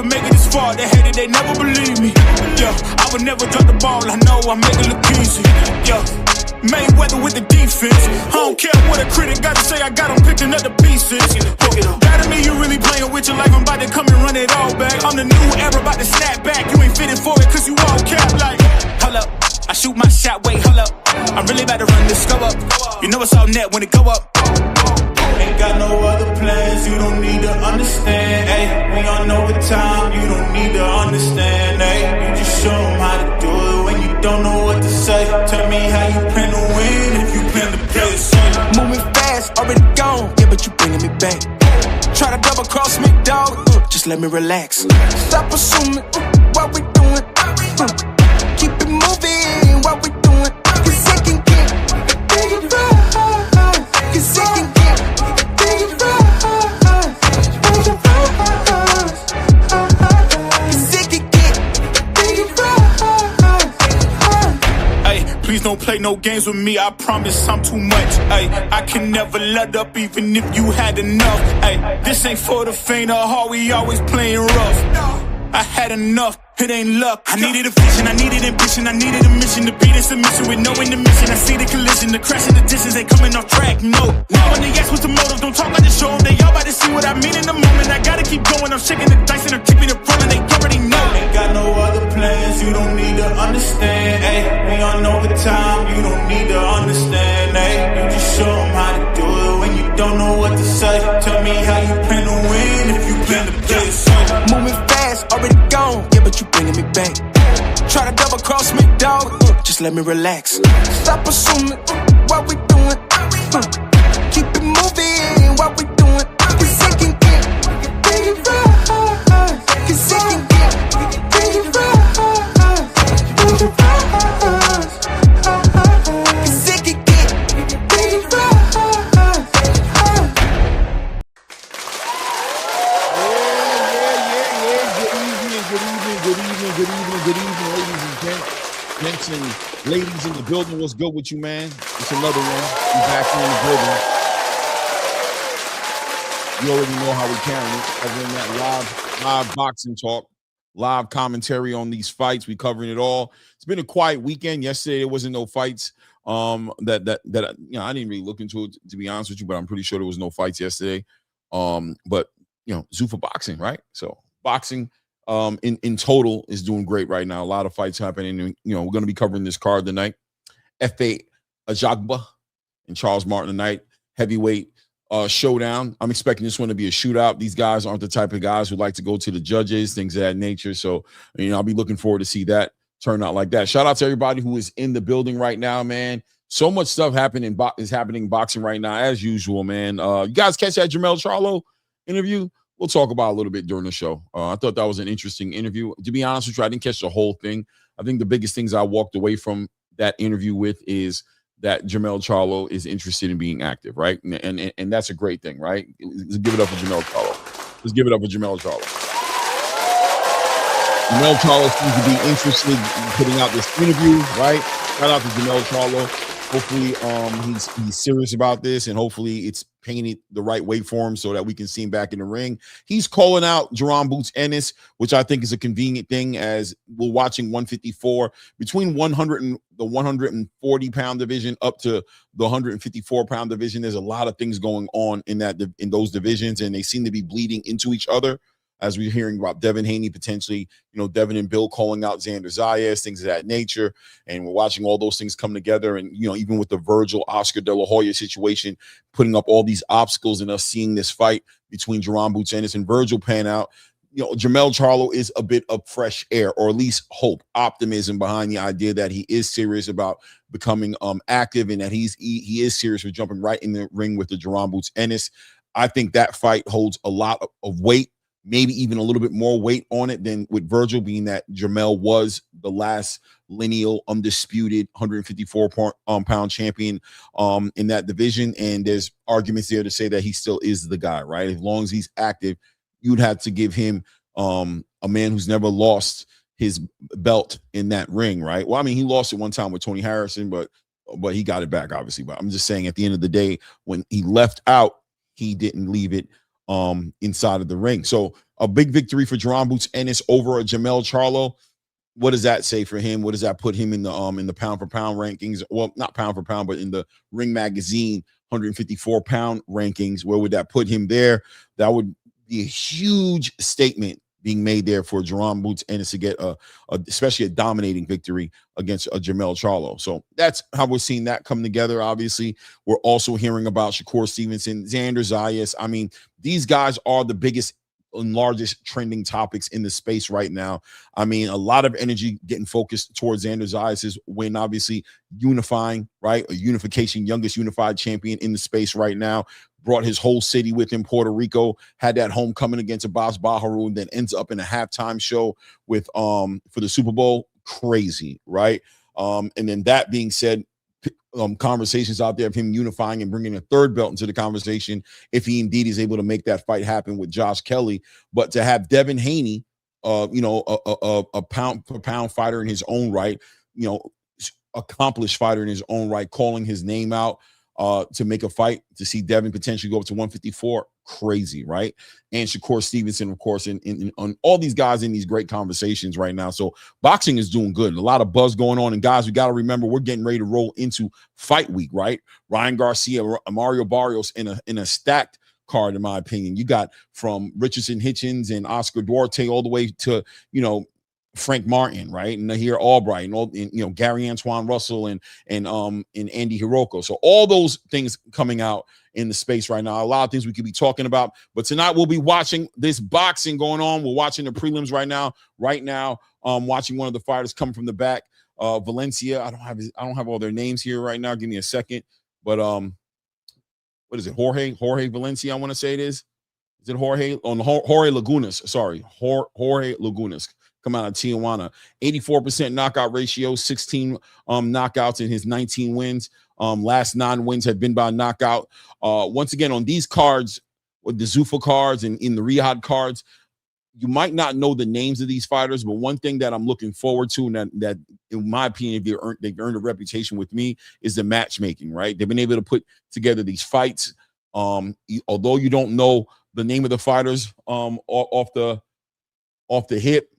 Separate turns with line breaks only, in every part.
never make it this far. They hated, they never believe me. Yeah, I would never drop the ball. I know I make it look easy. Yeah, Mayweather with the defense. I don't care what a critic got to say. I got them picking up the pieces. That to me, you really playing with your life. I'm about to come and run it all back. I'm the new era, about to snap back. You ain't fitting for it, cause you all cap like. Hold up, I shoot my shot, wait, hold up. I'm really about to run this go up. You know it's all net when it go up. Ain't got no other plans, you don't need to understand. Ay, we on overtime, you don't need to understand. Ay, you just show them how to do it when you don't know what to say. Tell me how you plan to win if you plan to play it safe.
Moving fast, already gone, yeah, but you bringing me back. Try to double cross me, dog, just let me relax. Stop assuming what we doing. Keep it moving, what we doing. Cause it can get big right. Cause it can get big right. Cause it can get big right.
Ay, please don't play no games with me, I promise I'm too much. Ay, I can never let up even if you had enough. Ay, this ain't for the faint of heart, we always playing rough. I had enough, it ain't luck. I needed a vision, I needed ambition, I needed a mission to beat in submission with no intermission. I see the collision, the crash in the distance, they coming off track, no. Now when they ask what's the motive, don't talk like the show them. They all about to see what I mean in the moment. I gotta keep going, I'm shaking the dice and I'm keeping it rolling. They already know. Ain't got no other plans, you don't need to understand. Ay, we on overtime, you don't need to understand. Ay, you just show them how to do it when you don't know what to say. Tell me how you plan to win if you plan to play it safe.
Moving fast, already gone, yeah, but you bringing me back. Try to double cross me, dog, just let me relax. Stop assuming what we doing. Keep it moving, what we doing. Cause it can get big right. Cause it can get big right. Cause it can get big right.
Good evening, ladies and gents and ladies in the building. What's good with you, man? It's another one. We back here in the building. You already know how we carry it. Covering that live boxing talk, live commentary on these fights. We covering it all. It's been a quiet weekend. Yesterday there wasn't no fights. That you know, I didn't really look into it, to be honest with you, but I'm pretty sure there was no fights yesterday. But you know, Zuffa boxing, right? So boxing. In total is doing great right now. A lot of fights happening. And, you know, we're going to be covering this card tonight. F8 Ajagba and Charles Martin tonight. Heavyweight showdown. I'm expecting this one to be a shootout. These guys aren't the type of guys who like to go to the judges, things of that nature. So, you know, I'll be looking forward to see that turn out like that. Shout out to everybody who is in the building right now, man. So much stuff is happening in boxing right now, as usual, man. You guys catch that Jermell Charlo interview? We'll talk about a little bit during the show. I thought that was an interesting interview. To be honest with you, I didn't catch the whole thing. I think the biggest things I walked away from that interview with is that Jermell Charlo is interested in being active, right? And that's a great thing, right? Let's give it up for Jermell Charlo. Let's give it up for Jermell Charlo. Jermell Charlo seems to be interested in putting out this interview, right? Shout out to Jermell Charlo. Hopefully, he's serious about this, and hopefully it's painted the right way for him so that we can see him back in the ring. He's calling out Jerome Boots Ennis, which I think is a convenient thing, as we're watching 154 between 100 and the 140-pound division up to the 154-pound division. There's a lot of things going on in those divisions, and they seem to be bleeding into each other. As we're hearing about Devin Haney potentially, you know, Devin and Bill calling out Xander Zayas, things of that nature. And we're watching all those things come together. And, you know, even with the Virgil Oscar De La Hoya situation, putting up all these obstacles and us seeing this fight between Jerome Boots Ennis and Virgil pan out, you know, Jermell Charlo is a bit of fresh air, or at least hope, optimism behind the idea that he is serious about becoming active, and that he is serious with jumping right in the ring with the Jerome Boots Ennis. I think that fight holds a lot of weight, maybe even a little bit more weight on it than with Virgil, being that Jermell was the last lineal undisputed 154-pound champion in that division. And there's arguments there to say that he still is the guy, right? As long as he's active, you'd have to give him a man who's never lost his belt in that ring, right? Well, I mean, he lost it one time with Tony Harrison, but he got it back, obviously. But I'm just saying, at the end of the day, when he left out, he didn't leave it inside of the ring. So a big victory for Jerron Boots Ennis over Jermell Charlo. What does that say for him? What does that put him in the pound for pound rankings? Well, not pound for pound, but in the Ring Magazine 154 pound rankings. Where would that put him there? That would be a huge statement being made there for Jerron Boots Ennis to get especially a dominating victory against Jermell Charlo. So that's how we're seeing that come together. Obviously, we're also hearing about Shakur Stevenson, Xander Zayas. I mean, these guys are the biggest and largest trending topics in the space right now. I mean, a lot of energy getting focused towards Xander Zayas' win, obviously unifying, right? A unification, youngest unified champion in the space right now. Brought his whole city with him. Puerto Rico had that homecoming against Abbas Baharu, and then ends up in a halftime show with for the Super Bowl. Crazy, right? And then that being said, conversations out there of him unifying and bringing a third belt into the conversation if he indeed is able to make that fight happen with Josh Kelly. But to have Devin Haney, a pound for pound fighter in his own right, accomplished fighter in his own right, calling his name out to make a fight, to see Devin potentially go up to 154, crazy, right? And Shakur Stevenson, of course, and on all these guys in these great conversations right now. So boxing is doing good. A lot of buzz going on. And guys, we got to remember, we're getting ready to roll into fight week, right? Ryan Garcia, Mario Barrios in a stacked card, in my opinion. You got from Richardson Hitchens and Oscar Duarte all the way to, Frank Martin, right, and Nahir Albright, and all, Gary Antoine Russell and Andy Hiroko. So all those things coming out in the space right now. A lot of things we could be talking about. But tonight we'll be watching this boxing going on. We're watching the prelims right now. Watching one of the fighters come from the back. Valencia. I don't have all their names here right now. Give me a second. But what is it? Jorge Valencia. I want to say it is. Is it Jorge? Jorge Lagunas. Sorry, Jorge Lagunas. Come out of Tijuana. 84% knockout ratio, 16 knockouts in his 19 wins. Last 9 wins have been by knockout. Once again, on these cards, with the Zuffa cards and in the Riyadh cards, you might not know the names of these fighters, but one thing that I'm looking forward to, and that in my opinion, they've earned a reputation with me, is the matchmaking, right? They've been able to put together these fights. Although you don't know the name of the fighters off the hip,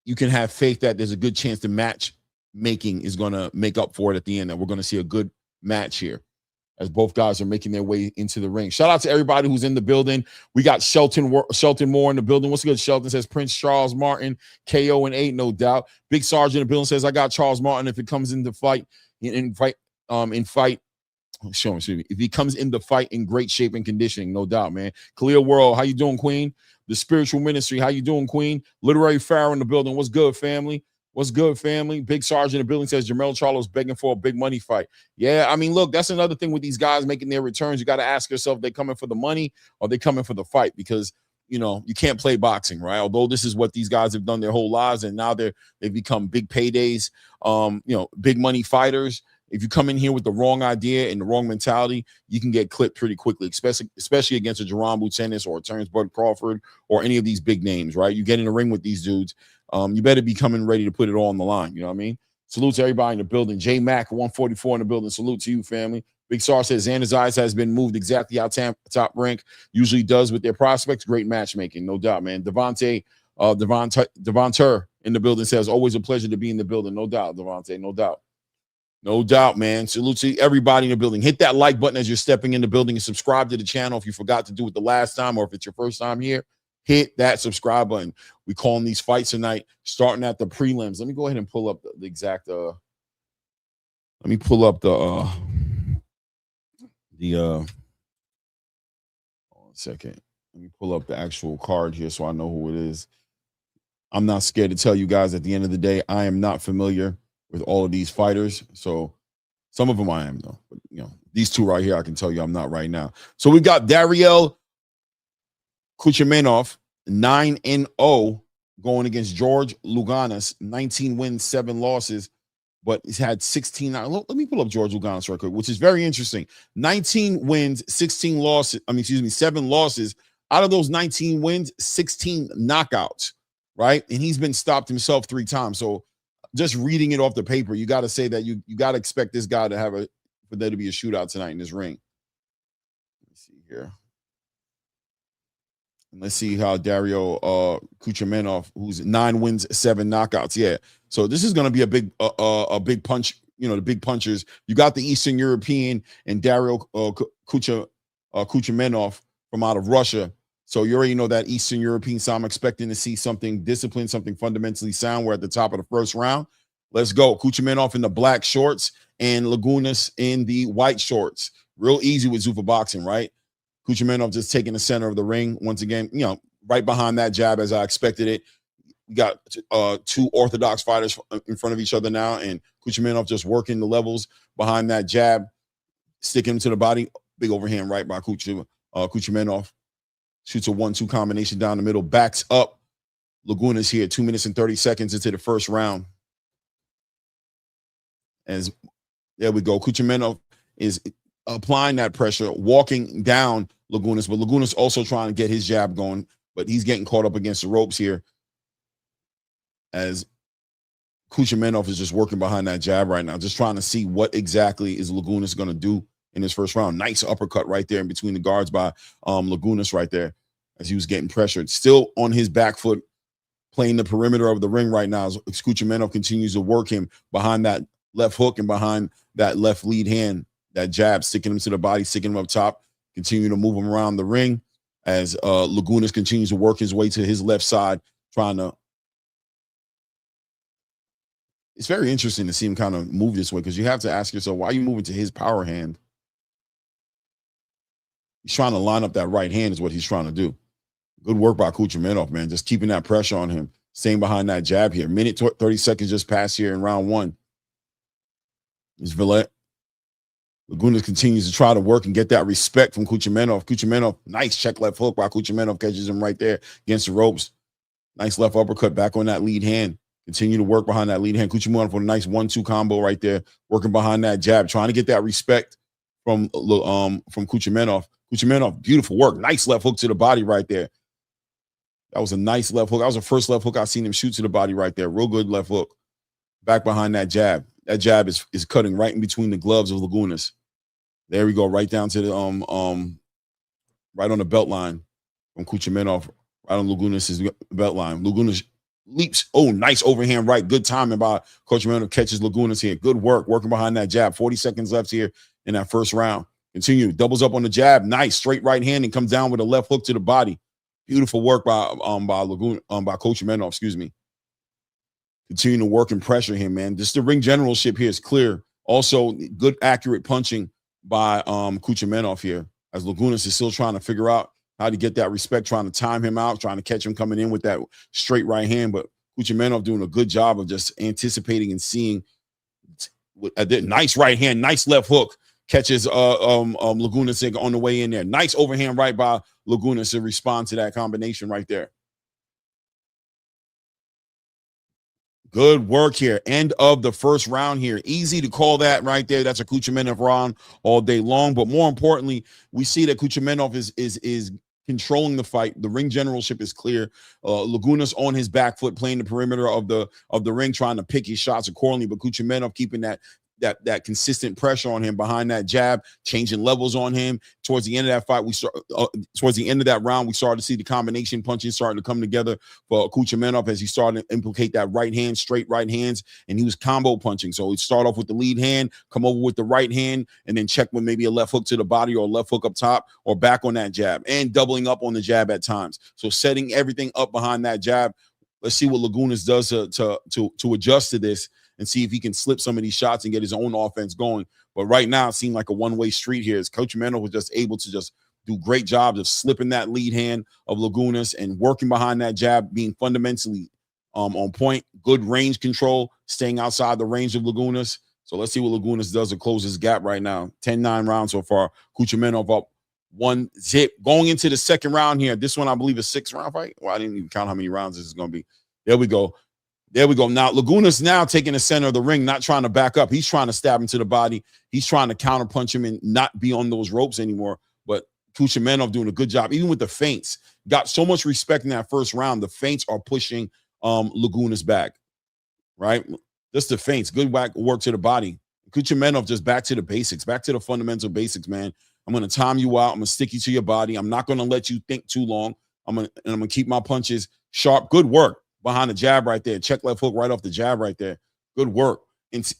you can have faith that there's a good chance the matchmaking is going to make up for it at the end, that we're going to see a good match here as both guys are making their way into the ring. Shout out to everybody who's in the building. We got Shelton Moore in the building. What's good, Shelton? Says Prince Charles Martin, KO and 8, no doubt. Big Sarge in the building says, I got Charles Martin if it comes in the fight, if he comes in the fight in great shape and conditioning, no doubt, man. Clear World, how you doing, Queen? The Spiritual Ministry, how you doing, Queen? Literary Pharaoh in the building. What's good, family? What's good, family? Big Sarge in the building says Jermell Charlo's begging for a big money fight. Yeah, I mean, look, that's another thing with these guys making their returns. You got to ask yourself, they coming for the money or they coming for the fight? Because, you can't play boxing, right? Although this is what these guys have done their whole lives, and now they've become big paydays, big money fighters. If you come in here with the wrong idea and the wrong mentality, you can get clipped pretty quickly, especially against a Jerron Boots Ennis or a Terrence Bud Crawford or any of these big names, right? You get in the ring with these dudes, you better be coming ready to put it all on the line. You know what I mean? Salute to everybody in the building. J Mac 144 in the building. Salute to you, family. Big Sar says Xander Zayas has been moved exactly how top rank usually does with their prospects. Great matchmaking, no doubt, man. Devonter in the building says always a pleasure to be in the building. No doubt, Devontae, no doubt. No doubt, man. Salute to everybody in the building. Hit that like button as you're stepping in the building and subscribe to the channel if you forgot to do it the last time, or if it's your first time here, hit that subscribe button. We calling these fights tonight, starting at the prelims. Let me go ahead and pull up the exact hold on a second. Let me pull up the actual card here so I know who it is. I'm not scared to tell you guys, at the end of the day, I am not familiar with all of these fighters. So some of them I am, though. But, these two right here, I can tell you I'm not right now. So we got Dariel Cuchenov, 9-0, going against George Lagunas, 19 wins, 7 losses, but he's had 16. Let me pull up George Lagunas record, which is very interesting. 19 wins, 16 losses. 7 losses. Out of those 19 wins, 16 knockouts, right? And he's been stopped himself 3 times. So just reading it off the paper, you got to say that you got to expect this guy to for there to be a shootout tonight in this ring. Let me see here. Let's see how Dario Cuchenov, who's 9 wins, 7 knockouts. Yeah. So this is going to be a big punch. You know, the big punchers. You got the Eastern European and Dario Cuchenov from out of Russia. So you already know that Eastern European. So I'm expecting to see something disciplined, something fundamentally sound. We're at the top of the first round. Let's go. Cuchenov in the black shorts and Lagunas in the white shorts. Real easy with Zuffa boxing, right? Cuchenov just taking the center of the ring once again, you know, right behind that jab as I expected it. We got 2 orthodox fighters in front of each other now, and Cuchenov just working the levels behind that jab, sticking him to the body. Big overhand right by Cuchenov. Shoots a 1-2 combination down the middle, backs up. Lagunas here, 2 minutes and 30 seconds into the first round. As there we go. Cuchenov is applying that pressure, walking down Lagunas, but Lagunas also trying to get his jab going, but he's getting caught up against the ropes here as Cuchenov is just working behind that jab right now, just trying to see what exactly is Lagunas going to do in his first round. Nice uppercut right there in between the guards by Lagunas right there as he was getting pressured. Still on his back foot, playing the perimeter of the ring right now as Cuchenov continues to work him behind that left hook and behind that left lead hand. That jab, sticking him to the body, sticking him up top, continue to move him around the ring as Lagunas continues to work his way to his left side, trying to. It's very interesting to see him kind of move this way because you have to ask yourself, why are you moving to his power hand? He's trying to line up that right hand is what he's trying to do. Good work by Cuchenov, man, just keeping that pressure on him, staying behind that jab here. Minute 30 seconds just passed here in round 1. Is Villette. Lagunas continues to try to work and get that respect from Cuchenov. Cuchenov, nice check left hook by Cuchenov, catches him right there against the ropes. Nice left uppercut back on that lead hand. Continue to work behind that lead hand. Cuchenov for a nice 1-2 combo right there, working behind that jab, trying to get that respect from Cuchenov. Cuchenov, beautiful work. Nice left hook to the body right there. That was a nice left hook. That was the first left hook I've seen him shoot to the body right there. Real good left hook. Back behind that jab. That jab is cutting right in between the gloves of Lagunas. There we go, right down to the right on the belt line from Cuchenov, right on Lagunas' belt line. Lagunas leaps. Oh, nice overhand right. Good timing by Cuchenov, catches Lagunas here. Good work, working behind that jab. 40 seconds left here in that first round. Continue, doubles up on the jab. Nice, straight right hand and comes down with a left hook to the body. Beautiful work by Cuchenov, excuse me. Continue to work and pressure him, man. Just the ring generalship here is clear. Also, good accurate punching by Cuchenov here, as Lagunas is still trying to figure out how to get that respect, trying to time him out, trying to catch him coming in with that straight right hand. But Cuchenov doing a good job of just anticipating and seeing a nice right hand, nice left hook, catches Lagunas on the way in there. Nice overhand right by Lagunas to respond to that combination right there. Good work here. End of the first round here. Easy to call that right there. That's a Cuchenov round all day long. But more importantly, we see that Cuchenov is controlling the fight. The ring generalship is clear. Lagunas on his back foot, playing the perimeter of the ring, trying to pick his shots accordingly. But Cuchenov keeping that consistent pressure on him behind that jab, changing levels on him. Towards the end of that fight, towards the end of that round, we started to see the combination punching starting to come together for Cuchenov as he started to implicate that right hand, straight right hands, and he was combo punching. So he'd start off with the lead hand, come over with the right hand, and then check with maybe a left hook to the body or a left hook up top or back on that jab, and doubling up on the jab at times. So setting everything up behind that jab. Let's see what Lagunas does to adjust to this and see if he can slip some of these shots and get his own offense going. But right now, it seemed like a one-way street here as Cuchenov was just able to just do great jobs of slipping that lead hand of Lagunas and working behind that jab, being fundamentally on point. Good range control, staying outside the range of Lagunas. So let's see what Lagunas does to close his gap right now. 10-9 rounds so far. Cuchenov up 1-0. Going into the second round here. This one, I believe, is 6-round fight. Well, I didn't even count how many rounds this is going to be. There we go. There we go. Now, Lagunas now taking the center of the ring, not trying to back up. He's trying to stab him to the body. He's trying to counterpunch him and not be on those ropes anymore. But Cuchenov doing a good job, even with the feints. Got so much respect in that first round. The feints are pushing Lagunas back, right? Just the feints. Good work to the body. Cuchenov just back to the basics, back to the fundamental basics, man. I'm going to time you out. I'm going to stick you to your body. I'm not going to let you think too long. I'm gonna keep my punches sharp. Good work behind the jab right there. Check left hook right off the jab right there. Good work.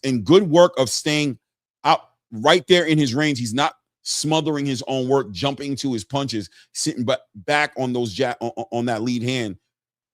And good work of staying out right there in his range. He's not smothering his own work, jumping to his punches, sitting back on those on that lead hand.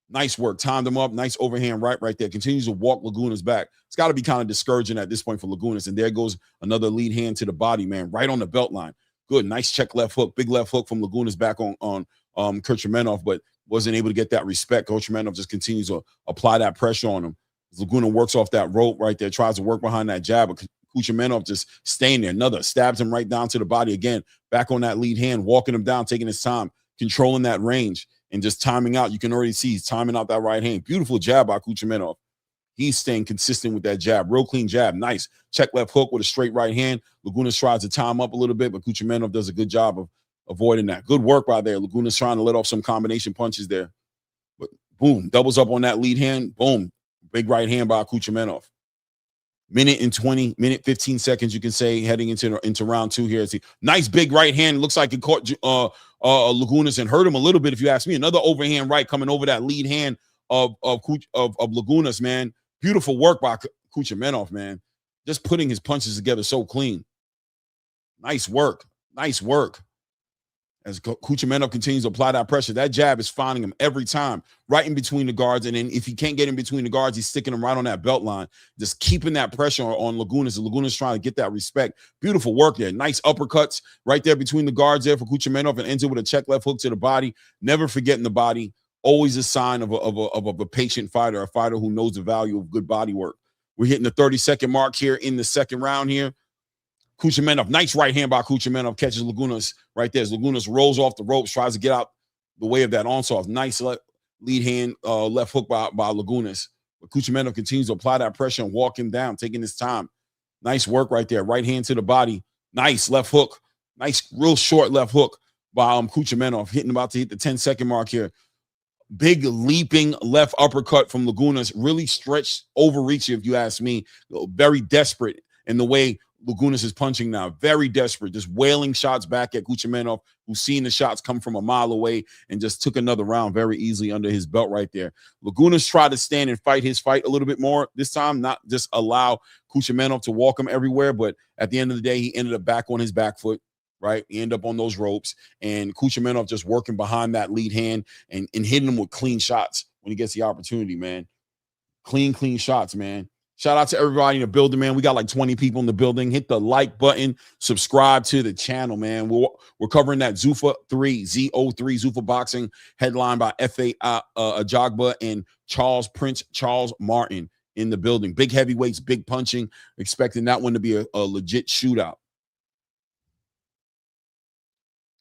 Nice work. Timed him up. Nice overhand right there. Continues to walk Lagunas back. It's got to be kind of discouraging at this point for Lagunas. And there goes another lead hand to the body, man, right on the belt line. Good. Nice check left hook. Big left hook from Lagunas back on Cuchenov, but wasn't able to get that respect. Cuchenov just continues to apply that pressure on him. Laguna works off that rope right there, tries to work behind that jab, but Cuchenov just staying there. Another stabs him right down to the body again. Back on that lead hand, walking him down, taking his time, controlling that range, and just timing out. You can already see he's timing out that right hand. Beautiful jab by Cuchenov. He's staying consistent with that jab. Real clean jab. Nice. Check left hook with a straight right hand. Lagunas tries to time up a little bit, but Cuchenov does a good job of avoiding that. Good work right there. Lagunas trying to let off some combination punches there. But boom, doubles up on that lead hand. Boom. Big right hand by Cuchenov. Minute 15 seconds, you can say, heading into round two here. See, nice big right hand. Looks like it caught Lagunas and hurt him a little bit, if you ask me. Another overhand right coming over that lead hand of Lagunas, man. Beautiful work by Cuchenov, man. Just putting his punches together so clean. Nice work. Nice work. As Cuchenov continues to apply that pressure, that jab is finding him every time, right in between the guards. And then if he can't get in between the guards, he's sticking him right on that belt line, just keeping that pressure on Lagunas. And Lagunas trying to get that respect. Beautiful work there. Nice uppercuts right there between the guards there for Cuchenov, and ends it with a check left hook to the body. Never forgetting the body. Always a sign of a patient fighter, a fighter who knows the value of good body work. We're hitting the 30-second mark here in the second round here. Cuchenov, nice right hand by Cuchenov, catches Lagunas right there. As Lagunas rolls off the ropes, tries to get out the way of that onslaught. Nice lead hand, left hook by Lagunas. But Cuchenov continues to apply that pressure and walk him down, taking his time. Nice work right there. Right hand to the body. Nice left hook. Nice, real short left hook by Cuchenov, about to hit the 10-second mark here. Big leaping left uppercut from Lagunas. Really stretched, overreaching, if you ask me. Very desperate in the way Lagunas is punching now. Very desperate, just wailing shots back at Cuchenov, who's seen the shots come from a mile away and just took another round very easily under his belt right there. Lagunas tried to stand and fight his fight a little bit more this time, not just allow Cuchenov to walk him everywhere, but at the end of the day, he ended up back on his back foot, right? He ended up on those ropes, and Cuchenov just working behind that lead hand and hitting him with clean shots when he gets the opportunity, man. Clean shots, man. Shout out to everybody in the building, man. We got like 20 people in the building. Hit the like button. Subscribe to the channel, man. We're covering that Zuffa 3, Z03 Zuffa boxing, headlined by F.A. Ajagba and Prince Charles Martin in the building. Big heavyweights, big punching. Expecting that one to be a legit shootout.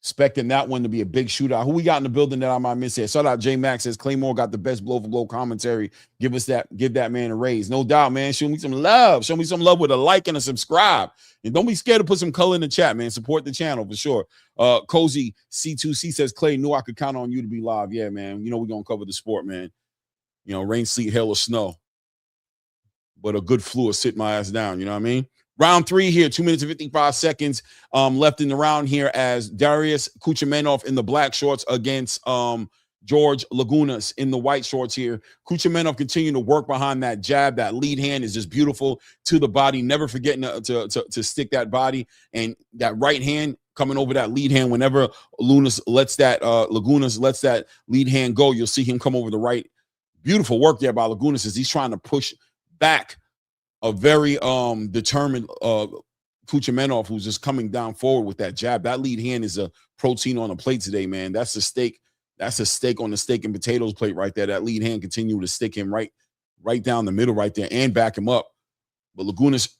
Expecting that one to be a big shootout. Who we got in the building that I might miss here? Shout out J Max, says Claymore got the best blow for blow commentary. Give that man a raise. No doubt, man. Show me some love. Show me some love with a like and a subscribe. And don't be scared to put some color in the chat, man. Support the channel for sure. Cozy C2C says, Clay, knew I could count on you to be live. Yeah, man. You know we're gonna cover the sport, man. You know, rain, sleet, hail, or snow. But a good flu will sit my ass down, you know what I mean? Round 3 here, 2 minutes and 55 seconds left in the round here as Darius Cuchenov in the black shorts against George Lagunas in the white shorts here. Cuchenov continuing to work behind that jab. That lead hand is just beautiful to the body, never forgetting to stick that body. And that right hand coming over that lead hand, whenever Lagunas lets that lead hand go, you'll see him come over the right. Beautiful work there by Lagunas as he's trying to push back a very determined Cuchenov, who's just coming down forward with that jab. That lead hand is a protein on a plate today, man. That's a steak. That's a steak on the steak and potatoes plate right there. That lead hand continued to stick him right down the middle right there and back him up. But Lagunas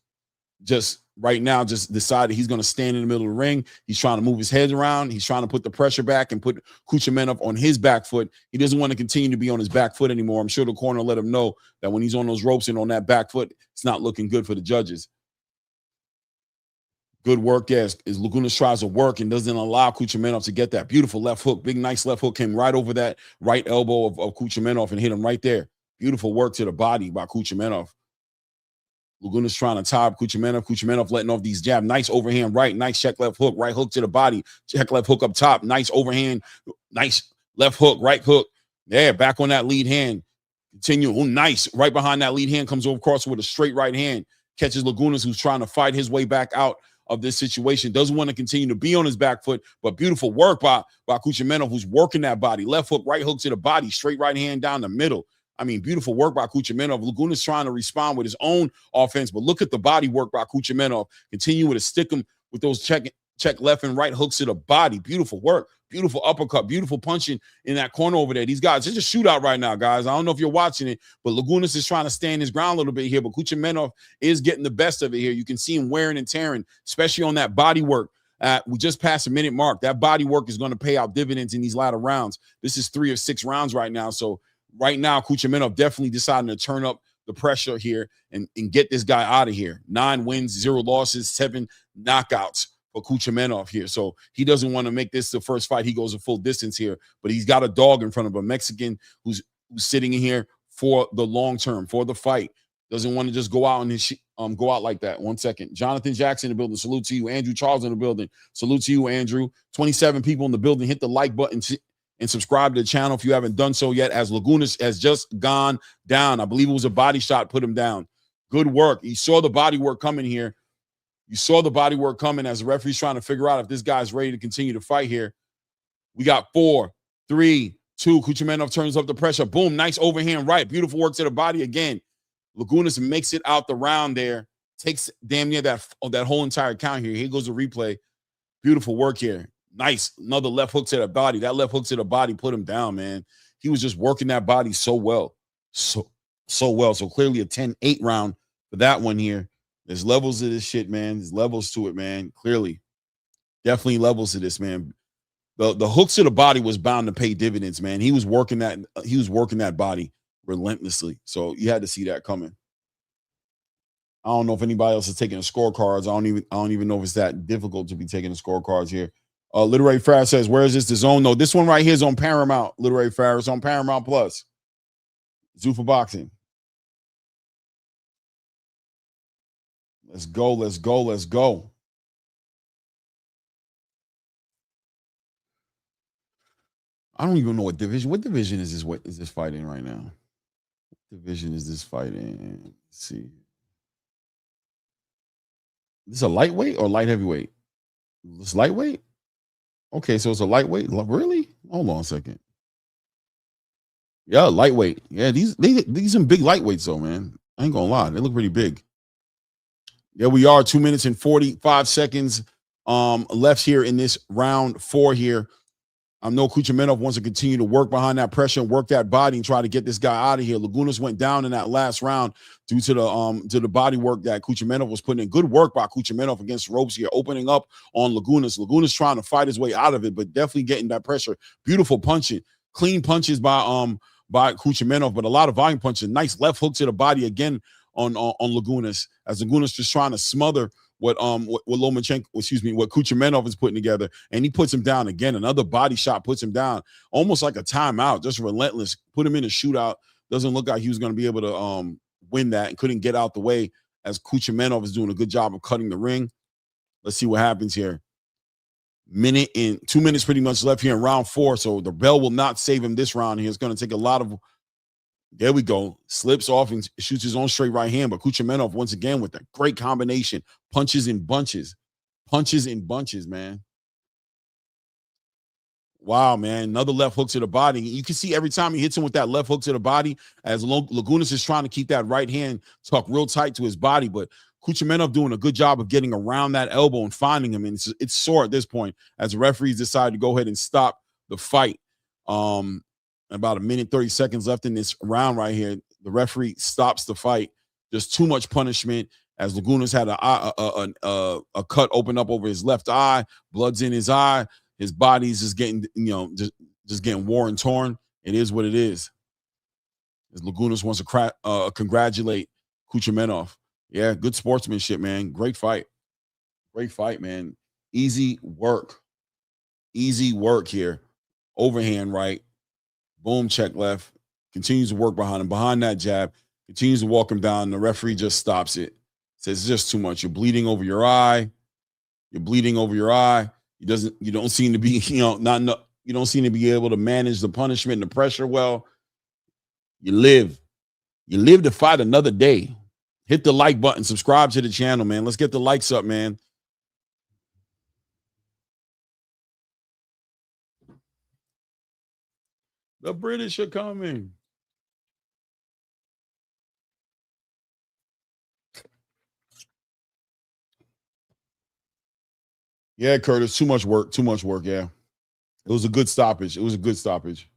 just right now just decided he's going to stand in the middle of the ring. He's trying to move his head around. He's trying to put the pressure back and put Cuchenov on his back foot. He doesn't want to continue to be on his back foot anymore. I'm sure the corner let him know that when he's on those ropes and on that back foot, it's not looking good for the judges. Good work there as Lagunas tries to work and doesn't allow Cuchenov to get that beautiful left hook. Big, nice left hook came right over that right elbow of Cuchenov and hit him right there. Beautiful work to the body by Cuchenov. Lagunas trying to tie up Cuchenov letting off these jabs. Nice overhand right. Nice check left hook. Right hook to the body. Check left hook up top. Nice overhand. Nice Left hook, right hook. Yeah, back on that lead hand. Continue. Oh, nice. Right behind that lead hand comes over across with a straight right hand. Catches Lagunas, who's trying to fight his way back out of this situation. Doesn't want to continue to be on his back foot, but beautiful work by Cuchenov, who's working that body. Left hook, right hook to the body. Straight right hand down the middle. I mean, beautiful work by Cuchenov. Lagunas trying to respond with his own offense, but look at the body work by Cuchenov. Continuing to stick him with those check left and right hooks to the body. Beautiful work. Beautiful uppercut. Beautiful punching in that corner over there. These guys, it's a shootout right now, guys. I don't know if you're watching it, but Lagunas is trying to stand his ground a little bit here, but Cuchenov is getting the best of it here. You can see him wearing and tearing, especially on that body work. We just passed a minute mark. That body work is going to pay out dividends in these latter rounds. This is 3 or 6 rounds right now, so right now, Cuchenov definitely deciding to turn up the pressure here and get this guy out of here. 9 wins, 0 losses, 7 knockouts for Cuchenov here. So he doesn't want to make this the first fight. He goes a full distance here, but he's got a dog in front of him, a Mexican who's sitting in here for the long term, for the fight. Doesn't want to just go out and go out like that. 1 second. Jonathan Jackson in the building. Salute to you. Andrew Charles in the building. Salute to you, Andrew. 27 people in the building. Hit the like button and subscribe to the channel if you haven't done so yet, as Lagunas has just gone down. I believe it was a body shot put him down. Good work. You saw the body work coming here. You saw the body work coming as the referee's trying to figure out if this guy's ready to continue to fight here. We got 4, 3, 2. Cuchenov turns up the pressure. Boom. Nice overhand right. Beautiful work to the body again. Lagunas makes it out the round there. Takes damn near that whole entire count here. Here goes the replay. Beautiful work here. Nice. Another left hook to the body. That left hook to the body put him down, man. He was just working that body so well. So well. So clearly a 10-8 round for that one here. There's levels to this shit, man. There's levels to it, man. Clearly. Definitely levels to this, man. The hooks to the body was bound to pay dividends, man. He was working that body relentlessly. So you had to see that coming. I don't know if anybody else is taking the scorecards. I don't even know if it's that difficult to be taking the scorecards here. Literary Farrah says, where is this? The Zone? No, this one right here is on Paramount. Literary Farrah is on Paramount Plus. Zuffa Boxing. Let's go. Let's go. Let's go. I don't even know what division. What division is this? What is this fight in right now? What division is this fight in? Let's see. This is a lightweight or light heavyweight? This lightweight? Okay, so it's a lightweight. Really? Hold on a second. Yeah, lightweight. Yeah, these some big lightweights though, man. I ain't gonna lie, they look pretty big. There we are, 2 minutes and 45 seconds left here in this round 4 here. I know Cuchenov wants to continue to work behind that pressure and work that body and try to get this guy out of here. Lagunas went down in that last round due to the body work that Cuchenov was putting in. Good work by Cuchenov against ropes here, opening up on Lagunas. Lagunas trying to fight his way out of it, but definitely getting that pressure. Beautiful punching, clean punches by Cuchenov, but a lot of volume punches. Nice left hook to the body again on Lagunas, as Lagunas just trying to smother what Cuchenov is putting together, and he puts him down again. Another body shot puts him down, almost like a timeout, just relentless. Put him in a shootout. Doesn't look like he was going to be able to win that, and couldn't get out the way, as Cuchenov is doing a good job of cutting the ring. Let's see what happens here. 2 minutes pretty much left here in round 4, so the bell will not save him this round here. It's going to take a lot of. There we go. Slips off and shoots his own straight right hand. But Cuchenov, once again, with a great combination. Punches in bunches. Punches in bunches, man. Wow, man. Another left hook to the body. You can see every time he hits him with that left hook to the body, as Lagunas is trying to keep that right hand tucked real tight to his body. But Cuchenov doing a good job of getting around that elbow and finding him. And it's sore at this point, as the referees decide to go ahead and stop the fight. About 1 minute, 30 seconds left in this round right here. The referee stops the fight. There's too much punishment, as Lagunas had a cut open up over his left eye. Blood's in his eye. His body's just getting, just getting worn and torn. It is what it is. As Lagunas wants to congratulate Cuchenov. Yeah, good sportsmanship, man. Great fight. Great fight, man. Easy work. Easy work here. Overhand right. Boom, check left. Continues to work behind him. Behind that jab. Continues to walk him down. The referee just stops it. Says it's just too much. You're bleeding over your eye. You're bleeding over your eye. You don't seem to be, You don't seem to be able to manage the punishment and the pressure well. You live. You live to fight another day. Hit the like button. Subscribe to the channel, man. Let's get the likes up, man. The British are coming. Yeah, Curtis, too much work. Too much work, yeah. It was a good stoppage. It was a good stoppage.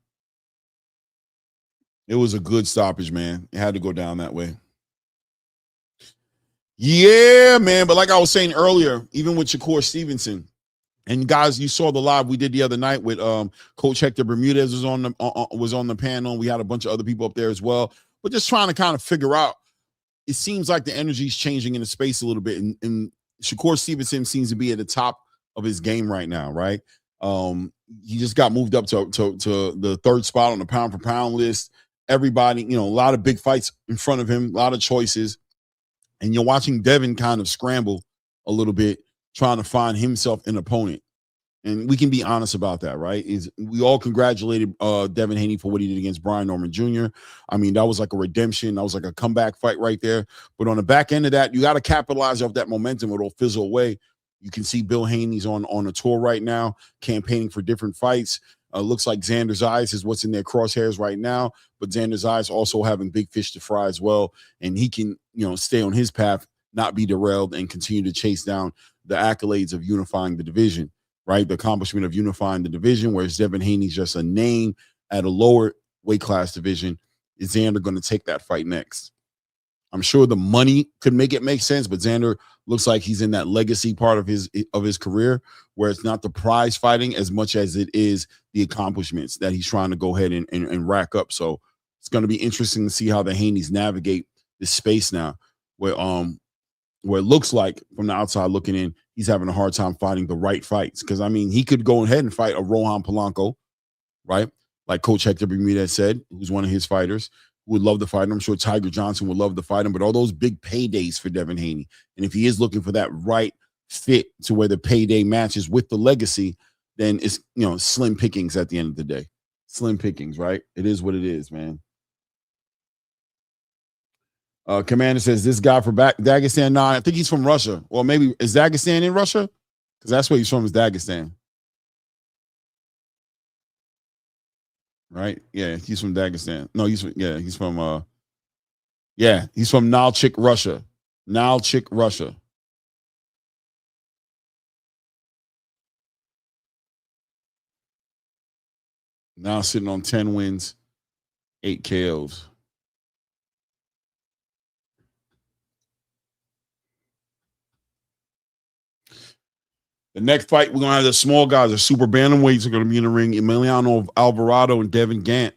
It was a good stoppage, man. It had to go down that way. Yeah, man. But like I was saying earlier, even with Shakur Stevenson, and guys, you saw the live we did the other night with Coach Hector Bermudez was on the panel. We had a bunch of other people up there as well. But just trying to kind of figure out. It seems like the energy is changing in the space a little bit, and Shakur Stevenson seems to be at the top of his game right now, right? He just got moved up to the third spot on the pound for pound list. Everybody, a lot of big fights in front of him, a lot of choices, and you're watching Devin kind of scramble a little bit, trying to find himself an opponent. And we can be honest about that, right? We all congratulated Devin Haney for what he did against Brian Norman Jr. I mean, that was like a redemption. That was like a comeback fight right there. But on the back end of that, you got to capitalize off that momentum or it'll fizzle away. You can see Bill Haney's on a tour right now, campaigning for different fights. Looks like Xander Zayas is what's in their crosshairs right now. But Xander Zayas also having big fish to fry as well. And he can, stay on his path, not be derailed, and continue to chase down the accolades of unifying the division. Right, the accomplishment of unifying the division, whereas Devin Haney's just a name at a lower weight class division. Is Xander going to take that fight next? I'm sure the money could make it make sense, but Xander looks like he's in that legacy part of his career, where it's not the prize fighting as much as it is the accomplishments that he's trying to go ahead and rack up. So it's going to be interesting to see how the Haneys navigate this space now, where it looks like from the outside looking in, he's having a hard time finding the right fights. Because, I mean, he could go ahead and fight a Rohan Polanco, right? Like Coach Hector Bermudez said, who's one of his fighters, who would love to fight him. I'm sure Tiger Johnson would love to fight him. But all those big paydays for Devin Haney. And if he is looking for that right fit to where the payday matches with the legacy, then it's, slim pickings at the end of the day. Slim pickings, right? It is what it is, man. Commander says this guy from Dagestan. Nah, I think he's from Russia. Or maybe is Dagestan in Russia? Because that's where he's from, is Dagestan. Right? Yeah, he's from Dagestan. No, he's from Nalchik, Russia. Nalchik, Russia. Now sitting on 10 wins, 8 KOs. The next fight, we're going to have the small guys. The super bantamweights are going to be in the ring. Emiliano Alvarado and Devin Gant.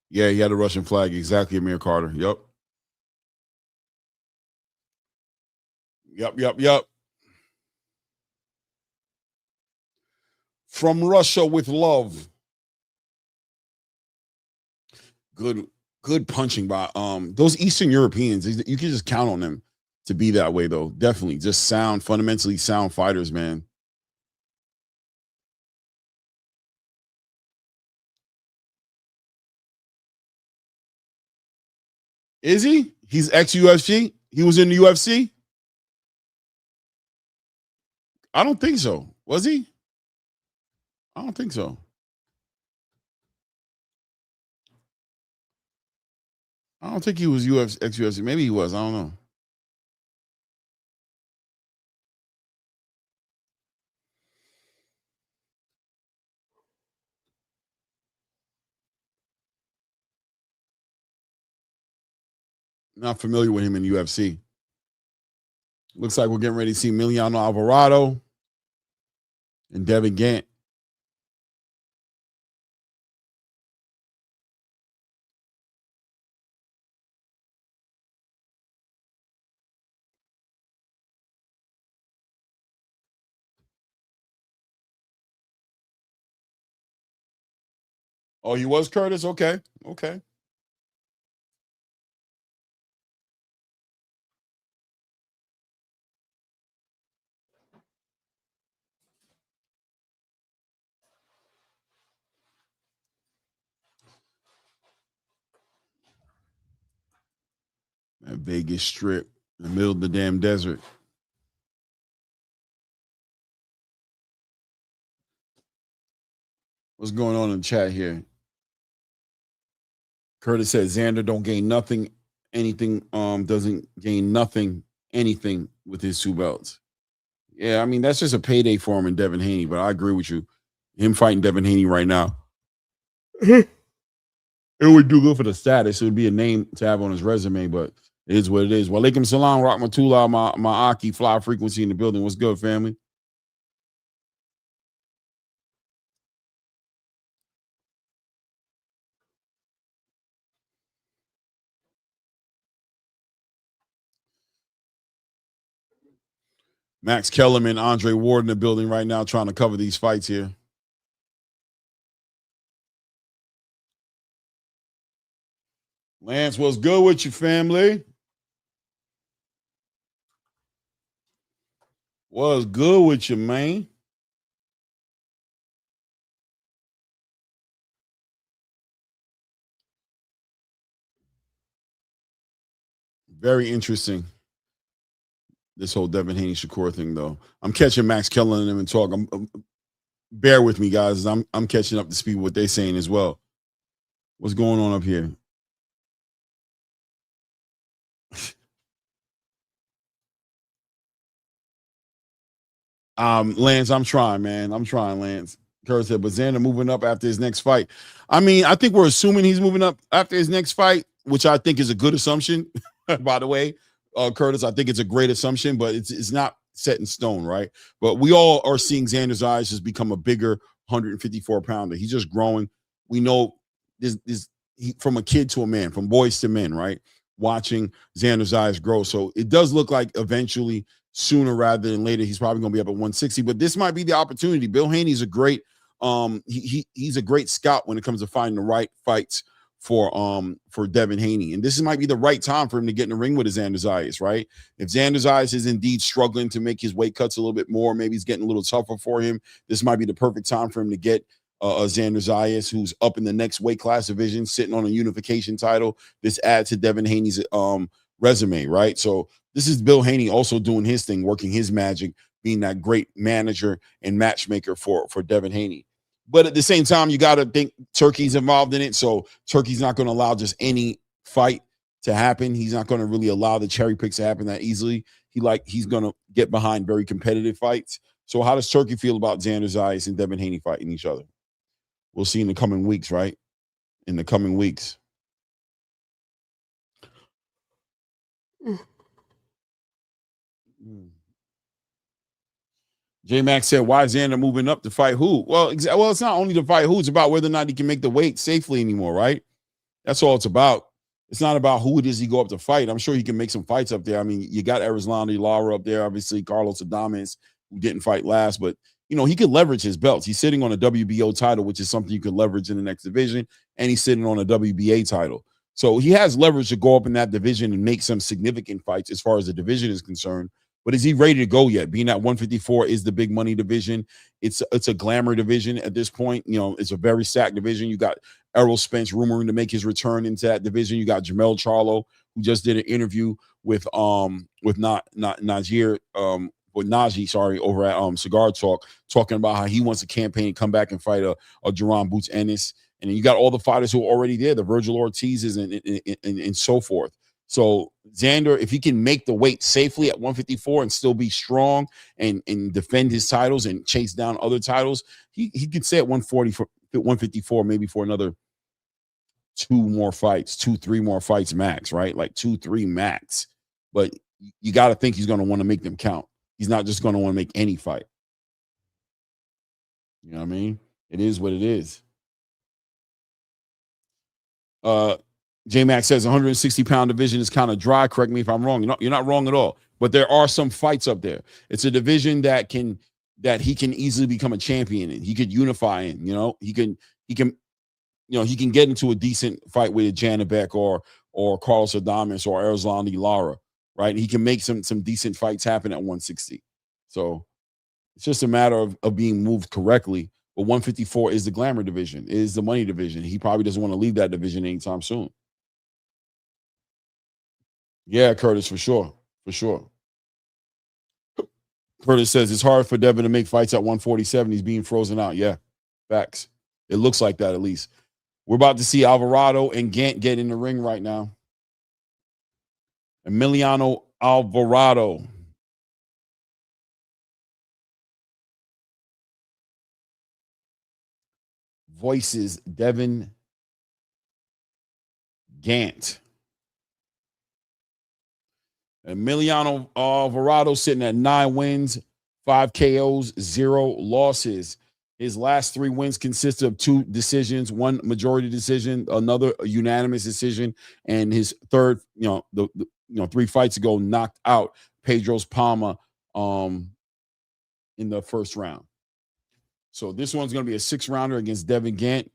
Yeah, he had a Russian flag. Exactly, Amir Carter. Yep. From Russia with love. Good punching by those Eastern Europeans. You can just count on them to be that way, though. Definitely, just fundamentally sound fighters, man. Is he? He's ex-UFC? He was in the UFC? I don't think so. Was he? I don't think so. I don't think he was ex-UFC. Maybe he was. I don't know. Not familiar with him in UFC. Looks like we're getting ready to see Emiliano Alvarado and Devin Gant. Oh, he was Curtis? Okay. At Vegas Strip, in the middle of the damn desert. What's going on in the chat here? Curtis said Xander don't gain nothing, anything, doesn't gain nothing, anything with his 2 belts. Yeah, I mean, that's just a payday for him and Devin Haney, but I agree with you. Him fighting Devin Haney right now. It would do good for the status. It would be a name to have on his resume, but it is what it is. Walaikum salam, rahmatullah, my Aki, fly frequency in the building. What's good, family? Max Kellerman, Andre Ward in the building right now trying to cover these fights here. Lance, what's good with you, family? What's good with you, man? Very interesting. This whole Devin Haney Shakur thing, though. I'm catching Max Kellerman and them and talk. Bear with me, guys. I'm catching up to speed with what they're saying as well. What's going on up here? Lance, I'm trying, man. I'm trying, Lance. Kurt said, but Xander moving up after his next fight. I mean, I think we're assuming he's moving up after his next fight, which I think is a good assumption, by the way. Curtis, I think it's a great assumption, but it's not set in stone, right? But we all are seeing Xander Zayas just become a bigger 154 pounder. He's just growing. We know this from a kid to a man, from boys to men, right? Watching Xander Zayas grow. So it does look like eventually, sooner rather than later, he's probably going to be up at 160. But this might be the opportunity. Bill Haney's a great he's a great scout when it comes to finding the right fights for Devin Haney. And this might be the right time for him to get in the ring with his Xander Zayas, right? If Xander Zayas is indeed struggling to make his weight cuts a little bit more, maybe he's getting a little tougher for him, this might be the perfect time for him to get a Xander Zayas who's up in the next weight class division, sitting on a unification title. This adds to Devin Haney's resume, right? So this is Bill Haney also doing his thing, working his magic, being that great manager and matchmaker for Devin Haney. But at the same time, you got to think Turkey's involved in it. So Turkey's not going to allow just any fight to happen. He's not going to really allow the cherry picks to happen that easily. He's going to get behind very competitive fights. So how does Turkey feel about Xander Zayas and Devin Haney fighting each other? We'll see in the coming weeks, right? In the coming weeks. J Max said, why is Xander moving up to fight who? Well, it's not only to fight who, it's about whether or not he can make the weight safely anymore, right? That's all it's about. It's not about who it is he go up to fight. I'm sure he can make some fights up there. I mean, you got Erislandy Lara up there, obviously Carlos Adames, who didn't fight last, but he could leverage his belts. He's sitting on a WBO title, which is something you could leverage in the next division, and he's sitting on a WBA title. So he has leverage to go up in that division and make some significant fights as far as the division is concerned. But is he ready to go yet? Being at 154 is the big money division. It's a glamour division at this point. It's a very stacked division. You got Errol Spence rumoring to make his return into that division. You got Jamel Charlo, who just did an interview with Najee, over at Cigar Talk, talking about how he wants to campaign and come back and fight a Jerron Boots Ennis. And then you got all the fighters who are already there, the Virgil Ortizes and so forth. So Xander, if he can make the weight safely at 154 and still be strong and defend his titles and chase down other titles, he could stay at 154 maybe for another 3 more fights max, right? Like 2-3 max. But you got to think he's going to want to make them count. He's not just going to want to make any fight. You know what I mean? It is what it is. J-Max says 160-pound division is kind of dry. Correct me if I'm wrong. You're not wrong at all. But there are some fights up there. It's a division that he can easily become a champion in. He could unify in. He can get into a decent fight with a Janibek or Carlos Adames or Erislandy Lara, right? He can make some decent fights happen at 160. So it's just a matter of being moved correctly. But 154 is the glamour division, is the money division. He probably doesn't want to leave that division anytime soon. Yeah, Curtis, for sure. For sure. Curtis says it's hard for Devin to make fights at 147. He's being frozen out. Yeah, facts. It looks like that at least. We're about to see Alvarado and Gant get in the ring right now. Emiliano Alvarado. Voices Devin Gant. Emiliano Alvarado sitting at 9 wins, 5 KOs, 0 losses. His last 3 wins consist of 2 decisions, 1 majority decision, another unanimous decision, and his third, the 3 fights ago knocked out Pedro's Palma in the first round. So this one's going to be a 6-rounder against Devin Gant.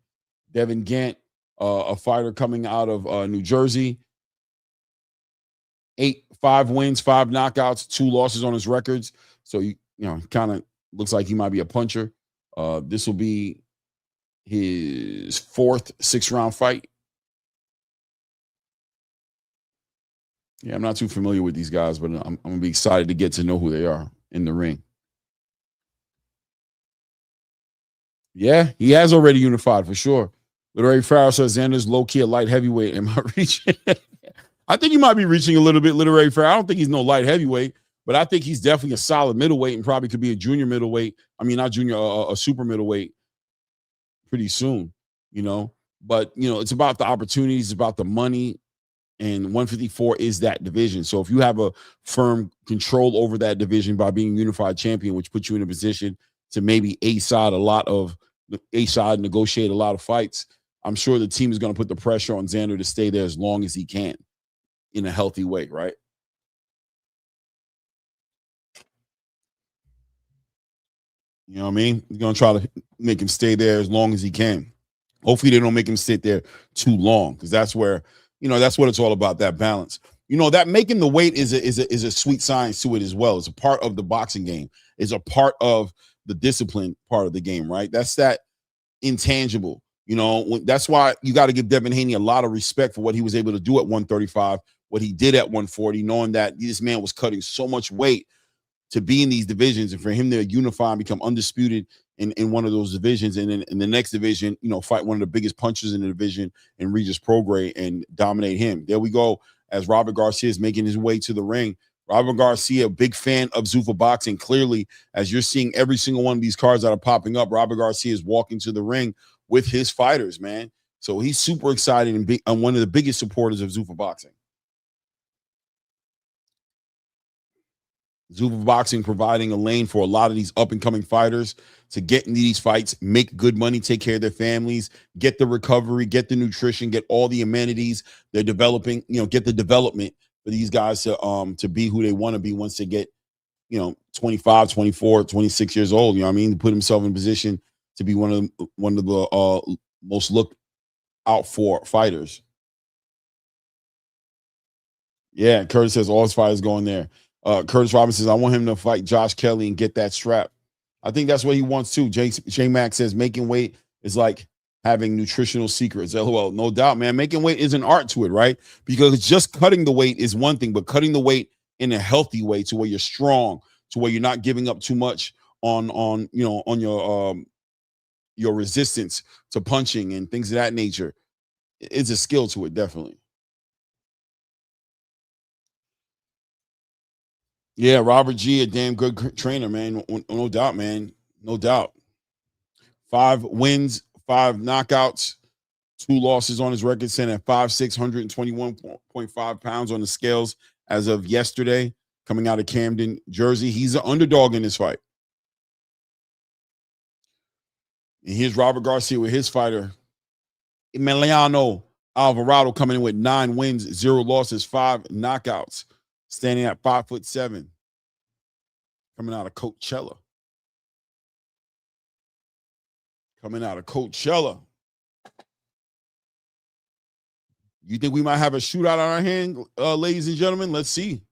Devin Gant, a fighter coming out of New Jersey. 5 wins, 5 knockouts, 2 losses on his records. So kind of looks like he might be a puncher. This will be his 4th 6-round fight. Yeah, I'm not too familiar with these guys, but I'm gonna be excited to get to know who they are in the ring. Yeah, he has already unified for sure. Literary Farrell says Xander's low-key a light heavyweight. Am I reaching? I think he might be reaching a little bit, Literary Farrell. I don't think he's no light heavyweight, but I think he's definitely a solid middleweight and probably could be a junior middleweight. I mean, not junior, a super middleweight pretty soon, But, it's about the opportunities, it's about the money, and 154 is that division. So if you have a firm control over that division by being unified champion, which puts you in a position to maybe A-side negotiate a lot of fights, I'm sure the team is going to put the pressure on Xander to stay there as long as he can in a healthy way, right? You know what I mean? You're going to try to make him stay there as long as he can. Hopefully they don't make him sit there too long, because that's where, that's what it's all about, that balance. That making the weight is a sweet science to it as well. It's a part of the boxing game. It's a part of the discipline part of the game, right? That's that intangible. That's why you got to give Devin Haney a lot of respect for what he was able to do at 135, what he did at 140, knowing that this man was cutting so much weight to be in these divisions, and for him to unify and become undisputed in one of those divisions, and then in the next division, fight one of the biggest punchers in the division in Regis Prograis and dominate him. There we go. As Robert Garcia is making his way to the ring. Robert Garcia, a big fan of Zuffa boxing. Clearly, as you're seeing every single one of these cards that are popping up, Robert Garcia is walking to the ring with his fighters, man. So he's super excited and one of the biggest supporters of Zuffa boxing. Zuffa boxing providing a lane for a lot of these up-and-coming fighters to get into these fights, make good money, take care of their families, get the recovery, get the nutrition, get all the amenities they're developing, get the development for these guys to be who they want to be once they get, 25, 24, 26 years old, to put himself in position to be one of the most looked out for fighters. Yeah, Curtis says all his fighters going there. Curtis Robinson says, I want him to fight Josh Kelly and get that strap. I think that's what he wants too. Shane Mack says making weight is like having nutritional secrets. LOL. No doubt, man. Making weight is an art to it, right? Because just cutting the weight is one thing, but cutting the weight in a healthy way to where you're strong, to where you're not giving up too much on your resistance to punching and things of that nature. It's a skill to it, definitely. Yeah, Robert G, a damn good trainer, man. No doubt, man. No doubt. 5 wins, 5 knockouts, 2 losses on his record, sitting at 5'6", 121.5 pounds on the scales as of yesterday, coming out of Camden, Jersey. He's an underdog in this fight. And here's Robert Garcia with his fighter, Emiliano Alvarado, coming in with 9 wins, 0 losses, 5 knockouts, standing at 5'7", coming out of Coachella. You think we might have a shootout on our hand, ladies and gentlemen? Let's see.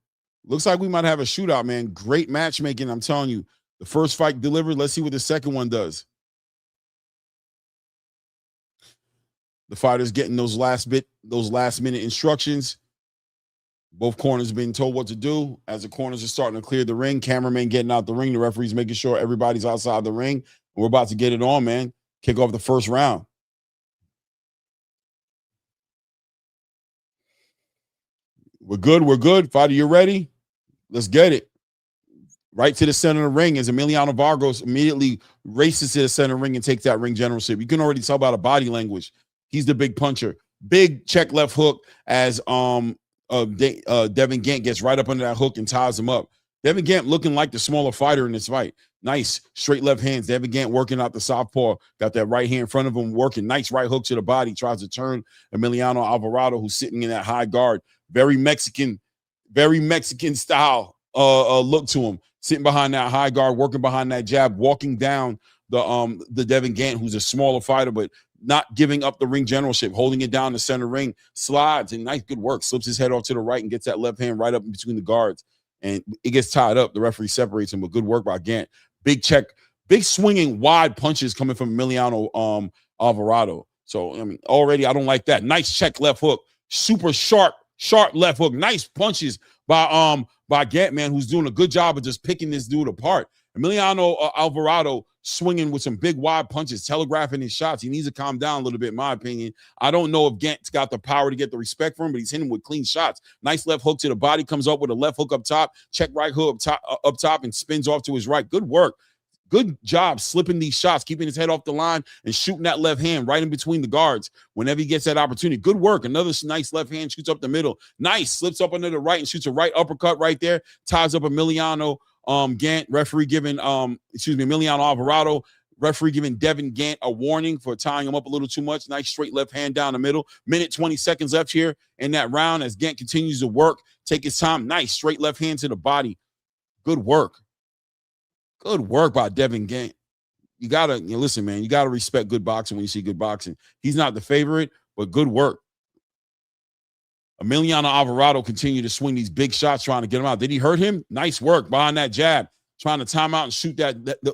Looks like we might have a shootout, man. Great matchmaking, I'm telling you. The first fight delivered. Let's see what the second one does. The fighters getting those last minute instructions. Both corners being told what to do. As the corners are starting to clear the ring, cameraman getting out the ring, the referee's making sure everybody's outside the ring. We're about to get it on, man. Kick off the first round. We're good. We're good. Fighter, you ready? Let's get it. Right to the center of the ring as Emiliano Vargas immediately races to the center of the ring and takes that ring generalship. You can already tell by the body language. He's the big puncher. Big check left hook as Devin Gant gets right up under that hook and ties him up. Devin Gant looking like the smaller fighter in this fight. Nice straight left hands. Devin Gant working out the southpaw. Got that right hand in front of him working. Nice right hook to the body. Tries to turn Emiliano Alvarado, who's sitting in that high guard. Very Mexican style look to him. Sitting behind that high guard, working behind that jab, walking down the Devin Gant, who's a smaller fighter, but not giving up the ring generalship, holding it down the center ring, slides, and nice, good work. Slips his head off to the right and gets that left hand right up in between the guards. And it gets tied up. The referee separates him, but good work by Gant. Big check, big swinging, wide punches coming from Emiliano Alvarado. So, I mean, already I don't like that. Nice check left hook. Super sharp left hook. Nice punches by Gant, man, who's doing a good job of just picking this dude apart. Emiliano Alvarado swinging with some big wide punches, telegraphing his shots. He needs to calm down a little bit, in my opinion. I don't know if Gant's got the power to get the respect from him, but he's hitting with clean shots. Nice left hook to the body, comes up with a left hook up top, check right hook up top, and spins off to his right. Good work. Good job slipping these shots, keeping his head off the line and shooting that left hand right in between the guards whenever he gets that opportunity. Good work. Another nice left hand, shoots up the middle. Nice, slips up under the right and shoots a right uppercut right there. Ties up Emiliano Gant. Referee giving Emiliano Alvarado. Referee giving Devin Gant a warning for tying him up a little too much. Nice straight left hand down the middle. Minute 20 seconds left here in that round as Gant continues to work. Take his time. Nice straight left hand to the body. Good work. Good work by Devin Gant. You gotta listen, man. You gotta respect good boxing when you see good boxing. He's not the favorite, but good work. Emiliano Alvarado continued to swing these big shots, trying to get him out. Did he hurt him? Nice work behind that jab, trying to time out and shoot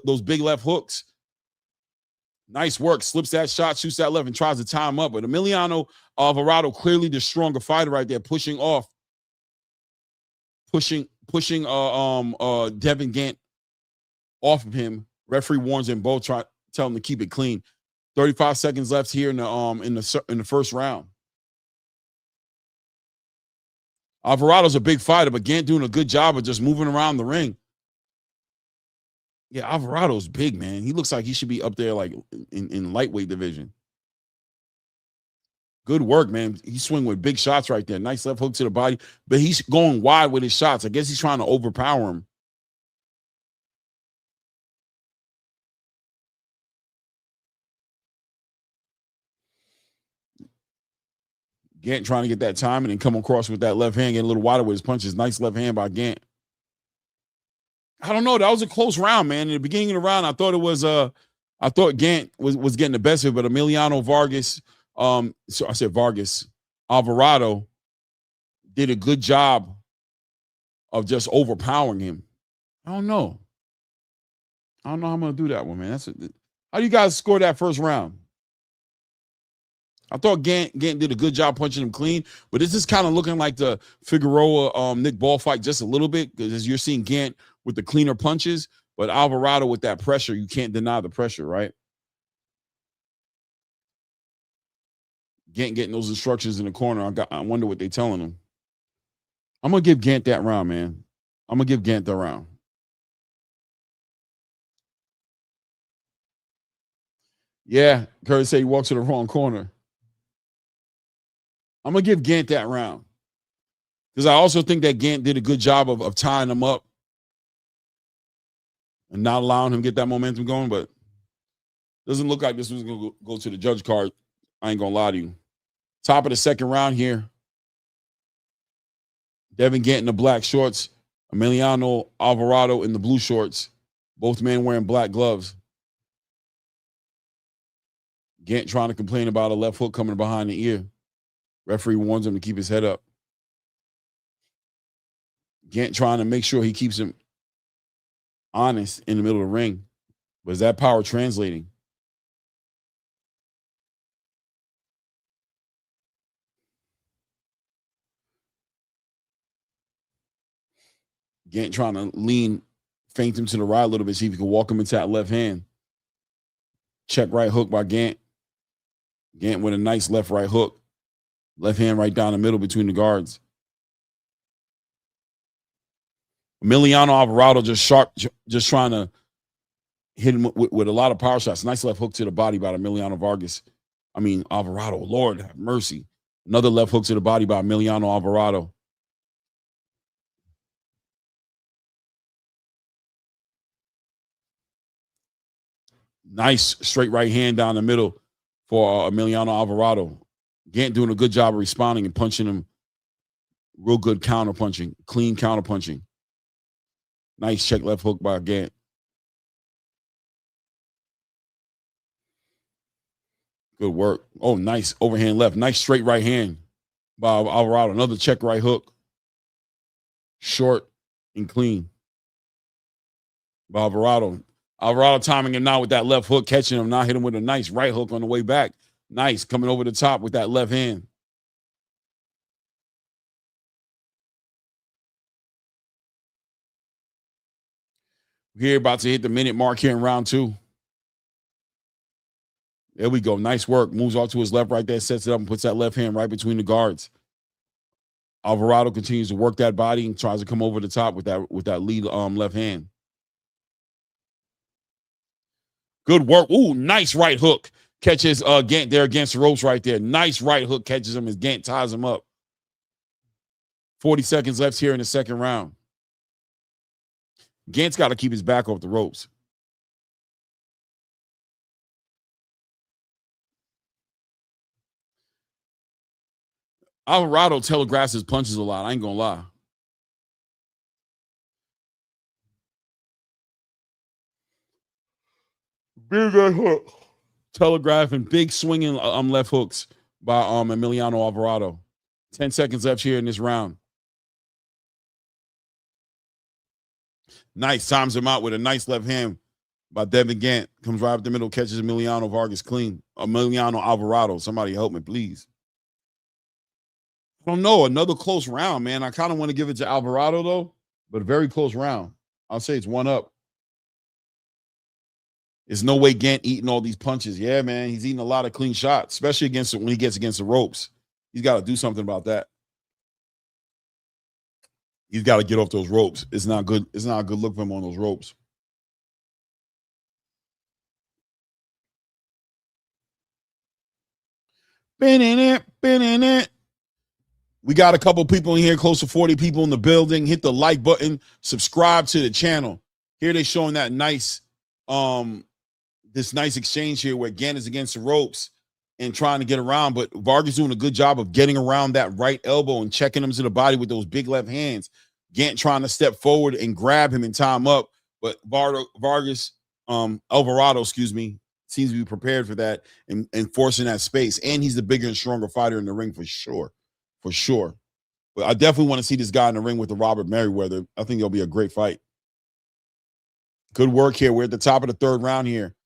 those big left hooks. Nice work. Slips that shot, shoots that left, and tries to tie him up. But Emiliano Alvarado, clearly the stronger fighter right there, pushing Devin Gant off of him. Referee warns them both, tell them to keep it clean. 35 seconds left here in the first round. Alvarado's a big fighter, but Gant doing a good job of just moving around the ring. Yeah, Alvarado's big, man. He looks like he should be up there like in lightweight division. Good work, man. He's swinging with big shots right there. Nice left hook to the body, but he's going wide with his shots. I guess he's trying to overpower him. Gant trying to get that time and then come across with that left hand, get a little wider with his punches. Nice left hand by Gant. I don't know. That was a close round, man. In the beginning of the round, I thought Gant was getting the best of it, but Emiliano Alvarado did a good job of just overpowering him. I don't know how I'm gonna do that one, man. How do you guys score that first round? I thought Gant did a good job punching him clean, but this is kind of looking like the Figueroa Nick Ball fight just a little bit, because as you're seeing Gant with the cleaner punches, but Alvarado with that pressure, you can't deny the pressure, right? Gant getting those instructions in the corner. I wonder what they're telling him. I'm gonna give Gant that round, man. I'm gonna give Gant the round. Yeah, Curtis said he walks to the wrong corner. I'm going to give Gant that round, because I also think that Gant did a good job of tying him up and not allowing him to get that momentum going, but doesn't look like this was going to go to the judge card. I ain't going to lie to you. Top of the second round here. Devin Gant in the black shorts. Emiliano Alvarado in the blue shorts. Both men wearing black gloves. Gant trying to complain about a left hook coming behind the ear. Referee warns him to keep his head up. Gant trying to make sure he keeps him honest in the middle of the ring. But is that power translating? Gant trying to feint him to the right a little bit, see if he can walk him into that left hand. Check right hook by Gant. Gant with a nice left-right hook. Left hand right down the middle between the guards. Emiliano Alvarado just trying to hit him with a lot of power shots. Nice left hook to the body by Emiliano Alvarado. Lord have mercy. Another left hook to the body by Emiliano Alvarado. Nice straight right hand down the middle for Emiliano Alvarado. Gant doing a good job of responding and punching him. Real good counter-punching. Clean counter-punching. Nice check left hook by Gant. Good work. Oh, nice overhand left. Nice straight right hand by Alvarado. Another check right hook. Short and clean by Alvarado. Alvarado timing him now with that left hook, catching him. Now hit him with a nice right hook on the way back. Nice, coming over the top with that left hand. We're about to hit the minute mark here in round 2. There we go. Nice work. Moves off to his left right there, sets it up and puts that left hand right between the guards. Alvarado continues to work that body and tries to come over the top with that lead left hand. Good work. Ooh, nice right hook. Catches Gant there against the ropes right there. Nice right hook catches him as Gant ties him up. 40 seconds left here in the second round. Gant's got to keep his back off the ropes. Alvarado telegraphs his punches a lot. I ain't going to lie. Big hook. Telegraphing big swinging left hooks by Emiliano Alvarado. 10 seconds left here in this round. Nice. Times him out with a nice left hand by Devin Gant. Comes right up the middle, catches Emiliano Vargas clean. Emiliano Alvarado. Somebody help me, please. I don't know. Another close round, man. I kind of want to give it to Alvarado, though, but a very close round. I'll say it's 1-up. There's no way Gant eating all these punches. Yeah, man, he's eating a lot of clean shots, especially when he gets against the ropes. He's got to do something about that. He's got to get off those ropes. It's not good. It's not a good look for him on those ropes. We got a couple people in here, close to 40 people in the building. Hit the like button, subscribe to the channel. Here they're showing that nice this nice exchange here where Gant is against the ropes and trying to get around, but Vargas doing a good job of getting around that right elbow and checking him to the body with those big left hands. Gant trying to step forward and grab him and tie him up, but Alvarado, seems to be prepared for that and forcing that space. And he's the bigger and stronger fighter in the ring for sure. For sure. But I definitely want to see this guy in the ring with the Robert Merriweather. I think it'll be a great fight. Good work here. We're at the top of the third round here.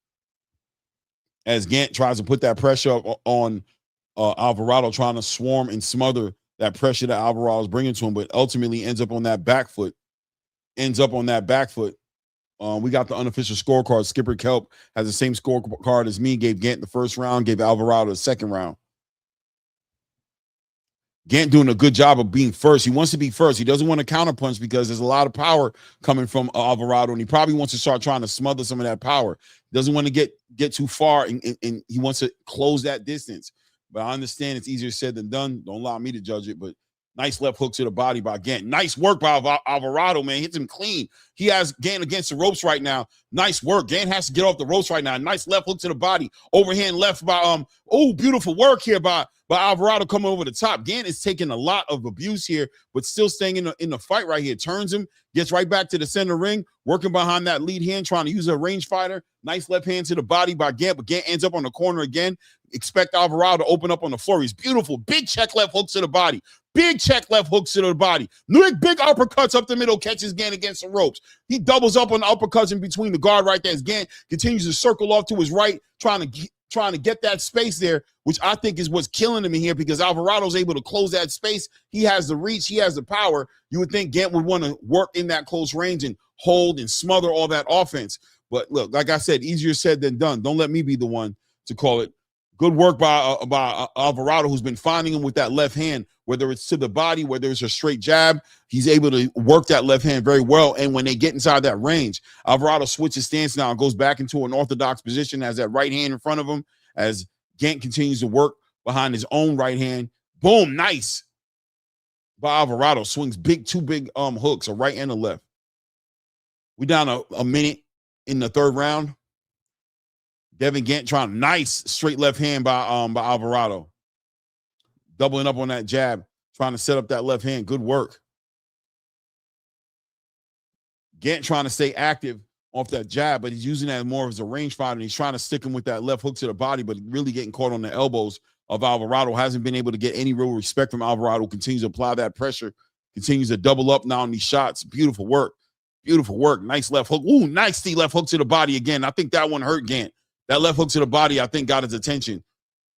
As Gant tries to put that pressure on Alvarado, trying to swarm and smother that pressure that Alvarado is bringing to him, but ultimately ends up on that back foot. We got the unofficial scorecard. Skipper Kelp has the same scorecard as me. Gave Gant the first round, gave Alvarado the second round. Gant doing a good job of being first. He wants to be first. He doesn't want to counterpunch because there's a lot of power coming from Alvarado, and he probably wants to start trying to smother some of that power. He doesn't want to get too far, and he wants to close that distance. But I understand it's easier said than done. Don't allow me to judge it, but nice left hook to the body by Gant. Nice work by Alvarado, man. Hits him clean. He has Gant against the ropes right now. Nice work. Gant has to get off the ropes right now. Nice left hook to the body. Overhand left by beautiful work here by Alvarado coming over the top. Gant is taking a lot of abuse here, but still staying in the fight right here. Turns him, gets right back to the center ring, working behind that lead hand, trying to use a range fighter. Nice left hand to the body by Gant, but Gant ends up on the corner again. Expect Alvarado to open up on the floor. He's beautiful. Big check left hooks to the body. Big check left hooks to the body. Big uppercuts up the middle, catches Gant against the ropes. He doubles up on the uppercuts in between the guard right there as Gant continues to circle off to his right, trying trying to get that space there, which I think is what's killing him in here because Alvarado's able to close that space. He has the reach. He has the power. You would think Gant would want to work in that close range and hold and smother all that offense. But look, like I said, easier said than done. Don't let me be the one to call it. Good work by Alvarado, who's been finding him with that left hand, whether it's to the body, whether it's a straight jab. He's able to work that left hand very well. And when they get inside that range, Alvarado switches stance now and goes back into an orthodox position, has that right hand in front of him as Gant continues to work behind his own right hand. Boom, nice. By Alvarado, swings two big hooks, a right and a left. We down a minute in the third round. Devin Gant trying nice straight left hand by Alvarado. Doubling up on that jab, trying to set up that left hand. Good work. Gant trying to stay active off that jab, but he's using that more as a range fighter, and he's trying to stick him with that left hook to the body, but really getting caught on the elbows of Alvarado. Hasn't been able to get any real respect from Alvarado. Continues to apply that pressure, continues to double up now on these shots. Beautiful work. Beautiful work. Nice left hook. Ooh, nice left hook to the body again. I think that one hurt Gant. That left hook to the body, I think, got his attention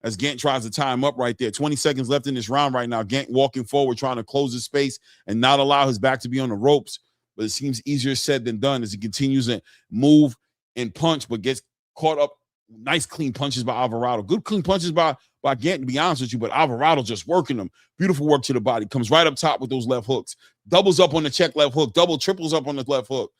as Gant tries to tie him up right there. 20 seconds left in this round right now. Gant walking forward, trying to close his space and not allow his back to be on the ropes. But it seems easier said than done as he continues to move and punch, but gets caught up. Nice clean punches by Alvarado. Good clean punches by Gant, to be honest with you, but Alvarado just working them. Beautiful work to the body. Comes right up top with those left hooks. Doubles up on the check left hook. Triples up on the left hook.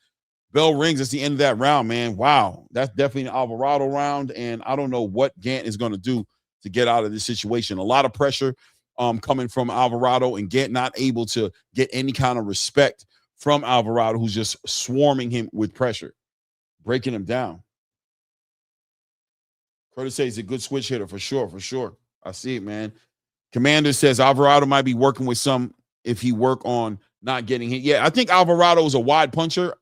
Bell rings. It's the end of that round, man. Wow. That's definitely an Alvarado round, and I don't know what Gant is going to do to get out of this situation. A lot of pressure coming from Alvarado, and Gant not able to get any kind of respect from Alvarado, who's just swarming him with pressure, breaking him down. Curtis says he's a good switch hitter for sure, for sure. I see it, man. Commander says Alvarado might be working with some if he work on not getting hit. Yeah, I think Alvarado is a wide puncher.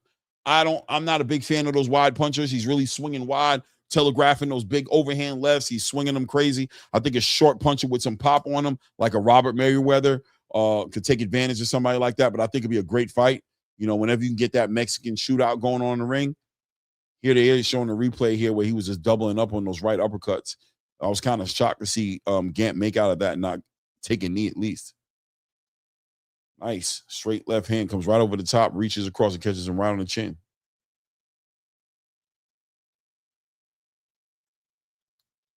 I'm not a big fan of those wide punchers. He's really swinging wide, telegraphing those big overhand lefts. He's swinging them crazy. I think a short puncher with some pop on him, like a Robert Merriweather, could take advantage of somebody like that. But I think it'd be a great fight. You know, whenever you can get that Mexican shootout going on in the ring. Here they are showing a replay here where he was just doubling up on those right uppercuts. I was kind of shocked to see Gant make out of that and not take a knee at least. Nice. Straight left hand comes right over the top, reaches across and catches him right on the chin.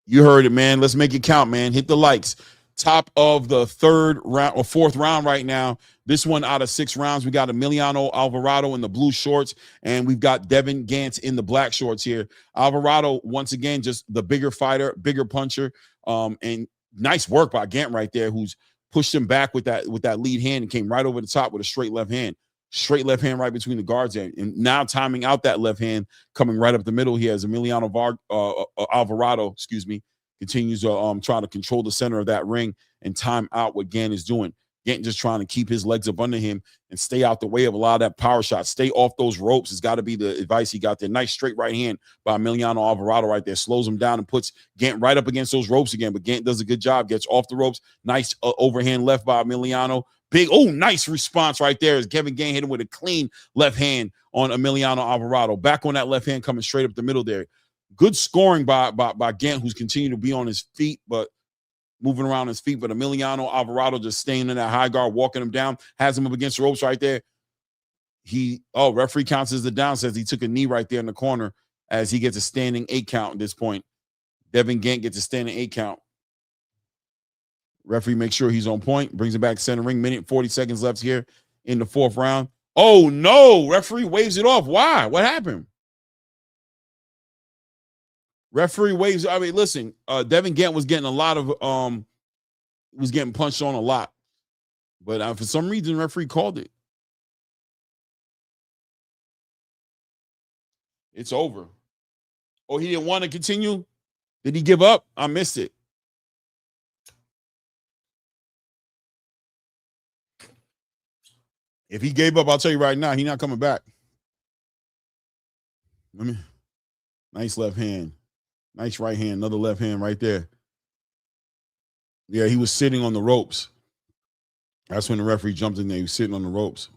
You heard it, man. Let's make it count, man. Hit the likes. Top of the third round or fourth round right now. This one out of 6 rounds. We got Emiliano Alvarado in the blue shorts, and we've got Devin Gant in the black shorts here. Alvarado, once again, just the bigger fighter, bigger puncher, and nice work by Gant right there, who's pushed him back with that lead hand and came right over the top with a straight left hand. Straight left hand right between the guards there. And now timing out that left hand, coming right up the middle. He has Emiliano Alvarado, continues to try to control the center of that ring and time out what Gant is doing. Gant just trying to keep his legs up under him and stay out the way of a lot of that power shot. Stay off those ropes has got to be the advice he got there. Nice straight right hand by Emiliano Alvarado right there. Slows him down and puts Gant right up against those ropes again. But Gant does a good job, gets off the ropes. Nice overhand left by Emiliano. Big, nice response right there as Kevin Gant hit him with a clean left hand on Emiliano Alvarado. Back on that left hand coming straight up the middle there. Good scoring by Gant, who's continuing to be on his feet, but moving around his feet. But Emiliano Alvarado just staying in that high guard, walking him down, has him up against the ropes right there. Referee counts as the down, says he took a knee right there in the corner as he gets a standing 8 count at this point. Devin Gant gets a standing 8 count. Referee makes sure he's on point, brings it back center ring. Minute 40 seconds left here in the 4th round. Oh, no. Referee waves it off. Why? What happened? Referee waves. I mean, listen, Devin Gant was getting a lot of was getting punched on a lot. But for some reason, referee called it. It's over. Oh, he didn't want to continue? Did he give up? I missed it. If he gave up, I'll tell you right now, he's not coming back. Nice left hand. Nice right hand. Another left hand right there. Yeah, he was sitting on the ropes. That's when the referee jumped in there. He was sitting on the ropes.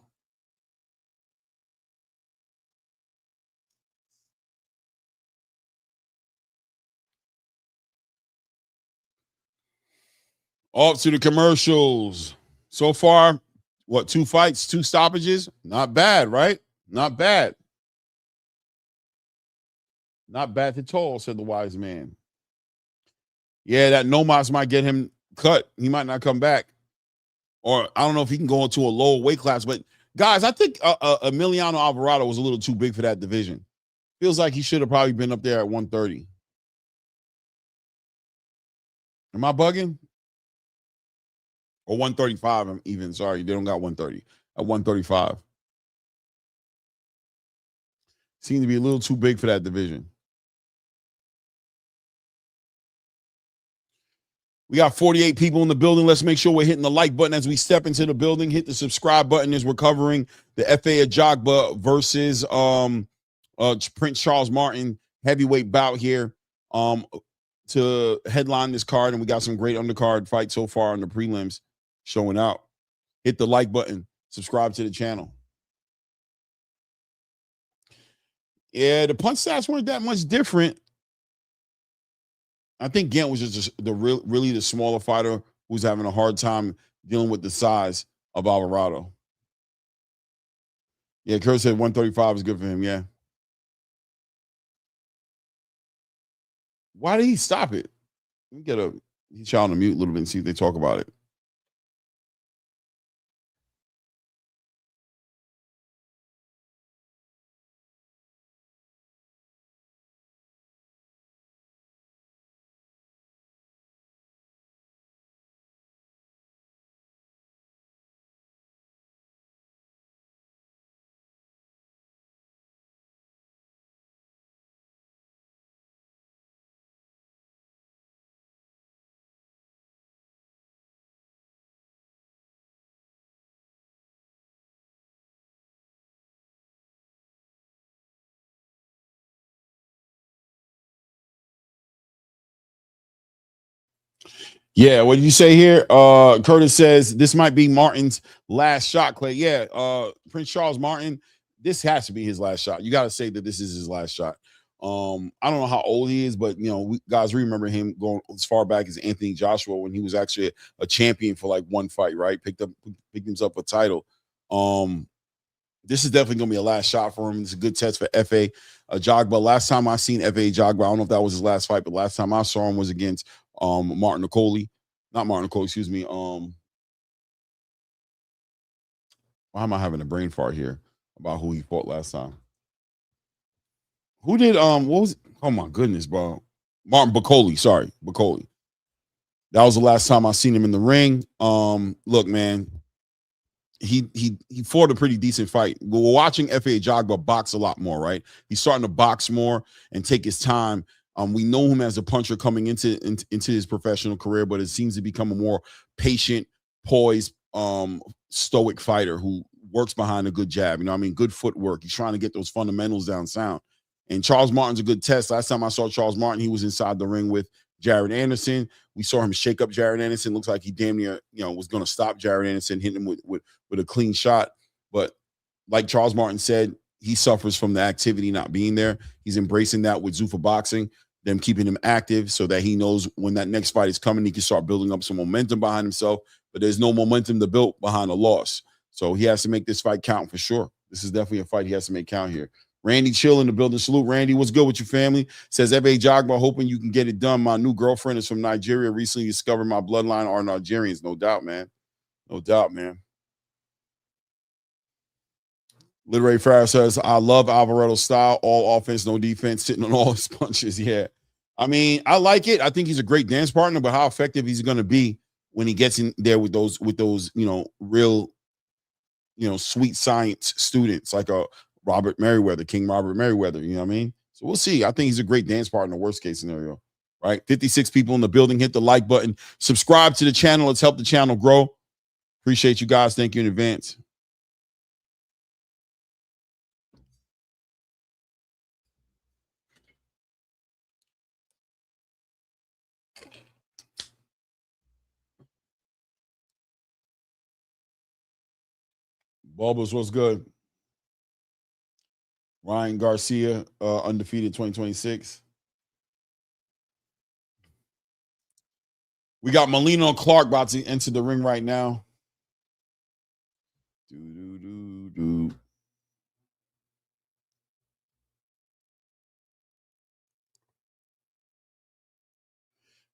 Off to the commercials. So far, what, 2 fights, 2 stoppages? Not bad, right? Not bad. Not bad at all, said the wise man. Yeah, that Nomas might get him cut. He might not come back. Or I don't know if he can go into a lower weight class. But, guys, I think Emiliano Alvarado was a little too big for that division. Feels like he should have probably been up there at 130. Am I bugging? Or 135, I'm even. Sorry, they don't got 130. At 135. Seemed to be a little too big for that division. We got 48 people in the building. Let's make sure we're hitting the like button as we step into the building. Hit the subscribe button as we're covering the FA Ajagba versus Prince Charles Martin heavyweight bout here to headline this card. And we got some great undercard fights so far on the prelims showing out. Hit the like button. Subscribe to the channel. Yeah, the punch stats weren't that much different. I think Gant was just really the smaller fighter who's having a hard time dealing with the size of Alvarado. Yeah, Kurt said 135 is good for him. Yeah. Why did he stop it? Let me get he's trying to mute a little bit and see if they talk about it. Yeah, what did you say here? Curtis says this might be Martin's last shot, Clay. Yeah, Prince Charles Martin, this has to be his last shot. You got to say that this is his last shot. I don't know how old he is, but guys remember him going as far back as Anthony Joshua when he was actually a champion for like one fight, right? Picked himself a title. This is definitely gonna be a last shot for him. It's a good test for FA Ajagba. Last time I seen FA Ajagba, I don't know if that was his last fight, but last time I saw him was against Martin Nicoli. Not Martin Nicoli, excuse me. Why am I having a brain fart here about who he fought last time? Who did what was it? Oh my goodness, bro. Martin Bacoli, sorry, Bacoli. That was the last time I seen him in the ring. Look, man, he fought a pretty decent fight. We're watching FA Ajagba box a lot more, right? He's starting to box more and take his time. We know him as a puncher coming into his professional career, but it seems to become a more patient, poised, stoic fighter who works behind a good jab. You know what I mean? Good footwork. He's trying to get those fundamentals down sound. And Charles Martin's a good test. Last time I saw Charles Martin, he was inside the ring with Jared Anderson. We saw him shake up Jared Anderson. Looks like he damn near, was going to stop Jared Anderson, hitting him with a clean shot. But like Charles Martin said, he suffers from the activity not being there. He's embracing that with Zuffa Boxing, them keeping him active so that he knows when that next fight is coming, he can start building up some momentum behind himself. But there's no momentum to build behind a loss. So he has to make this fight count for sure. This is definitely a fight he has to make count here. Randy Chill in the building. Salute, Randy. What's good with your family? Says Ebe Jagba, hoping you can get it done. My new girlfriend is from Nigeria. Recently discovered my bloodline are Nigerians. No doubt, man. No doubt, man. Literary Farah says, I love Alvarado's style. All offense, no defense, sitting on all his punches. Yeah. I mean, I like it. I think he's a great dance partner, but how effective he's going to be when he gets in there with those, real, sweet science students like a Robert Merriweather, King Robert Merriweather. You know what I mean? So we'll see. I think he's a great dance partner, worst case scenario, right? 56 people in the building. Hit the like button. Subscribe to the channel. Let's help the channel grow. Appreciate you guys. Thank you in advance. Bulbous, what's good? Ryan Garcia, undefeated 2026. We got Molina and Clark about to enter the ring right now.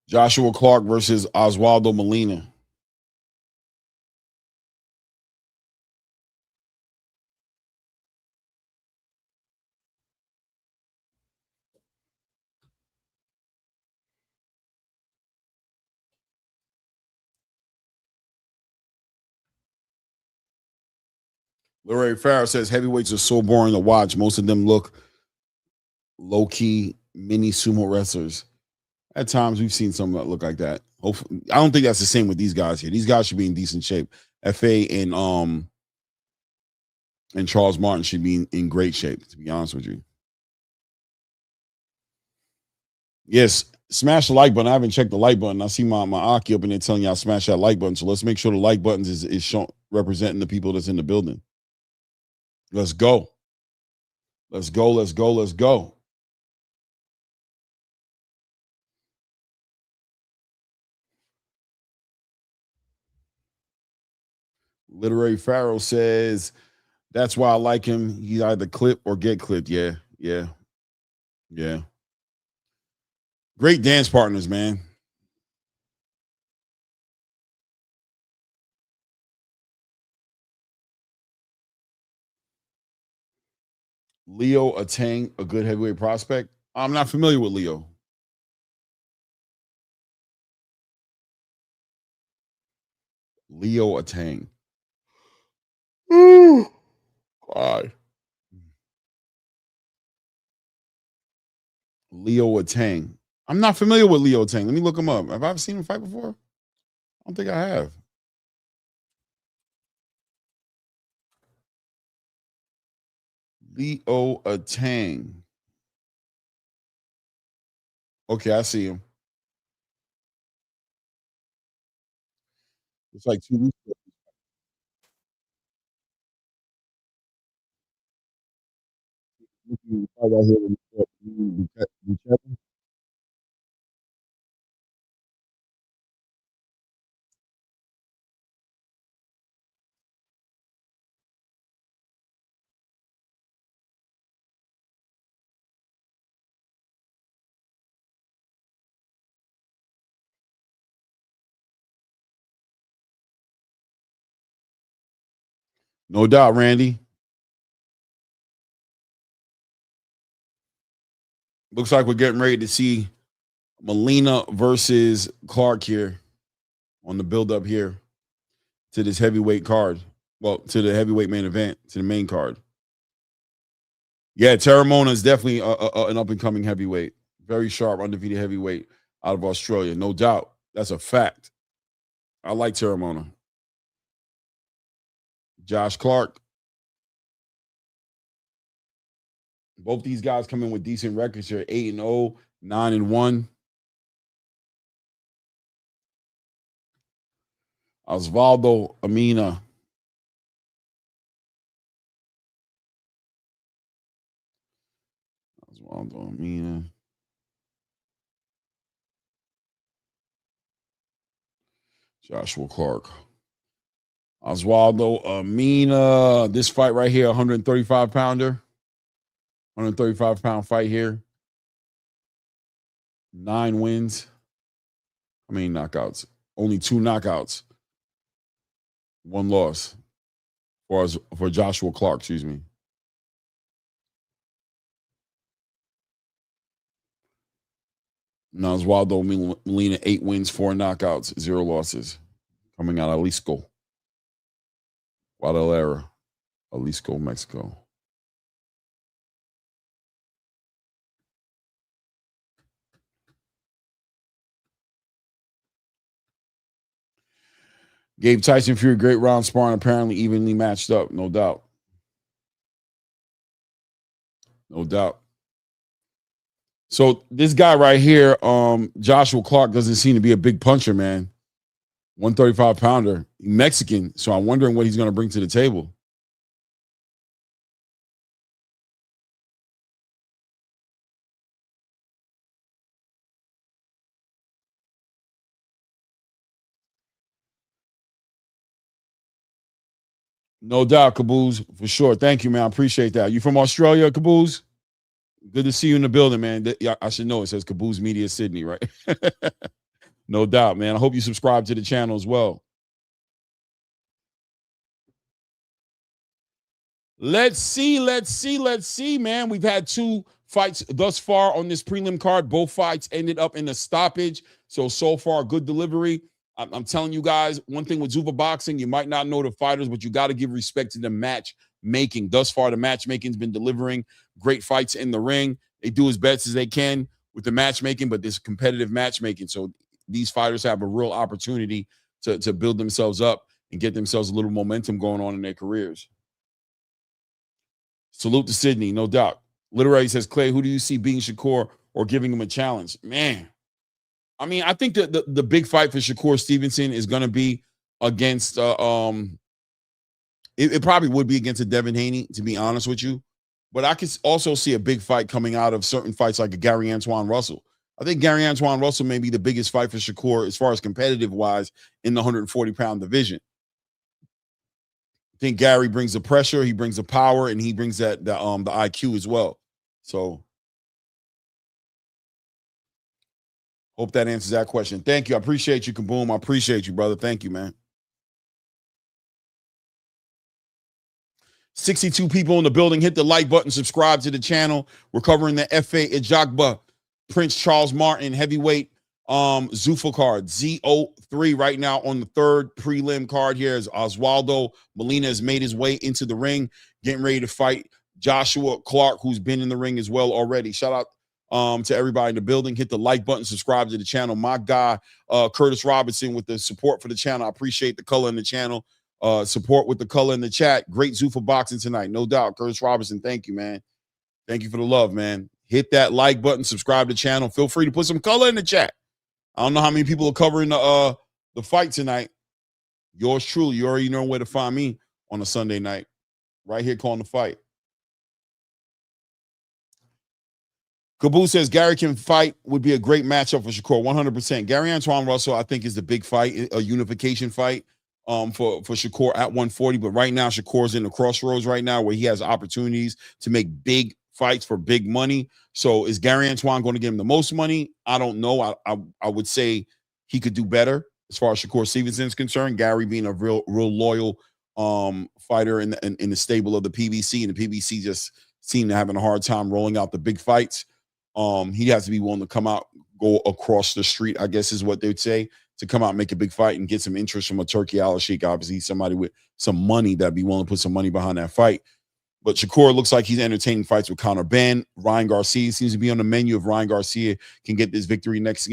Joshua Clark versus Oswaldo Molina. Larry Farrell says heavyweights are so boring to watch. Most of them look low key mini sumo wrestlers. At times, we've seen some that look like that. Hopefully, I don't think that's the same with these guys here. These guys should be in decent shape. FA and Charles Martin should be in great shape. To be honest with you, yes. Smash the like button. I haven't checked the like button. I see my Aki up in there telling y'all smash that like button. So let's make sure the like buttons is showing representing the people that's in the building. Let's go. Let's go. Let's go. Let's go. Literary Pharaoh says that's why I like him. He either clip or get clipped. Yeah, yeah, yeah. Great dance partners, man. Leo Atang, a good heavyweight prospect. I'm not familiar with Leo. Leo Atang. God. Leo Atang. I'm not familiar with Leo Atang. Let me look him up. Have I ever seen him fight before? I don't think I have. Leo Atang. Okay, I see him. It's like 2 weeks ago. No doubt, Randy. Looks like we're getting ready to see Molina versus Clark here on the build up here to this heavyweight card. Well, to the heavyweight main event, to the main card. Yeah, Terramona is definitely an up and coming heavyweight. Very sharp, undefeated heavyweight out of Australia. No doubt. That's a fact. I like Terramona. Josh Clark. Both these guys come in with decent records here 8-0, 9-1. Osvaldo Amina. Osvaldo Amina. Joshua Clark. Osvaldo Amina. This fight right here, 135 pounder. 135 pound fight here. 9 wins. I mean, knockouts. Only 2 knockouts. 1 loss for Joshua Clark, excuse me. Now, Osvaldo Molina, 8 wins, 4 knockouts, 0 losses. Coming out of Jalisco. Guadalajara, Jalisco, Mexico. Gave Tyson Fury great round sparring, apparently evenly matched up, no doubt. No doubt. So this guy right here, Joshua Clark, doesn't seem to be a big puncher, man. 135 pounder, Mexican. So I'm wondering what he's going to bring to the table. No doubt, Caboose, for sure. Thank you, man. I appreciate that. You from Australia, Caboose? Good to see you in the building, man. I should know it says Caboose Media Sydney, right? No doubt, man. I hope you subscribe to the channel as well. Let's see, man. We've had 2 fights thus far on this prelim card. Both fights ended up in a stoppage. So far, good delivery. I'm telling you guys, one thing with Zuva Boxing, you might not know the fighters, but you got to give respect to the matchmaking. Thus far, the matchmaking's been delivering great fights in the ring. They do as best as they can with the matchmaking, but this competitive matchmaking. So these fighters have a real opportunity to build themselves up and get themselves a little momentum going on in their careers. Salute to Sydney, no doubt. Literary says, Clay, who do you see beating Shakur or giving him a challenge? Man, I mean, I think that the big fight for Shakur Stevenson is going to be against, it probably would be against a Devin Haney, to be honest with you. But I could also see a big fight coming out of certain fights like a Gary Antoine Russell. I think Gary Antoine Russell may be the biggest fight for Shakur as far as competitive-wise in the 140-pound division. I think Gary brings the pressure, he brings the power, and he brings the IQ as well. So hope that answers that question. Thank you. I appreciate you, Kaboom. I appreciate you, brother. Thank you, man. 62 people in the building. Hit the like button. Subscribe to the channel. We're covering the FA Ajagba Prince Charles Martin heavyweight Zuffa card. Z03 right now on the 3rd prelim card here as Oswaldo Molina has made his way into the ring, getting ready to fight Joshua Clark, who's been in the ring as well already. Shout out to everybody in the building. Hit the like button, subscribe to the channel. My guy, Curtis Robinson, with the support for the channel. I appreciate the color in the channel. Support with the color in the chat. Great Zuffa boxing tonight, no doubt. Curtis Robinson, thank you, man. Thank you for the love, man. Hit that like button, subscribe to the channel. Feel free to put some color in the chat. I don't know how many people are covering the fight tonight. Yours truly, you already know where to find me on a Sunday night. Right here calling the fight. Caboose says Gary can fight would be a great matchup for Shakur. 100%. Gary Antoine Russell, I think, is the big fight, a unification fight for Shakur at 140. But right now, Shakur's in the crossroads right now where he has opportunities to make big fights for big money. So is Gary Antoine going to give him the most money? I don't know. I would say he could do better as far as Shakur Stevenson is concerned. Gary being a real loyal fighter in the stable of the PBC, and the PBC just seemed to having a hard time rolling out the big fights. He has to be willing to come out, go across the street, I guess is what they'd say, to come out and make a big fight and get some interest from a Turkey Al-Sheikh. Obviously, somebody with some money that'd be willing to put some money behind that fight. But Shakur looks like he's entertaining fights with Conor Benn. Ryan Garcia seems to be on the menu if Ryan Garcia can get this victory next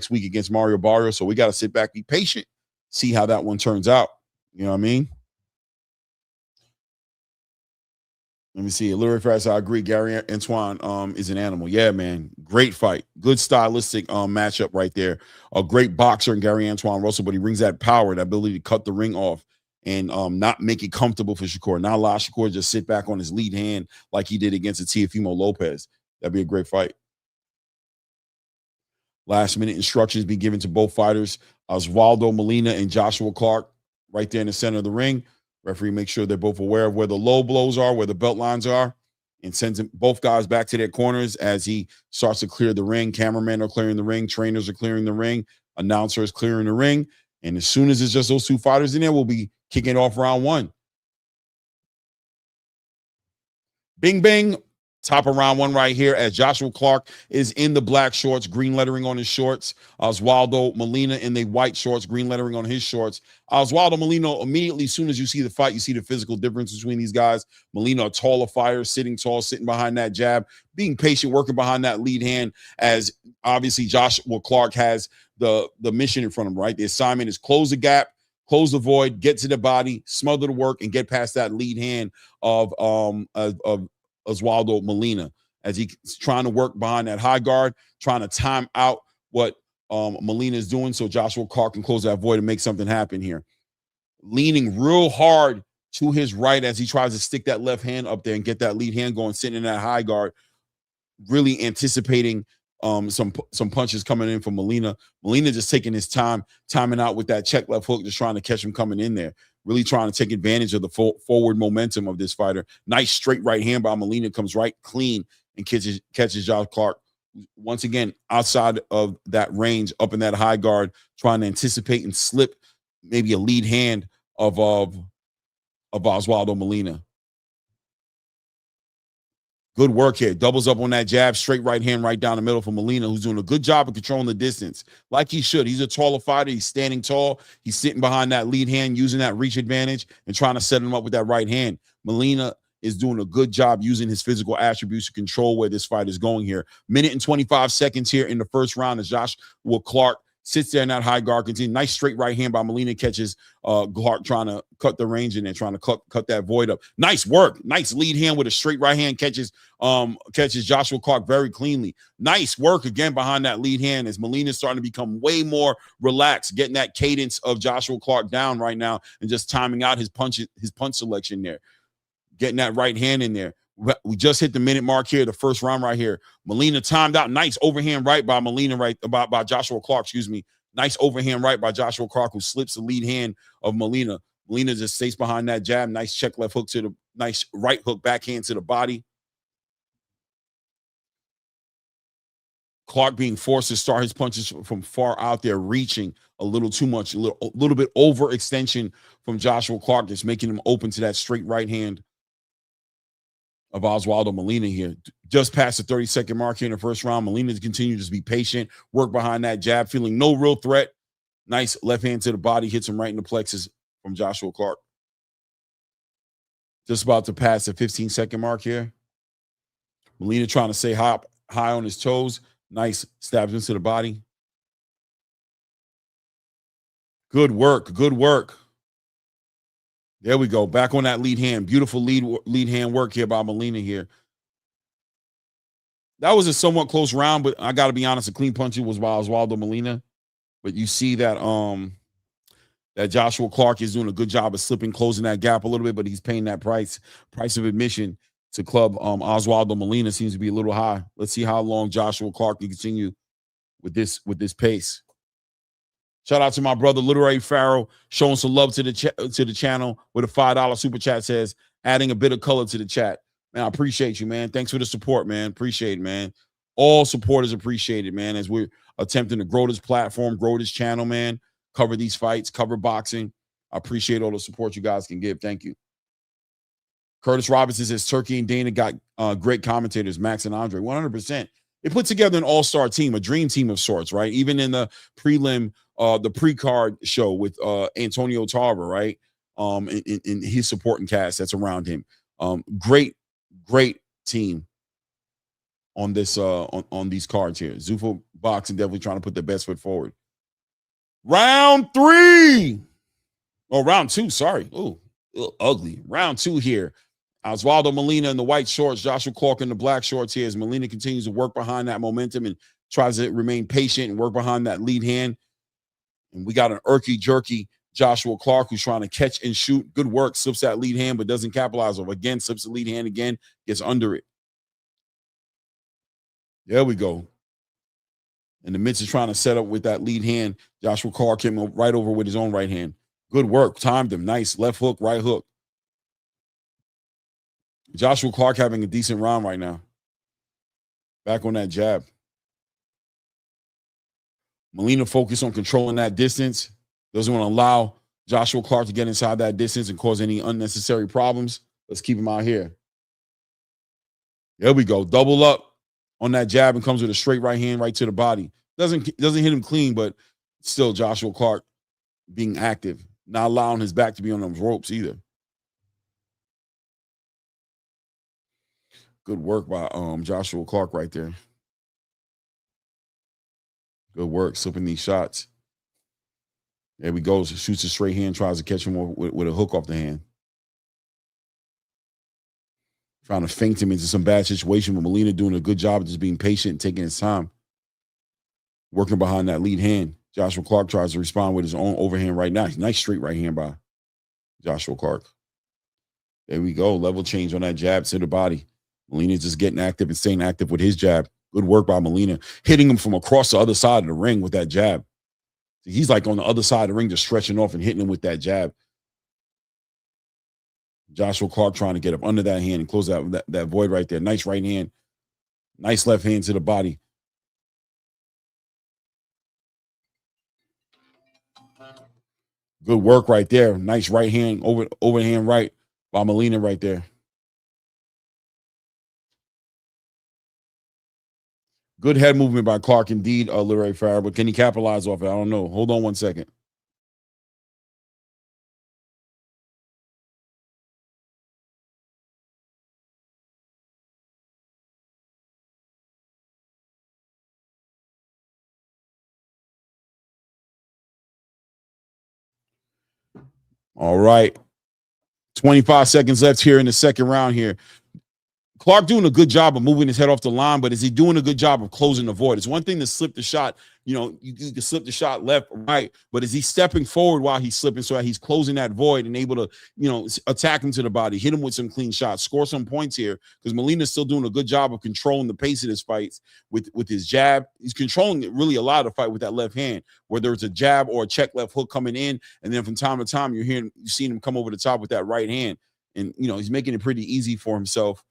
week against Mario Barrios. So we got to sit back, be patient, see how that one turns out. You know what I mean? Let me see. Lyric Fast, I agree. Gary Antoine is an animal. Yeah, man. Great fight. Good stylistic matchup right there. A great boxer in Gary Antoine Russell, but he brings that power, that ability to cut the ring off and not make it comfortable for Shakur. Not allow Shakur to just sit back on his lead hand like he did against Teofimo Lopez. That'd be a great fight. Last minute instructions be given to both fighters, Oswaldo Molina and Joshua Clark, right there in the center of the ring. Referee makes sure they're both aware of where the low blows are, where the belt lines are, and sends both guys back to their corners as he starts to clear the ring. Cameramen are clearing the ring. Trainers are clearing the ring. Announcer is clearing the ring. And as soon as it's just those 2 fighters in there, we'll be kicking off round 1. Bing, bing. Top of round 1 right here as Joshua Clark is in the black shorts, green lettering on his shorts. Oswaldo Molina in the white shorts, green lettering on his shorts. Oswaldo Molina, immediately, as soon as you see the fight, you see the physical difference between these guys. Molina, a taller fighter, sitting tall, sitting behind that jab, being patient, working behind that lead hand, as obviously Joshua Clark has the mission in front of him, right? The assignment is close the gap, close the void, get to the body, smother the work, and get past that lead hand of Oswaldo Molina as he's trying to work behind that high guard, trying to time out what Molina is doing so Joshua Clark can close that void and make something happen here. Leaning real hard to his right as he tries to stick that left hand up there and get that lead hand going, sitting in that high guard, really anticipating some punches coming in from Molina. Molina just taking his time, timing out with that check left hook, just trying to catch him coming in there. Really trying to take advantage of the forward momentum of this fighter. Nice straight right hand by Molina, comes right clean and catches Josh Clark. Once again, outside of that range, up in that high guard, trying to anticipate and slip maybe a lead hand of Oswaldo Molina. Good work here. Doubles up on that jab, straight right hand right down the middle for Molina, who's doing a good job of controlling the distance, like he should. He's a taller fighter. He's standing tall. He's sitting behind that lead hand, using that reach advantage and trying to set him up with that right hand. Molina is doing a good job using his physical attributes to control where this fight is going here. Minute and 25 seconds here in the first round as Joshua Clark sits there in that high guard, continue. Nice straight right hand by Molina, catches Clark trying to cut the range in there, trying to cut that void up. Nice work. Nice lead hand with a straight right hand, catches Joshua Clark very cleanly. Nice work again behind that lead hand as Molina's starting to become way more relaxed, getting that cadence of Joshua Clark down right now and just timing out his punch selection there. Getting that right hand in there. We just hit the minute mark here, the first round right here. Molina timed out. Nice overhand right by Molina, by Joshua Clark, excuse me. Nice overhand right by Joshua Clark, who slips the lead hand of Molina. Molina just stays behind that jab. Nice check left hook to the nice right hook backhand to the body. Clark being forced to start his punches from far out there, reaching a little too much, a little bit overextension from Joshua Clark, just making him open to that straight right hand of Oswaldo Molina here. Just past the 30-second mark here in the first round. Molina continues to be patient, work behind that jab, feeling no real threat. Nice left hand to the body, hits him right in the plexus from Joshua Clark. Just about to pass the 15-second mark here. Molina trying to stay high on his toes. Nice stabs into the body. Good work, good work. There we go. Back on that lead hand. Beautiful lead hand work here by Molina here. That was a somewhat close round, but I got to be honest, a clean punch was by Oswaldo Molina. But you see that that Joshua Clark is doing a good job of closing that gap a little bit, but he's paying that price of admission to club Oswaldo Molina seems to be a little high. Let's see how long Joshua Clark can continue with this pace. Shout out to my brother Literary Farrell, showing some love to the channel with a $5 super chat, says adding a bit of color to the chat. Man, I appreciate you, man. Thanks for the support, man. Appreciate it, man. All support is appreciated, man, as we're attempting to grow this platform, grow this channel, man. Cover these fights, cover boxing. I appreciate all the support you guys can give. Thank you. Curtis Robinson says Turkey and Dana got great commentators, Max and Andre. 100%. It put together an all-star team, a dream team of sorts, right? Even in the prelim, the pre-card show with Antonio Tarver, right? In his supporting cast that's around him. Great team on this on these cards here. Zuffa Boxing definitely trying to put their best foot forward. Round 3. Oh, round 2, sorry. Oh, ugly. Round 2 here. Oswaldo Molina in the white shorts, Joshua Clark in the black shorts here as Molina continues to work behind that momentum and tries to remain patient and work behind that lead hand. And we got an jerky Joshua Clark who's trying to catch and shoot. Good work, slips that lead hand, but doesn't capitalize on it. Again, slips the lead hand again, gets under it. There we go. And the midst is trying to set up with that lead hand. Joshua Clark came right over with his own right hand. Good work, timed him. Nice left hook, right hook. Joshua Clark having a decent round right now. Back on that jab. Molina focused on controlling that distance. Doesn't want to allow Joshua Clark to get inside that distance and cause any unnecessary problems. Let's keep him out here. There we go. Double up on that jab and comes with a straight right hand right to the body. Doesn't hit him clean, but still Joshua Clark being active. Not allowing his back to be on those ropes either. Good work by Joshua Clark right there. Good work, slipping these shots. There we go. Shoots a straight hand, tries to catch him with a hook off the hand. Trying to feint him into some bad situation, but Molina doing a good job of just being patient and taking his time. Working behind that lead hand. Joshua Clark tries to respond with his own overhand right now. Nice straight right hand by Joshua Clark. There we go. Level change on that jab to the body. Molina's just getting active and staying active with his jab. Good work by Molina. Hitting him from across the other side of the ring with that jab. He's like on the other side of the ring, just stretching off and hitting him with that jab. Joshua Clark trying to get up under that hand and close out that void right there. Nice right hand. Nice left hand to the body. Good work right there. Nice right hand, overhand right by Molina right there. Good head movement by Clark indeed, Larry Farrer, but can he capitalize off it? I don't know. Hold on one second. All right. 25 seconds left here in the second round here. Clark doing a good job of moving his head off the line, but is he doing a good job of closing the void? It's one thing to slip the shot. You know, you can slip the shot left or right, but is he stepping forward while he's slipping so that he's closing that void and able to, you know, attack him to the body, hit him with some clean shots, score some points here? Because Molina's still doing a good job of controlling the pace of his fights with his jab. He's controlling it really a lot of the fight with that left hand, whether it's a jab or a check left hook coming in, and then from time to time you're seeing him come over the top with that right hand, and you know he's making it pretty easy for himself.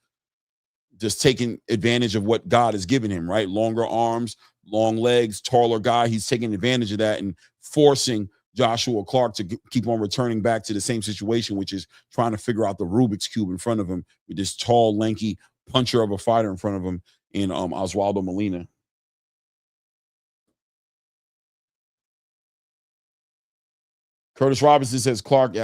Just taking advantage of what God has given him, right? Longer arms, long legs, taller guy. He's taking advantage of that and forcing Joshua Clark to keep on returning back to the same situation, which is trying to figure out the Rubik's Cube in front of him with this tall, lanky puncher of a fighter in front of him in Oswaldo Molina. Curtis Robinson says Clark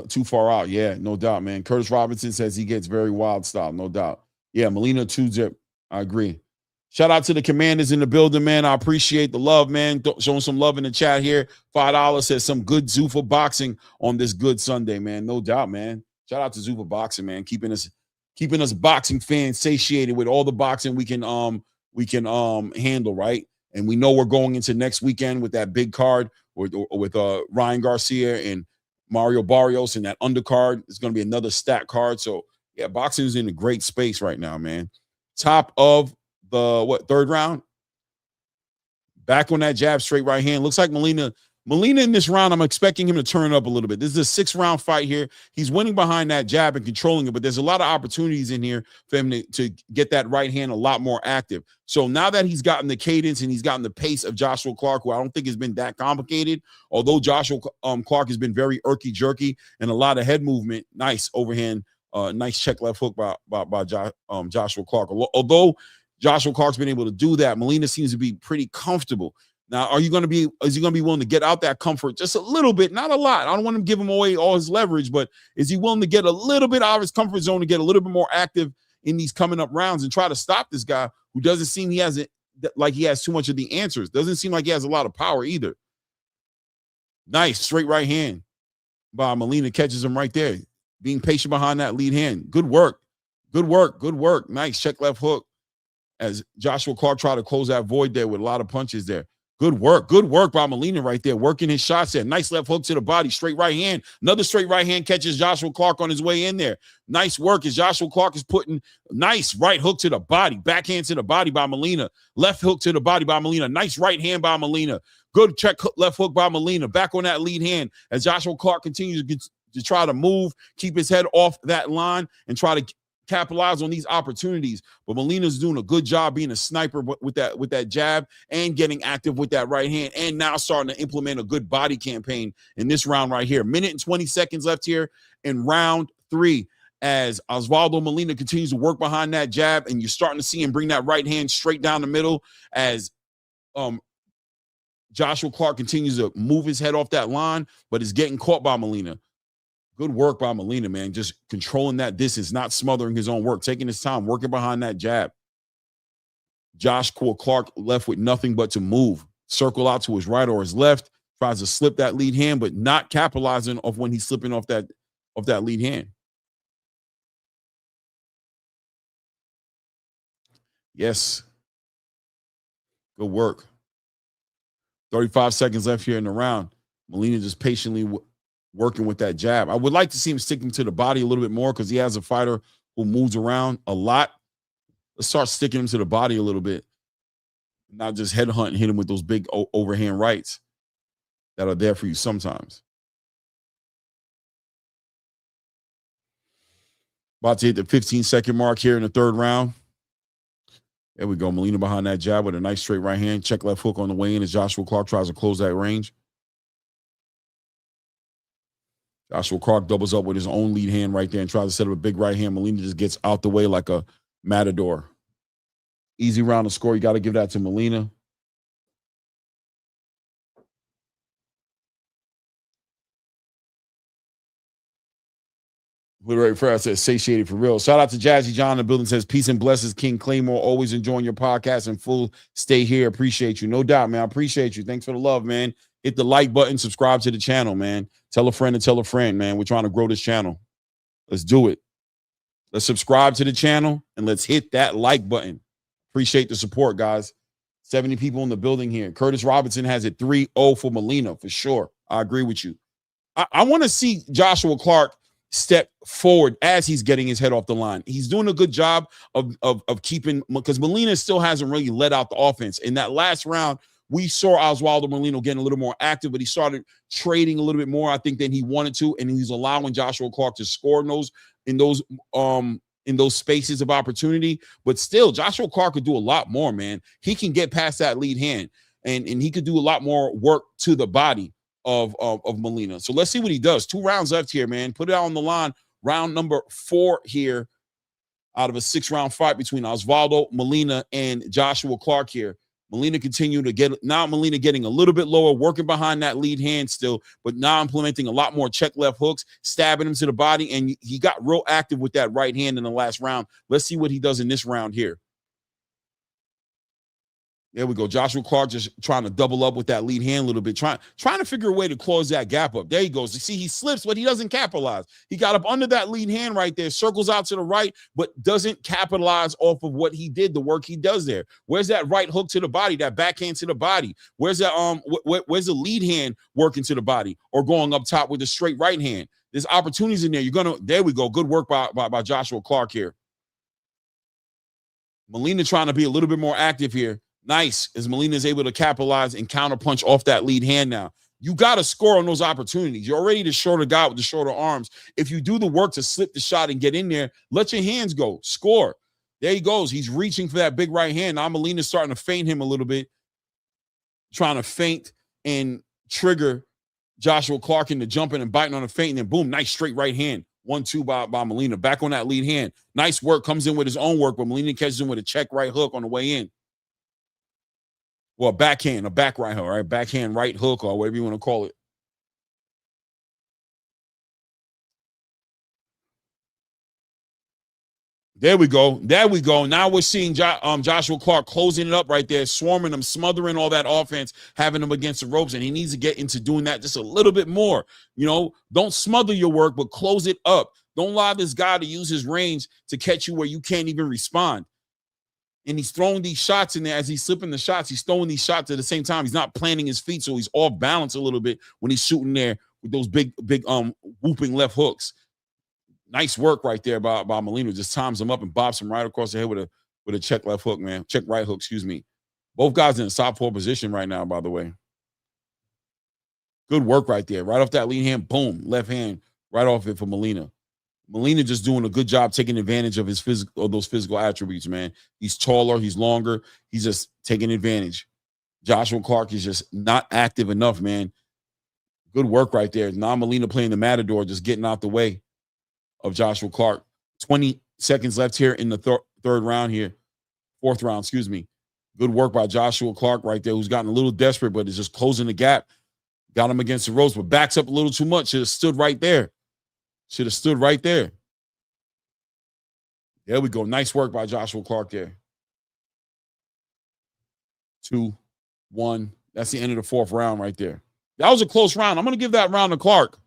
too far out. Yeah, no doubt, man. Curtis Robinson says he gets very wild style, no doubt. Yeah, Molina 2-zip. I agree. Shout out to the commanders in the building, man. I appreciate the love, man. Showing some love in the chat here. $5 says some good Zuffa boxing on this good Sunday, man. No doubt, man. Shout out to Zuffa Boxing, man. Keeping us boxing fans satiated with all the boxing we can handle, right? And we know we're going into next weekend with that big card with Ryan Garcia and Mario Barrios, and that undercard. It's going to be another stacked card. So yeah, boxing is in a great space right now, man. Top of the third round. Back on that jab, straight right hand. Looks like Molina in this round, I'm expecting him to turn up a little bit. This is a 6-round fight here. He's winning behind that jab and controlling it, but there's a lot of opportunities in here for him to get that right hand a lot more active. So now that he's gotten the cadence and he's gotten the pace of Joshua Clark, who I don't think has been that complicated, although Joshua Clark has been very irky-jerky and a lot of head movement. Nice overhand. Nice check left hook by Joshua Clark. Although Joshua Clark's been able to do that, Molina seems to be pretty comfortable. Now, is he going to be willing to get out that comfort just a little bit? Not a lot. I don't want him to give him away all his leverage, but is he willing to get a little bit out of his comfort zone to get a little bit more active in these coming up rounds and try to stop this guy who doesn't seem he has too much of the answers? Doesn't seem like he has a lot of power either. Nice straight right hand by Molina, catches him right there. Being patient behind that lead hand. Good work. Good work. Good work. Nice check left hook as Joshua Clark tried to close that void there with a lot of punches there. Good work. Good work by Molina right there, working his shots there. Nice left hook to the body, straight right hand. Another straight right hand catches Joshua Clark on his way in there. Nice work as Joshua Clark is putting nice right hook to the body, backhand to the body by Molina. Left hook to the body by Molina. Nice right hand by Molina. Good check left hook by Molina. Back on that lead hand as Joshua Clark continues to try to move, keep his head off that line, and try to capitalize on these opportunities. But Molina's doing a good job being a sniper with that jab and getting active with that right hand, and now starting to implement a good body campaign in this round right here. Minute and 20 seconds left here in round 3 as Oswaldo Molina continues to work behind that jab, and you're starting to see him bring that right hand straight down the middle as Joshua Clark continues to move his head off that line, but is getting caught by Molina. Good work by Molina, man. Just controlling that distance, not smothering his own work, taking his time, working behind that jab. Joshua Clark left with nothing but to move, circle out to his right or his left, tries to slip that lead hand, but not capitalizing off when he's slipping off that lead hand. Yes. Good work. 35 seconds left here in the round. Molina just patiently working with that jab. I would like to see him sticking to the body a little bit more because he has a fighter who moves around a lot. Let's start sticking him to the body a little bit. Not just headhunt and hit him with those big overhand rights that are there for you sometimes. About to hit the 15-second mark here in the third round. There we go. Molina behind that jab with a nice straight right hand. Check left hook on the way in as Joshua Clark tries to close that range. Joshua Clark doubles up with his own lead hand right there and tries to set up a big right hand. Molina just gets out the way like a matador. Easy round to score. You got to give that to Molina. Literary Prayer says, satiated for real. Shout out to Jazzy John in the building, says, peace and blessings, King Claymore. Always enjoying your podcast in full. Stay here. Appreciate you. No doubt, man. I appreciate you. Thanks for the love, man. Hit the like button. Subscribe to the channel, man. Tell a friend and tell a friend, man. We're trying to grow this channel. Let's do it. Let's subscribe to the channel and let's hit that like button. Appreciate the support, guys. 70 people in the building here. Curtis Robinson has it 3-0 for Molina, for sure. I agree with you. I want to see Joshua Clark step forward as he's getting his head off the line. He's doing a good job of keeping, because Molina still hasn't really let out the offense. In that last round, we saw Oswaldo Molina getting a little more active, but he started trading a little bit more, I think, than he wanted to, and he's allowing Joshua Clark to score in those spaces of opportunity. But still, Joshua Clark could do a lot more, man. He can get past that lead hand, and he could do a lot more work to the body of Molina. So let's see what he does. 2 rounds left here, man. Put it out on the line. Round number 4 here out of a 6-round fight between Oswaldo Molina and Joshua Clark here. Molina continued to get, now Molina getting a little bit lower, working behind that lead hand still, but now implementing a lot more check left hooks, stabbing him to the body, and he got real active with that right hand in the last round. Let's see what he does in this round here. There we go. Joshua Clark just trying to double up with that lead hand a little bit, trying to figure a way to close that gap up. There he goes. You see, he slips, but he doesn't capitalize. He got up under that lead hand right there, circles out to the right, but doesn't capitalize off of what he did, the work he does there. Where's that right hook to the body, that backhand to the body? Where's that where's the lead hand working to the body or going up top with the straight right hand? There's opportunities in there. There we go. Good work by Joshua Clark here. Molina trying to be a little bit more active here. Nice, as Molina is able to capitalize and counterpunch off that lead hand now. You got to score on those opportunities. You're already the shorter guy with the shorter arms. If you do the work to slip the shot and get in there, let your hands go. Score. There he goes. He's reaching for that big right hand. Now Molina's starting to feint him a little bit, trying to feint and trigger Joshua Clark into jumping and biting on a feint, and then boom, nice straight right hand. 1-2 by Molina. Back on that lead hand. Nice work. Comes in with his own work, but Molina catches him with a check right hook on the way in. Well, backhand, a back right hook, right? Backhand right hook, or whatever you want to call it. There we go. There we go. Now we're seeing Joshua Clark closing it up right there, swarming him, smothering all that offense, having him against the ropes, and he needs to get into doing that just a little bit more. You know, don't smother your work, but close it up. Don't allow this guy to use his range to catch you where you can't even respond. And he's throwing these shots in there as he's slipping the shots. He's throwing these shots at the same time. He's not planting his feet, so he's off balance a little bit when he's shooting there with those big whooping left hooks. Nice work right there by Molina. Just times him up and bobs him right across the head with a check left hook, man. Check right hook, excuse me. Both guys in a southpaw position right now, by the way. Good work right there. Right off that lead hand, boom, left hand, right off it for Molina. Molina just doing a good job taking advantage of those physical attributes, man. He's taller, he's longer, he's just taking advantage. Joshua Clark is just not active enough, man. Good work right there. Now Molina playing the matador, just getting out the way of Joshua Clark. 20 seconds left here in the third round here. Fourth round, excuse me. Good work by Joshua Clark right there, who's gotten a little desperate, but is just closing the gap. Got him against the ropes, but backs up a little too much. Should have stood right there. Should have stood right there. There we go. Nice work by Joshua Clark there. 2-1. That's the end of the fourth round right there. That was a close round. I'm going to give that round to Clark.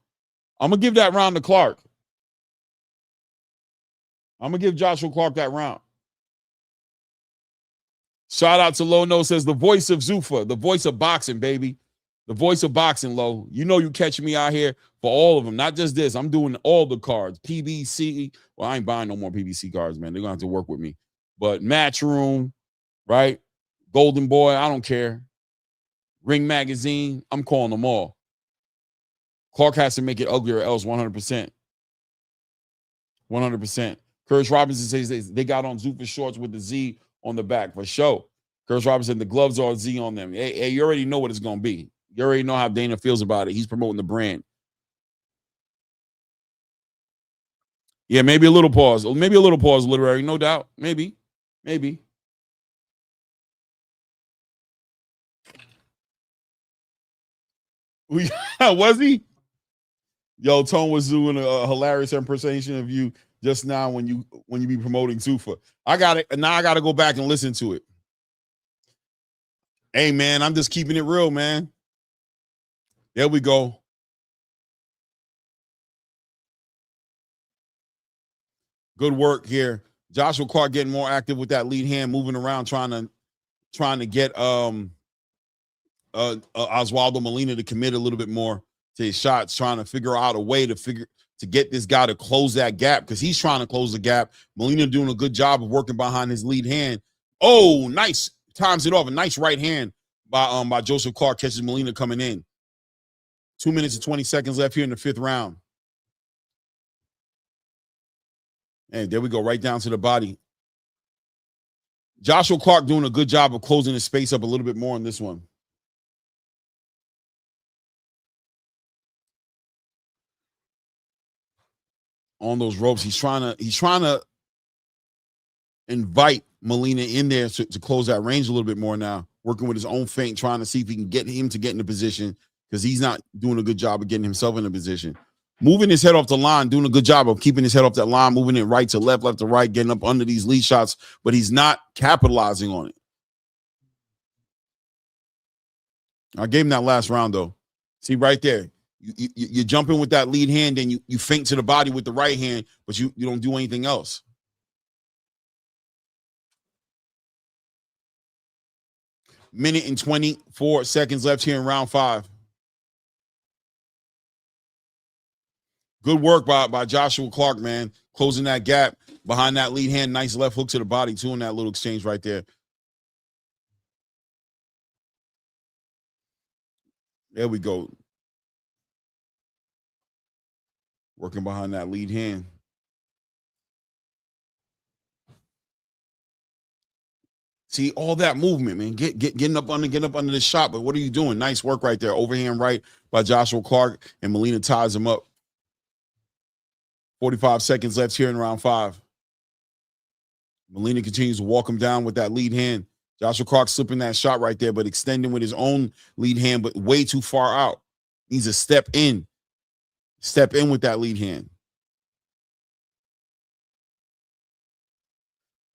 I'm going to give that round to Clark. I'm going to give Joshua Clark that round. Shout out to Low No, says the voice of Zuffa, the voice of boxing, baby. The voice of boxing, Low. You know you catching me out here for all of them, not just this. I'm doing all the cards. PBC. Well, I ain't buying no more PBC cards, man. They're going to have to work with me. But Matchroom, right? Golden Boy, I don't care. Ring Magazine, I'm calling them all. Clark has to make it uglier, else 100%. 100%. Curtis Robinson says they got on Zuffa shorts with the Z on the back for sure. Curtis Robinson, the gloves are Z on them. Hey, you already know what it's going to be. You already know how Dana feels about it. He's promoting the brand. Yeah, maybe a little pause. Maybe a little pause, literary, no doubt. Maybe. Was he? Yo, Tone was doing a hilarious impersonation of you just now when you be promoting Zuffa. I got it. Now I got to go back and listen to it. Hey, man, I'm just keeping it real, man. There we go. Good work here. Joshua Clark getting more active with that lead hand, moving around, trying to get Oswaldo Molina to commit a little bit more to his shots, trying to figure out a way to get this guy to close that gap because he's trying to close the gap. Molina doing a good job of working behind his lead hand. Oh, nice. Times it off. A nice right hand by Joseph Clark, catches Molina coming in. 2 minutes and 20 seconds left here in the 5th round. And there we go, right down to the body. Joshua Clark doing a good job of closing his space up a little bit more in this one. On those ropes, he's trying to invite Molina in there to close that range a little bit more now, working with his own feint, trying to see if he can get him to get in a position because he's not doing a good job of getting himself in a position. Moving his head off the line, doing a good job of keeping his head off that line, moving it right to left, left to right, getting up under these lead shots, but he's not capitalizing on it. I gave him that last round, though. See, right there. You jump in with that lead hand, and you feint to the body with the right hand, but you don't do anything else. Minute and 24 seconds left here in round 5. Good work by Joshua Clark, man. Closing that gap behind that lead hand. Nice left hook to the body, too, in that little exchange right there. There we go. Working behind that lead hand. See, all that movement, man. Getting up under the shot, but what are you doing? Nice work right there. Overhand right by Joshua Clark, and Molina ties him up. 45 seconds left here in round 5. Molina continues to walk him down with that lead hand. Joshua Clark slipping that shot right there, but extending with his own lead hand, but way too far out. Needs a step in. Step in with that lead hand.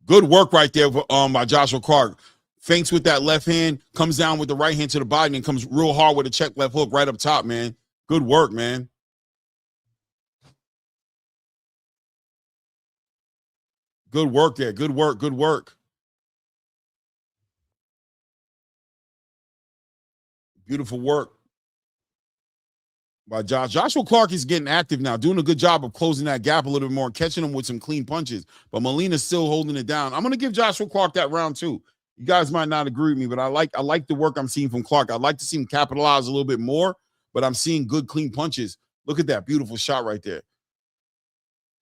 Good work right there by Joshua Clark. Feints with that left hand, comes down with the right hand to the body, and comes real hard with a check left hook right up top, man. Good work, man. Good work there. Good work. Good work. Beautiful work by Josh. Joshua Clark is getting active now, doing a good job of closing that gap a little bit more, catching him with some clean punches. But Molina's still holding it down. I'm going to give Joshua Clark that round too. You guys might not agree with me, but I like the work I'm seeing from Clark. I'd like to see him capitalize a little bit more, but I'm seeing good, clean punches. Look at that beautiful shot right there.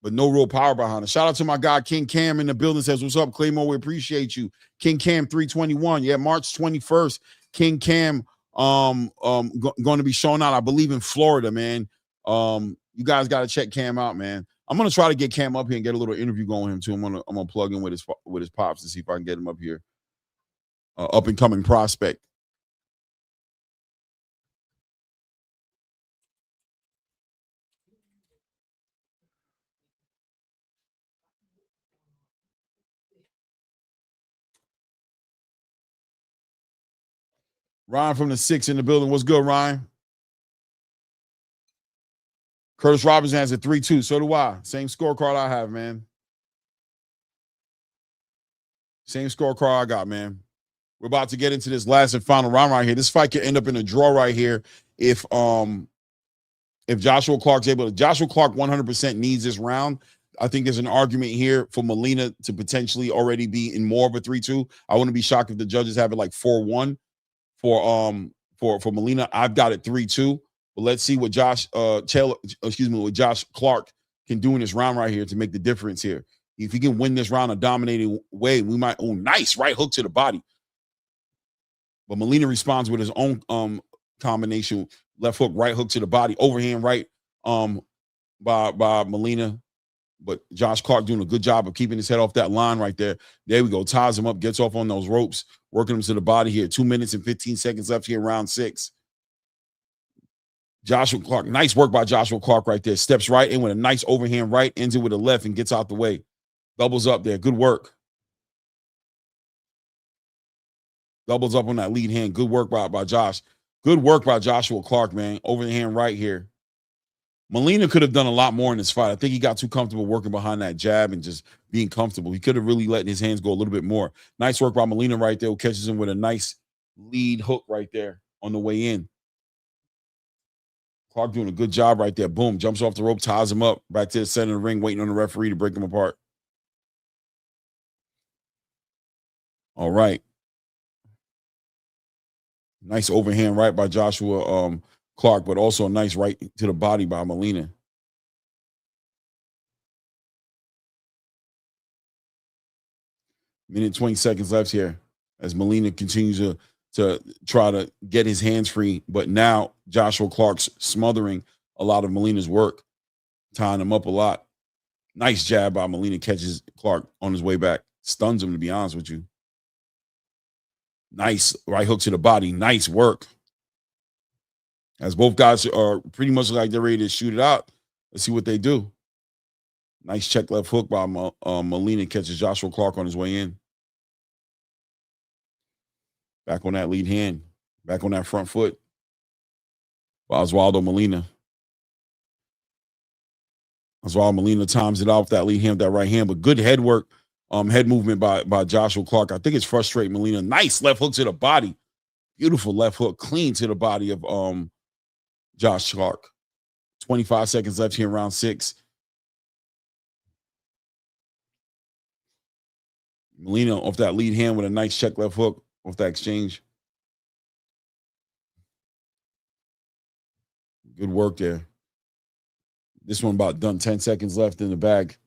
But no real power behind it. Shout out to my guy, King Cam in the building. Says, what's up, Claymore? We appreciate you. King Cam 321. Yeah, March 21st. King Cam going to be showing out, I believe, in Florida, man. You guys got to check Cam out, man. I'm going to try to get Cam up here and get a little interview going with him, too. I'm gonna plug in with his pops to see if I can get him up here. Up-and-coming prospect. Ryan from the 6 in the building. What's good, Ryan? Curtis Robinson has a 3-2. So do I. Same scorecard I have, man. Same scorecard I got, man. We're about to get into this last and final round right here. This fight could end up in a draw right here if Joshua Clark's able to. Joshua Clark 100% needs this round. I think there's an argument here for Molina to potentially already be in more of a 3-2. I wouldn't be shocked if the judges have it like 4-1 for Molina. I've got it 3-2. But let's see what what Josh Clark can do in this round right here to make the difference here. If he can win this round a dominating way, we might. Oh, nice right hook to the body. But Molina responds with his own combination, left hook, right hook to the body, overhand right by Molina. But Josh Clark doing a good job of keeping his head off that line right there. There we go. Ties him up, gets off on those ropes, working him to the body here. 2 minutes and 15 seconds left here, round 6. Joshua Clark, nice work by Joshua Clark right there. Steps right in with a nice overhand right, ends it with a left and gets out the way. Doubles up there. Good work. Doubles up on that lead hand. Good work by Josh. Good work by Joshua Clark, man. Over the hand right here. Molina could have done a lot more in this fight. I think he got too comfortable working behind that jab and just being comfortable. He could have really let his hands go a little bit more. Nice work by Molina right there, who catches him with a nice lead hook right there on the way in. Clark doing a good job right there. Boom, jumps off the rope, ties him up, back to the center of the ring, waiting on the referee to break him apart. All right. Nice overhand right by Joshua Clark, but also a nice right to the body by Molina. Minute 20 seconds left here as Molina continues to try to get his hands free. But now Joshua Clark's smothering a lot of Molina's work, tying him up a lot. Nice jab by Molina, catches Clark on his way back. Stuns him, to be honest with you. Nice right hook to the body. Nice work. As both guys are pretty much like they're ready to shoot it out. Let's see what they do. Nice check left hook by Molina, catches Joshua Clark on his way in. Back on that lead hand. Back on that front foot by Osvaldo Molina. Osvaldo Molina times it off that lead hand, that right hand, but good head work, head movement by Joshua Clark. I think it's frustrating Molina. Nice left hook to the body. Beautiful left hook, clean to the body of Josh Clark. 25 seconds left here in round 6. Molina off that lead hand with a nice check left hook off that exchange. Good work there. This one about done. 10 seconds left in the bag.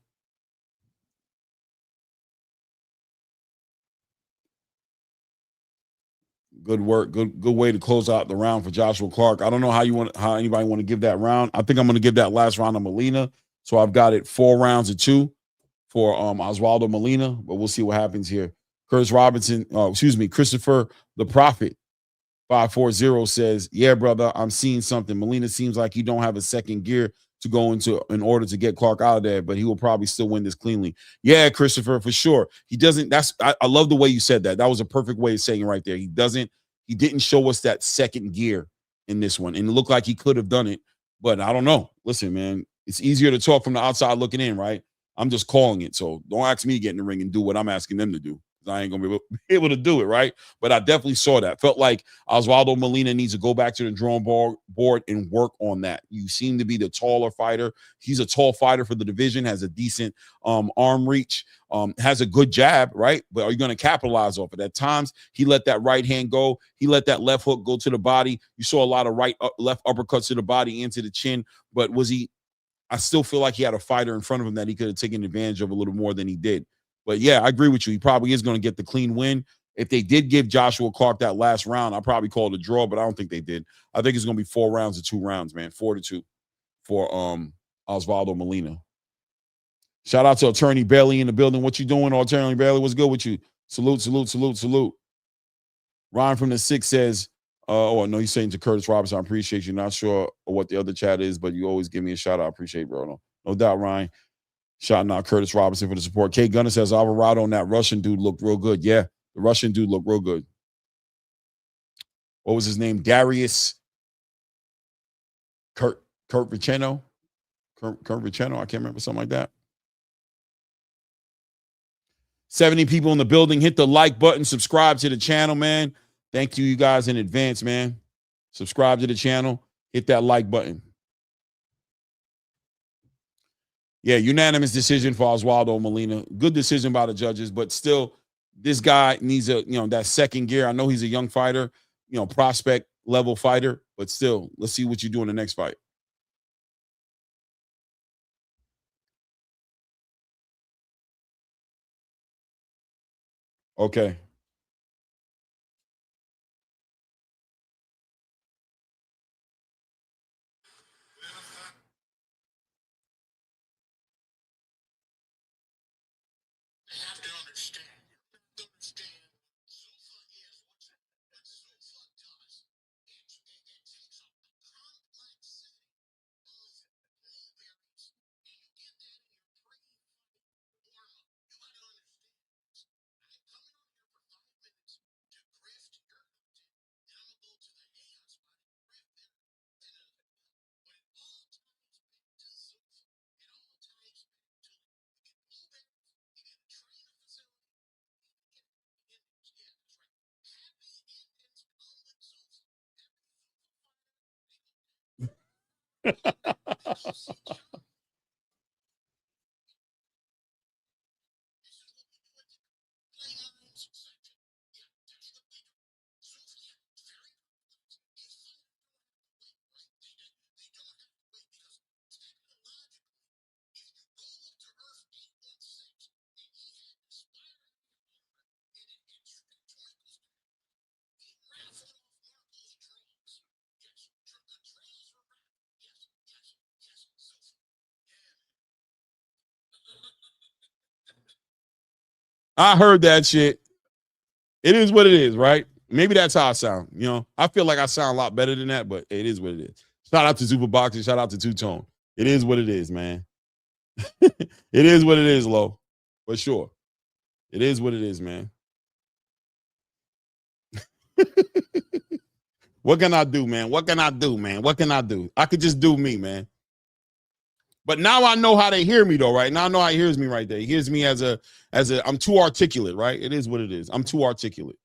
Good work. Good way to close out the round for Joshua Clark. I don't know how anybody want to give that round. I think I'm going to give that last round to Molina. So I've got it 4 rounds to 2 for Osvaldo Molina, but we'll see what happens here. Christopher the Prophet 540 says, yeah, brother, I'm seeing something. Molina seems like he don't have a second gear to go into in order to get Clark out of there, but he will probably still win this cleanly. Yeah, Christopher, for sure. He doesn't. I love the way you said that. That was a perfect way of saying it right there. He didn't show us that second gear in this one, and it looked like he could have done it, but I don't know. Listen, man, it's easier to talk from the outside looking in, right? I'm just calling it, so don't ask me to get in the ring and do what I'm asking them to do. I ain't gonna be able to do it, right? But I definitely saw that. Felt like Osvaldo Molina needs to go back to the drawing board and work on that. You seem to be the taller fighter. He's a tall fighter for the division, has a decent arm reach, has a good jab, right? But are you going to capitalize off it? At times, he let that right hand go. He let that left hook go to the body. You saw a lot of left uppercuts to the body, into the chin. But I still feel like he had a fighter in front of him that he could have taken advantage of a little more than he did. But yeah, I agree with you. He probably is going to get the clean win. If they did give Joshua Clark that last round, I probably call it a draw, but I don't think they did. I think it's going to be 4 rounds to 2 rounds, man. 4-2 for Osvaldo Molina. Shout out to Attorney Bailey in the building. What you doing, Attorney Bailey? What's good with you? Salute, salute, salute, salute. Ryan from the 6 says, no, he's saying to Curtis Robinson, I appreciate you. Not sure what the other chat is, but you always give me a shout out. I appreciate it, bro. No doubt, Ryan. Shouting out Curtis Robinson for the support. K. Gunner says Alvarado and that Russian dude looked real good. Yeah, the Russian dude looked real good. What was his name? Darius Kurt Cuchenov? Kurt Cuchenov? I can't remember, something like that. 70 people in the building. Hit the like button. Subscribe to the channel, man. Thank you guys in advance, man. Subscribe to the channel. Hit that like button. Yeah, unanimous decision for Oswaldo Molina. Good decision by the judges, but still, this guy needs that second gear. I know he's a young fighter, prospect level fighter, but still, let's see what you do in the next fight. Okay. I heard that shit. It is what it is, right? Maybe that's how I sound. I feel like I sound a lot better than that, but it is what it is. Shout out to Super Boxing. Shout out to Two Tone. It is what it is, man. It is what it is, Lo. For sure. It is what it is, man. What can I do, man? What can I do, man? What can I do? I could just do me, man. But now I know how they hear me, though, right? Now I know how he hears me right there. He hears me as I'm too articulate, right? It is what it is. I'm too articulate.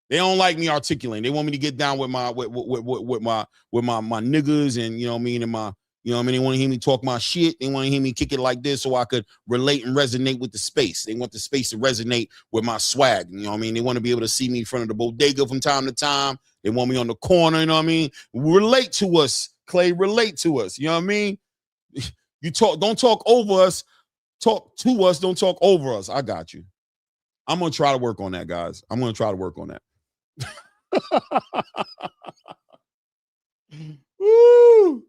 They don't like me articulating. They want me to get down with my my niggas and and my they want to hear me talk my shit. They want to hear me kick it like this so I could relate and resonate with the space. They want the space to resonate with my swag. They want to be able to see me in front of the bodega from time to time. They want me on the corner. Relate to us, Clay. Relate to us. You know what I mean? Don't talk over us. Talk to us. Don't talk over us. I got you. I'm gonna try to work on that, guys. I'm gonna try to work on that. Woo!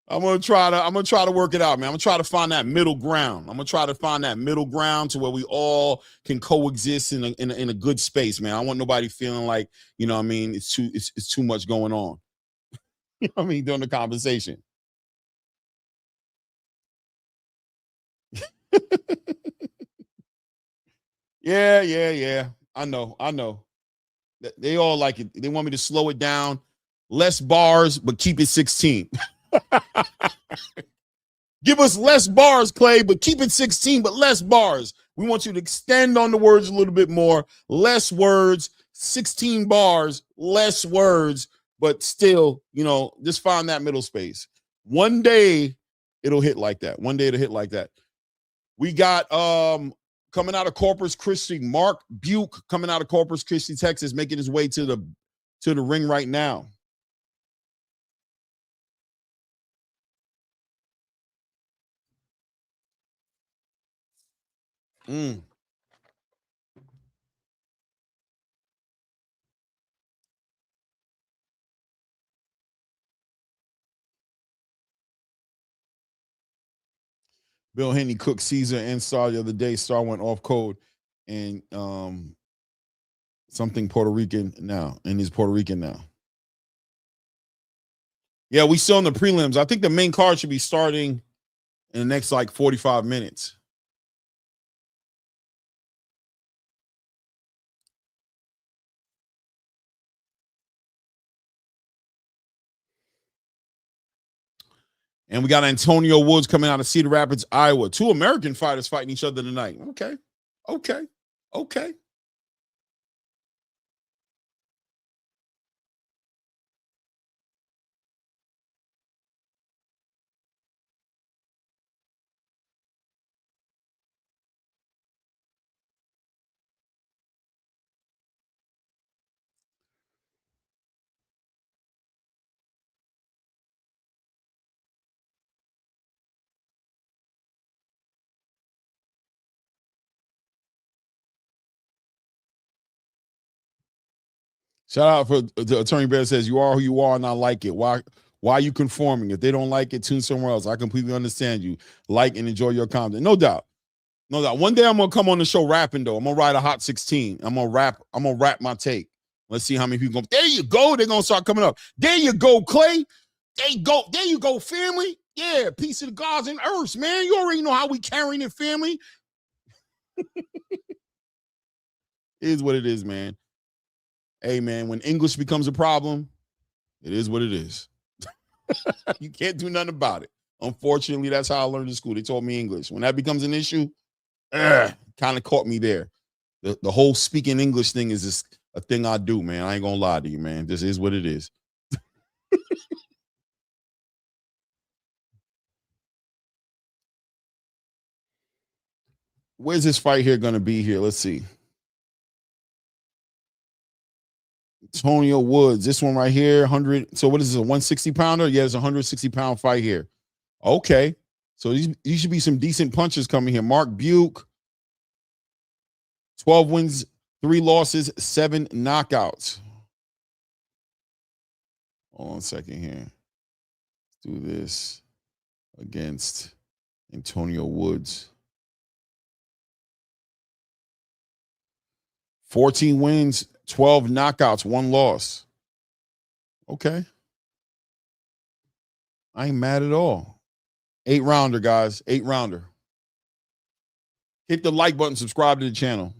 I'm gonna try to work it out, man. I'm gonna try to find that middle ground. I'm gonna try to find that middle ground to where we all can coexist in a good space, man. I want nobody feeling like, it's too much going on. During the conversation. Yeah. I know. They all like it. They want me to slow it down, less bars, but keep it 16. Give us less bars, Clay, but keep it 16, but less bars. We want you to extend on the words a little bit more, less words, 16 bars, less words, but still, just find that middle space. One day it'll hit like that. One day it'll hit like that. We got coming out of Corpus Christi, Mark Buke coming out of Corpus Christi, Texas, making his way to the ring right now. Bill Henry cooked Caesar and Star the other day. Star went off code and something Puerto Rican now, and he's Puerto Rican now. Yeah, we still in the prelims. I think the main card should be starting in the next 45 minutes. And we got Antonio Woods coming out of Cedar Rapids, Iowa. Two American fighters fighting each other tonight. Okay. Shout out for the Attorney Bear says, you are who you are and I like it. Why are you conforming? If they don't like it, tune somewhere else. I completely understand you. Like and enjoy your content. No doubt. No doubt. One day I'm gonna come on the show rapping though. I'm gonna ride a hot 16. I'm gonna rap my take. Let's see how many people go. There you go. They're gonna start coming up. There you go, Clay. There you go, family. Yeah, peace of the gods and earths, man. You already know how we carrying it, family. It is what it is, man. Hey, man, when English becomes a problem, it is what it is. You can't do nothing about it. Unfortunately, that's how I learned in school. They taught me English. When that becomes an issue, kind of caught me there. The whole speaking English thing is just a thing I do, man. I ain't gonna lie to you, man. This is what it is. Where's this fight here going to be here? Let's see. Antonio Woods, this one right here, 100. So what is this, a 160 pounder? Yeah, it's a 160-pound fight here. Okay. So these should be some decent punches coming here. Mark Buke, 12 wins, 3 losses, 7 knockouts. Hold on a second here. Let's do this against Antonio Woods. 14 wins, 12 knockouts, 1 loss. Okay. I ain't mad at all. 8-rounder, guys. 8-rounder. Hit the like button, subscribe to the channel.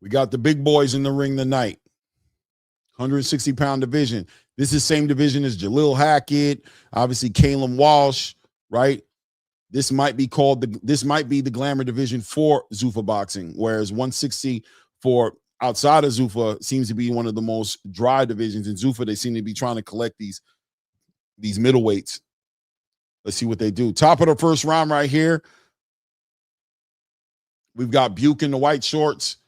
We got the big boys in the ring tonight. 160-pound division. This is same division as Jalil Hackett, obviously Caleb Walsh, right? This might be the glamour division for Zuffa boxing, whereas 160 for outside of Zuffa seems to be one of the most dry divisions. In Zuffa, they seem to be trying to collect these middleweights. Let's see what they do. Top of the first round right here. We've got Buke in the white shorts,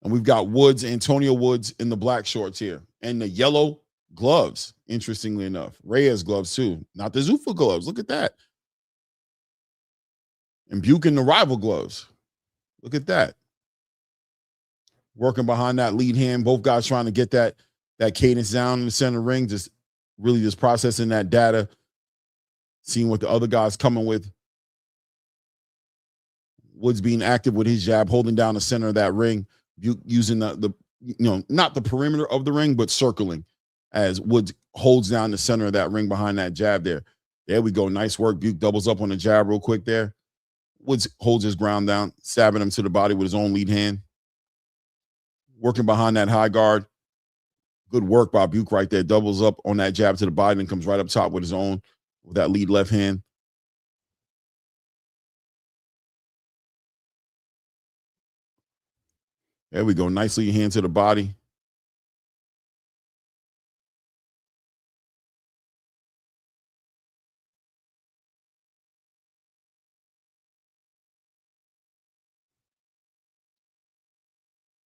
and we've got Antonio Woods in the black shorts here, and the yellow gloves, interestingly enough. Reyes gloves too, not the Zuffa gloves. Look at that. And Buke in the rival gloves. Look at that. Working behind that lead hand. Both guys trying to get that cadence down in the center ring, just processing that data, seeing what the other guy's coming with. Woods being active with his jab, holding down the center of that ring. Buke using the not the perimeter of the ring, but circling as Woods holds down the center of that ring behind that jab there. There we go. Nice work. Buke doubles up on the jab real quick there. Woods holds his ground down, stabbing him to the body with his own lead hand. Working behind that high guard. Good work by Buke right there. Doubles up on that jab to the body and comes right up top with that lead left hand. There we go. Nice lead hand to the body.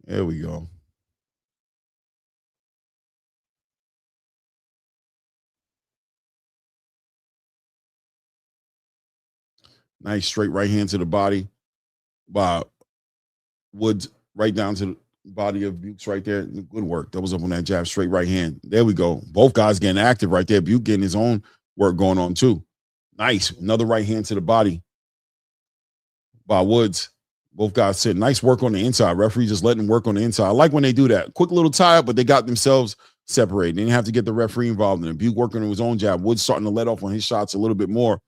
There we go. Nice straight right hand to the body by Woods, right down to the body of Buke's right there. Good work. Doubles up on that jab, straight right hand. There we go. Both guys getting active right there. Buke getting his own work going on too. Nice. Another right hand to the body by Woods. Both guys said nice work on the inside. Referee just letting them work on the inside. I like when they do that. Quick little tie up, but they got themselves separated. They didn't have to get the referee involved in it. Buke working on his own jab. Woods starting to let off on his shots a little bit more.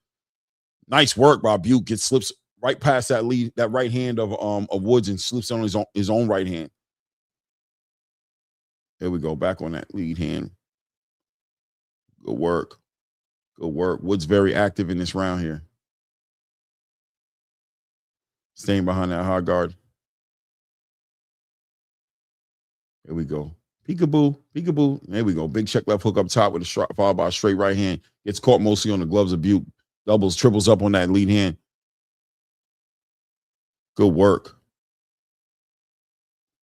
Nice work by Buke. It slips right past that right hand of Woods and slips on his own right hand. There we go. Back on that lead hand. Good work. Good work. Woods very active in this round here. Staying behind that high guard. There we go. Peekaboo, peekaboo. There we go. Big check left hook up top with a shot followed by a straight right hand. Gets caught mostly on the gloves of Buke. Doubles, triples up on that lead hand. Good work.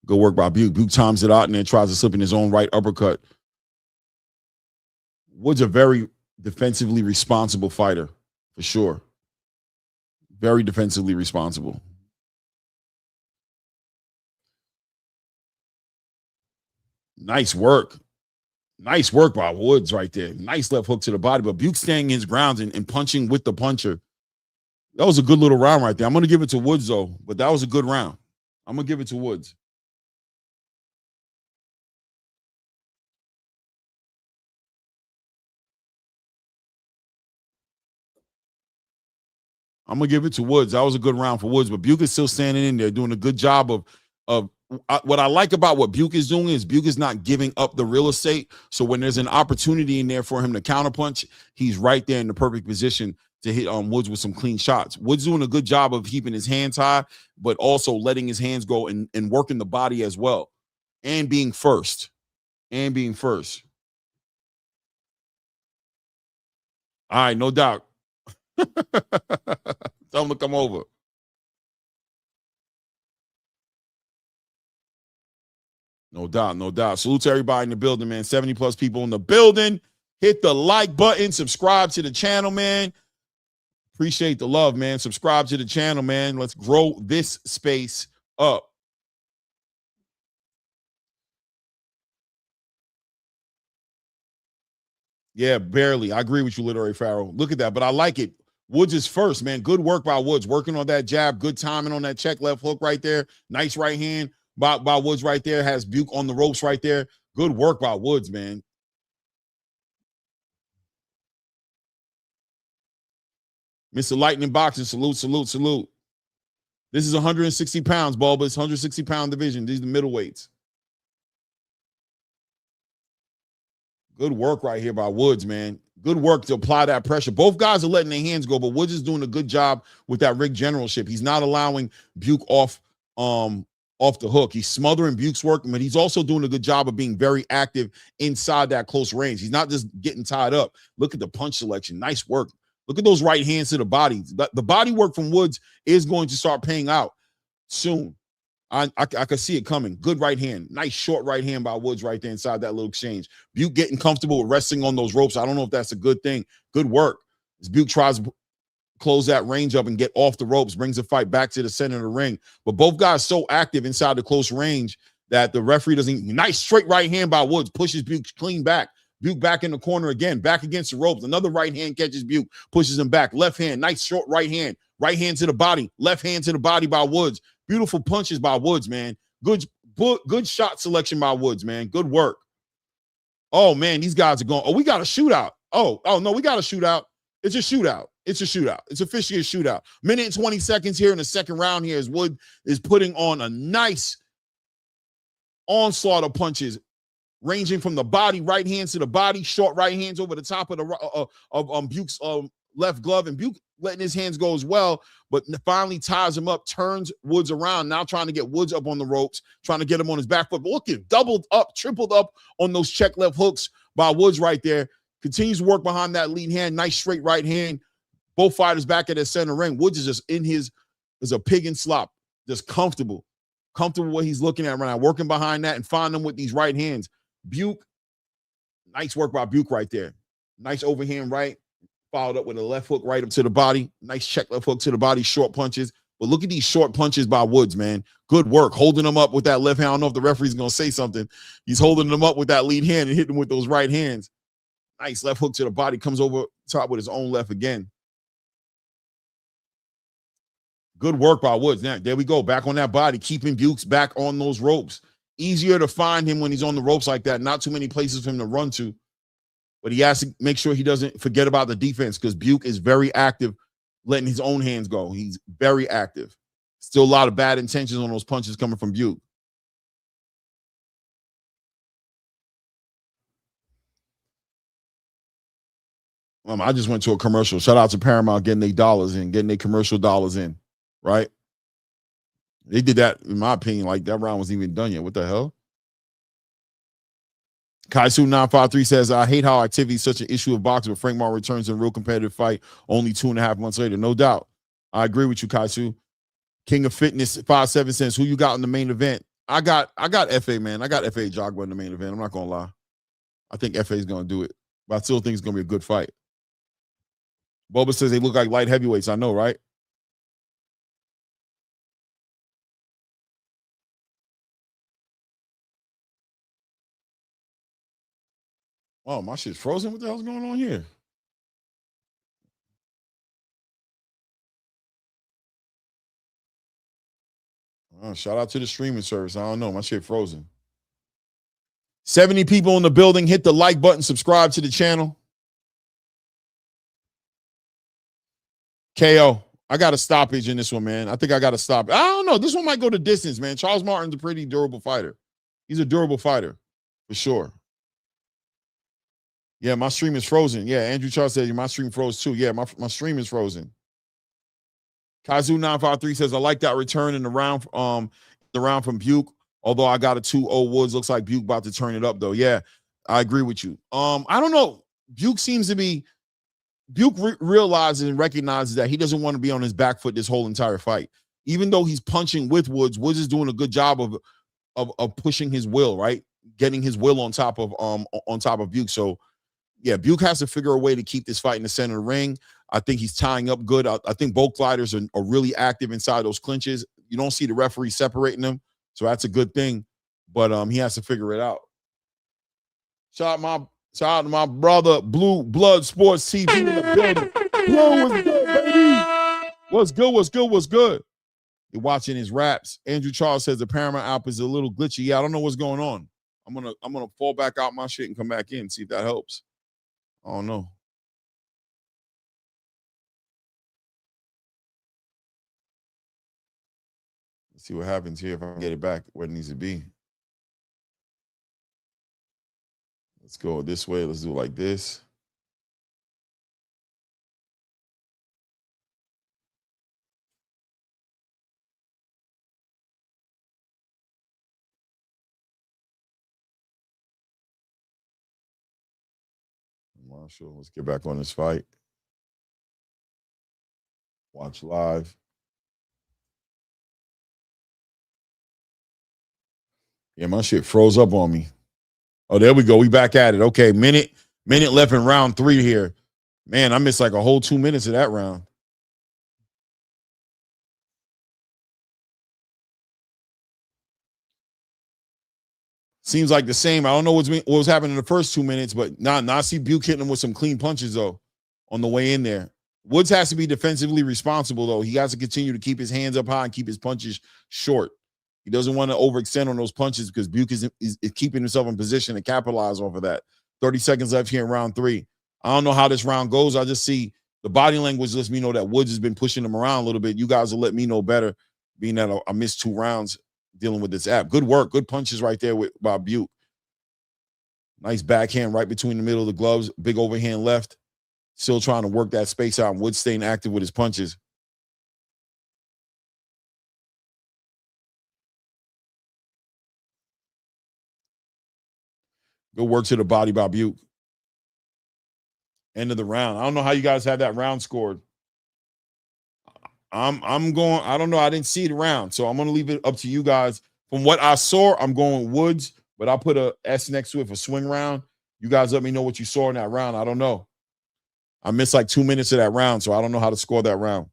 Good work by Buke. Buke times it out and then tries to slip in his own right uppercut. Woods a very defensively responsible fighter. for sure. Very defensively responsible. Nice work. Nice work by Woods right there. Nice left hook to the body, but Buke staying his grounds and punching with the puncher. That was a good little round right there. I'm going to give it to Woods, though, but that was a good round. I'm going to give it to Woods. I'm going to give it to Woods. That was a good round for Woods, but Buke is still standing in there doing a good job of what I like about what Buke is doing is Buke is not giving up the real estate. So when there's an opportunity in there for him to counterpunch, he's right there in the perfect position to hit Woods with some clean shots. Woods doing a good job of keeping his hands high, but also letting his hands go and working the body as well. And being first. All right, no doubt. Tell him to come over. No doubt. Salute to everybody in the building, man. 70 plus people in the building. Hit the like button. Subscribe to the channel, man. Appreciate the love, man. Subscribe to the channel, man. Let's grow this space up. Yeah, barely. I agree with you, Literary Pharaoh. Look at that, but I like it. Woods is first, man. Good work by Woods. Working on that jab. Good timing on that check left hook right there. Nice right hand by Woods right there. Has Buke on the ropes right there. Good work by Woods, man. Mr. Lightning Boxing, salute. This is 160 pounds, Bulba. It's 160-pound division. These are the middleweights. Good work right here by Woods, man. Good work to apply that pressure. Both guys are letting their hands go, but Woods is doing a good job with that rig generalship. He's not allowing Buke off the hook. He's smothering Buke's work, but he's also doing a good job of being very active inside that close range. He's not just getting tied up. Look at the punch selection. Nice work. Look at those right hands to the body. The body work from Woods is going to start paying out soon. I could see it coming. Good right hand. Nice short right hand by Woods right there inside that little exchange. Buke getting comfortable with resting on those ropes. I don't know if that's a good thing. Good work. As Buke tries to close that range up and get off the ropes, brings the fight back to the center of the ring. But both guys so active inside the close range that the referee doesn't. Nice straight right hand by Woods. Pushes Buke clean back. Buke back in the corner again. Back against the ropes. Another right hand catches Buke. Pushes him back. Left hand. Nice short right hand. Right hand to the body. Left hand to the body by Woods. Beautiful punches by Woods, man. Good shot selection by Woods, man. Good work. Oh, man, these guys are going. Oh, we got a shootout. Oh, no, we got a shootout. It's a shootout. It's officially a shootout. Minute and 20 seconds here in the second round here as Wood is putting on a nice onslaught of punches, ranging from the body, right hands to the body, short right hands over the top of the Buke's left glove, and Buke letting his hands go as well, but finally ties him up, turns Woods around, now trying to get Woods up on the ropes, trying to get him on his back foot. But look at doubled up, tripled up on those check left hooks by Woods right there. Continues to work behind that lead hand, nice straight right hand. Both fighters back at the center ring. Woods is just is a pig in slop, just comfortable what he's looking at right now, working behind that and finding them with these right hands. Buke, nice work by Buke right there. Nice overhand right. Followed up with a left hook right up to the body. Nice check left hook to the body, short punches. But look at these short punches by Woods, man. Good work. Holding them up with that left hand. I don't know if the referee's going to say something. He's holding them up with that lead hand and hitting them with those right hands. Nice left hook to the body. Comes over top with his own left again. Good work by Woods. Now, there we go. Back on that body. Keeping Buke's back on those ropes. Easier to find him when he's on the ropes like that. Not too many places for him to run to. But he has to make sure he doesn't forget about the defense because Buke is very active, letting his own hands go. He's very active. Still a lot of bad intentions on those punches coming from Buke. I just went to a commercial. Shout out to Paramount getting their commercial dollars in, right? They did that, in my opinion, like that round wasn't even done yet. What the hell? Kaisu953 says, I hate how activity is such an issue of boxing, but Frank Martin returns in a real competitive fight only 2.5 months later. No doubt. I agree with you, Kaisu. King of Fitness 57 says, who you got in the main event? I got FA, man. I got FA Ajagba in the main event. I'm not going to lie. I think FA is going to do it, but I still think it's going to be a good fight. Boba says they look like light heavyweights. I know, right? Oh, my shit's frozen. What the hell's going on here? Shout out to the streaming service. I don't know. My shit frozen. 70 people in the building. Hit the like button. Subscribe to the channel. KO. I got a stoppage in this one, man. I think I got to stop. I don't know. This one might go the distance, man. Charles Martin's a pretty durable fighter. He's a durable fighter for sure. Yeah, my stream is frozen. Yeah, Andrew Charles said my stream froze too. Yeah, my stream is frozen. Kazu953 says I like that return in the round from Buke. Although I got a 2-0 Woods. Looks like Buke about to turn it up though. Yeah, I agree with you. I don't know. Buke seems to be realizes and recognizes that he doesn't want to be on his back foot this whole entire fight. Even though he's punching with Woods, Woods is doing a good job of pushing his will, right? Getting his will on top of Buke. So yeah, Buke has to figure a way to keep this fight in the center of the ring. I think he's tying up good. I think both fighters are really active inside those clinches. You don't see the referee separating them, so that's a good thing. But he has to figure it out. Shout out to my brother, Blue Blood Sports TV in the building. Blue, what's good, baby? What's good? You're watching his raps. Andrew Charles says the Paramount app is a little glitchy. Yeah, I don't know what's going on. I'm gonna fall back out my shit and come back in, see if that helps. I don't know. Let's see what happens here if I can get it back where it needs to be. Let's go this way. Let's do it like this. Marshall, let's get back on this fight. Watch live. Yeah, my shit froze up on me. Oh, there we go. We back at it. Okay, minute left in round 3 here. Man, I missed like a whole 2 minutes of that round. Seems like the same. I don't know what was happening in the first 2 minutes, but now I see Buke hitting him with some clean punches, though, on the way in there. Woods has to be defensively responsible, though. He has to continue to keep his hands up high and keep his punches short. He doesn't want to overextend on those punches because Buke is keeping himself in position to capitalize off of that. 30 seconds left here in round 3. I don't know how this round goes. I just see the body language lets me know that Woods has been pushing him around a little bit. You guys will let me know better, being that I missed 2 rounds dealing with this app. Good work. Good punches right there by Buke. Nice backhand right between the middle of the gloves. Big overhand left. Still trying to work that space out. And Woods staying active with his punches. Good work to the body by Buke. End of the round. I don't know how you guys had that round scored. I'm going, I don't know. I didn't see the round, so I'm going to leave it up to you guys. From what I saw, I'm going Woods, but I'll put a S next to it for swing round. You guys let me know what you saw in that round. I don't know. I missed like 2 minutes of that round, so I don't know how to score that round.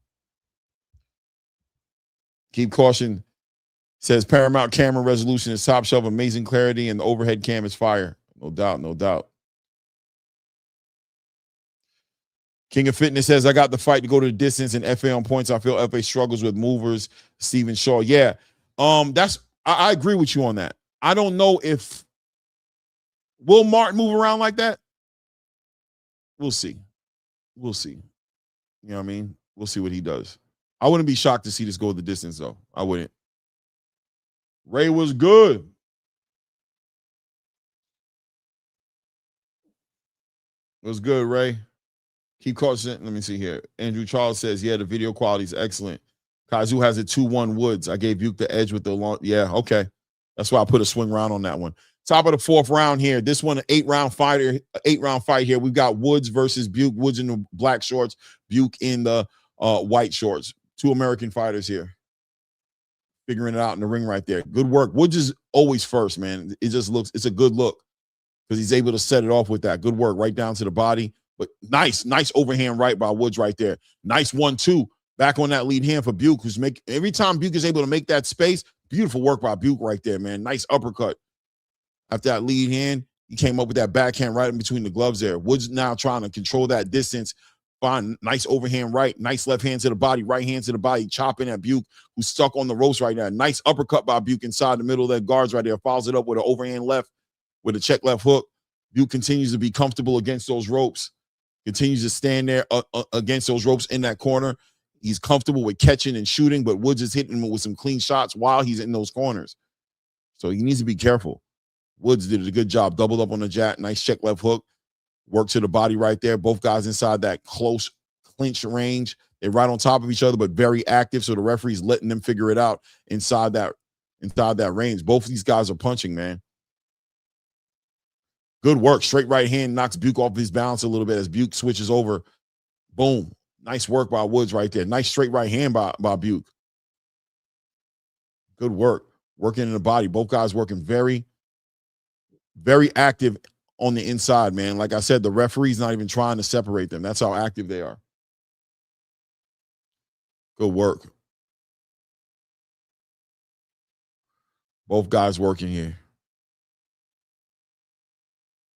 Keep caution. Says Paramount camera resolution is top shelf, amazing clarity, and the overhead cam is fire. No doubt, no doubt. King of Fitness says, I got the fight to go to the distance and FA on points. I feel FA struggles with movers. Steven Shaw. Yeah. I agree with you on that. I don't know if will Martin move around like that? We'll see. We'll see. You know what I mean? We'll see what he does. I wouldn't be shocked to see this go the distance, though. I wouldn't. Ray was good. It was good, Ray. Keep caution. Let me see here. Andrew Charles says, yeah, the video quality is excellent. Kazu has a 2-1 Woods. I gave Buke the edge with the long. Yeah, okay. That's why I put a swing round on that one. Top of the 4th round here. This one, an 8-round fight here. We've got Woods versus Buke. Woods in the black shorts, Buke in the white shorts. 2 American fighters here. Figuring it out in the ring right there. Good work. Woods is always first, man. It just looks, it's a good look because he's able to set it off with that. Good work right down to the body. But nice overhand right by Woods right there. Nice 1-2 back on that lead hand for Buke, who's every time Buke is able to make that space, beautiful work by Buke right there, man. Nice uppercut. After that lead hand, he came up with that backhand right in between the gloves there. Woods now trying to control that distance. Fine, nice overhand right, nice left hand to the body, right hand to the body, chopping at Buke, who's stuck on the ropes right now. Nice uppercut by Buke inside the middle of that guards right there. Follows it up with an overhand left, with a check left hook. Buke continues to be comfortable against those ropes. Continues to stand there against those ropes in that corner. He's comfortable with catching and shooting, but Woods is hitting him with some clean shots while he's in those corners. So he needs to be careful. Woods did a good job. Doubled up on the jack. Nice check left hook. Work to the body right there. Both guys inside that close clinch range. They're right on top of each other, but very active. So the referee's letting them figure it out inside that range. Both of these guys are punching, man. Good work. Straight right hand knocks Buke off his balance a little bit as Buke switches over. Boom. Nice work by Woods right there. Nice straight right hand by Buke. Good work. Working in the body. Both guys working very, very active on the inside, man. Like I said, the referee's not even trying to separate them. That's how active they are. Good work. Both guys working here.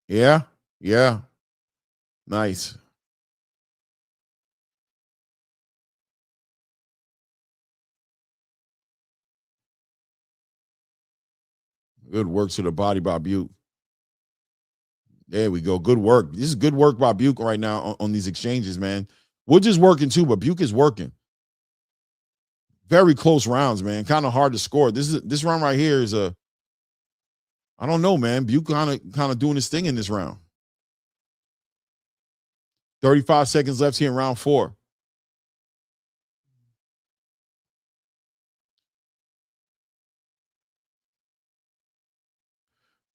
Yeah. Nice. Good work to the body by Buke. There we go. Good work. This is good work by Buke right now on these exchanges, man. Woods is working too, but Buke is working. Very close rounds, man. Kind of hard to score. This round right here is I don't know, man. Buke kind of doing his thing in this round. 35 seconds left here in round 4.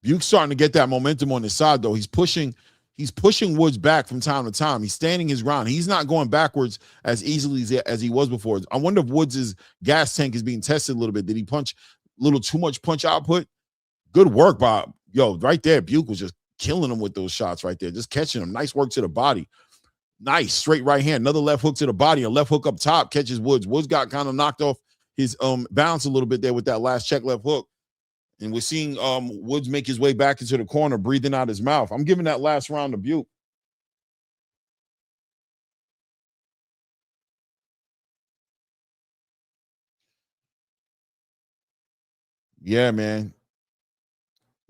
Buke's starting to get that momentum on his side, though. He's pushing Woods back from time to time. He's standing his ground. He's not going backwards as easily as he was before. I wonder if Woods' gas tank is being tested a little bit. Did he punch a little too much punch output? Good work by, right there. Buke was just killing him with those shots right there, just catching him. Nice work to the body. Nice straight right hand. Another left hook to the body. A left hook up top catches Woods. Woods got kind of knocked off his balance a little bit there with that last check left hook. And we're seeing Woods make his way back into the corner, breathing out his mouth. I'm giving that last round to Buke. Yeah, man.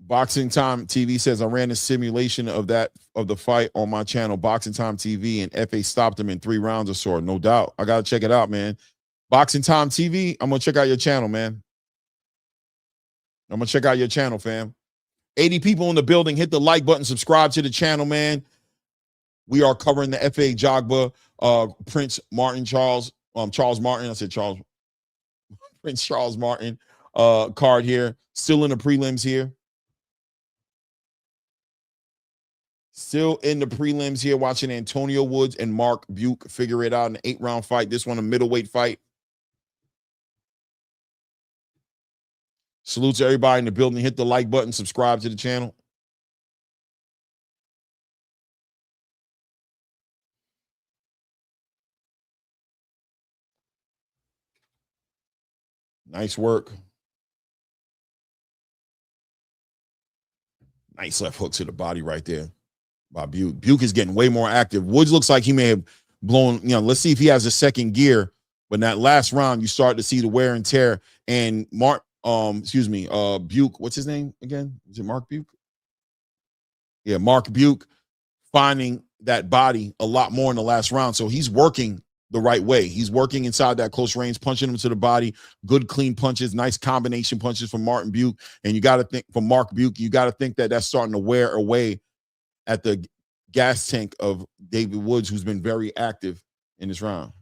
Boxing Time TV says I ran a simulation of the fight on my channel, Boxing Time TV, and FA stopped him in 3 rounds or so. No doubt. I gotta check it out, man. Boxing Time TV, I'm gonna check out your channel, man. I'm gonna check out your channel, fam. 80 people in the building. Hit the like button, subscribe to the channel, man. We are covering the FA Ajagba, Prince Martin Charles Martin. I said Charles. Prince Charles Martin card here. Still in the prelims here. Still in the prelims here, watching Antonio Woods and Mark Buke figure it out in an 8-round fight. This one a middleweight fight. Salute to everybody in the building. Hit the like button, subscribe to the channel. Nice work. Nice left hook to the body right there by Buke. Buke is getting way more active. Woods looks like he may have blown, let's see if he has a second gear. But in that last round, you start to see the wear and tear. And Buke, what's his name again? Is it Mark Buke? Yeah, Mark Buke finding that body a lot more in the last round. So he's working the right way. He's working inside that close range, punching him to the body. Good, clean punches, nice combination punches from Martin Buke. And you got to think from Mark Buke, you got to think that that's starting to wear away at the gas tank of David Woods, who's been very active in this round.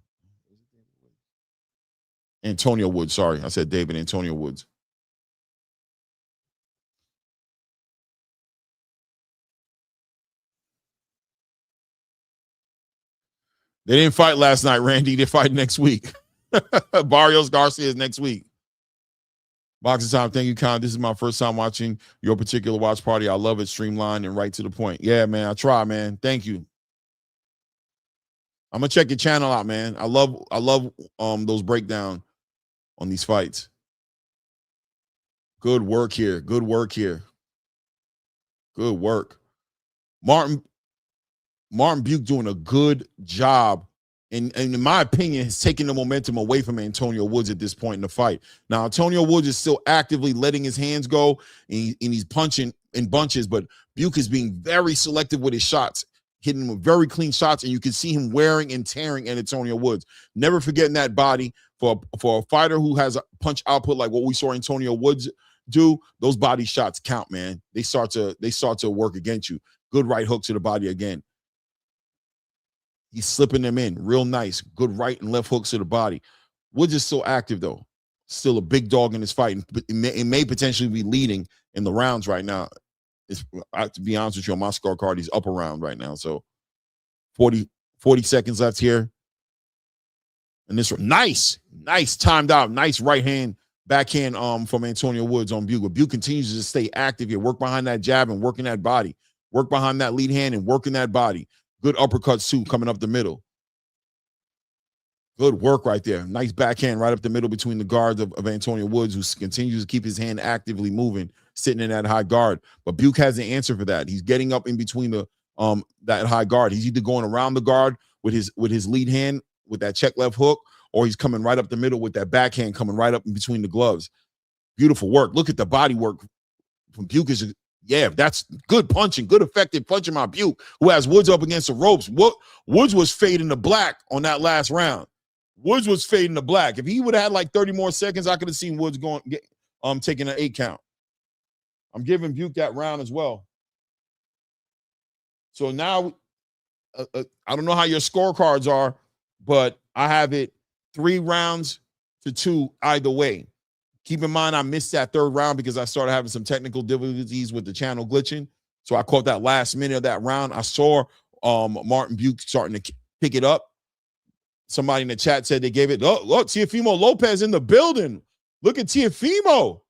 Antonio Woods, sorry. I said David. Antonio Woods. They didn't fight last night, Randy. They fight next week. Barrios Garcia is next week. Boxing Time, thank you, Con. This is my first time watching your particular watch party. I love it, streamlined and right to the point. Yeah, man, I try, man. Thank you. I'm gonna check your channel out, man. I love those breakdown on these fights. Good work here. Good work here. Good work. Martin Buke doing a good job. And in my opinion, has taken the momentum away from Antonio Woods at this point in the fight. Now, Antonio Woods is still actively letting his hands go, and he's punching in bunches, but Buke is being very selective with his shots, hitting him with very clean shots, and you can see him wearing and tearing at Antonio Woods. Never forgetting that body. For a fighter who has a punch output like what we saw Antonio Woods do, those body shots count, man. They start to work against you. Good right hook to the body again. He's slipping them in real nice. Good right and left hooks to the body. Woods is still active, though. Still a big dog in this fight. It may potentially be leading in the rounds right now. To be honest with you, on my scorecard, he's up around right now. So 40 seconds left here. And this nice timed out. Nice right hand, backhand from Antonio Woods on Buke. But Buke continues to stay active here. Work behind that jab and working that body. Work behind that lead hand and working that body. Good uppercuts, too, coming up the middle. Good work right there. Nice backhand right up the middle between the guards of Antonio Woods, who continues to keep his hand actively moving, sitting in that high guard. But Buke has the answer for that. He's getting up in between the that high guard. He's either going around the guard with his lead hand with that check left hook, or he's coming right up the middle with that backhand coming right up in between the gloves. Beautiful work. Look at the body work from Buke. Yeah, that's good punching, good effective punching by Buke, who has Woods up against the ropes. Woods was fading to black on that last round. Woods was fading to black. If he would have had like 30 more seconds, I could have seen Woods taking an 8 count. I'm giving Buke that round as well. So now, I don't know how your scorecards are, but I have it 3 rounds to 2 either way. Keep in mind, I missed that 3rd round because I started having some technical difficulties with the channel glitching. So I caught that last minute of that round. I saw Martin Buke starting to pick it up. Somebody in the chat said they gave it. Oh, look, Teofimo Lopez in the building. Look at Teofimo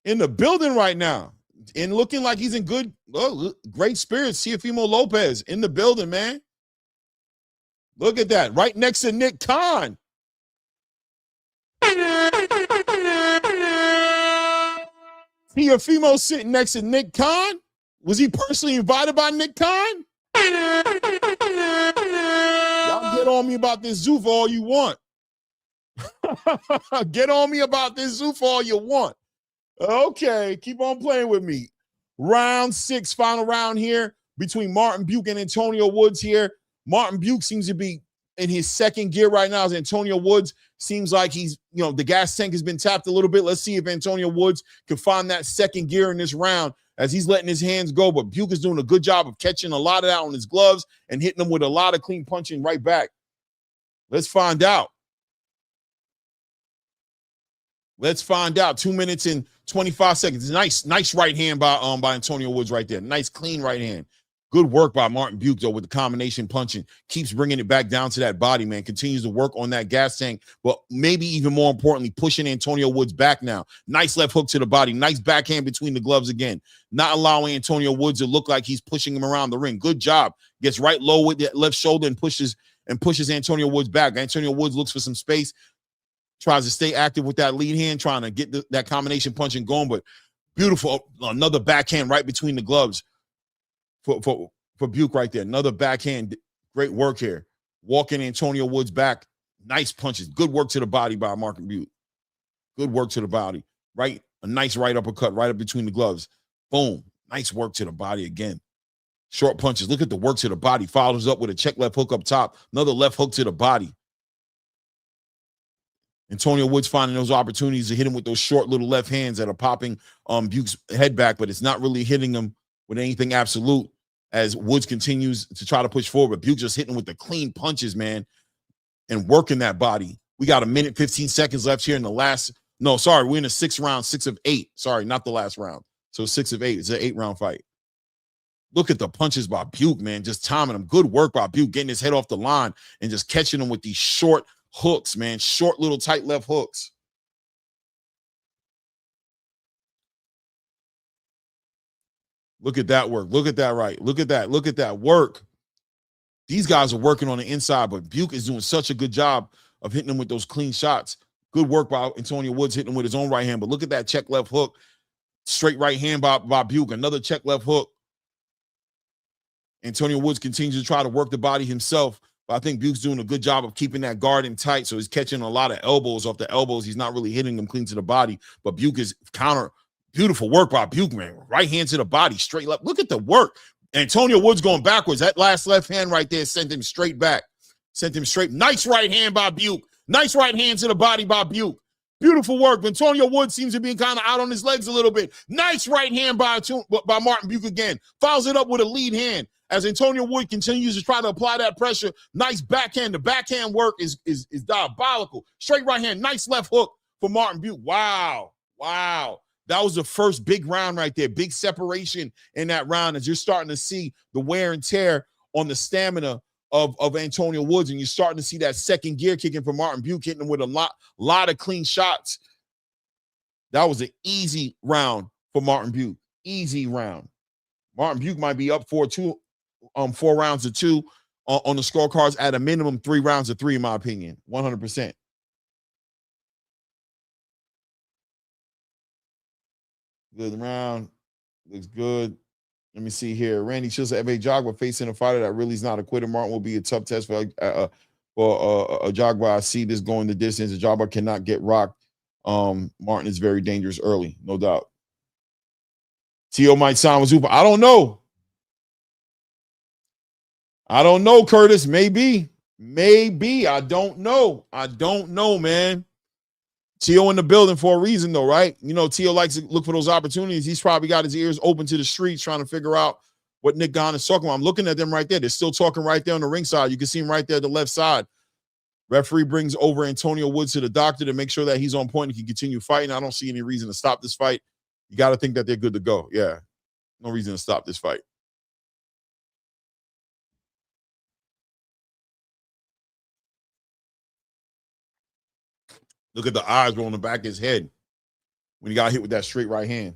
in the building right now and looking like he's in great spirits. Teofimo Lopez in the building, man. Look at that. Right next to Nick Khan. Teofimo sitting next to Nick Khan? Was he personally invited by Nick Khan? Y'all get on me about this zoo for all you want. Get on me about this zoo for all you want. Okay, keep on playing with me. Round 6, final round here between Martin Buke and Antonio Woods here. Martin Buke seems to be in his 2nd gear right now, as Antonio Woods seems like he's, the gas tank has been tapped a little bit. Let's see if Antonio Woods can find that 2nd gear in this round as he's letting his hands go. But Buke is doing a good job of catching a lot of that on his gloves and hitting them with a lot of clean punching right back. Let's find out. 2 minutes and 25 seconds. Nice right hand by Antonio Woods right there. Nice clean right hand. Good work by Martin Buke, though, with the combination punching. Keeps bringing it back down to that body, man. Continues to work on that gas tank, but maybe even more importantly, pushing Antonio Woods back now. Nice left hook to the body. Nice backhand between the gloves again. Not allowing Antonio Woods to look like he's pushing him around the ring. Good job. Gets right low with that left shoulder and pushes Antonio Woods back. Antonio Woods looks for some space. Tries to stay active with that lead hand, trying to get that combination punching going, but beautiful. Another backhand right between the gloves. For Buke right there. Another backhand. Great work here. Walking Antonio Woods back. Nice punches. Good work to the body by Martin Buke. Good work to the body. Right. A nice right uppercut right up between the gloves. Boom. Nice work to the body again. Short punches. Look at the work to the body. Follows up with a check left hook up top. Another left hook to the body. Antonio Woods finding those opportunities to hit him with those short little left hands that are popping Buke's head back, but it's not really hitting him with anything absolute as Woods continues to try to push forward. Buke just hitting with the clean punches, man, and working that body. We got 1 minute, 15 seconds left here in the last. No, sorry, we're in the 6th round, 6 of 8. Sorry, not the last round. So 6 of 8. It's an 8-round fight. Look at the punches by Buke, man, just timing them. Good work by Buke, getting his head off the line and just catching him with these short hooks, man. Short little tight left hooks. Look at that work. Look at that right. Look at that. Look at that work. These guys are working on the inside, but Buke is doing such a good job of hitting him with those clean shots. Good work by Antonio Woods hitting him with his own right hand. But look at that check left hook. Straight right hand by Buke. Another check left hook. Antonio Woods continues to try to work the body himself. But I think Buke's doing a good job of keeping that guard in tight. So he's catching a lot of elbows off the elbows. He's not really hitting them clean to the body. But Buke is counter. Beautiful work by Buke, man. Right hand to the body, straight left. Look at the work. Antonio Woods going backwards. That last left hand right there sent him straight back. Sent him straight. Nice right hand by Buke. Nice right hand to the body by Buke. Beautiful work. Antonio Woods seems to be kind of out on his legs a little bit. Nice right hand by Martin Buke again. Follows it up with a lead hand. As Antonio Woods continues to try to apply that pressure. Nice backhand. The backhand work is diabolical. Straight right hand. Nice left hook for Martin Buke. Wow. Wow. That was the first big round right there. Big separation in that round as you're starting to see the wear and tear on the stamina of Antonio Woods, and you're starting to see that second gear kicking for Martin Buke, hitting him with a lot of clean shots. That was an easy round for Martin Buke. Easy round. Martin Buke might be up 4 rounds to 2 on the scorecards, at a minimum 3 rounds to 3, in my opinion. 100%. Good round. Looks good. Let me see here. Randy Chill said, Ajagba facing a fighter that really is not a quitter. Martin will be a tough test for Ajagba. I see this going the distance. Ajagba cannot get rocked. Martin is very dangerous early, no doubt. T.O. might sign with Zupa. I don't know. I don't know, Curtis. Maybe. I don't know, man. T.O. in the building for a reason, though, right? You know, T.O. likes to look for those opportunities. He's probably got his ears open to the streets trying to figure out what Nick Gant is talking about. I'm looking at them right there. They're still talking right there on the ringside. You can see him right there at the left side. Referee brings over Antonio Woods to the doctor to make sure that he's on point and can continue fighting. I don't see any reason to stop this fight. You got to think that they're good to go. Yeah, no reason to stop this fight. Look at the eyes rolling the back of his head when he got hit with that straight right hand.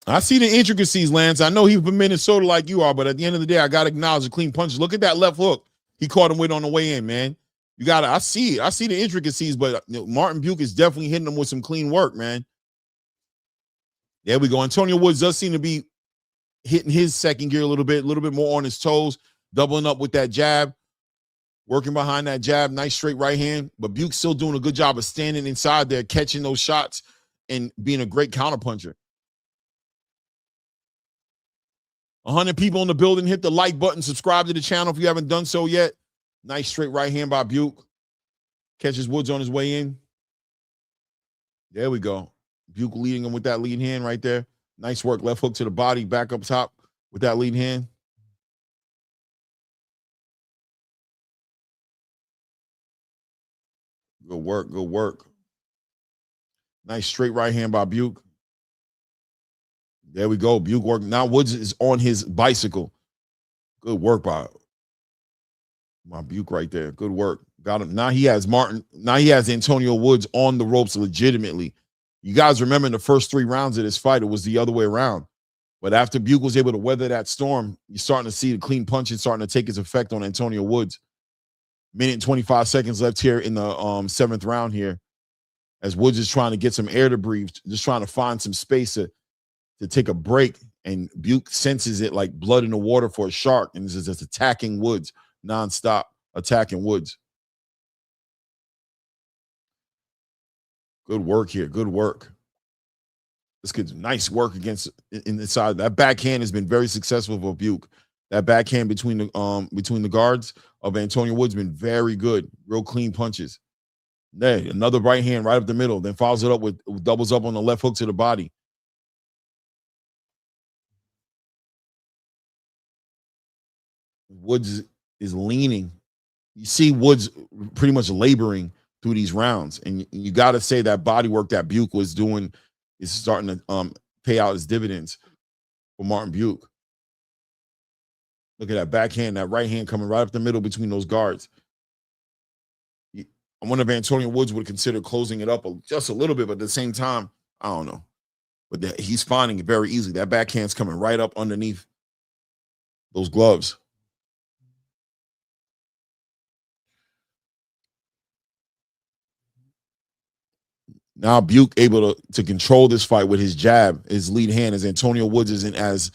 I see the intricacies, Lance. I know he's from Minnesota like you are, but at the end of the day, I got to acknowledge the clean punches. Look at that left hook he caught him with on the way in, man. You got to, I see it. I see the intricacies, but Martin Buke is definitely hitting him with some clean work, man. There we go. Antonio Woods does seem to be hitting his second gear a little bit more on his toes, doubling up with that jab, working behind that jab, nice straight right hand. But Buke's still doing a good job of standing inside there, catching those shots, and being a great counterpuncher. 100 people in the building. Hit the like button. Subscribe to the channel if you haven't done so yet. Nice straight right hand by Buke. Catches Woods on his way in. There we go. Buke leading him with that lead hand right there. Nice work. Left hook to the body. Back up top with that lead hand. Good work. Good work. Nice straight right hand by Buke. There we go. Buke work. Now Woods is on his bicycle. Good work by Buke right there. Good work. Got him. Now he has Martin. Now he has Antonio Woods on the ropes legitimately. You guys remember in the first 3 rounds of this fight, it was the other way around. But after Buke was able to weather that storm, you're starting to see the clean punching starting to take its effect on Antonio Woods. Minute and 25 seconds left here in the 7th round here, as Woods is trying to get some air to breathe, just trying to find some space to take a break. And Buke senses it like blood in the water for a shark, and is just attacking Woods nonstop, attacking Woods. Good work here. Good work. This kid's nice work against inside. That backhand has been very successful for Buke. That backhand between the guards of Antonio Woods been very good. Real clean punches. There, another right hand right up the middle. Then follows it up with doubles up on the left hook to the body. Woods is leaning. You see Woods pretty much laboring through these rounds, and you got to say that body work that Buke was doing is starting to pay out its dividends for Martin Buke. Look at that backhand, that right hand coming right up the middle between those guards. I wonder if Antonio Woods would consider closing it up just a little bit, but at the same time, I don't know. But he's finding it very easily. That backhand's coming right up underneath those gloves. Now Buke able to control this fight with his jab, his lead hand, as Antonio Woods isn't as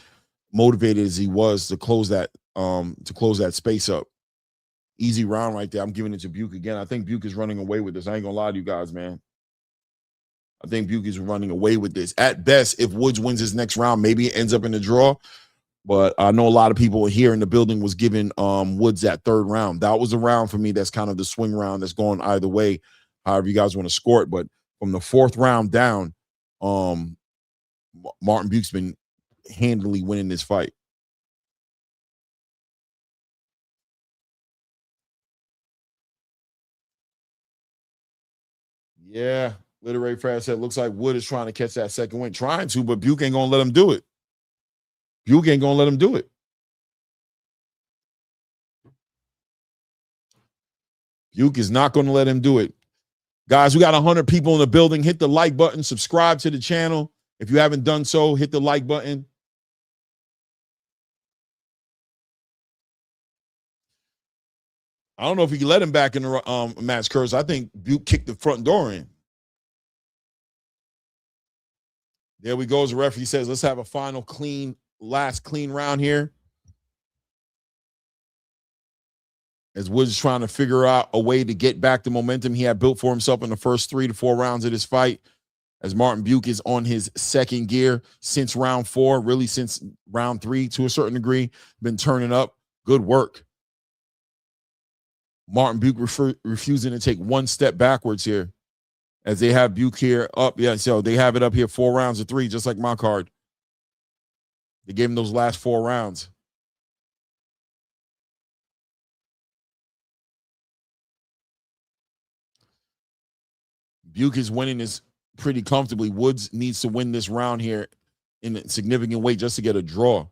motivated as he was to close that space up. Easy round right there. I'm giving it to Buke again. I think Buke is running away with this. I ain't gonna lie to you guys, man. I think Buke is running away with this. At best, if Woods wins his next round, maybe it ends up in the draw. But I know a lot of people here in the building was giving Woods that third round. That was a round for me that's kind of the swing round that's going either way, however you guys want to score it. But from the fourth round down, Martin Buke's been handily winning this fight. Yeah, Literary Fast said, looks like Wood is trying to catch that second win. Trying to, but Buke ain't going to let him do it. Buke ain't going to let him do it. Buke is not going to let him do it. Guys, we got 100 people in the building. Hit the like button. Subscribe to the channel. If you haven't done so, hit the like button. I don't know if he can let him back in the match, Curse. I think Buke kicked the front door in. There we go. The referee says, let's have a final last clean round here. As Woods is trying to figure out a way to get back the momentum he had built for himself in the first 3 to 4 rounds of this fight. As Martin Buke is on his second gear since round 4, really since round 3 to a certain degree, been turning up. Good work. Martin Buke refusing to take one step backwards here. As they have Buke here up. Yeah, so they have it up here 4 rounds of 3, just like my card. They gave him those last 4 rounds. Buke is winning this pretty comfortably. Woods needs to win this round here in a significant way just to get a draw.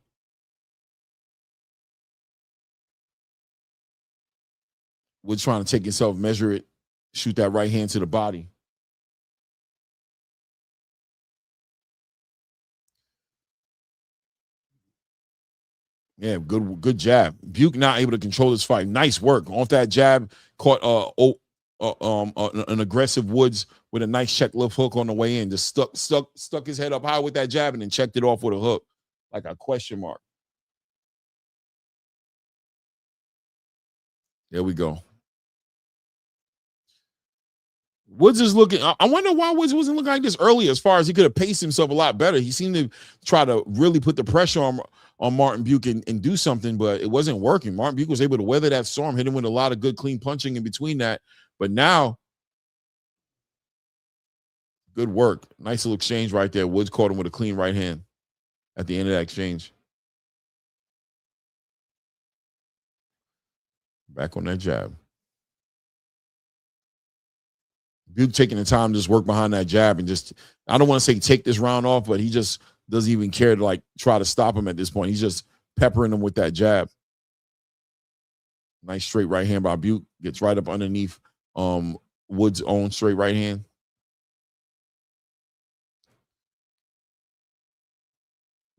Woods trying to take himself, measure it, shoot that right hand to the body. Yeah, good jab. Buke not able to control this fight. Nice work. Off that jab, caught an aggressive Woods with a nice check left hook on the way in. Just stuck his head up high with that jab and then checked it off with a hook, like a question mark. There we go. Woods is looking. I wonder why Woods wasn't looking like this earlier. As far as he could have paced himself a lot better. He seemed to try to really put the pressure on Martin Buke and do something, but it wasn't working. Martin Buke was able to weather that storm, hit him with a lot of good, clean punching in between that. But now, good work. Nice little exchange right there. Woods caught him with a clean right hand at the end of that exchange. Back on that jab. Buke taking the time to just work behind that jab and just, I don't want to say take this round off, but he just doesn't even care to try to stop him at this point. He's just peppering him with that jab. Nice straight right hand by Buke. Gets right up underneath Woods' own straight right hand.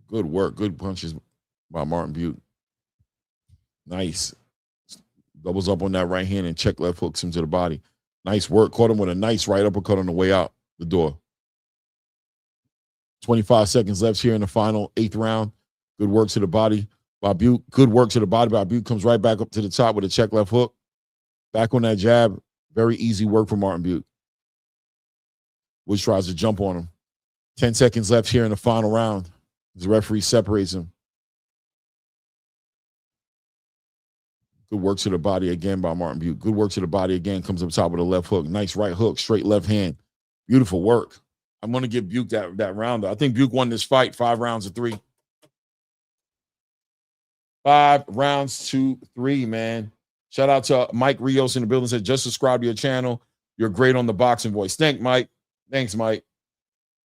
Good work. Good punches by Martin Buke. Nice. Doubles up on that right hand and check left hooks him to the body. Nice work. Caught him with a nice right uppercut on the way out the door. 25 seconds left here in the final 8th round. Good work to the body by Buke. Good work to the body by Buke. Comes right back up to the top with a check left hook. Back on that jab. Very easy work for Martin Buke. Woods tries to jump on him. 10 seconds left here in the final round. The referee separates him. Good work to the body again by Martin Buke. Good work to the body again. Comes up top with a left hook. Nice right hook. Straight left hand. Beautiful work. I'm going to give Buke that round. I think Buke won this fight 5 rounds of 3. 5 rounds to 3, man. Shout out to Mike Rios in the building. Said, just subscribe to your channel. You're great on the boxing voice. Thanks, Mike. Thanks, Mike.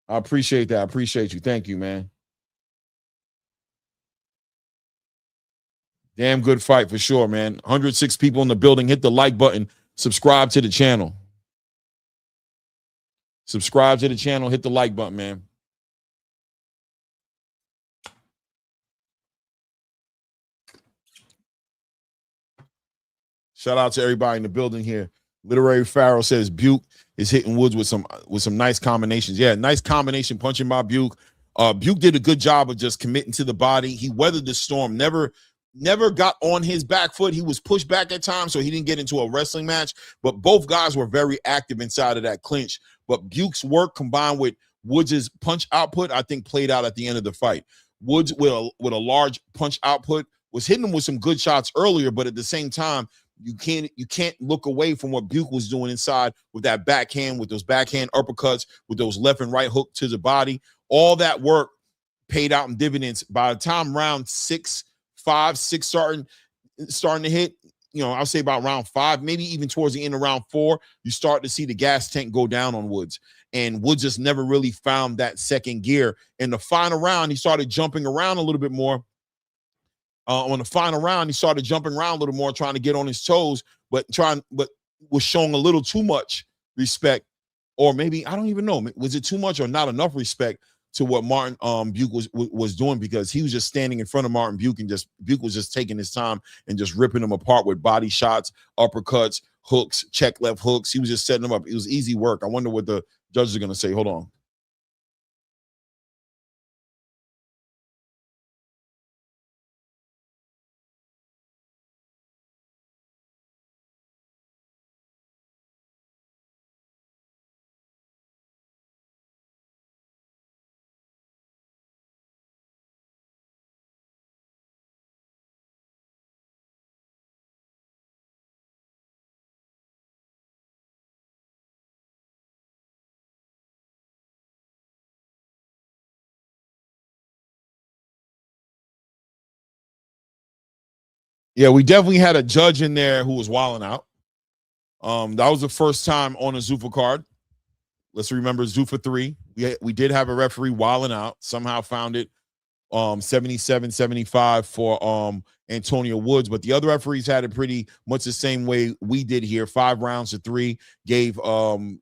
I appreciate that. I appreciate you. Thank you, man. Damn good fight for sure, man. 106 people in the building. Hit the like button. Subscribe to the channel. Subscribe to the channel. Hit the like button, man. Shout out to everybody in the building here. Literary Pharaoh says Buke is hitting Woods with some nice combinations. Yeah, nice combination punching by Buke. Buke did a good job of just committing to the body. He weathered the storm. Never got on his back foot. He was pushed back at times, so he didn't get into a wrestling match. But both guys were very active inside of that clinch. But Buke's work combined with Woods' punch output, I think, played out at the end of the fight. Woods with a large punch output was hitting him with some good shots earlier, but at the same time, you can't look away from what Buke was doing inside with that backhand, with those backhand uppercuts, with those left and right hook to the body. All that work paid out in dividends. By the time round 6, 5, 6 starting to hit, I'll say about round 5, maybe even towards the end of round 4, you start to see the gas tank go down on Woods. And Woods just never really found that second gear. In the final round, he started jumping around a little bit more. On the final round, he started jumping around a little more, trying to get on his toes, but was showing a little too much respect, or maybe I don't even know. Was it too much or not enough respect to what Martin Buke was doing, because he was just standing in front of Martin Buke and Buke was just taking his time and just ripping him apart with body shots, uppercuts, hooks, check left hooks. He was just setting him up. It was easy work. I wonder what the judges are going to say. Hold on. Yeah, we definitely had a judge in there who was wilding out. That was the first time on a Zuffa card. Let's remember Zuffa 3. We did have a referee wilding out. Somehow found it 77-75 for Antonio Woods, but the other referees had it pretty much the same way we did here. 5 rounds to 3. Gave Martin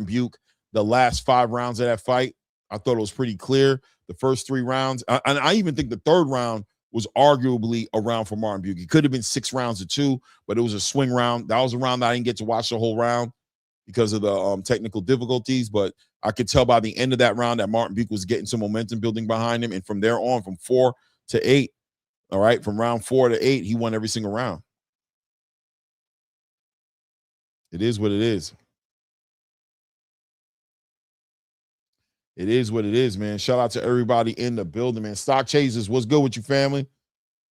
Buke the last 5 rounds of that fight. I thought it was pretty clear. The first 3 rounds, and I even think the third round was arguably a round for Martin Buke. It could have been 6 rounds to 2, but it was a swing round. That was a round that I didn't get to watch the whole round because of the technical difficulties, but I could tell by the end of that round that Martin Buke was getting some momentum building behind him, and from there on, from 4 to 8, all right, from round 4 to 8, he won every single round. It is what it is. It is what it is, man. Shout out to everybody in the building, man. Stock Chasers, what's good with you, family?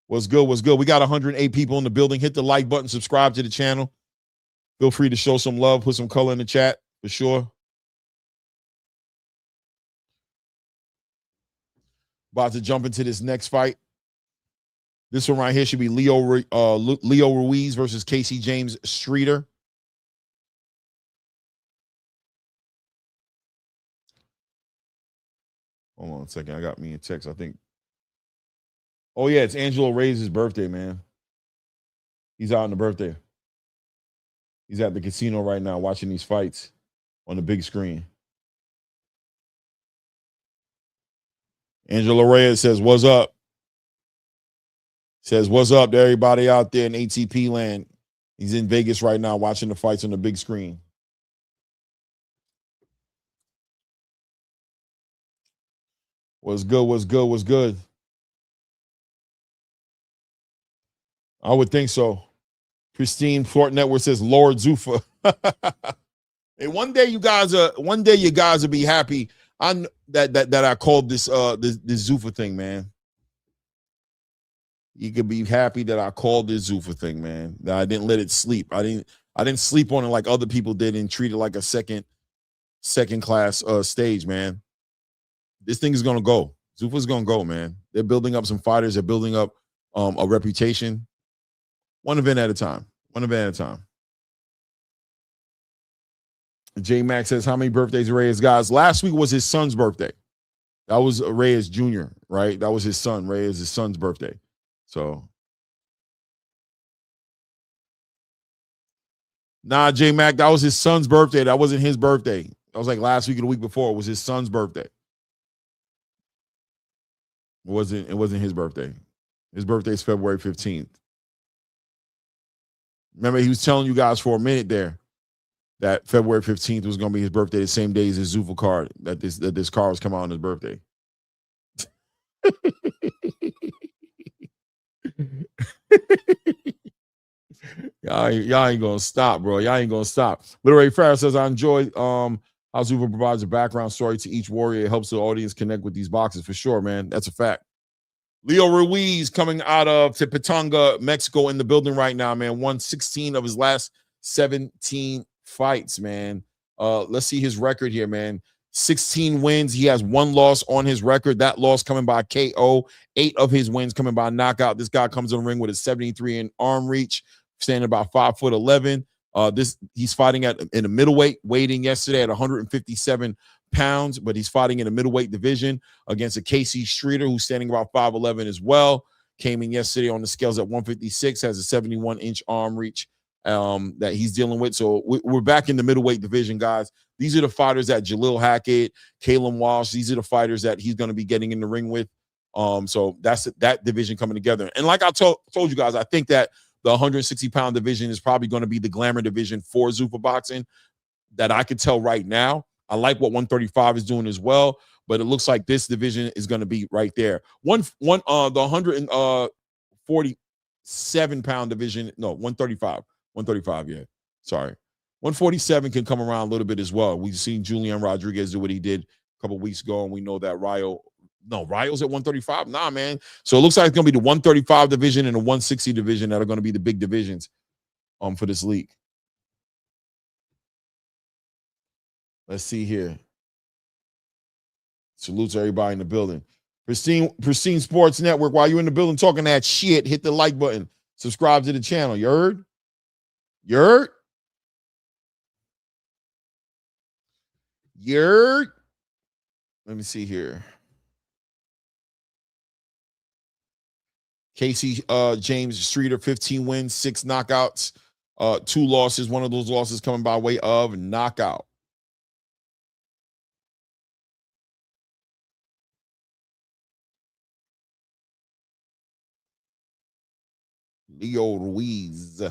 What's good? What's good? We got 108 people in the building. Hit the like button, subscribe to the channel. Feel free to show some love, put some color in the chat for sure. About to jump into this next fight. This one right here should be Leo Ruiz versus Casey James Streeter. Hold on a second. I got me a text, I think. Oh, yeah, it's Angelo Reyes' birthday, man. He's out on the birthday. He's at the casino right now watching these fights on the big screen. Angelo Reyes says, what's up? Says, what's up to everybody out there in ATP land? He's in Vegas right now watching the fights on the big screen. What's good? What's good? What's good? I would think so. Pristine Fort Network says Lord Zuffa. Hey, one day you guys will be happy that I called this this Zuffa thing, man. You could be happy that I called this Zuffa thing, man. That I didn't let it sleep. I didn't sleep on it like other people did and treat it like a second class stage, man. This thing is gonna go. Zuffa's gonna go, man. They're building up some fighters. They're building up a reputation. One event at a time. One event at a time. J Max says, how many birthdays Reyes got? Last week was his son's birthday. That was Reyes Jr., right? That was his son. Reyes, his son's birthday. So Nah, J Mac, that was his son's birthday. That wasn't his birthday. That was like last week or the week before. It was his son's birthday. It wasn't his birthday. His birthday is February 15th. Remember, he was telling you guys for a minute there that February 15th was going to be his birthday, the same day as his Zuffa card, that this car was coming out on his birthday. Y'all ain't gonna stop, bro. Y'all ain't gonna stop. Literary Farrah says, I enjoy how Zuffa provides a background story to each warrior. It helps the audience connect with these boxes for sure, man. That's a fact. Leo Ruiz coming out of Tipitanga, Mexico, in the building right now, man. Won 16 of his last 17 fights, man. Let's see his record here, man. 16 wins. He has 1 loss on his record. That loss coming by KO. 8 of his wins coming by knockout. This guy comes in the ring with a 73 in arm reach, standing about 5'11". He's fighting in a middleweight, weighing yesterday at 157 pounds, but he's fighting in a middleweight division against a Casey Streeter who's standing about 5'11" as well. Came in yesterday on the scales at 156, has a 71-inch arm reach that he's dealing with. So we're back in the middleweight division, guys. These are the fighters that Jalil Hackett, Kalen Walsh, these are the fighters that he's going to be getting in the ring with. So that's that division coming together. And like I told you guys, I think that the 160-pound division is probably going to be the glamour division for Zuffa boxing that I could tell right now. I like what 135 is doing as well, but it looks like this division is going to be right there. The 147-pound division, no, 135, yeah. Sorry. 147 can come around a little bit as well. We've seen Julian Rodriguez do what he did a couple weeks ago, and we know that Rayo's at 135. Nah, man. So it looks like it's going to be the 135 division and the 160 division that are going to be the big divisions for this league. Let's see here. Salute to everybody in the building. Pristine Sports Network, while you're in the building talking that shit, hit the like button. Subscribe to the channel. You heard? You heard? You heard? Let me see here. Casey James Streeter, 15 wins, 6 knockouts, 2 losses. One of those losses coming by way of knockout. Leo Ruiz.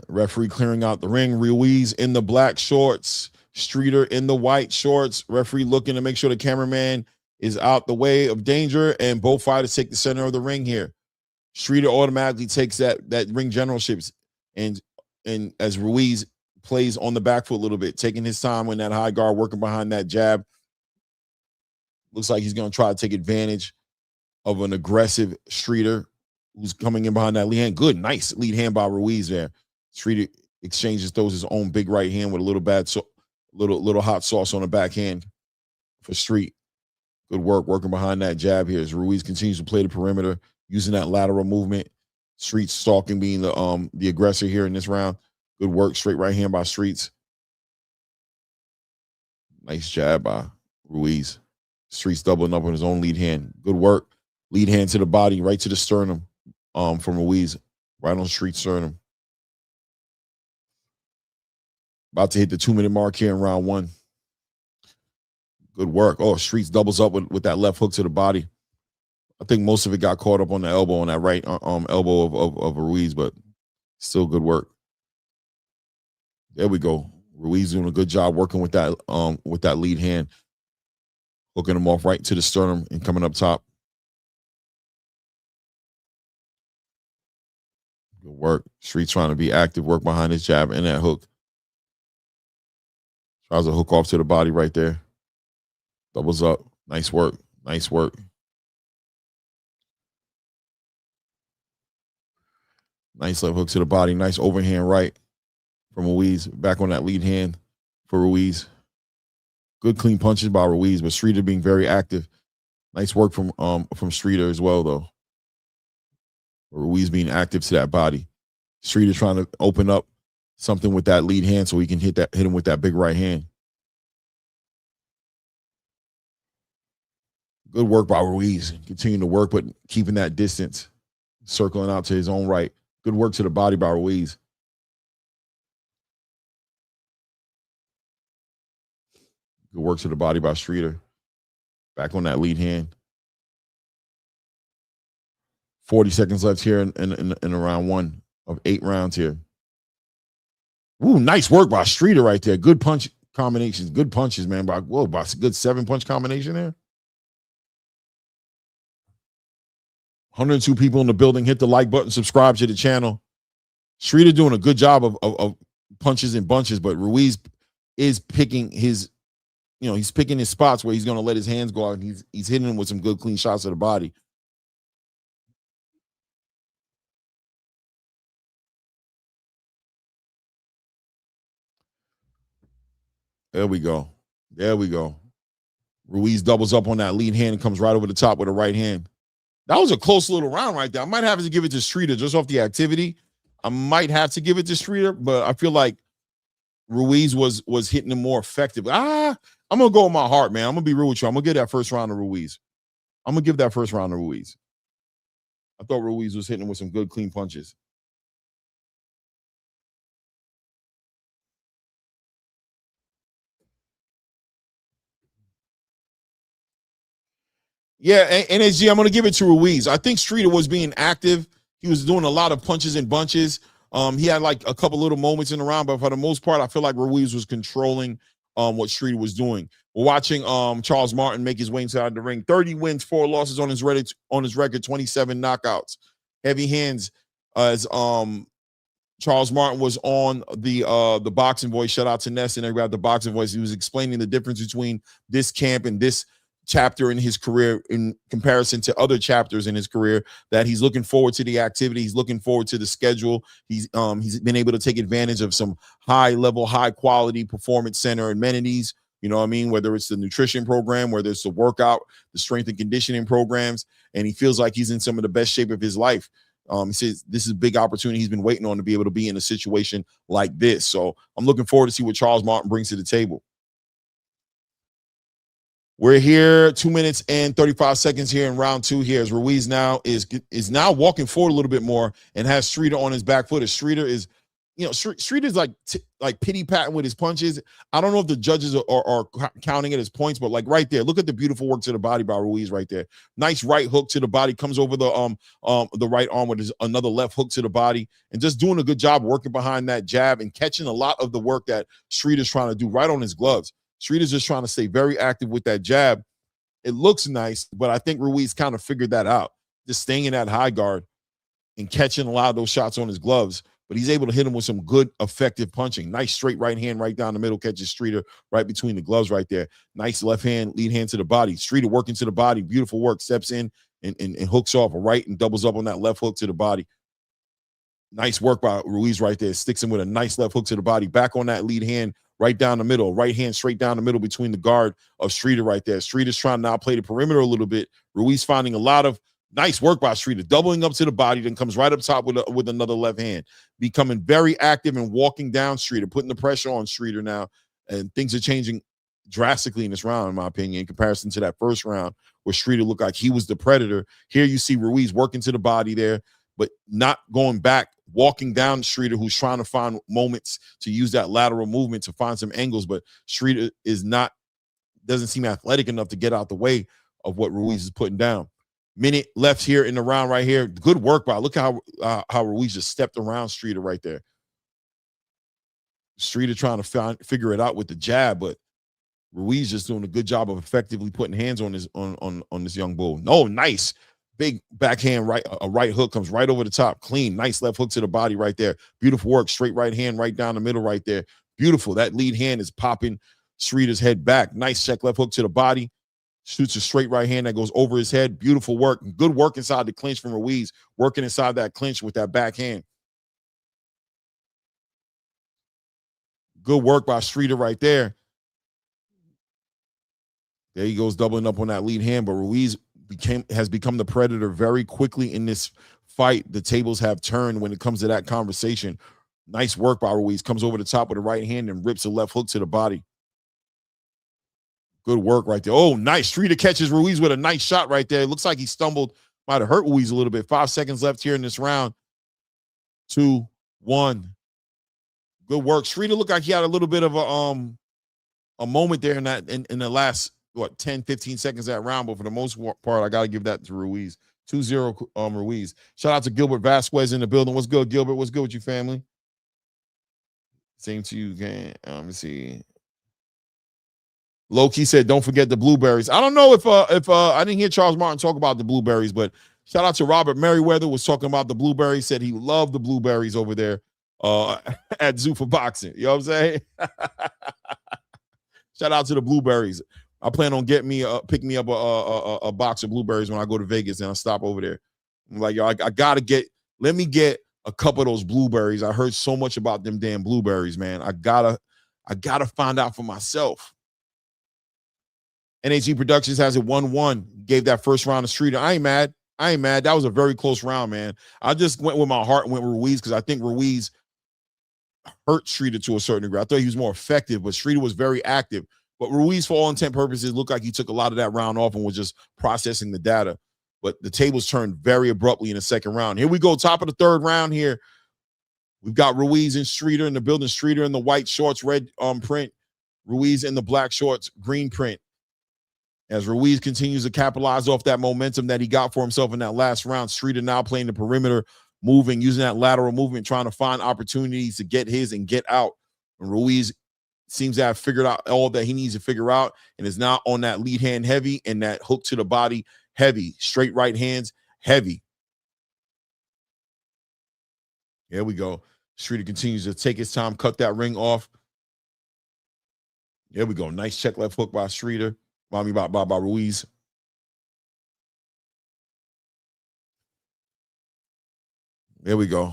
Referee clearing out the ring. Ruiz in the black shorts. Streeter in the white shorts. Referee looking to make sure the cameraman is out the way of danger, and both fighters take the center of the ring here. Streeter automatically takes that ring generalships, and as Ruiz plays on the back foot a little bit, taking his time in that high guard, working behind that jab. Looks like he's going to try to take advantage of an aggressive Streeter who's coming in behind that lead hand. Good, nice lead hand by Ruiz there. Streeter throws his own big right hand with a little hot sauce on the backhand for Street. Good work working behind that jab here as Ruiz continues to play the perimeter, using that lateral movement. Street stalking, being the aggressor here in this round. Good work, straight right hand by Streets. Nice jab by Ruiz. Streets doubling up on his own lead hand. Good work. Lead hand to the body, right to the sternum from Ruiz. Right on Street's sternum. About to hit the 2-minute mark here in round 1. Good work. Oh, Streets doubles up with that left hook to the body. I think most of it got caught up on the elbow, on that right elbow of Ruiz, but still good work. There we go. Ruiz doing a good job working with that lead hand. Hooking him off right to the sternum and coming up top. Good work. Street trying to be active, work behind his jab and that hook. Tries to hook off to the body right there. Doubles up. Nice work. Nice work. Nice left hook to the body. Nice overhand right from Ruiz. Back on that lead hand for Ruiz. Good clean punches by Ruiz, but Streeter being very active. Nice work from Streeter as well, though. Ruiz being active to that body. Streeter trying to open up something with that lead hand so he can hit him with that big right hand. Good work by Ruiz. Continuing to work, but keeping that distance, circling out to his own right. Good work to the body by Ruiz. Good work to the body by Streeter. Back on that lead hand. 40 seconds left here in round 1 of 8 rounds here. Ooh, nice work by Streeter right there. Good punch combinations. Good punches, man. By a good 7-punch combination there. 102 people in the building. Hit the like button. Subscribe to the channel. Streeter doing a good job of punches and bunches, but Ruiz is picking his, he's picking his spots where he's going to let his hands go out, and he's hitting him with some good, clean shots to the body. There we go. There we go. Ruiz doubles up on that lead hand and comes right over the top with a right hand. That was a close little round right there. I might have to give it to Streeter just off the activity. I might have to give it to Streeter, but I feel like Ruiz was hitting him more effective. I'm going to go with my heart, man. I'm going to be real with you. I'm going to give that first round to Ruiz. I'm going to give that first round to Ruiz. I thought Ruiz was hitting him with some good, clean punches. Yeah, and NSG, I'm going to give it to Ruiz. I think Streeter was being active. He was doing a lot of punches and bunches. He had like a couple little moments in the round, but for the most part, I feel like Ruiz was controlling what Streeter was doing. We're watching Charles Martin make his way inside the ring. 30 wins, 4 losses on his record, 27 knockouts. Heavy hands as Charles Martin was on the Boxing Voice. Shout out to Ness and everybody at the Boxing Voice. He was explaining the difference between this camp and this chapter in his career in comparison to other chapters in his career, that he's looking forward to the activity. He's looking forward to the schedule. He's been able to take advantage of some high level, high quality performance center amenities. You know what I mean? Whether it's the nutrition program, whether it's the workout, the strength and conditioning programs, and he feels like he's in some of the best shape of his life. He says this is a big opportunity he's been waiting on to be able to be in a situation like this. So I'm looking forward to see what Charles Martin brings to the table. We're here 2 minutes and 35 seconds here in round 2 here as Ruiz now is now walking forward a little bit more and has Streeter on his back foot. As Streeter is, Streeter's like pity patting with his punches. I don't know if the judges are counting it as points, but like right there, look at the beautiful work to the body by Ruiz right there. Nice right hook to the body, comes over the right arm with another left hook to the body, and just doing a good job working behind that jab and catching a lot of the work that Streeter's trying to do right on his gloves. Streeter's just trying to stay very active with that jab. It looks nice, but I think Ruiz kind of figured that out. Just staying in that high guard and catching a lot of those shots on his gloves. But he's able to hit him with some good, effective punching. Nice straight right hand right down the middle, catches Streeter right between the gloves right there. Nice left hand, lead hand to the body. Streeter working to the body. Beautiful work. Steps in and hooks off a right and doubles up on that left hook to the body. Nice work by Ruiz right there. Sticks him with a nice left hook to the body. Back on that lead hand. Right down the middle, right hand straight down the middle between the guard of Streeter right there. Streeter's trying to now play the perimeter a little bit. Ruiz finding a lot of nice work by Streeter, doubling up to the body, then comes right up top with another left hand, becoming very active and walking down Streeter, putting the pressure on Streeter now, and things are changing drastically in this round, in my opinion, in comparison to that first round where Streeter looked like he was the predator. Here you see Ruiz working to the body there, but not going back, walking down Streeter, who's trying to find moments to use that lateral movement to find some angles, but Streeter doesn't seem athletic enough to get out the way of what Ruiz is putting down. Minute left here in the round right here. Good work by, look how Ruiz just stepped around Streeter right there. Streeter trying to figure it out with the jab, but Ruiz just doing a good job of effectively putting hands on this young bull. No, nice. Big backhand a right hook comes right over the top. Clean, nice left hook to the body right there. Beautiful work. Straight right hand right down the middle right there. Beautiful. That lead hand is popping Streeter's head back. Nice check left hook to the body. Shoots a straight right hand that goes over his head. Beautiful work. Good work inside the clinch from Ruiz. Working inside that clinch with that backhand. Good work by Streeter right there. There he goes, doubling up on that lead hand, but Ruiz has become the predator very quickly in this fight. The tables have turned when it comes to that conversation. Nice work by Ruiz. Comes over the top with the right hand and rips a left hook to the body. Good work right there. Oh, nice. Streeter catches Ruiz with a nice shot right there. It looks like he stumbled. Might have hurt Ruiz a little bit. 5 seconds left here in this round. 2, 1. Good work. Streeter looked like he had a little bit of a moment there in the last 10, 15 seconds of that round, but for the most part, I gotta give that to Ruiz. 2-0 Ruiz. Shout out to Gilbert Vasquez in the building. What's good, Gilbert? What's good with you, family? Same to you, gang. Let me see. Low-key said, don't forget the blueberries. I don't know if I didn't hear Charles Martin talk about the blueberries, but shout out to Robert Merriweather was talking about the blueberries, said he loved the blueberries over there at Zoo for Boxing. You know what I'm saying? Shout out to the blueberries. I plan on picking me up a box of blueberries when I go to Vegas and I stop over there. I'm like, yo, I gotta let me get a couple of those blueberries. I heard so much about them damn blueberries, man. I gotta find out for myself. NHG Productions has it 1-1. Gave that first round to Streeter. I ain't mad. That was a very close round, man. I just went with my heart and went with Ruiz because I think Ruiz hurt Streeter to a certain degree. I thought he was more effective, but Streeter was very active. But Ruiz, for all intent purposes, looked like he took a lot of that round off and was just processing the data. But the tables turned very abruptly in the second round. Here we go, top of the third round here. We've got Ruiz and Streeter in the building. Streeter in the white shorts, red print. Ruiz in the black shorts, green print. As Ruiz continues to capitalize off that momentum that he got for himself in that last round, Streeter now playing the perimeter, moving, using that lateral movement, trying to find opportunities to get his and get out. And Ruiz seems to have figured out all that he needs to figure out and is now on that lead hand heavy and that hook to the body heavy, straight right hands heavy. Here we go. Streeter continues to take his time, cut that ring off. Here we go. Nice check left hook by Streeter. By Ruiz. There we go.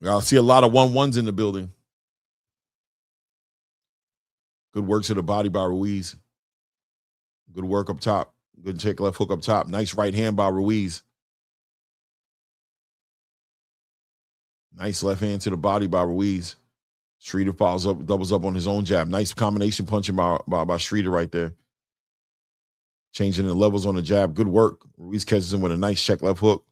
I'll see a lot of 1-1s in the building. Good work to the body by Ruiz. Good work up top. Good check left hook up top. Nice right hand by Ruiz. Nice left hand to the body by Ruiz. Streeter follows up, doubles up on his own jab. Nice combination punching by Streeter right there. Changing the levels on the jab. Good work. Ruiz catches him with a nice check left hook.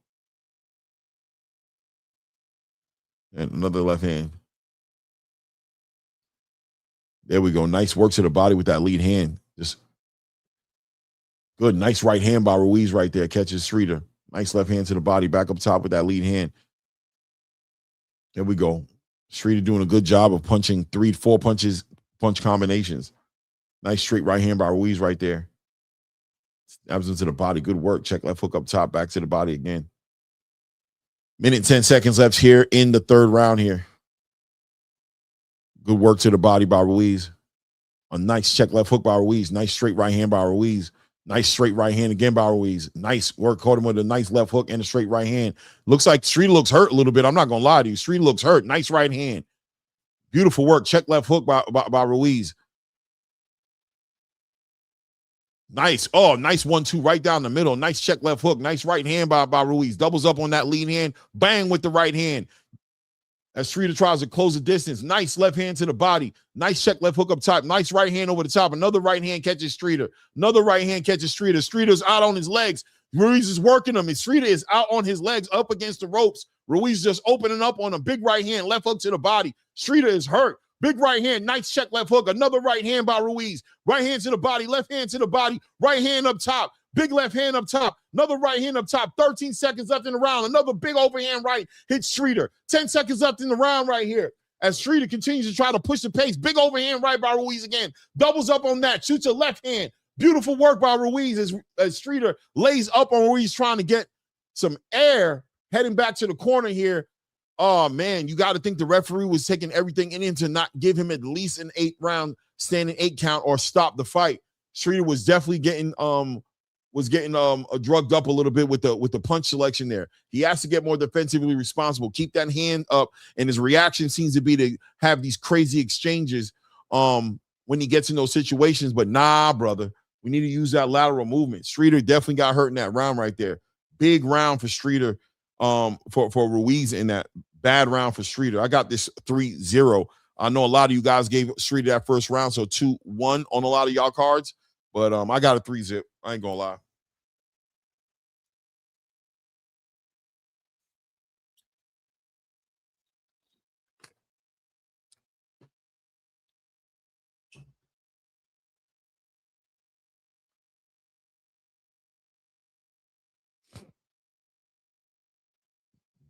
And another left hand. There we go. Nice work to the body with that lead hand. Just good. Nice right hand by Ruiz right there. Catches Streeter. Nice left hand to the body. Back up top with that lead hand. There we go. Streeter doing a good job of punching 3-4 punch combinations. Nice straight right hand by Ruiz right there. Stabs into the body. Good work. Check left hook up top. Back to the body again. Minute 10 seconds left here in the third round here. Good work to the body by Ruiz. A nice check left hook by Ruiz. Nice straight right hand by Ruiz. Nice straight right hand again by Ruiz. Nice work. Caught him with a nice left hook and a straight right hand. Looks like Streeter looks hurt a little bit. I'm not going to lie to you. Streeter looks hurt. Nice right hand. Beautiful work. Check left hook by Ruiz. Nice. Oh, nice 1-2 right down the middle. Nice check left hook. Nice right hand by Ruiz. Doubles up on that lead hand. Bang with the right hand. As Streeter tries to close the distance. Nice left hand to the body. Nice check left hook up top. Nice right hand over the top. Another right hand catches Streeter. Another right hand catches Streeter. Streeter's out on his legs. Ruiz is working him. And Streeter is out on his legs up against the ropes. Ruiz just opening up on a big right hand. Left hook to the body. Streeter is hurt. Big right hand, nice check left hook. Another right hand by Ruiz. Right hand to the body, left hand to the body. Right hand up top. Big left hand up top. Another right hand up top. 13 seconds left in the round. Another big overhand right hits Streeter. 10 seconds left in the round right here. As Streeter continues to try to push the pace. Big overhand right by Ruiz again. Doubles up on that. Shoots a left hand. Beautiful work by Ruiz as Streeter lays up on Ruiz trying to get some air heading back to the corner here. Oh, man, you got to think the referee was taking everything in him to not give him at least an 8-round standing 8 count or stop the fight. Streeter was definitely getting drugged up a little bit with the punch selection there. He has to get more defensively responsible. Keep that hand up, and his reaction seems to be to have these crazy exchanges when he gets in those situations. But nah, brother, we need to use that lateral movement. Streeter definitely got hurt in that round right there. Big round for Streeter, for Ruiz in that. Bad round for Streeter. I got this 3-0. I know a lot of you guys gave Streeter that first round, so 2-1 on a lot of y'all cards. But I got a 3-zip. I ain't gonna lie.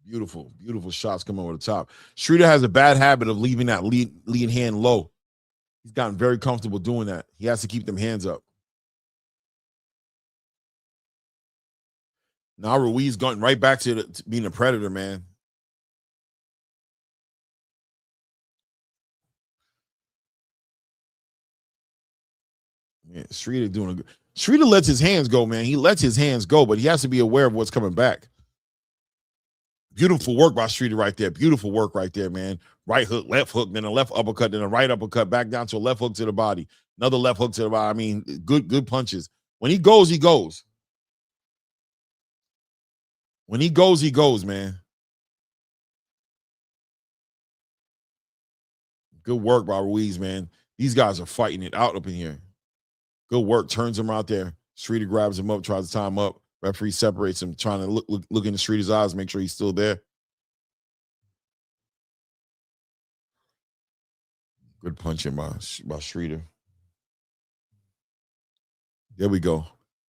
Beautiful, beautiful shots coming over the top. Streeter has a bad habit of leaving that lead hand low. He's gotten very comfortable doing that. He has to keep them hands up. Now Ruiz going right back to being a predator, man. Yeah, Streeter doing a good. Streeter lets his hands go, man. He lets his hands go, but he has to be aware of what's coming back. Beautiful work by Streeter right there. Beautiful work right there, man. Right hook, then a left uppercut, then a right uppercut, back down to a left hook to the body. Another left hook to the body. I mean, good punches. When he goes, he goes. When he goes, man. Good work by Ruiz, man. These guys are fighting it out up in here. Good work. Turns him out there. Streeter grabs him up, tries to tie him up. Referee separates him, trying to look in the Streeter's eyes, make sure he's still there. Good punching by Streeter. There we go.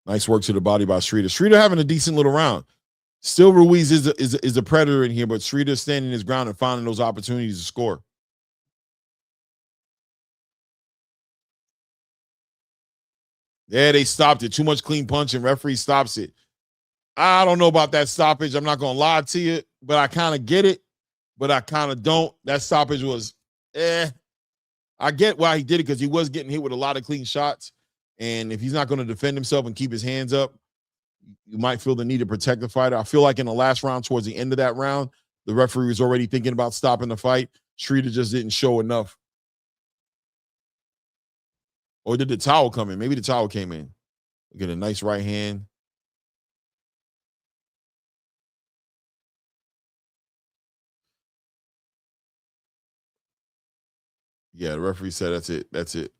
Nice work to the body by Streeter. Streeter having a decent little round. Still, Ruiz is a predator in here, but Streeter standing his ground and finding those opportunities to score. Yeah, they stopped it. Too much clean punching. Referee stops it. I don't know about that stoppage. I'm not going to lie to you, but I kind of get it, but I kind of don't. That stoppage was, I get why he did it because he was getting hit with a lot of clean shots. And if he's not going to defend himself and keep his hands up, you might feel the need to protect the fighter. I feel like in the last round, towards the end of that round, the referee was already thinking about stopping the fight. Streeter just didn't show enough. Or did the towel come in? Maybe the towel came in. Get a nice right hand. Yeah, the referee said that's it. That's it.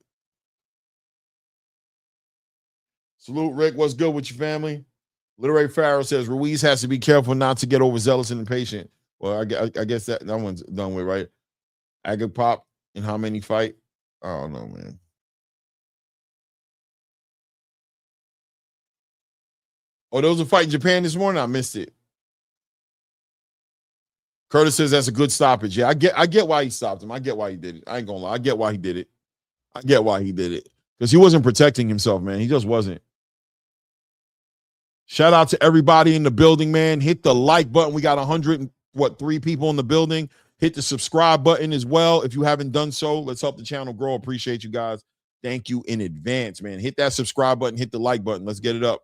Salute, Rick. What's good with your family? Literary Pharaoh says Ruiz has to be careful not to get overzealous and impatient. Well, I guess that one's done with, right? Ajagba in how many fight? I don't know, man. Oh, there was a fight in Japan this morning. I missed it. Curtis says that's a good stoppage. Yeah, I get why he stopped him. I get why he did it. I ain't gonna lie. I get why he did it. I get why he did it. Because he wasn't protecting himself, man. He just wasn't. Shout out to everybody in the building, man. Hit the like button. We got 3 people in the building. Hit the subscribe button as well if you haven't done so. Let's help the channel grow. Appreciate you guys. Thank you in advance, man. Hit that subscribe button. Hit the like button. Let's get it up.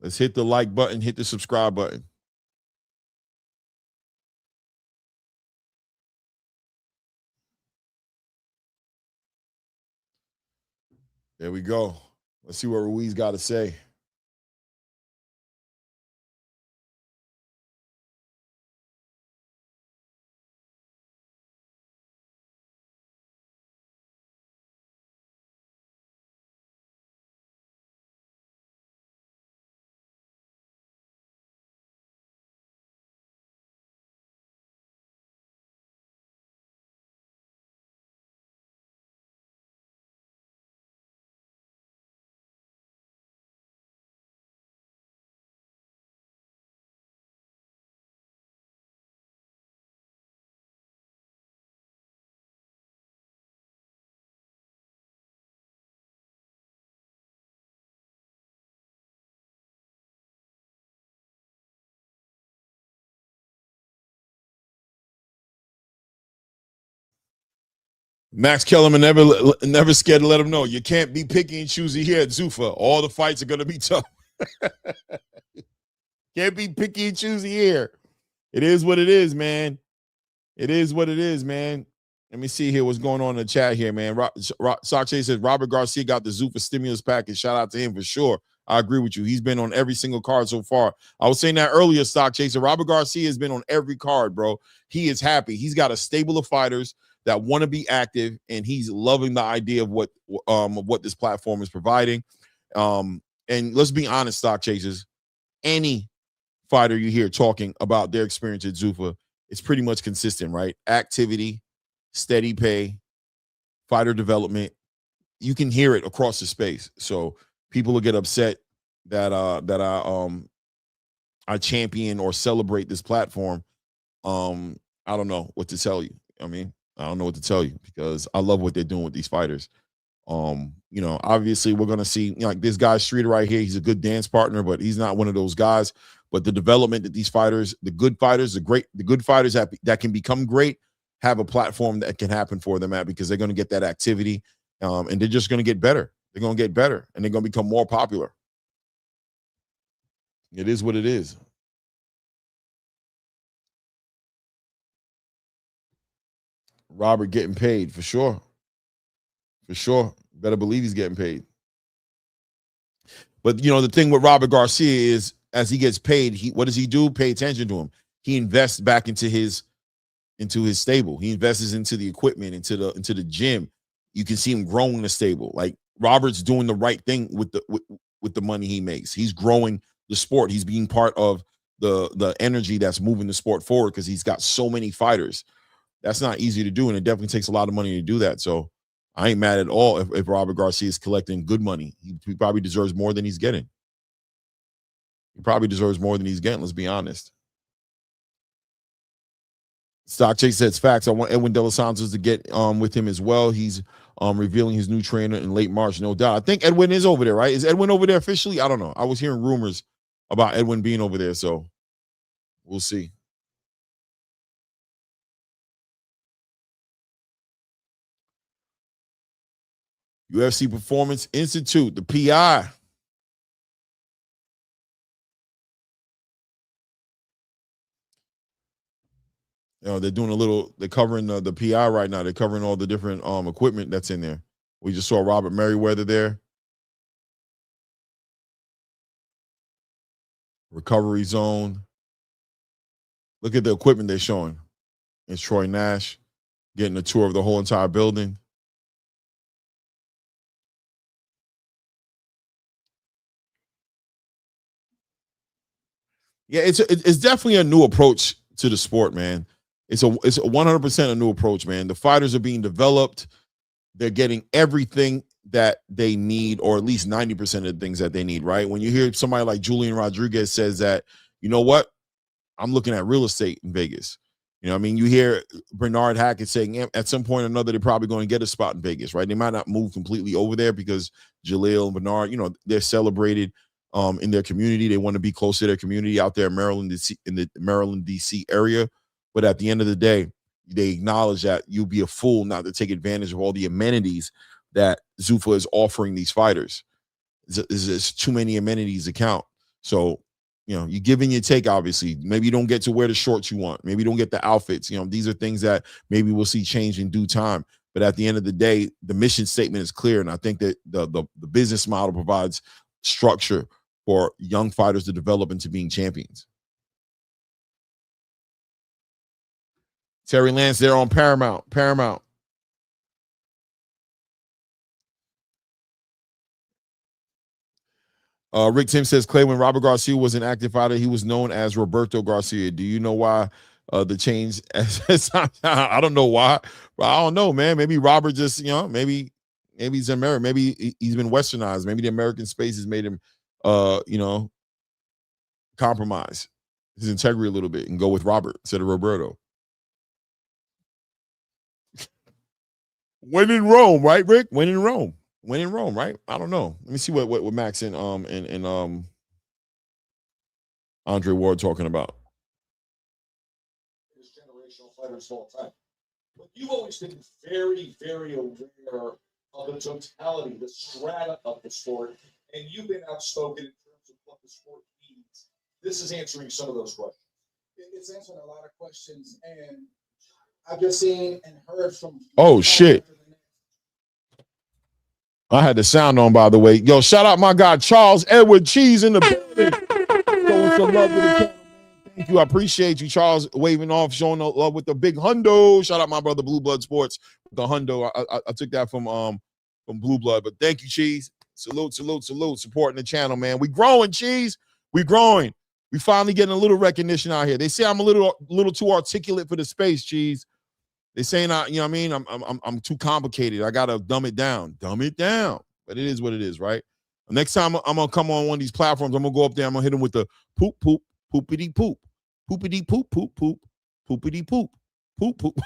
Let's hit the like button. Hit the subscribe button. There we go. Let's see what Ruiz got to say. Max Kellerman never scared to let him know. You can't be picky and choosy here at Zuffa. All the fights are going to be tough. Can't be picky and choosy here. It is what it is, man. It is what it is, man. Let me see here what's going on in the chat here, man. Sache says Robert Garcia got the Zuffa stimulus package. Shout out to him for sure. I agree with you. He's been on every single card so far. I was saying that earlier, Stock Chaser. Robert Garcia has been on every card, bro. He is happy. He's got a stable of fighters that want to be active, and he's loving the idea of what this platform is providing. And let's be honest, Stock Chasers. Any fighter you hear talking about their experience at Zuffa, it's pretty much consistent, right? Activity, steady pay, fighter development. You can hear it across the space. So people will get upset that I champion or celebrate this platform. I don't know what to tell you. I mean, I don't know what to tell you because I love what they're doing with these fighters. Obviously we're gonna see, like this guy Streeter right here. He's a good dance partner, but he's not one of those guys. But the development that these fighters, the good fighters that can become great, have a platform that can happen for them at, because they're going to get that activity, and they're just going to get better. They're going to get better, and they're going to become more popular. It is what it is. Robert getting paid for sure. For sure. Better believe he's getting paid. But the thing with Robert Garcia is, as he gets paid, what does he do? Pay attention to him. He invests back into his stable. He invests into the equipment, into the gym. You can see him growing the stable. Like Robert's doing the right thing with the money he makes. He's growing the sport. He's being part of the energy that's moving the sport forward, because he's got so many fighters. That's not easy to do, and it definitely takes a lot of money to do that. So I ain't mad at all if Robert Garcia is collecting good money. He probably deserves more than he's getting. He probably deserves more than he's getting. Let's be honest. Stock Chase says facts. I want Edwin De Los Santos to get with him as well. He's revealing his new trainer in late March, no doubt. I think Edwin is over there, right? Is Edwin over there officially? I don't know. I was hearing rumors about Edwin being over there, so we'll see. UFC Performance Institute, the PI. They're doing they're covering the PI right now. They're covering all the different equipment that's in there. We just saw Robert Merriweather there. Recovery zone. Look at the equipment they're showing. It's Troy Nash getting a tour of the whole entire building. Yeah, it's definitely a new approach to the sport, man. It's a 100% a new approach, man. The fighters are being developed. They're getting everything that they need, or at least 90% of the things that they need, right? When you hear somebody like Julian Rodriguez says that, you know what? I'm looking at real estate in Vegas. I mean, you hear Bernard Hackett saying at some point or another, they're probably going to get a spot in Vegas, right? They might not move completely over there because Jaleel and Bernard, they're celebrated in their community. They want to be close to their community out there in Maryland, in the Maryland, D.C. area. But at the end of the day, they acknowledge that you'll be a fool not to take advantage of all the amenities that Zuffa is offering these fighters. There's too many amenities to count. So, you give and you take, obviously. Maybe you don't get to wear the shorts you want. Maybe you don't get the outfits. These are things that maybe we'll see change in due time. But at the end of the day, the mission statement is clear. And I think that the business model provides structure for young fighters to develop into being champions. Terry Lance there on Paramount. Rick Tim says, Clay, when Robert Garcia was an active fighter, he was known as Roberto Garcia. Do you know why the change? I don't know why. But I don't know, man. Maybe Robert just, maybe he's American. Maybe he's been westernized. Maybe the American space has made him, compromise his integrity a little bit and go with Robert instead of Roberto. When in Rome, right, Rick? When in Rome, right? I don't know. Let me see what Max and Andre Ward talking about.
This generational fighters all the time. But you've always been very, very aware of the totality, the strata of the sport, and you've been outspoken in terms of what the sport needs. This is answering some of those questions.
It's answering a lot of questions, and I've just seen and heard from.
Oh shit! I had the sound on, by the way. Yo, shout out my guy, Charles Edward Cheese in the building. Showing some love with the channel, man. Thank you. I appreciate you, Charles, waving off, showing love with the big hundo. Shout out my brother, Blue Blood Sports, the hundo. I took that from Blue Blood, but thank you, Cheese. Salute, supporting the channel, man. We growing, Cheese. We growing. We finally getting a little recognition out here. They say I'm a little too articulate for the space, Cheese. They saying you know what I mean? I'm too complicated. I gotta dumb it down. But it is what it is, right? Next time I'm gonna come on one of these platforms, I'm gonna go up there, I'm gonna hit them with the poop, poopity poop, poopity poop, poopity poop, poop.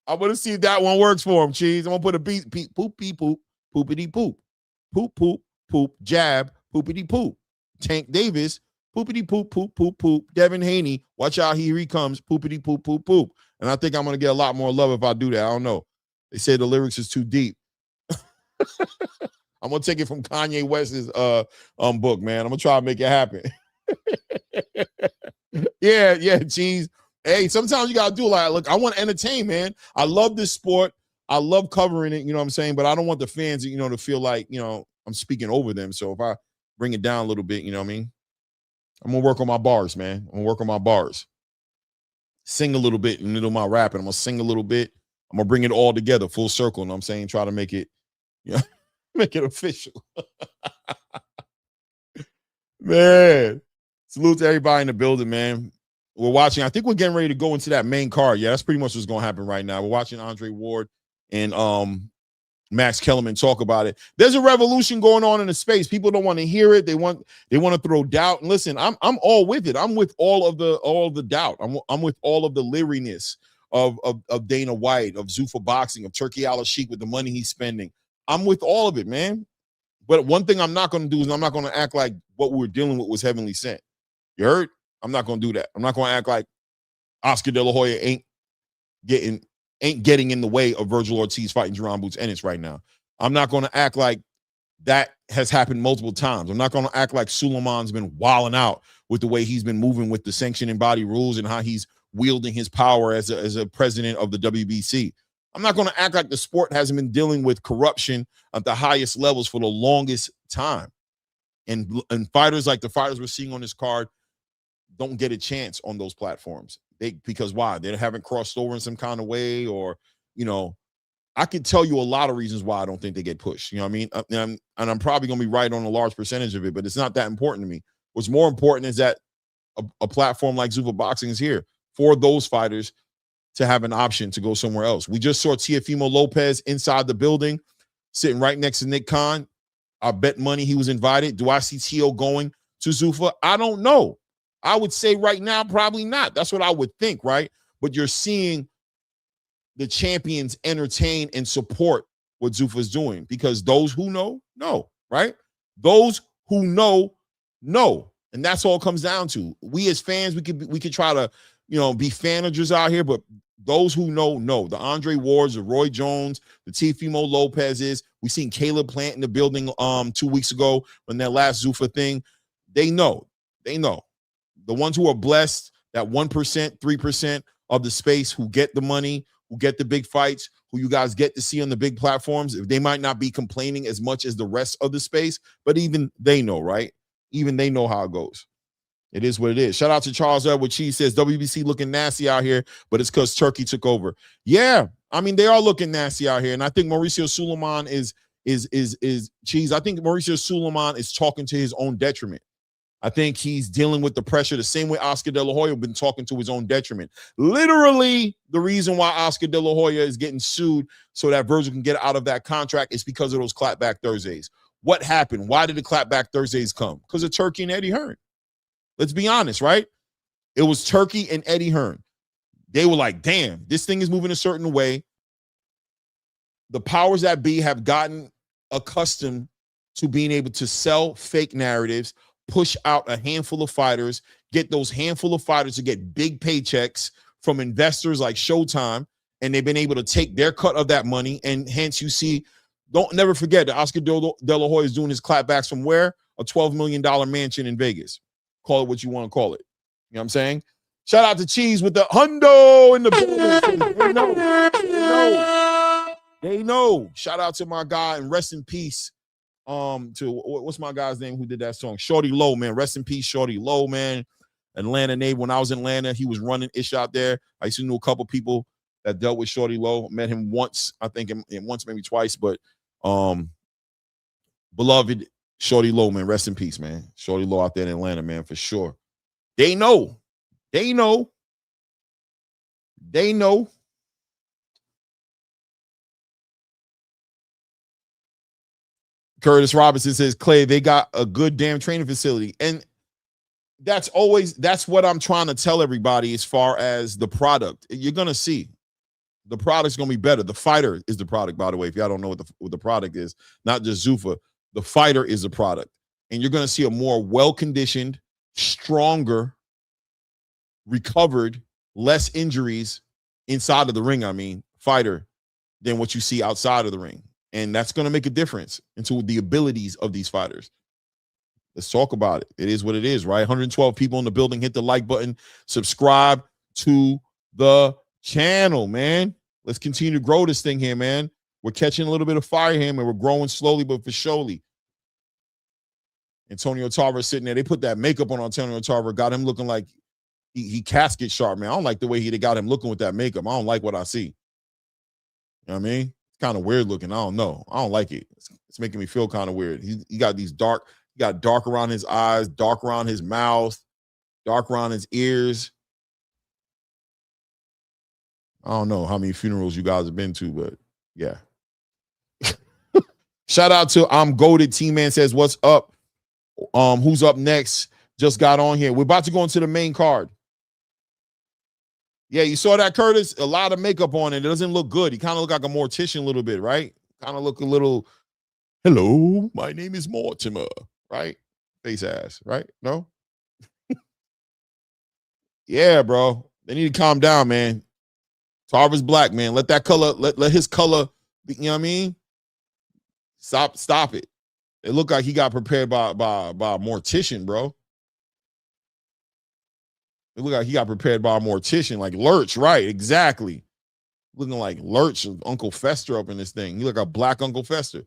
I want to see if that one works for him, Cheese. I'm gonna put a beat, poopy poop, poopity poop, poop, jab, poopity poop. Tank Davis, poopity poop. Devin Haney, watch out, here he comes, poopity poop. And I think I'm gonna get a lot more love if I do that. I don't know. They say the lyrics is too deep. I'm gonna take it from Kanye West's book, man. I'm gonna try to make it happen. yeah, Cheese. Hey, sometimes you gotta do like, look, I want to entertain, man. I love this sport. I love covering it, you know what I'm saying? But I don't want the fans, you know, to feel like, you know, I'm speaking over them. So if I bring it down a little bit, you know what I mean? I'm gonna work on my bars, man. I'm gonna work on my bars. Sing a little bit in the middle of my rapping. I'm gonna sing a little bit. I'm gonna bring it all together, full circle. You know what I'm saying? Try to make it, you know, make it official. Man, salute to everybody in the building, man. We're watching. I think we're getting ready to go into that main card. Yeah, that's pretty much what's gonna happen right now. We're watching Andre Ward and Max Kellerman talk about it. There's a revolution going on in the space. People don't want to hear it. They want to throw doubt. And listen, I'm all with it. I'm with all of the doubt. I'm with all of the leeriness of Dana White, of Zuffa Boxing, of Turkey Al-Sheikh with the money he's spending. I'm with all of it, man. But one thing I'm not going to do is I'm not going to act like what we were dealing with was heavenly sent. You heard? I'm not going to do that. I'm not going to act like Oscar De La Hoya ain't getting in the way of Virgil Ortiz fighting Jerome Boots Ennis right now. I'm not going to act like that has happened multiple times. I'm not going to act like Suleiman's been wilding out with the way he's been moving with the sanctioning body rules and how he's wielding his power as a president of the WBC. I'm not going to act like the sport hasn't been dealing with corruption at the highest levels for the longest time. And fighters like the fighters we're seeing on this card don't get a chance on those platforms. Because why? They haven't crossed over in some kind of way, or, you know, I could tell you a lot of reasons why I don't think they get pushed. You know what I mean? And I'm probably going to be right on a large percentage of it, but it's not that important to me. What's more important is that a platform like Zuffa Boxing is here for those fighters to have an option to go somewhere else. We just saw Teofimo Lopez inside the building, sitting right next to Nick Khan. I bet money he was invited. Do I see Teo going to Zuffa? I don't know. I would say right now, probably not. That's what I would think, right? But you're seeing the champions entertain and support what Zuffa's doing, because those who know, right? Those who know. And that's all it comes down to. We as fans, we could try to, you know, be fanagers out here, but those who know. The Andre Wards, the Roy Jones, the Teofimo Lopez's. We seen Caleb Plant in the building 2 weeks ago when that last Zuffa thing. They know. The ones who are blessed, that 1%, 3% of the space who get the money, who get the big fights, who you guys get to see on the big platforms, they might not be complaining as much as the rest of the space, but even they know, right? Even they know how it goes. It is what it is. Shout out to Charles Edward. He says WBC looking nasty out here, but it's because Turkey took over. Yeah, I mean, they are looking nasty out here, and I think Mauricio Suleiman is Cheese. I think Mauricio Suleiman is talking to his own detriment. I think he's dealing with the pressure the same way Oscar De La Hoya been talking to his own detriment. Literally, the reason why Oscar De La Hoya is getting sued so that Virgil can get out of that contract is because of those clapback Thursdays. What happened? Why did the clapback Thursdays come? Because of Turkey and Eddie Hearn. Let's be honest, right? It was Turkey and Eddie Hearn. They were like, damn, this thing is moving a certain way. The powers that be have gotten accustomed to being able to sell fake narratives, push out a handful of fighters, get those handful of fighters to get big paychecks from investors like Showtime, and they've been able to take their cut of that money. And hence you see, don't never forget that Oscar De La Hoya is doing his clapbacks from where? A $12 million mansion in Vegas. Call it what you want to call it. You know what I'm saying? Shout out to Cheese with the hundo in the building. They know. Shout out to my guy and rest in peace. To what's my guy's name who did that song? Shorty Low, man. Rest in peace, Shorty Low, man. Atlanta native. When I was in Atlanta, he was running ish out there. I used to know a couple people that dealt with Shorty Low. Met him once, I think, once, maybe twice. But beloved Shorty Low, man. Rest in peace, man. Shorty Low out there in Atlanta, man, for sure. They know. They know. They know. Curtis Robinson says, Clay, they got a good damn training facility. And that's what I'm trying to tell everybody as far as the product. You're going to see. The product's going to be better. The fighter is the product, by the way, if y'all don't know what the product is. Not just Zuffa. The fighter is the product. And you're going to see a more well-conditioned, stronger, recovered, less injuries inside of the ring, fighter, than what you see outside of the ring. And that's going to make a difference into the abilities of these fighters. Let's talk about it. It is what it is, right? 112 people in the building. Hit the like button. Subscribe to the channel, man. Let's continue to grow this thing here, man. We're catching a little bit of fire here, and we're growing slowly but for surely. Antonio Tarver sitting there. They put that makeup on Antonio Tarver. Got him looking like he casket sharp, man. I don't like the way they got him looking with that makeup. I don't like what I see. You know what I mean? Kind of weird looking. I don't know. I don't like it. It's making me feel kind of weird. He got these dark, he got dark around his eyes, dark around his mouth, dark around his ears. I don't know how many funerals you guys have been to, but yeah. Shout out to I'm Goated. T-Man says, what's up? Who's up next? Just got on here. We're about to go into the main card. Yeah, you saw that, Curtis? A lot of makeup on it. It doesn't look good. He kind of look like a mortician a little bit, right? Kind of look a little, hello, my name is Mortimer, right? Face ass, right? No? Yeah, bro. They need to calm down, man. Tarver's black, man. Let that color, let his color, be, you know what I mean? Stop it. It looked like he got prepared by a mortician, bro. It looked like he got prepared by a mortician, like Lurch, right? Exactly. Looking like Lurch, Uncle Fester up in this thing. He look like a black Uncle Fester.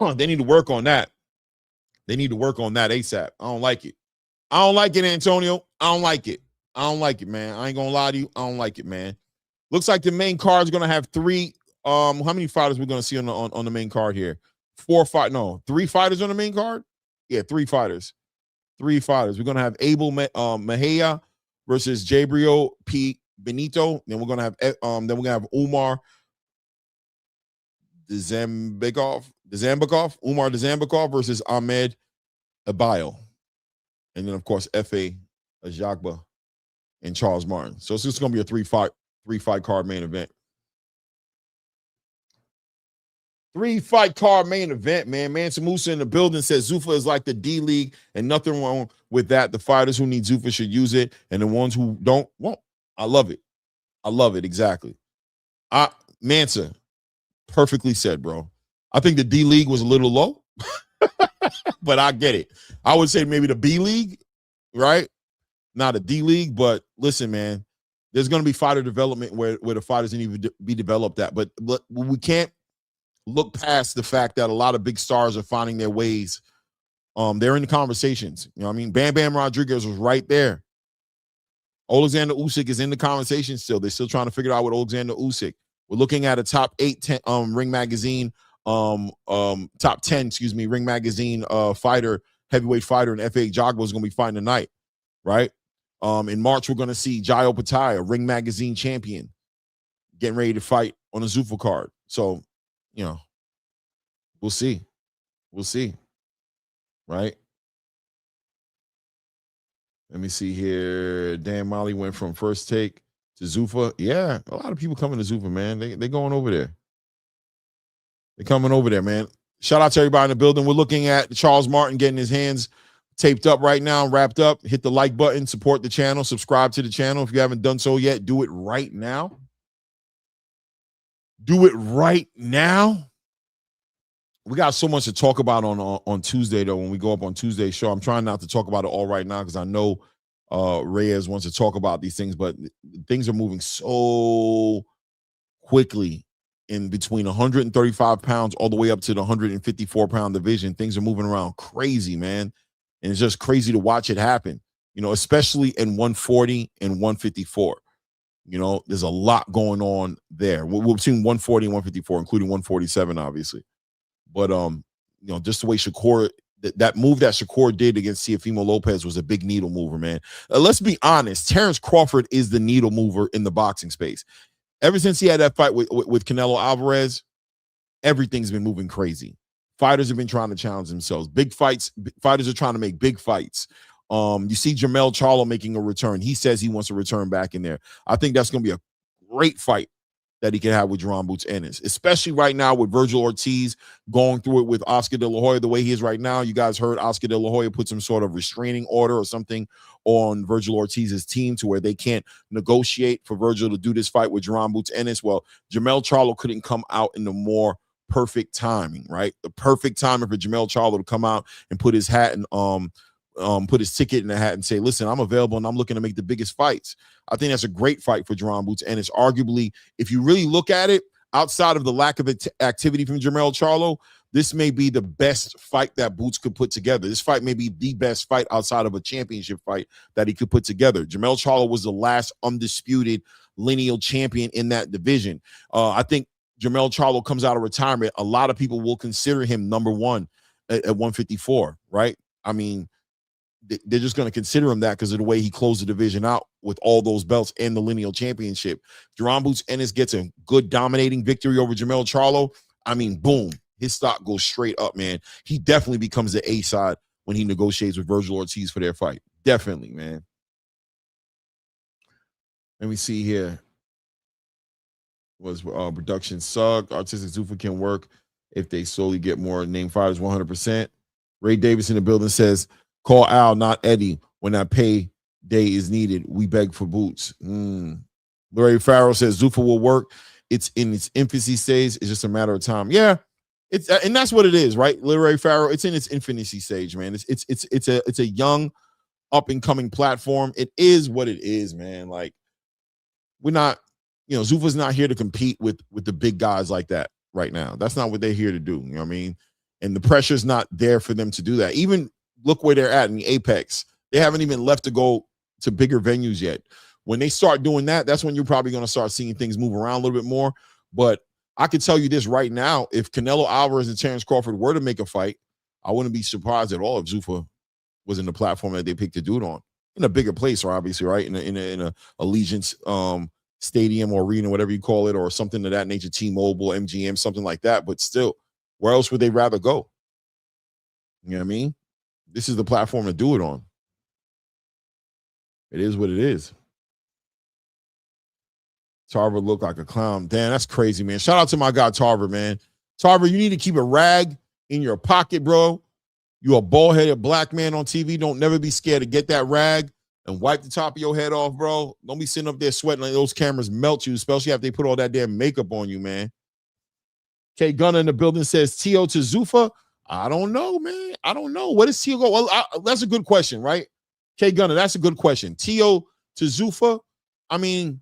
They need to work on that. They need to work on that ASAP. I don't like it. I don't like it, Antonio. I don't like it. I don't like it, man. I ain't gonna lie to you. I don't like it, man. Looks like the main card is gonna have three. How many fighters we're gonna see on the main card here? 3 fighters on the main card. Yeah, 3 fighters. 3 fighters. We're gonna have Abel Mejia versus Jabriel P. Benito. Then we're gonna have Umar Dzambekov versus Ahmed Abayo. And then of course F.A. Ajagba and Charles Martin. So it's just gonna be a 3 fight card main event. 3 fight card main event, man. Mansa Musa in the building says Zuffa is like the D League and nothing wrong with that. The fighters who need Zuffa should use it, and the ones who don't won't. I love it. I love it. Exactly. Mansa, perfectly said, bro. I think the D League was a little low, but I get it. I would say maybe the B League, right? Not a D League, but listen, man, there's going to be fighter development where the fighters need to be developed at, but we can't look past the fact that a lot of big stars are finding their ways. They're in the conversations. You know what I mean? Bam Bam Rodriguez was right there. Alexander Usyk is in the conversation still. They're still trying to figure out what Alexander Usyk. We're looking at a top 10 Ring Magazine, top 10, Ring Magazine fighter, heavyweight fighter, and F.A. Ajagba is going to be fighting tonight, right? In March, we're going to see Jayo Pataya, Ring Magazine champion, getting ready to fight on a Zuffa card. So, you know, we'll see. We'll see. Right? Let me see here. Dan Molly went from First Take to Zuffa. Yeah, a lot of people coming to Zuffa, man. They going over there. They're coming over there, man. Shout out to everybody in the building. We're looking at Charles Martin getting his hands taped up right now, wrapped up. Hit the like button, support the channel, subscribe to the channel. If you haven't done so yet, do it right now. Do it right now. We got so much to talk about on Tuesday, though, when we go up on Tuesday's show. I'm trying not to talk about it all right now because I know Reyes wants to talk about these things, but things are moving so quickly in between 135 pounds all the way up to the 154-pound division. Things are moving around crazy, man. And it's just crazy to watch it happen, especially in 140 and 154. There's a lot going on there. We're between 140 and 154, including 147, obviously. But, just the way Shakur, that move that Shakur did against Teofimo Lopez was a big needle mover, man. Let's be honest. Terrence Crawford is the needle mover in the boxing space. Ever since he had that fight with Canelo Alvarez, everything's been moving crazy. Fighters have been trying to challenge themselves. Big fights. Fighters are trying to make big fights. You see Jermell Charlo making a return. He says he wants to return back in there. I think that's going to be a great fight that he can have with Jerron Boots Ennis, especially right now with Virgil Ortiz going through it with Oscar De La Hoya the way he is right now. You guys heard Oscar De La Hoya put some sort of restraining order or something on Virgil Ortiz's team to where they can't negotiate for Virgil to do this fight with Jerron Boots Ennis. Well, Jermell Charlo couldn't come out in the more perfect timing, right? The perfect timing for Jermell Charlo to come out and put his hat and put his ticket in the hat and say, listen, I'm available and I'm looking to make the biggest fights. I think that's a great fight for Jerron Boots. And it's arguably, if you really look at it, outside of the lack of activity from Jermell Charlo, this may be the best fight that Boots could put together. This fight may be the best fight outside of a championship fight that he could put together. Jermell Charlo was the last undisputed lineal champion in that division. I think Jermell Charlo comes out of retirement. A lot of people will consider him number one at 154, right? I mean, they're just going to consider him that because of the way he closed the division out with all those belts and the lineal championship. Jerron Boots Ennis gets a good dominating victory over Jermell Charlo. I mean, boom, his stock goes straight up, man. He definitely becomes the A side when he negotiates with Virgil Ortiz for their fight. Definitely, man. Let me see here. Was production suck? Artistic Zuffa can work if they slowly get more named fighters 100%. Ray Davis in the building says, call Al, not Eddie, when that pay day is needed. We beg for Boots. Larry Farrell says Zuffa will work. It's in its infancy stage. It's just a matter of time. Yeah, and that's what it is, right? Larry Farrell. It's in its infancy stage, man. It's a young, up and coming platform. It is what it is, man. Like, we're not, Zuffa's not here to compete with the big guys like that right now. That's not what they're here to do. You know what I mean? And the pressure's not there for them to do that. Even look where they're at in the apex. They haven't even left to go to bigger venues yet. When they start doing that, that's when you're probably going to start seeing things move around a little bit more. But I can tell you this right now, if Canelo Alvarez and Terrence Crawford were to make a fight, I wouldn't be surprised at all if Zuffa was in the platform that they picked to do it on. In a bigger place, or obviously, right? In a Allegiance stadium or arena, whatever you call it, or something of that nature, T-Mobile, MGM, something like that. But still, where else would they rather go? You know what I mean? This is the platform to do it on. It is what it is. Tarver looked like a clown. Damn, that's crazy, man. Shout out to my guy, Tarver, man. Tarver, you need to keep a rag in your pocket, bro. You a bald-headed black man on TV. Don't never be scared to get that rag and wipe the top of your head off, bro. Don't be sitting up there sweating like those cameras melt you, especially after they put all that damn makeup on you, man. K Gunner in the building says, T.O. to Zuffa. I don't know, man. I don't know. What does T.O. go? Well, that's a good question, right? K Gunner, that's a good question. T.O. to Zuffa. I mean,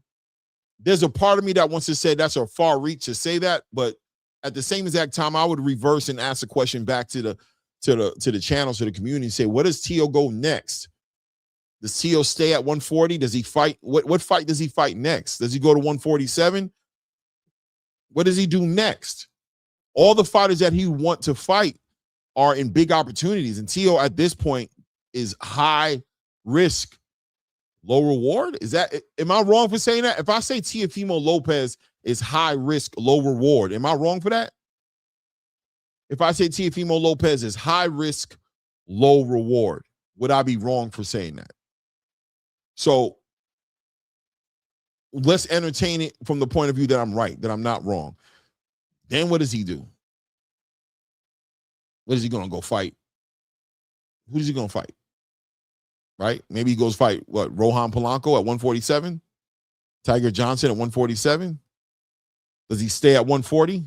there's a part of me that wants to say that's a far reach to say that, but at the same exact time, I would reverse and ask the question back to the channels, to the community, and say, what does T.O. go next? Does T.O. stay at 140? Does he fight? What fight does he fight next? Does he go to 147? What does he do next? All the fighters that he want to fight are in big opportunities. And T.O. at this point is high risk, low reward. Am I wrong for saying that? If I say Teofimo Lopez is high risk, low reward, am I wrong for that? If I say Teofimo Lopez is high risk, low reward, would I be wrong for saying that? So let's entertain it from the point of view that I'm right, that I'm not wrong. Then what does he do? What is he going to go fight? Who is he going to fight? Right? Maybe he goes fight, Rohan Polanco at 147? Tiger Johnson at 147? Does he stay at 140?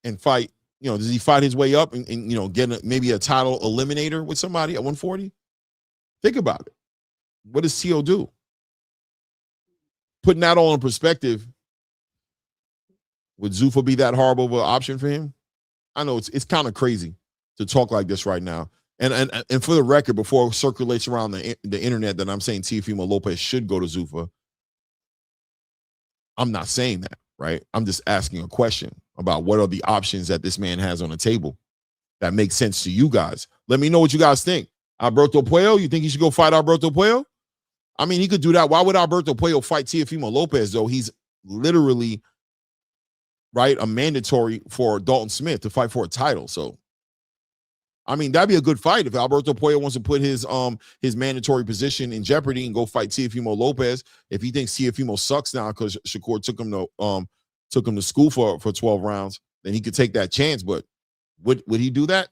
And fight, does he fight his way up and get maybe a title eliminator with somebody at 140? Think about it. What does T.O. do? Putting that all in perspective, Would Zuffa be that horrible of an option for him? I know it's kind of crazy to talk like this right now. And for the record, before it circulates around the internet that I'm saying Teofimo Lopez should go to Zuffa, I'm not saying that, right? I'm just asking a question about what are the options that this man has on the table that makes sense to you guys. Let me know what you guys think. Alberto Puello, you think he should go fight Alberto Puello? I mean, he could do that. Why would Alberto Puello fight Teofimo Lopez, though? He's literally, right, a mandatory for Dalton Smith to fight for a title. So, I mean, that'd be a good fight if Alberto Puello wants to put his mandatory position in jeopardy and go fight Teofimo Lopez. If he thinks Teofimo sucks now because Shakur took him to school for 12 rounds, then he could take that chance. But would he do that?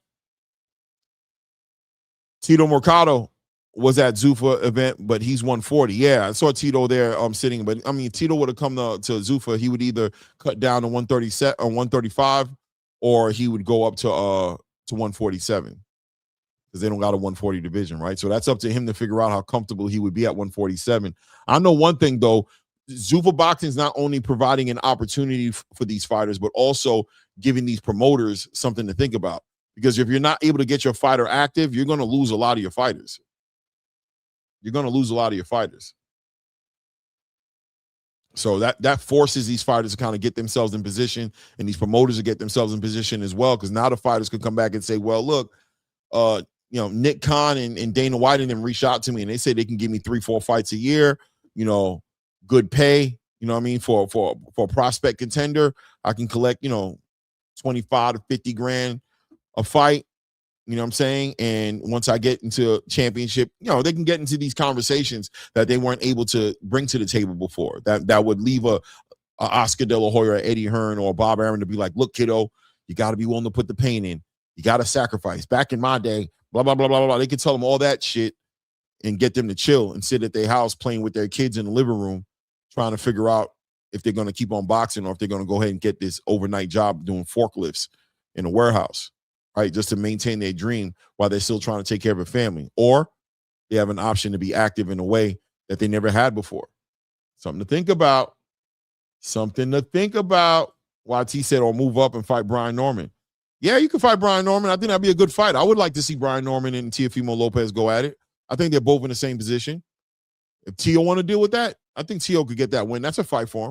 Tito Mercado was at Zuffa event, but he's 140. Yeah, I saw Tito there sitting. But I mean, Tito would have come to Zuffa. He would either cut down to 130 or 135, or he would go up to 147 because they don't got a 140 division, right? So that's up to him to figure out how comfortable he would be at 147. I know one thing though, Zuffa Boxing is not only providing an opportunity for these fighters, but also giving these promoters something to think about. Because if you're not able to get your fighter active, you're going to lose a lot of your fighters. So that forces these fighters to kind of get themselves in position, and these promoters to get themselves in position as well. Because now the fighters could come back and say, well, look, Nick Khan and Dana White and them reached out to me and they say they can give me 3-4 fights a year, good pay, what I mean, for a prospect contender. I can collect, 25 to 50 grand a fight, you know what I'm saying? And once I get into championship, they can get into these conversations that they weren't able to bring to the table before. That would leave a Oscar De La Hoya, or Eddie Hearn, or Bob Arum to be like, look, kiddo, you got to be willing to put the pain in. You got to sacrifice. Back in my day, blah, blah, blah, blah, blah. They could tell them all that shit and get them to chill and sit at their house playing with their kids in the living room, trying to figure out if they're going to keep on boxing or if they're going to go ahead and get this overnight job doing forklifts in a warehouse. Right, just to maintain their dream while they're still trying to take care of a family. Or they have an option to be active in a way that they never had before. Something to think about. YT said, or move up and fight Brian Norman. Yeah, you can fight Brian Norman. I think that'd be a good fight. I would like to see Brian Norman and Teofimo Lopez go at it. I think they're both in the same position. If Teo want to deal with that, I think Teo could get that win. That's a fight for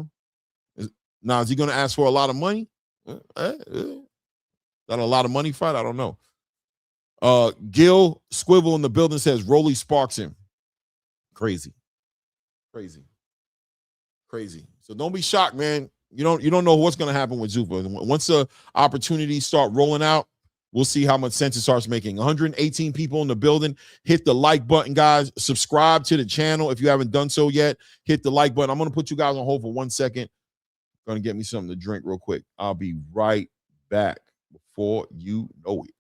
him. Now, is he going to ask for a lot of money? That a lot of money fight? I don't know. Gil Squivel in the building says Rolly sparks him. Crazy. So don't be shocked, man. You don't know what's going to happen with Zuffa. Once the opportunities start rolling out, we'll see how much sense it starts making. 118 people in the building. Hit the like button, guys. Subscribe to the channel if you haven't done so yet. Hit the like button. I'm going to put you guys on hold for 1 second. Going to get me something to drink real quick. I'll be right back. Before you know it.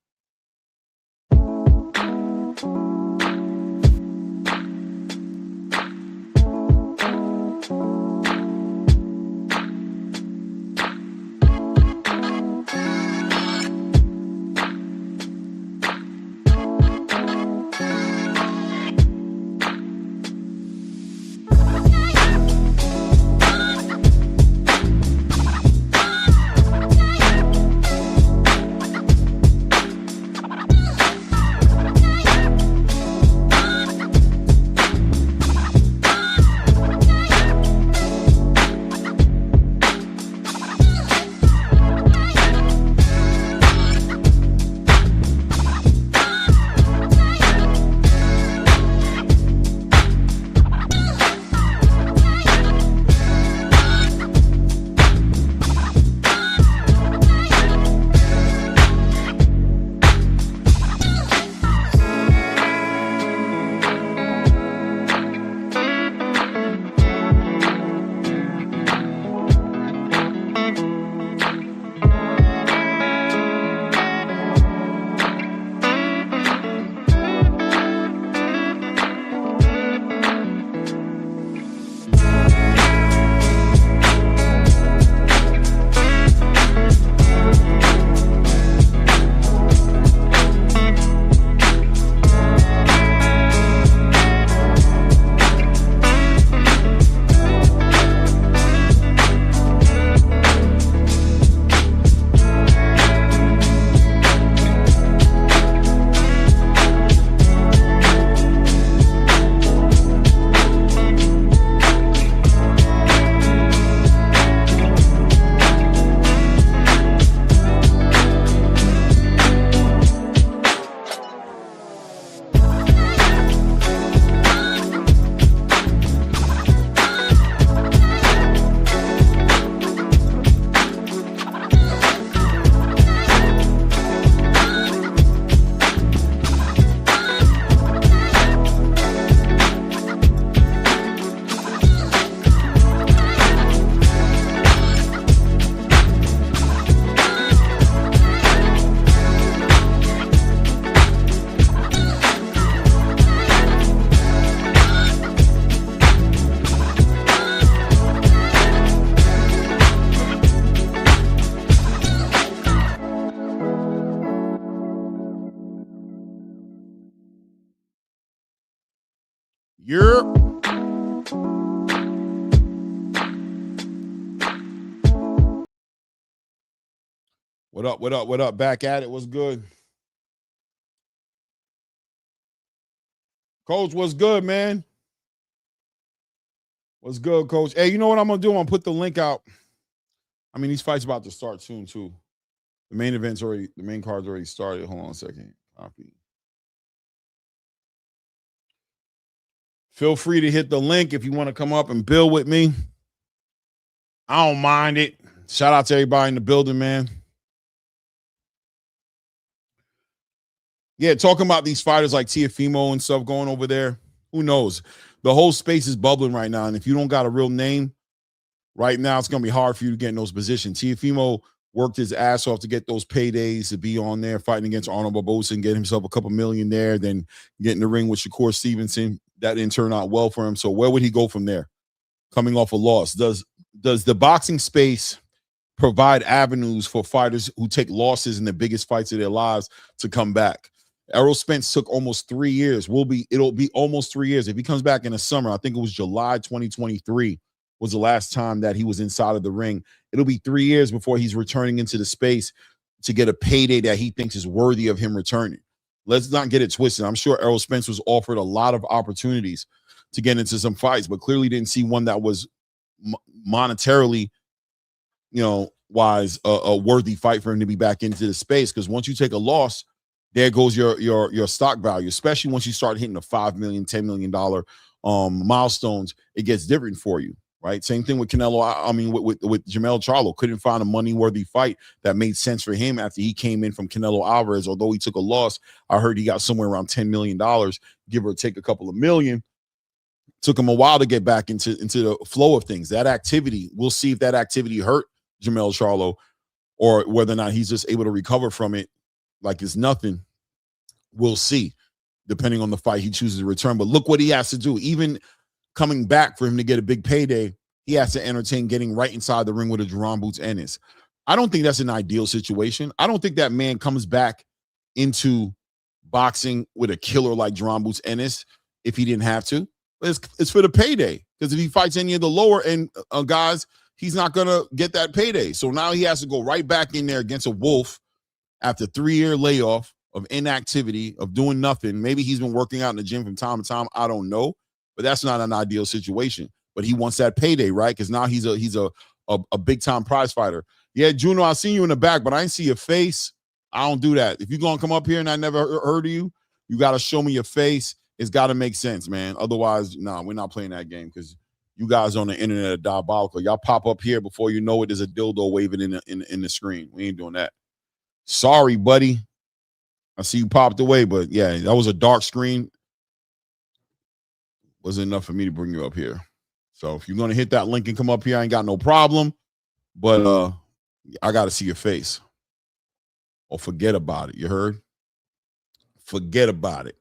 You're what up? What up? What up? Back at it. What's good? Coach, what's good, man? What's good, Coach? Hey, you know what I'm gonna do? I'm gonna put the link out. I mean, these fights about to start soon, too. The main card's already started. Hold on a second. Copy. Feel free to hit the link if you want to come up and build with me. I don't mind it. Shout out to everybody in the building, man. Yeah, talking about these fighters like Teofimo and stuff going over there. Who knows? The whole space is bubbling right now. And if you don't got a real name right now, it's going to be hard for you to get in those positions. Teofimo worked his ass off to get those paydays, to be on there fighting against Arnold Barbosa and get himself a couple million there, then get in the ring with Shakur Stevenson. That didn't turn out well for him. So where would he go from there? Coming off a loss. Does the boxing space provide avenues for fighters who take losses in the biggest fights of their lives to come back? Errol Spence took almost 3 years. It'll be almost 3 years. If he comes back in the summer, I think it was July 2023 was the last time that he was inside of the ring. It'll be 3 years before he's returning into the space to get a payday that he thinks is worthy of him returning. Let's not get it twisted. I'm sure Errol Spence was offered a lot of opportunities to get into some fights, but clearly didn't see one that was monetarily, wise, a worthy fight for him to be back into the space. Because once you take a loss, there goes your stock value, especially once you start hitting the $5 million, $10 million milestones. It gets different for you, right? Same thing with Canelo. With Jermell Charlo, couldn't find a money-worthy fight that made sense for him after he came in from Canelo Alvarez. Although he took a loss, I heard he got somewhere around $10 million, give or take a couple of million. Took him a while to get back into the flow of things. That activity, we'll see if that activity hurt Jermell Charlo or whether or not he's just able to recover from it like it's nothing. We'll see, depending on the fight he chooses to return. But look what he has to do. Even coming back for him to get a big payday, he has to entertain getting right inside the ring with a Jerome Boots Ennis. I don't think that's an ideal situation. I don't think that man comes back into boxing with a killer like Jerome Boots Ennis if he didn't have to. It's for the payday, because if he fights any of the lower end guys, he's not going to get that payday. So now he has to go right back in there against a wolf after 3-year layoff of inactivity, of doing nothing. Maybe he's been working out in the gym from time to time. I don't know, but that's not an ideal situation. But he wants that payday, right? Because now he's a big time prize fighter. Yeah, Juno, I seen you in the back, but I didn't see your face. I don't do that. If you're going to come up here and I never heard of you, you got to show me your face. It's got to make sense, man. Otherwise, no, we're not playing that game, because you guys on the internet are diabolical. Y'all pop up here before you know it, there's a dildo waving in the screen. We ain't doing that. Sorry, buddy. I see you popped away, but yeah, that was a dark screen. Wasn't enough for me to bring you up here. So if you're going to hit that link and come up here, I ain't got no problem. But I got to see your face. Or forget about it. You heard? Forget about it.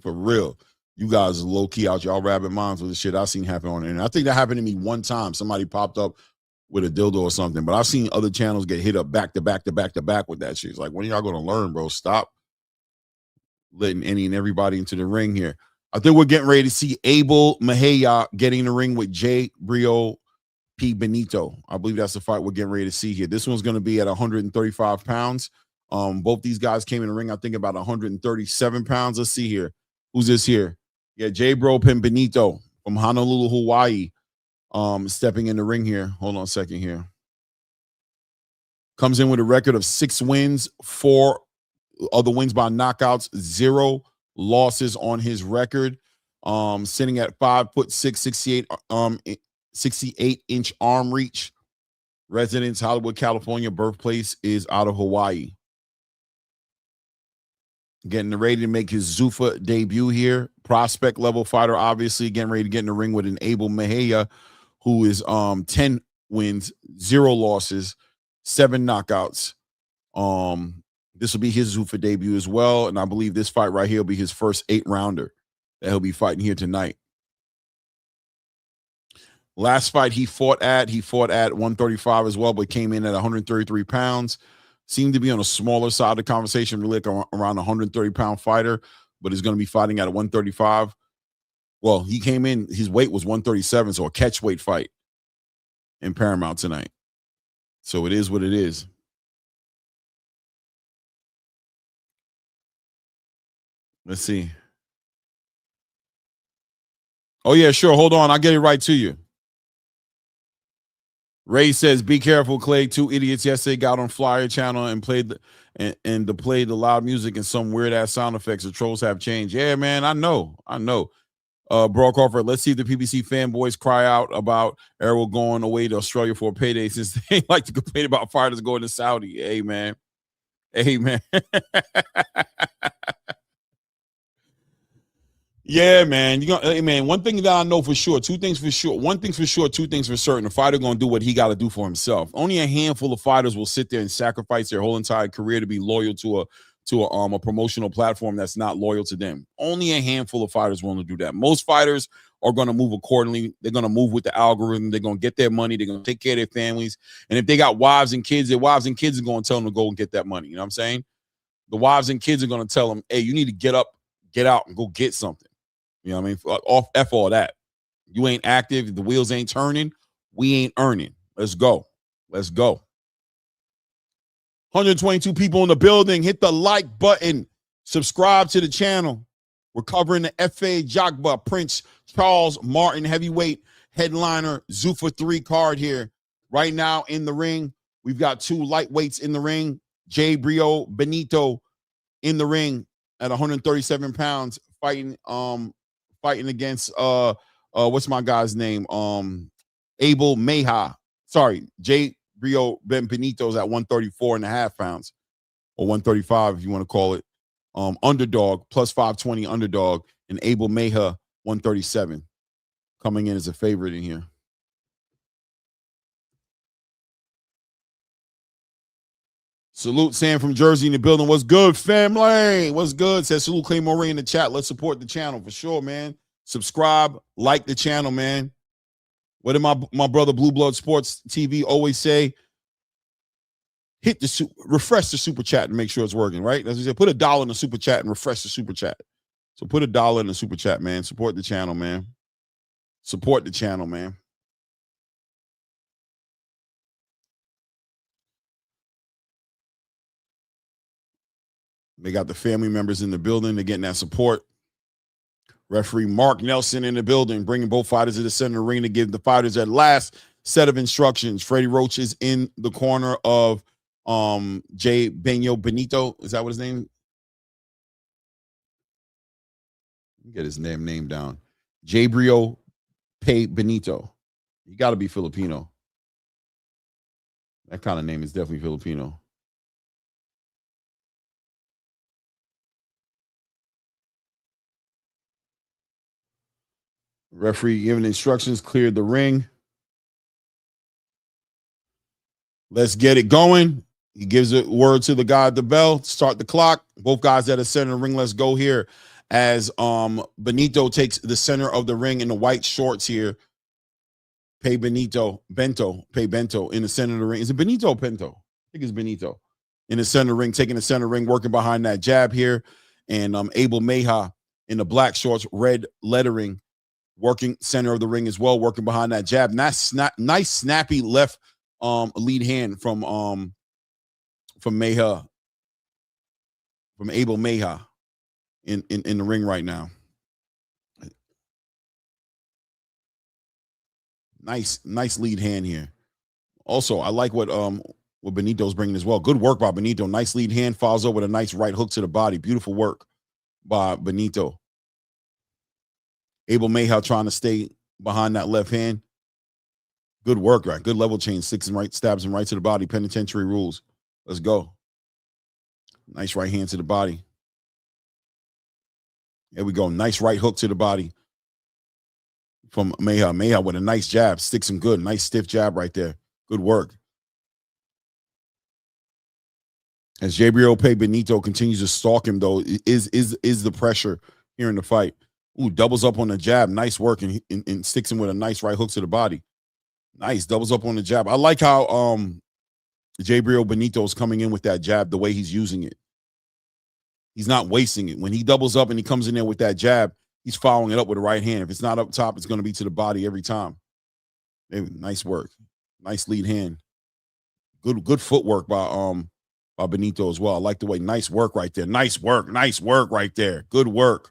For real. You guys are low-key out y'all rabbit minds with the shit I've seen happen on the internet. I think that happened to me one time. Somebody popped up with a dildo or something, but I've seen other channels get hit up back to back with that shit. It's like, when are y'all going to learn, bro? Stop letting any and everybody into the ring here. I think we're getting ready to see Abel Mejia getting in the ring with Jay Brio P. Benito. I believe that's the fight we're getting ready to see here. This one's going to be at 135 pounds. Both these guys came in the ring, I think, about 137 pounds. Let's see here. Who's this here? Yeah, Jay Bro P. Benito from Honolulu, Hawaii. Stepping in the ring here. Hold on a second here. Comes in with a record of 6 wins, 4 other wins by knockouts, 0 losses on his record. Sitting at 5'6", 68-inch arm reach. Residence, Hollywood, California. Birthplace is out of Hawaii. Getting ready to make his Zuffa debut here. Prospect level fighter, obviously. Getting ready to get in the ring with an Abel Mejia, who is 10 wins, 0 losses, 7 knockouts. This will be his Zuffa debut as well, and I believe this fight right here will be his first 8-rounder that he'll be fighting here tonight. Last fight he fought at 135 as well, but came in at 133 pounds. Seemed to be on a smaller side of the conversation, really like around a 130-pound fighter. but is going to be fighting at a 135. Well, he came in, his weight was 137, so a catch weight fight in Paramount tonight. So it is what it is. Let's see. Oh, yeah, sure. Hold on. I'll get it right to you. Ray says, be careful, Clay. 2 idiots yesterday got on Flyer Channel and played the loud music and some weird ass sound effects. The trolls have changed. Yeah, man, I know. Brock Crawford, let's see if the PBC fanboys cry out about Errol going away to Australia for a payday since they like to complain about fighters going to Saudi. Hey, man. Yeah, man. Hey, man, one thing that I know for sure, two things for sure. One thing's for sure, two things for certain. The fighter going to do what he got to do for himself. Only a handful of fighters will sit there and sacrifice their whole entire career to be loyal to a promotional platform that's not loyal to them. Only a handful of fighters willing to do that. Most fighters are going to move accordingly. They're going to move with the algorithm. They're going to get their money. They're going to take care of their families. And if they got wives and kids, their wives and kids are going to tell them to go and get that money. You know what I'm saying? The wives and kids are going to tell them, hey, you need to get up, get out, and go get something. You know what I mean? Off F all that. You ain't active. The wheels ain't turning. We ain't earning. Let's go. 122 people in the building. Hit the like button. Subscribe to the channel. We're covering the FA Ajagba Prince Charles Martin heavyweight headliner Zuffa 3 card here. Right now in the ring, we've got 2 lightweights in the ring. Gabriel Benito in the ring at 137 pounds fighting against what's my guy's name? Abel Meja. Sorry, Gabriel Benito's at 134.5 pounds, or 135 if you want to call it. Underdog, plus 520 underdog, and Abel Meja 137 coming in as a favorite in here. Salute Sam from Jersey in the building. What's good, family? What's good? Says salute Claymore Ray in the chat. Let's support the channel for sure, man. Subscribe, like the channel, man. What did my brother Blue Blood Sports TV always say? Refresh the super chat and make sure it's working, right? As we said, put $1 in the super chat and refresh the super chat. So put $1 in the super chat, man. Support the channel, man. Support the channel, man. They got the family members in the building. They're getting that support. Referee Mark Nelson in the building, bringing both fighters to the center of the ring to give the fighters their last set of instructions. Freddie Roach is in the corner of J. Benito. Is that what his name? Get his name down. Gabriel Benito. You got to be Filipino. That kind of name is definitely Filipino. Referee giving instructions, cleared the ring. Let's get it going. He gives a word to the guy at the bell. Start the clock. Both guys at the center of the ring. Let's go here as Benito takes the center of the ring in the white shorts here. Bento in the center of the ring. Is it Benito or Pinto? I think it's Benito. In the center of the ring, taking the center of the ring, working behind that jab here. And Abel Meja in the black shorts, red lettering, working center of the ring as well, working behind that jab. Nice snappy left lead hand from Meja, from Abel Meja in the ring right now. Nice lead hand here. Also, I like what Benito's bringing as well. Good work by Benito. Nice lead hand, follows up with a nice right hook to the body. Beautiful work by Benito. Abel Meja trying to stay behind that left hand. Good work, right? Good level change. Sticks him right, stabs him right to the body. Penitentiary rules. Let's go. Nice right hand to the body. There we go. Nice right hook to the body from Meja. Meja with a nice jab. Sticks him good. Nice stiff jab right there. Good work. As Gabriel Benito continues to stalk him, though, is the pressure here in the fight. Ooh, doubles up on the jab. Nice work, and sticks him with a nice right hook to the body. Nice. Doubles up on the jab. I like how Gabriel Benito is coming in with that jab, the way he's using it. He's not wasting it. When he doubles up and he comes in there with that jab, he's following it up with the right hand. If it's not up top, it's going to be to the body every time. Nice work. Nice lead hand. Good footwork by Benito as well. I like the way. Nice work right there. Nice work right there. Good work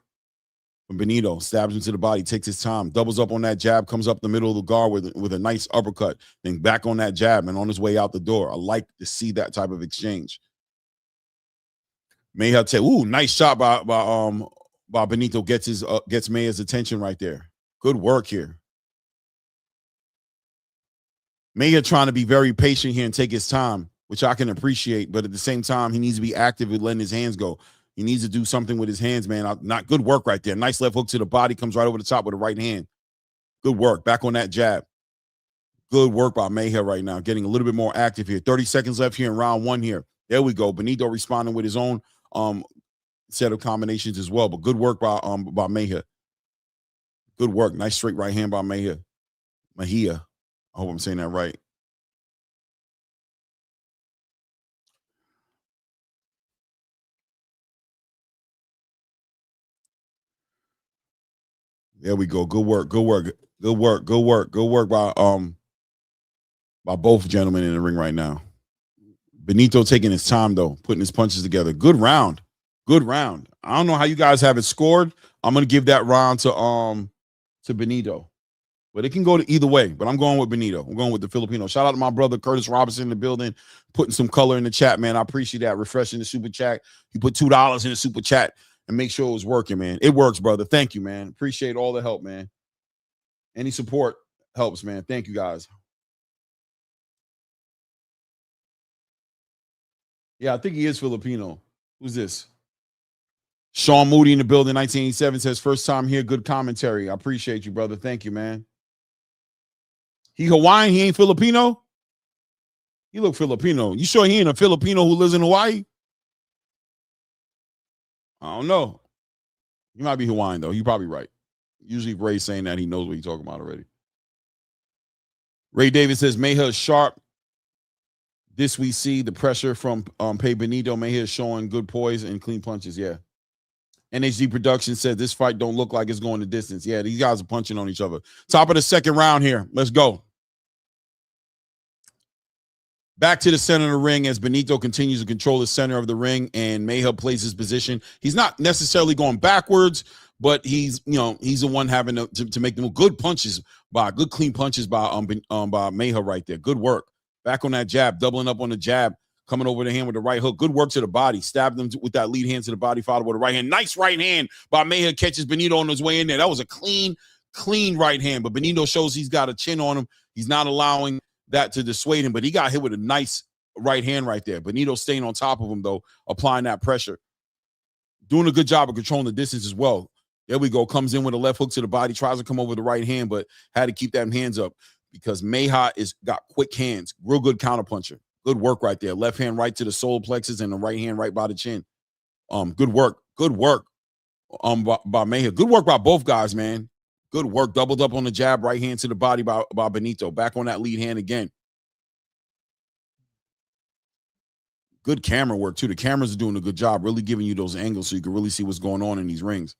from Benito. Stabs him to the body, takes his time, doubles up on that jab, comes up the middle of the guard with a nice uppercut, then back on that jab and on his way out the door. I like to see that type of exchange. Mejia nice shot by Benito. Gets Mejia's attention right there. Good work here. Mejia trying to be very patient here and take his time, which I can appreciate, but at the same time, he needs to be active with letting his hands go. He needs to do something with his hands, man. Not good work right there. Nice left hook to the body, comes right over the top with the right hand. Good work. Back on that jab. Good work by Mejia right now, getting a little bit more active here. 30 seconds left here in round one here. There we go. Benito responding with his own set of combinations as well, but good work by Mejia. Good work. Nice straight right hand by Mejia. I hope I'm saying that right. There we go. Good work by both gentlemen in the ring right now. Benito taking his time though, putting his punches together. Good round. I don't know how you guys have it scored. I'm gonna give that round to Benito. But it can go to either way. But I'm going with Benito. I'm going with the Filipino. Shout out to my brother Curtis Robinson in the building, putting some color in the chat, man. I appreciate that. Refreshing the super chat. You put $2 in the super chat and make sure it was working, man. It works, brother. Thank you, man. Appreciate all the help, man. Any support helps, man. Thank you, guys. Yeah, I think he is Filipino. Who's this? Sean Moody in the building, 1987, says, first time here. Good commentary. I appreciate you, brother. Thank you, man. He Hawaiian? He ain't Filipino? He look Filipino. You sure he ain't a Filipino who lives in Hawaii? I don't know. He might be Hawaiian, though. You're probably right. Usually Ray's saying that he knows what he's talking about already. Ray Davis says, Mejia is sharp. This we see the pressure from Pay Benito. Mejia is showing good poise and clean punches. Yeah. NHD Production said this fight don't look like it's going the distance. Yeah, these guys are punching on each other. Top of the second round here. Let's go. Back to the center of the ring as Benito continues to control the center of the ring and Mejia plays his position. He's not necessarily going backwards, but he's the one having to make them good punches good clean punches by Mejia right there. Good work. Back on that jab, doubling up on the jab. Coming over the hand with the right hook. Good work to the body. Stabbed him with that lead hand to the body, followed with the right hand. Nice right hand by Mejia. Catches Benito on his way in there. That was a clean right hand. But Benito shows he's got a chin on him. He's not allowing that to dissuade him. But he got hit with a nice right hand right there. Benito staying on top of him, though, applying that pressure. Doing a good job of controlling the distance as well. There we go. Comes in with a left hook to the body. Tries to come over the right hand, but had to keep them hands up because Mejia got quick hands. Real good counterpuncher. Good work right there. Left hand right to the solar plexus and the right hand right by the chin. Good work by Mejia. Good work by both guys, man. Good work. Doubled up on the jab, right hand to the body by Benito. Back on that lead hand again. Good camera work, too. The cameras are doing a good job, really giving you those angles so you can really see what's going on in these rings.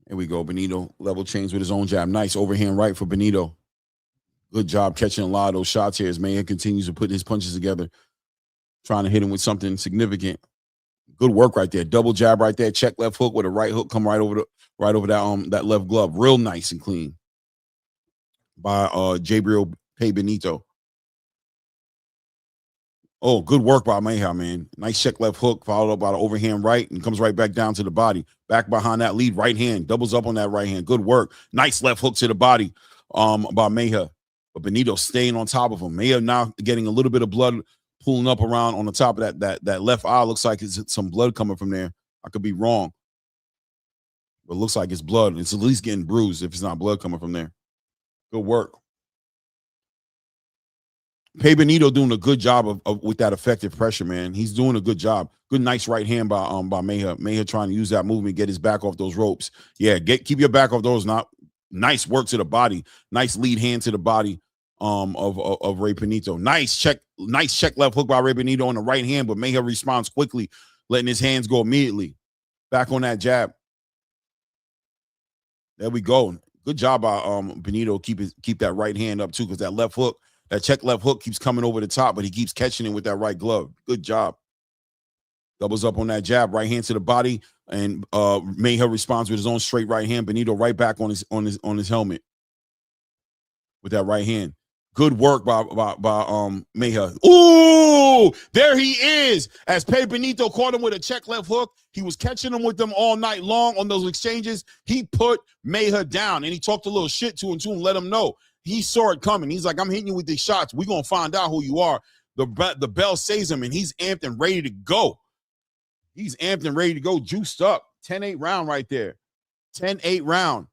Here we go. Benito level change with his own jab. Nice overhand right for Benito. Good job catching a lot of those shots here as Mejia continues to put his punches together, trying to hit him with something significant. Good work right there. Double jab right there. Check left hook with a right hook. Come right over that left glove. Real nice and clean by Jabriel Pay Benito. Oh, good work by Mejia, man. Nice check left hook, followed up by the overhand right, and comes right back down to the body. Back behind that lead right hand. Doubles up on that right hand. Good work. Nice left hook to the body by Mejia. But Benito staying on top of him. Mejia now getting a little bit of blood pulling up around on the top of that left eye. Looks like it's some blood coming from there. I could be wrong. But it looks like it's blood. It's at least getting bruised if it's not blood coming from there. Good work. Pay Benito doing a good job of with that effective pressure, man. He's doing a good job. Good, nice right hand by Mejia. Mejia trying to use that movement, get his back off those ropes. Yeah, keep your back off those. Nice work to the body. Nice lead hand to the body of Ray Benito. Nice check left hook by Ray Benito on the right hand, but Mayhem responds quickly, letting his hands go immediately. Back on that jab. There we go. Good job by Benito. Keep that right hand up too, because that left hook, that check left hook keeps coming over the top, but he keeps catching it with that right glove. Good job. Doubles up on that jab, right hand to the body, and Mayhem responds with his own straight right hand. Benito right back on his helmet with that right hand. Good work by Mayhem. Ooh, there he is. As Pei Benito caught him with a check left hook, he was catching him with them all night long on those exchanges. He put Mayhem down, and he talked a little shit to him, let him know. He saw it coming. He's like, I'm hitting you with these shots. We're going to find out who you are. The bell saves him, and he's amped and ready to go. He's amped and ready to go, juiced up. 10-8 round right there. 10-8 round.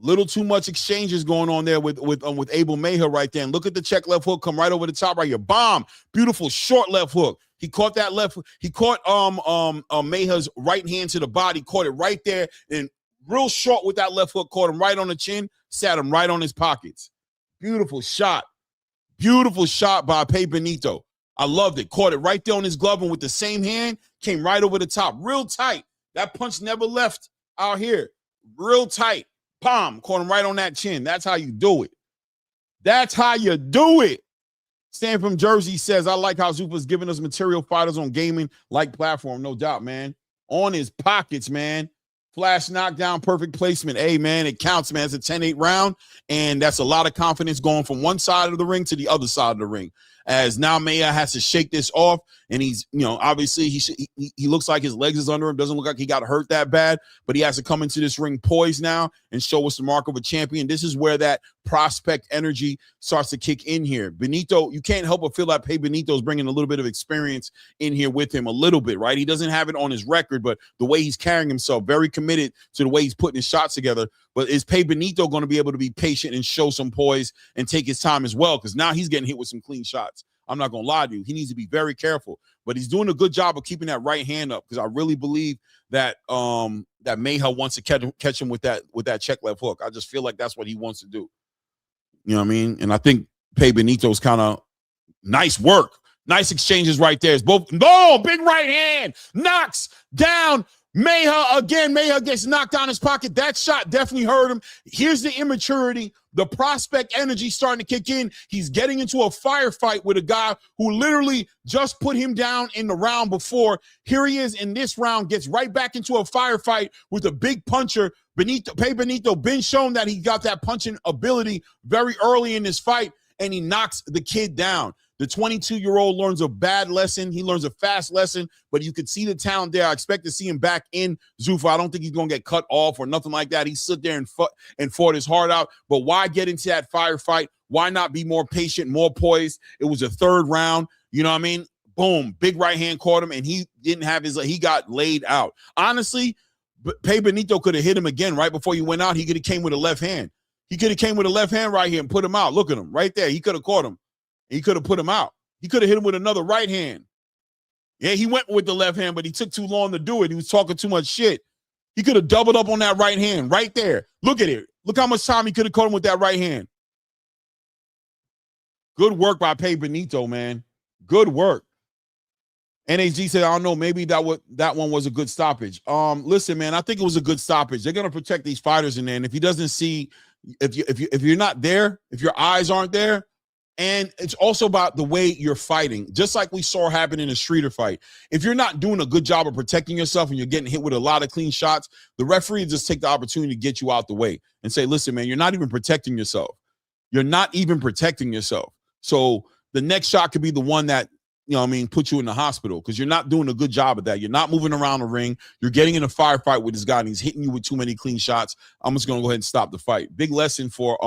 Little too much exchanges going on there with Abel Mayhem right there. And look at the check left hook come right over the top right here. Bomb. Beautiful short left hook. He caught that left. He caught Mayhem's right hand to the body. Caught it right there and real short with that left hook. Caught him right on the chin. Sat him right on his pockets. Beautiful shot. Beautiful shot by Pei Benito. I loved it. Caught it right there on his glove, and with the same hand, came right over the top. Real tight. That punch never left out here. Real tight. Palm. Caught him right on that chin. That's how you do it. That's how you do it. Stan from Jersey says, I like how Zupa's giving us material fighters on gaming-like platform. No doubt, man. On his pockets, man. Flash knockdown, perfect placement. Hey, man, it counts, man. It's a 10-8 round, and that's a lot of confidence going from one side of the ring to the other side of the ring. As now Maya has to shake this off, and he's, obviously he looks like his legs is under him. Doesn't look like he got hurt that bad, but he has to come into this ring poised now and show us the mark of a champion. This is where that prospect energy starts to kick in here. Benito, you can't help but feel like, hey, Benito's bringing a little bit of experience in here with him a little bit, right? He doesn't have it on his record, but the way he's carrying himself, very committed to the way he's putting his shots together. But is Pei Benito going to be able to be patient and show some poise and take his time as well? Because now he's getting hit with some clean shots. I'm not going to lie to you. He needs to be very careful. But he's doing a good job of keeping that right hand up, because I really believe that that Mayhem wants to catch him with that check left hook. I just feel like that's what he wants to do. You know what I mean? And I think Pei Benito's kind of nice work. Nice exchanges right there. It's both. No, big right hand. Knocks down Mayhem again. Mayhem gets knocked down his pocket. That shot definitely hurt him. Here's the immaturity. The prospect energy starting to kick in. He's getting into a firefight with a guy who literally just put him down in the round before. Here he is in this round, gets right back into a firefight with a big puncher. Pei Benito been shown that he got that punching ability very early in this fight, and he knocks the kid down. The 22-year-old learns a bad lesson. He learns a fast lesson, but you could see the talent there. I expect to see him back in Zuffa. I don't think he's going to get cut off or nothing like that. He stood there and fought his heart out. But why get into that firefight? Why not be more patient, more poised? It was a third round. You know what I mean? Boom. Big right hand caught him, and he didn't have he got laid out. Honestly, Pei Benito could have hit him again right before he went out. He could have came with a left hand. He could have came with a left hand right here and put him out. Look at him right there. He could have caught him. He could have put him out. He could have hit him with another right hand. Yeah, he went with the left hand, but he took too long to do it. He was talking too much shit. He could have doubled up on that right hand right there. Look at it. Look how much time he could have caught him with that right hand. Good work by Pei Benito, man. Good work. NHG said, I don't know, maybe that one was a good stoppage. Listen, man, I think it was a good stoppage. They're gonna protect these fighters in there, and if he doesn't see, if you're not there, if your eyes aren't there. And it's also about the way you're fighting, just like we saw happen in a streeter fight. If you're not doing a good job of protecting yourself and you're getting hit with a lot of clean shots, the referee just take the opportunity to get you out the way and say, listen, man, you're not even protecting yourself. You're not even protecting yourself. So the next shot could be the one that, put you in the hospital, because you're not doing a good job of that. You're not moving around the ring. You're getting in a firefight with this guy, and he's hitting you with too many clean shots. I'm just going to go ahead and stop the fight. Big lesson for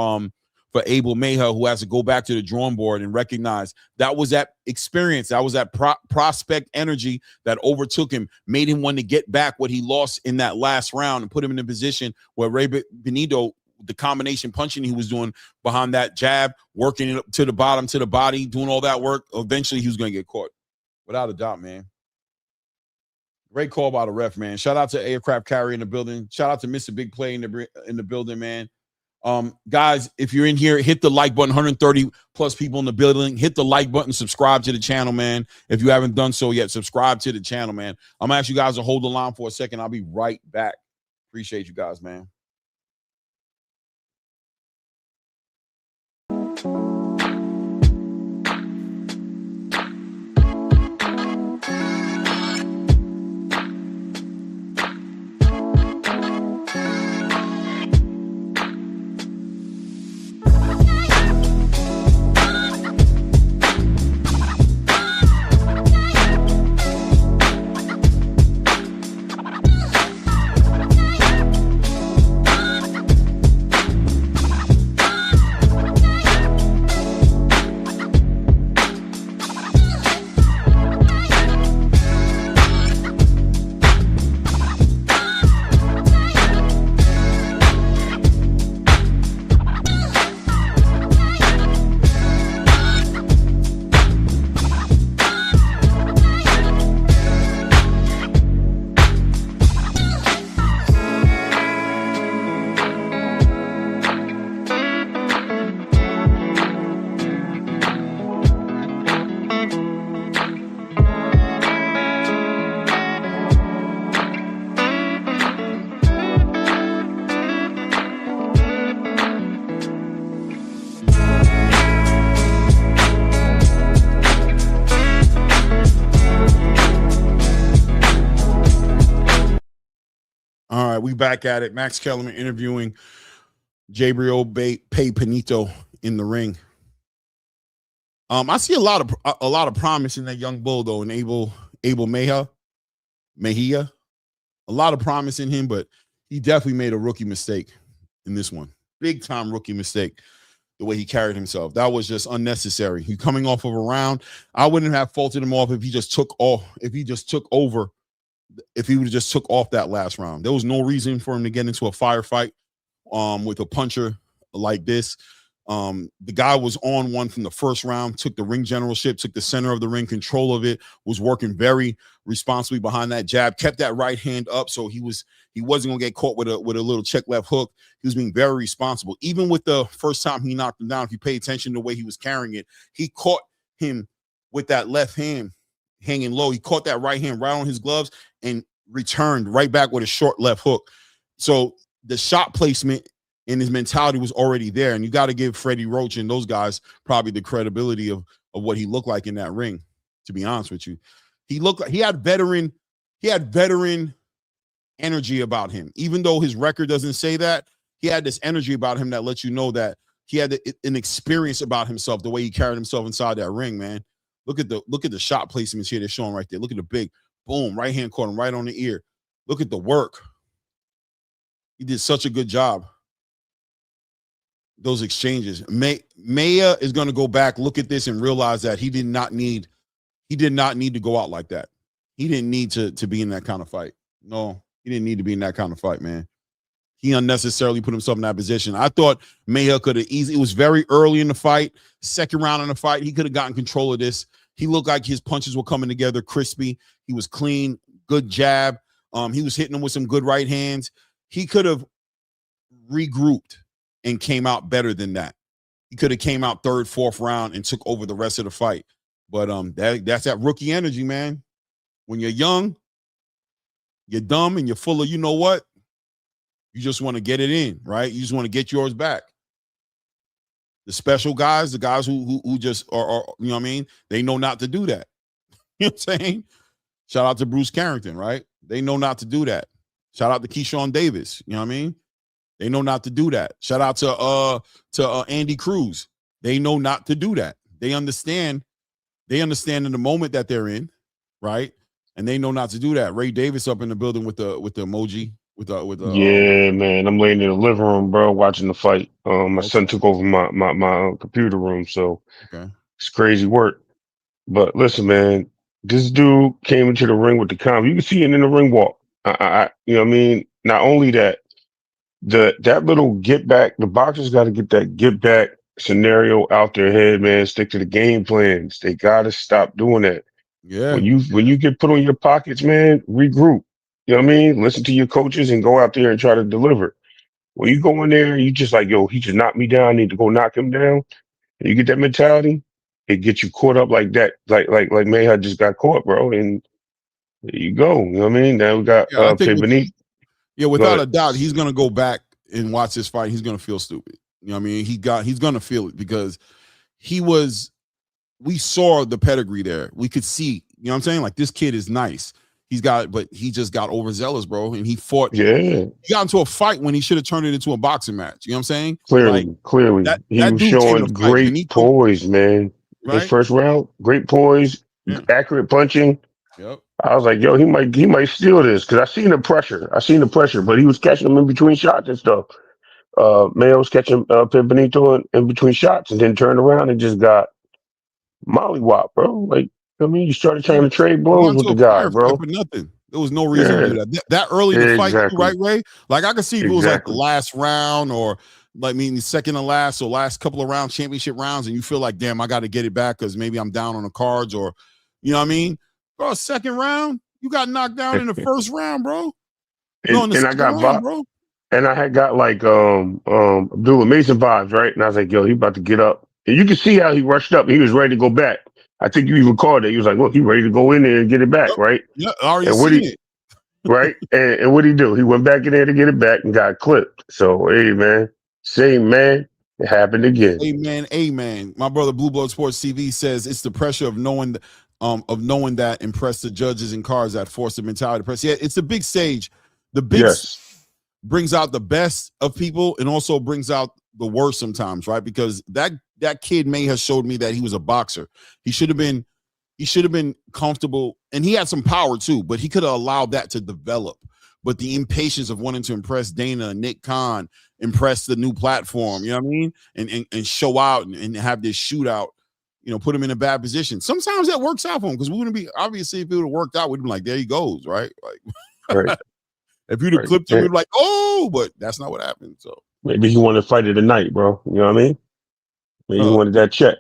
Abel Mayhem, who has to go back to the drawing board and recognize that was that experience, that was that prospect energy that overtook him, made him want to get back what he lost in that last round and put him in a position where Ray Benito, the combination punching he was doing behind that jab, working it up to the bottom, to the body, doing all that work, eventually he was going to get caught. Without a doubt, man. Great call by the ref, man. Shout out to Aircraft Carrier in the building. Shout out to Mr. Big Play in the building, man. Guys, if you're in here, hit the like button. 130 plus people in the building. Hit the like button. Subscribe to the channel, man. If you haven't done so yet, subscribe to the channel, man. I'm gonna ask you guys to hold the line for a second. I'll be right back. Appreciate you guys, man. All right, we back at it. Max Kellerman interviewing Gabriel Pay Pinito in the ring. I see a lot of promise in that young bull though, and Abel Mejia. A lot of promise in him, but he definitely made a rookie mistake in this one. Big time rookie mistake. The way he carried himself, that was just unnecessary. He coming off of a round. I wouldn't have faulted him off if he just took off. If he just took over. If he would have just took off that last round, there was no reason for him to get into a firefight with a puncher like this. The guy was on one from the first round, took the ring generalship, took the center of the ring, control of it, was working very responsibly behind that jab, kept that right hand up, so he wasn't gonna get caught with a little check left hook. He was being very responsible. Even with the first time he knocked him down, if you pay attention to the way he was carrying it, he caught him with that left hand hanging low. He caught that right hand right on his gloves and returned right back with a short left hook. So the shot placement and his mentality was already there. And you got to give Freddie Roach and those guys probably the credibility of what he looked like in that ring, to be honest with you. He looked like he had veteran energy about him. Even though his record doesn't say that, he had this energy about him that lets you know that he had an experience about himself, the way he carried himself inside that ring, man. Look at the shot placements here they're showing right there. Look at the big boom, right hand caught him right on the ear. Look at the work. He did such a good job. Those exchanges. Maya is going to go back, look at this, and realize that he did not need to go out like that. He didn't need to be in that kind of fight. No, he didn't need to be in that kind of fight, man. He unnecessarily put himself in that position. I thought Maya could have easily, it was very early in the fight, second round in the fight. He could have gotten control of this. He looked like his punches were coming together crispy. He was clean, good jab. He was hitting him with some good right hands. He could have regrouped and came out better than that. He could have came out third, fourth round and took over the rest of the fight. But that's that rookie energy, man. When you're young, you're dumb, and you're full of, you know what? You just want to get it in, right? You just want to get yours back. The special guys, the guys who just are, you know what I mean? They know not to do that. You know what I'm saying? Shout out to Bruce Carrington, right? They know not to do that. Shout out to Keyshawn Davis. You know what I mean? They know not to do that. Shout out to Andy Cruz. They know not to do that. They understand in the moment that they're in, right? And they know not to do that. Ray Davis up in the building with the emoji.
Yeah, man. I'm laying in the living room, bro, watching the fight. My son took over my computer room, so it's crazy work. But listen, man, this dude came into the ring with the calm. You can see it in the ring walk. You know what I mean? Not only that, that little get back, the boxers got to get that get back scenario out their head, man. Stick to the game plans. They got to stop doing that.
Yeah.
When you get put on your pockets, man, regroup. You know what I mean? Listen to your coaches and go out there and try to deliver. When you go in there, you just like, yo, he just knocked me down. I need to go knock him down. And you get that mentality, it gets you caught up like that, like Mayha just got caught, bro. And there you go. You know what I mean? Now we got
I think
Beneath.
Yeah, without a doubt, he's gonna go back and watch this fight. He's gonna feel stupid. You know what I mean? He's gonna feel it because we saw the pedigree there. We could see, you know what I'm saying? Like, this kid is nice. But he just got overzealous, bro. And he fought.
Yeah.
He got into a fight when he should have turned it into a boxing match. You know what I'm saying?
Clearly. He was showing great poise, man.
Right?
His first round, great poise, accurate punching.
Yep.
I was like, yo, he might steal this because I seen the pressure, but he was catching him in between shots and stuff. Mayo was catching Benito in between shots and then turned around and just got mollywop, bro. Like, I mean, you started trying to trade blows with the guy, bro.
For nothing. There was no reason to do that. That early in the fight, right, Ray? Like, I could see if it was like the last round or like the second to last or last couple of rounds, championship rounds, and you feel like, damn, I got to get it back because maybe I'm down on the cards or, you know what I mean? Bro, second round, you got knocked down in the first round, bro.
And I got round, bro. And I had got like Abdullah Mason vibes, right? And I was like, yo, he about to get up. And you can see how he rushed up. He was ready to go back. I think you even called it. He was like, look, he ready to go in there and get it back, right?
Yeah, I already seen it.
Right? And what'd he do? He went back in there to get it back and got clipped. So, hey, man, same man, it happened again.
Amen. My brother Blue Blood Sports TV says it's the pressure of knowing that impress the judges and cards that force the mentality to press. Yeah, it's a big stage. The big brings out the best of people and also brings out the worst sometimes, right? Because that kid may have showed me that he was a boxer. He should have been comfortable, and he had some power too, but he could have allowed that to develop. But the impatience of wanting to impress Dana, Nick Khan, impress the new platform, you know what I mean? And show out and have this shootout, you know, put him in a bad position. Sometimes that works out for him because we wouldn't be, obviously, if it would have worked out, we'd be like, there he goes, right? Like,
right.
If you'd have clipped him, we'd be like, oh, but that's not what happened. So
maybe he wanted to fight it tonight, bro. You know what I mean? Maybe he wanted that check.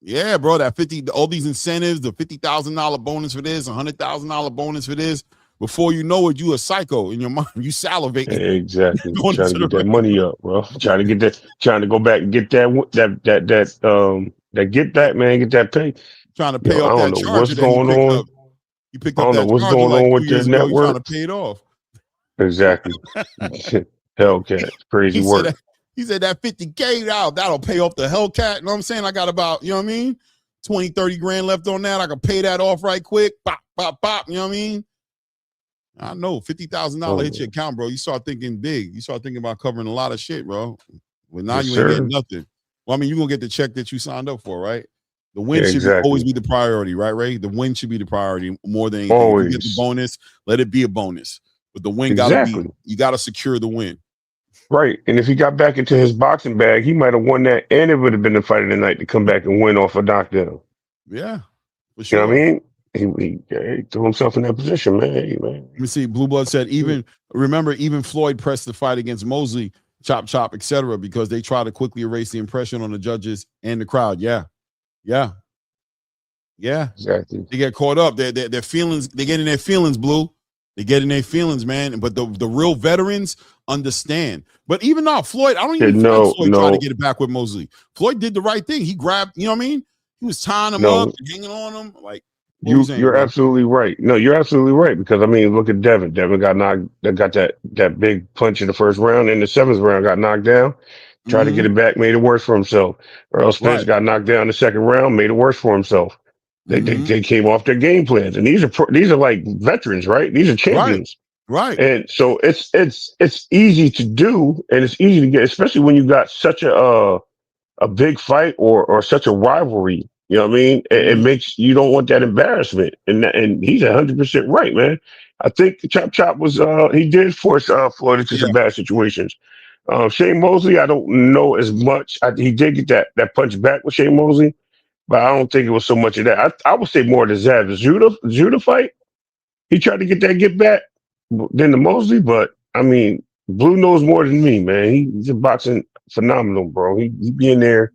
Yeah, bro, that all these incentives, the $50,000 bonus for this, $100,000 bonus for this. Before you know it, you a psycho in your mind. You salivate.
Exactly. Trying to get that money up, bro. Trying to go back and get that get back, man, get that pay.
Trying to pay off that charge.
What's going on?
You picked up that
what's going on with the network.
Trying to pay it off.
Exactly. Hellcat. Crazy work.
He said that $50K that'll pay off the Hellcat. You know what I'm saying? I got about, you know what I mean? 20, 30 grand left on that. I can pay that off right quick. Pop, pop, pop. You know what I mean? I know $50,000 hit your account, bro. You start thinking big. You start thinking about covering a lot of shit, bro. Well, now you ain't getting nothing. Well, I mean, you're gonna get the check that you signed up for, right? The win should always be the priority, right, Ray? The win should be the priority more than anything. Always. If you get the bonus, let it be a bonus. But the win you gotta secure the win.
Right. And if he got back into his boxing bag, he might have won that, and it would have been the fight of the night to come back and win off a knockdown.
Yeah, for sure.
You know what I mean? He threw himself in that position, man. Hey, man.
Let me see. Blue Blood said, even Floyd pressed the fight against Mosley, chop, etc., because they try to quickly erase the impression on the judges and the crowd. Yeah.
Exactly.
They get caught up. Their feelings, they get in their feelings, Blue. They get in their feelings, man. But the real veterans understand. But even now, Floyd, I don't even think Floyd tried to get it back with Mosley. Floyd did the right thing. He grabbed, you know what I mean? He was tying him up, hanging on him. Like,
you're absolutely right. No, you're absolutely right. Because I mean, look at Devin. Devin got that big punch in the first round. In the seventh round, got knocked down. Tried to get it back, made it worse for himself. Earl Spence got knocked down in the second round, made it worse for himself. They came off their game plans, and these are like veterans, right? These are champions,
right?
And so it's easy to do, and it's easy to get, especially when you got such a big fight or such a rivalry. You know what I mean? It makes you don't want that embarrassment, and he's 100% right, man. I think Chop was he did force Floyd into some bad situations. Shane Mosley, I don't know as much. He did get that punch back with Shane Mosley. But I don't think it was so much of that. I would say more the Zav Judah fight. He tried to get that get back than the Mosley, but I mean, Blue knows more than me, man. He's a boxing phenomenal, bro. He be in there,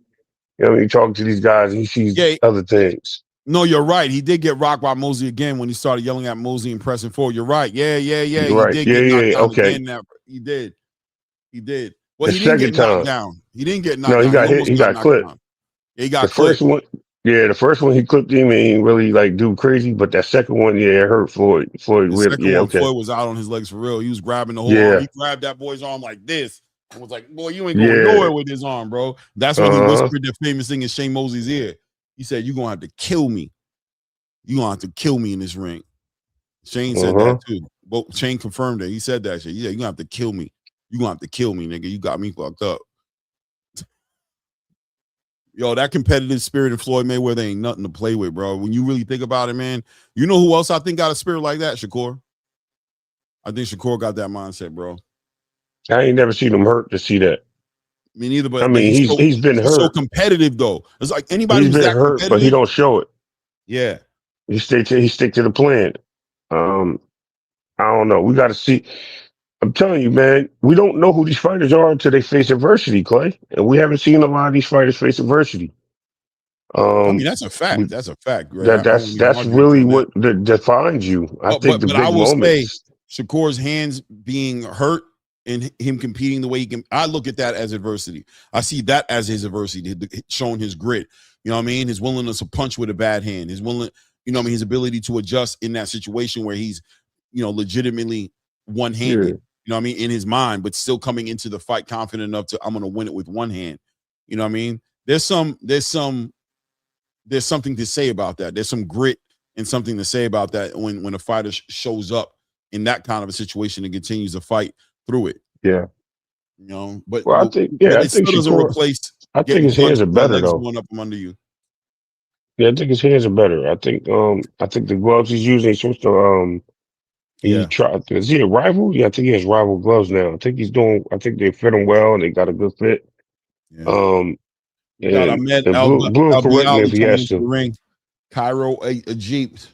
you know, he talking to these guys and he sees other things.
No, you're right. He did get rocked by Mosley again when he started yelling at Mosley and pressing forward. You're right. Yeah.
Right.
He did get knocked down again. He He did. Well,
The
he didn't get
second
knocked
time,
down. He didn't get knocked
no, he
down. He
got hit.
almost
He
got
got
knocked
clipped.
down. He
The
got
first
clipped.
one, yeah, the first one he clipped him and he didn't really like do crazy, but that second one, yeah, it hurt Floyd. Floyd
The
whipped.
second
Yeah,
one,
okay.
Floyd was out on his legs for real. He was grabbing the whole arm.
Yeah,
He grabbed that boy's arm like this and was like, "Boy, you ain't going
yeah.
nowhere with this arm, bro." That's when he
Uh-huh.
whispered the famous thing in Shane Mosley's ear. He said, "You're gonna have to kill me. You're gonna have to kill me in this ring." Shane said
Uh-huh.
that too. But Shane confirmed it. He said that shit. Yeah, you're gonna have to kill me. You're gonna have to kill me, nigga. You got me fucked up. Yo, that competitive spirit in Floyd Mayweather ain't nothing to play with, bro. When you really think about it, man, you know who else I think got a spirit like that? Shakur. I think Shakur got that mindset, bro.
I ain't never seen him hurt to see that.
Me neither,
I
but
mean, he's been
he's so
hurt.
competitive though. It's like anybody
He's
who's
been
that
hurt, but he
competitive,
don't show it.
yeah.
He stick to the plan. Um, I don't know. We got to see. I'm telling you, man, we don't know who these fighters are until they face adversity, Clay. And we haven't seen a lot of these fighters face adversity.
I mean,
Um,
that's a fact.
we,
That's a fact, Greg.
that
I won't even
that's
argue with you
really
on that.
what defines you. I think the
But I
big
will say
moments.
Shakur's hands being hurt and him competing the way he can. I look at that as adversity. I see that as his adversity, showing his grit. You know what I mean? His willingness to punch with a bad hand. His you know what I mean? His ability to adjust in that situation where he's, you know, legitimately one-handed.
Yeah,
You know what I mean? In his mind, but still coming into the fight confident enough to I'm going to win it with one hand. You know what I mean? There's something to say about that. There's some grit and something to say about that when a fighter shows up in that kind of a situation and continues to fight through it.
yeah.
You know, but
Well,
but, but
I
it
think
still doesn't
Shakur.
replace
I think
getting
his hands
punched
are
by
better
legs
though.
going up from under you.
Yeah, I think his hands are better. I think the gloves he's using, he's supposed to he
Yeah,
tried. Is he a rival? Yeah, I think he has rival gloves now. I think he's doing. I think they fit him well and they got a good fit.
yeah.
Um,
We got Ahmed
and
El
Blue will correct me if
Bialy
he
coming
has
into the
to.
ring. Cairo Egypt.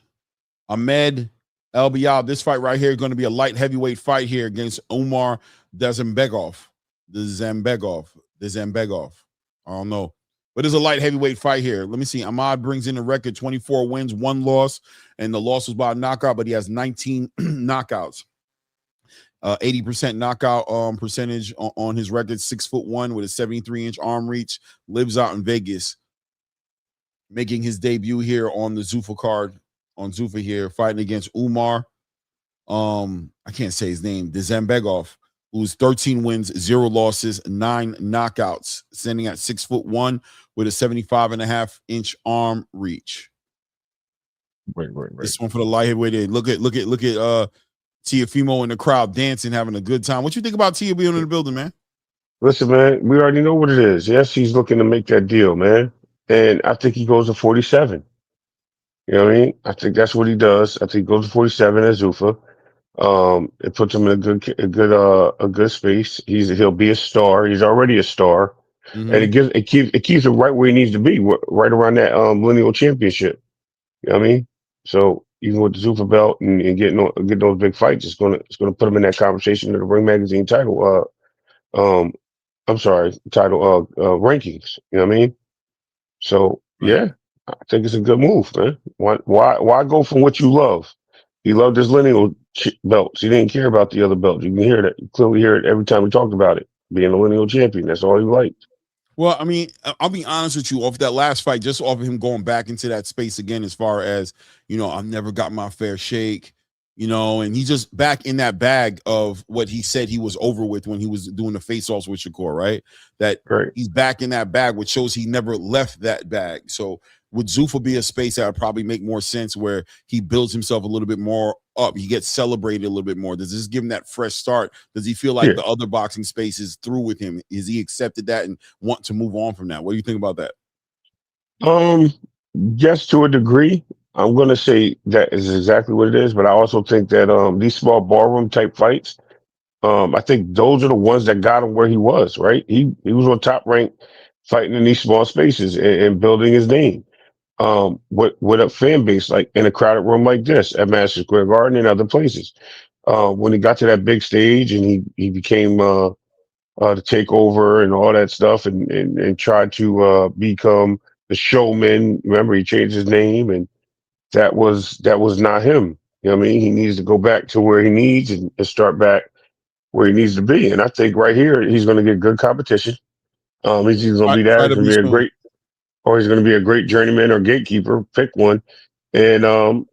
Ahmed El Bialy. This fight right here is going to be a light heavyweight fight here against Umar Dazembegov. The Zambegov. I don't know. But it's a light heavyweight fight here. Let me see. Ahmad brings in the record 24 wins, 1 loss, and the loss was by a knockout, but he has 19 knockouts. 80% knockout percentage on his record, 6'1" with a 73-inch arm reach, lives out in Vegas, making his debut here on the Zuffa card, on Zuffa here, fighting against Umar. I can't say his name, Dazembegov, who's 13 wins, 0 losses, 9 knockouts, standing at 6'1" with a 75.5-inch arm reach.
Right.
This one for the light heavyweight. Look at Tiafimo in the crowd dancing, having a good time. What you think about Tia being in the building, man?
Listen, man, we already know what it is. Yes, he's looking to make that deal, man, and I think he goes to 47. You know what I mean? I think that's what he does. I think he goes to 47 at Zuffa. It puts him in a good space. He'll be a star. He's already a star, and
Mm-hmm.
it keeps him right where he needs to be, right around that lineal championship. You know what I mean? So even with the Zuffa belt and getting those big fights, it's gonna put him in that conversation of the Ring Magazine title. I'm sorry, title rankings. You know what I mean? So
Right.
yeah, I think it's a good move, man. Why go from what you love? He loved his lineal belts. He didn't care about the other belts. You can hear that. You clearly hear it every time we talked about it. Being a lineal champion, that's all he liked.
Well, I mean, I'll be honest with you. Off that last fight, just off of him going back into that space again, as far as, you know, I've never got my fair shake, you know, and he's just back in that bag of what he said he was over with when he was doing the face-offs with Shakur, right? That
Right.
he's back in that bag, which shows he never left that bag. So would Zuffa be a space that would probably make more sense where he builds himself a little bit more up? He gets celebrated a little bit more. Does this give him that fresh start? Does he feel like
Yeah.
the other boxing space is through with him? Is he accepted that and want to move on from that? What do you think about that?
Yes, to a degree. I'm gonna say that is exactly what it is, but I also think that these small ballroom type fights, I think those are the ones that got him where he was, right? He was on top rank fighting in these small spaces and building his name. With a fan base like in a crowded room like this at Madison Square Garden and other places. When he got to that big stage and he became to take over and all that stuff and tried to become the showman. Remember, he changed his name and that was not him. You know what I mean? He needs to go back to where he needs and start back where he needs to be. And I think right here he's going to get good competition. He's either going to
Fight,
be that,
fight
he's
will
going
be
to be a
soon.
great, or he's going to be a great journeyman or gatekeeper. Pick one. And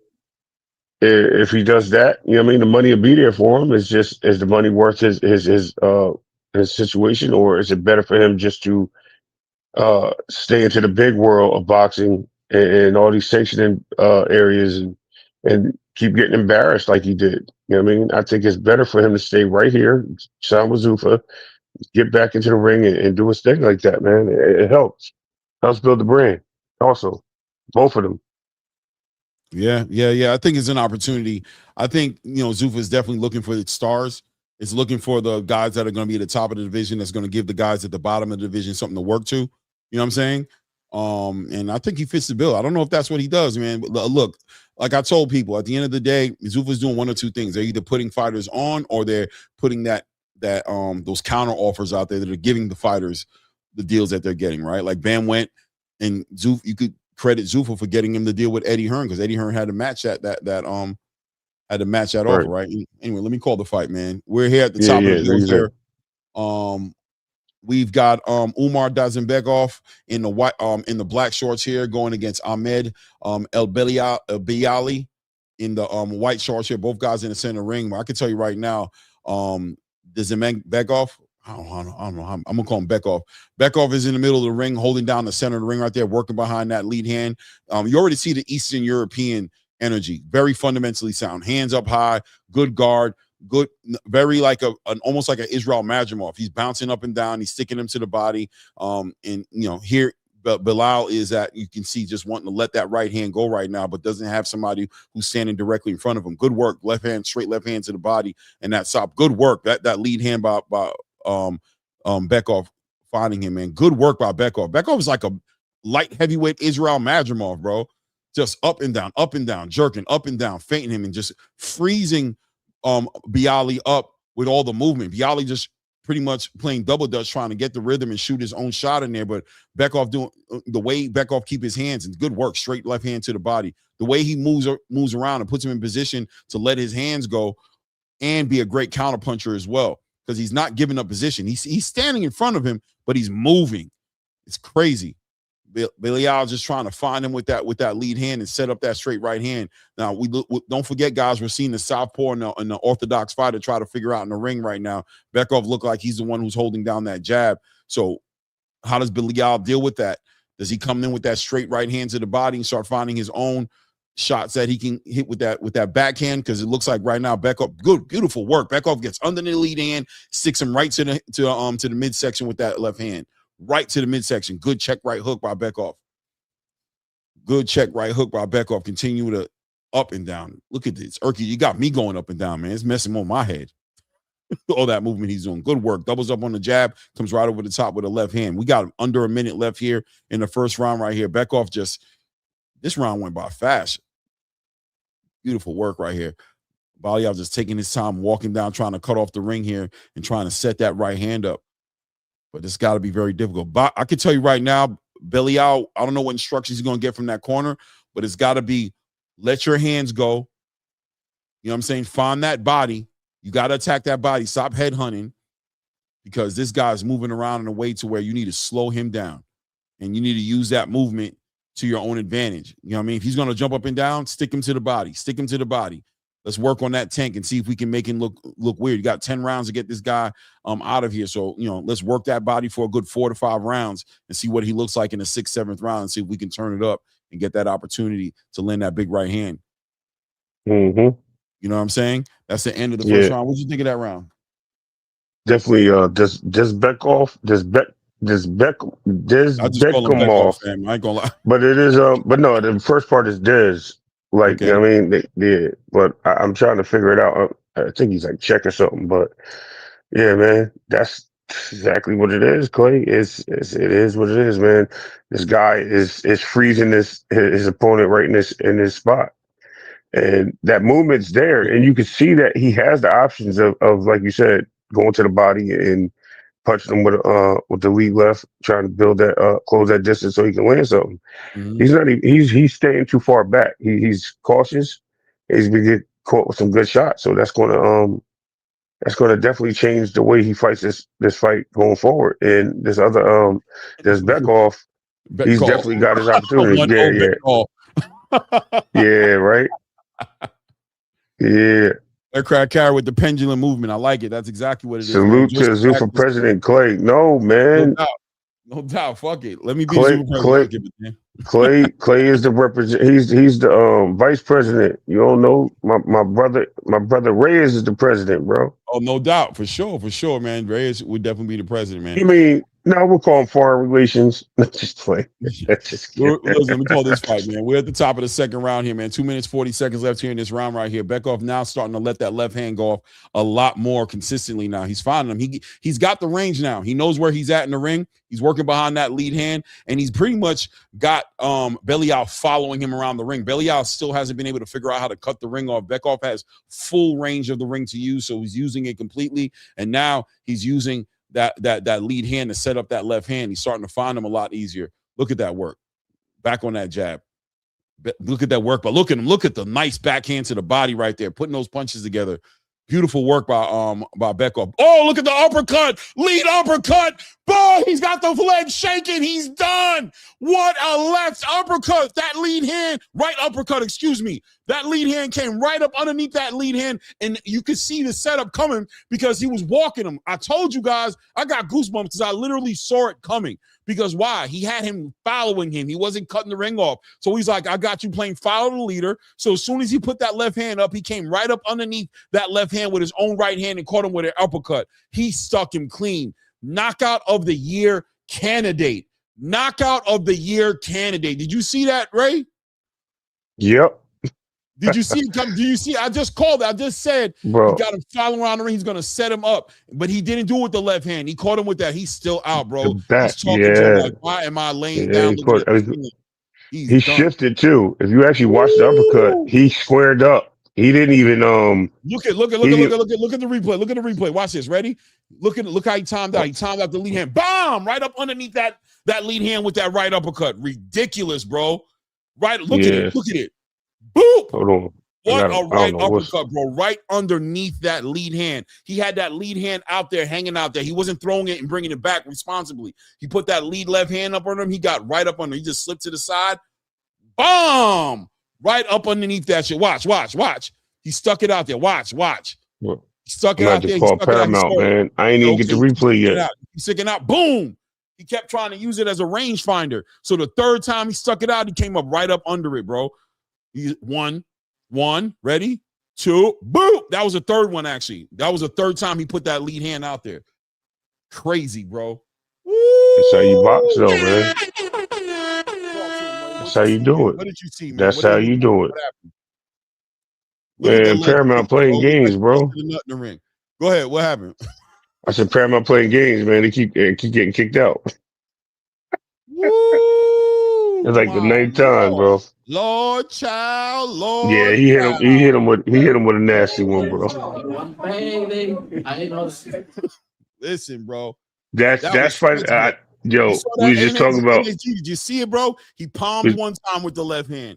if he does that, you know what I mean, the money will be there for him. It's just, is the money worth his situation, or is it better for him just to stay into the big world of boxing and all these sanctioning areas and keep getting embarrassed like he did? You know what I mean? I think it's better for him to stay right here, sign with Zuffa, get back into the ring and do his thing like that, man. It helps build the brand. Also, both of them.
Yeah. I think it's an opportunity. I think Zuffa is definitely looking for the stars. It's looking for the guys that are going to be at the top of the division. That's going to give the guys at the bottom of the division something to work to. You know what I'm saying? And I think he fits the bill. I don't know if that's what he does, man. But look, like I told people, at the end of the day, Zuffa's doing one or two things. They're either putting fighters on, or they're putting those counter offers out there that are giving the fighters the deals that they're getting. Right? Like Bam went, and Zuffa, you could credit Zuffa for getting him the deal with Eddie Hearn, because Eddie Hearn had to match that offer,
Right.
right? Anyway, let me call the fight, man. We're here at the
Yeah,
top of the
yeah.
bills
He's
here. We've got Umar Dazenbekov in the black shorts here, going against Ahmed El Biali in the white shorts here. Both guys in the center ring. I can tell you right now, Dazenbekov, I don't know. I'm gonna call him Bekov. Bekov is in the middle of the ring, holding down the center of the ring right there, working behind that lead hand. You already see the Eastern European energy, very fundamentally sound, hands up high, good guard, good, very like almost like an Israel Madrimov. He's bouncing up and down, he's sticking him to the body. And here Bilal is that you can see just wanting to let that right hand go right now, but doesn't have somebody who's standing directly in front of him. Good work, left hand, straight left hand to the body, and that stop. Good work, that lead hand by Bekov finding him, man. Good work by Bekov. Bekov is like a light heavyweight Israel Madrimov, bro. Just up and down, jerking up and down, fainting him, and just freezing Bialy up with all the movement. Bialy just pretty much playing double dutch, trying to get the rhythm and shoot his own shot in there. But Bekov doing the way Bekov keep his hands, and good work, straight left hand to the body. The way he moves around and puts him in position to let his hands go and be a great counterpuncher as well, because he's not giving up position. He's standing in front of him, but he's moving. It's crazy. Belial just trying to find him with that lead hand and set up that straight right hand. Now we don't forget, guys, we're seeing the southpaw and the orthodox fighter try to figure out in the ring right now. Bekov look like he's the one who's holding down that jab. So how does Belial deal with that? Does he come in with that straight right hand to the body and start finding his own shots that he can hit with that backhand? Because it looks like right now Bekov, good, beautiful work. Bekov gets under the lead hand, sticks him right to the midsection with that left hand. Right to the midsection. Good check right hook by Bekov. Good check right hook by Bekov. Continue to up and down. Look at this. Erky, you got me going up and down, man. It's messing on my head. All that movement he's doing. Good work. Doubles up on the jab. Comes right over the top with a left hand. We got under a minute left here in the first round right here. Bekov this round went by fast. Beautiful work right here. Balial just taking his time, walking down, trying to cut off the ring here and trying to set that right hand up. But it's got to be very difficult. But I can tell you right now, Belial, I don't know what instructions he's going to get from that corner, but it's got to be let your hands go. You know what I'm saying? Find that body. You got to attack that body. Stop headhunting, because this guy's moving around in a way to where you need to slow him down, and you need to use that movement to your own advantage. You know what I mean? If he's going to jump up and down, stick him to the body. Stick him to the body. Let's work on that tank and see if we can make him look weird. You got 10 rounds to get this guy out of here. So, let's work that body for a good 4 to 5 rounds and see what he looks like in the 6th, 7th round, and see if we can turn it up and get that opportunity to land that big right hand.
Mm-hmm.
You know what I'm saying? That's the end of the first round. What did you think of that round?
Definitely. Just Bekov.
I just call him Bekov, fam. I ain't gonna lie.
But it is but no, the first part is Dez. Like,
okay.
You know what I mean? Yeah, but I'm trying to figure it out. I think he's like Czech or something, but yeah, man, that's exactly what it is, Clay. It is what it is, man. This guy is freezing his opponent right in this spot. And that movement's there, and you can see that he has the options of like you said, going to the body and punching him with the lead left, trying to build that close that distance so he can land something.
Mm-hmm.
He's not even, he's staying too far back. He's cautious. He's been get caught with some good shots, so that's going to that's going to definitely change the way he fights this fight going forward. And this other this Bekoff, he's
call.
definitely got his opportunity.
1-0 bet call.
Yeah, right. Yeah.
Aircraft carrier with the pendulum movement. I like it. That's exactly what it is.
Salute to Zoo for President Clay. No, man.
No doubt. Fuck it. Let me be
Clay,
super president.
Clay is the he's the vice president. You don't know my brother Reyes is the president, bro.
Oh, no doubt. For sure, man. Reyes would definitely be the president, man.
You mean, no, we'll call him foreign relations. Just play.
Listen, let me call this fight, man. We're at the top of the second round here, man. 2 minutes, 40 seconds left here in this round right here. Bekoff now starting to let that left hand go off a lot more consistently now. He's finding him. He's got the range now. He knows where he's at in the ring. He's working behind that lead hand, and he's pretty much got Belial following him around the ring. Belial still hasn't been able to figure out how to cut the ring off. Bekoff has full range of the ring to use, so he's using it completely, and now he's using that lead hand to set up that left hand. He's starting to find him a lot easier. Look at that work. Back on that jab. Look at that work. But look at him. Look at the nice backhand to the body right there, putting those punches together. Beautiful work by Bekoff. Oh, look at the uppercut. Lead uppercut. Boy, he's got the leg shaking. He's done. What a left uppercut. That lead hand, right uppercut, excuse me. That lead hand came right up underneath that lead hand, and you could see the setup coming because he was walking him. I told you guys, I got goosebumps because I literally saw it coming. Because why? He had him following him. He wasn't cutting the ring off. So he's like, I got you playing follow the leader. So as soon as he put that left hand up, he came right up underneath that left hand with his own right hand and caught him with an uppercut. He stuck him clean. Knockout of the year candidate. Knockout of the year candidate. Did you see that, Ray?
Yep.
Did you see? Do you see? I just called it. I just said, bro, he got him following around the ring. He's going to set him up, but he didn't do it with the left hand. He caught him with that. He's still out, bro. He's talking to him like, why am I laying down?
He shifted too. If you actually watch the uppercut, he squared up. He didn't even
look at the replay. Look at the replay. Watch this. Ready? Look how he timed out. He timed out the lead hand. Bomb! Right up underneath that lead hand with that right uppercut. Ridiculous, bro. Right? Look at it. Look at it. Boop!
Hold on.
What a right uppercut, bro. Right underneath that lead hand. He had that lead hand out there, hanging out there. He wasn't throwing it and bringing it back responsibly. He put that lead left hand up on him. He got right up under. He just slipped to the side. Bomb! Right up underneath that shit. Watch. He stuck it out there. Watch. He stuck it out there. He stuck
Paramount, man. I ain't even get the replay yet.
He's sticking out. Boom! He kept trying to use it as a rangefinder. So the third time he stuck it out, he came up right up under it, bro. He one, ready, two, boom. That was the third one, actually. That was the third time he put that lead hand out there. Crazy, bro.
That's how you box, though, man. That's how you do it.
What did you see, man?
That's how you do it. Man, Paramount playing games, bro.
Go ahead. What happened?
I said Paramount playing games, man. They keep getting kicked out. It's like the ninth time, bro.
Lord, child, Lord.
Yeah, he hit him with a nasty one, bro.
Listen, bro.
That's fight. Yo, we was just talking about.
Did you see it, bro? He palmed one time with the left hand,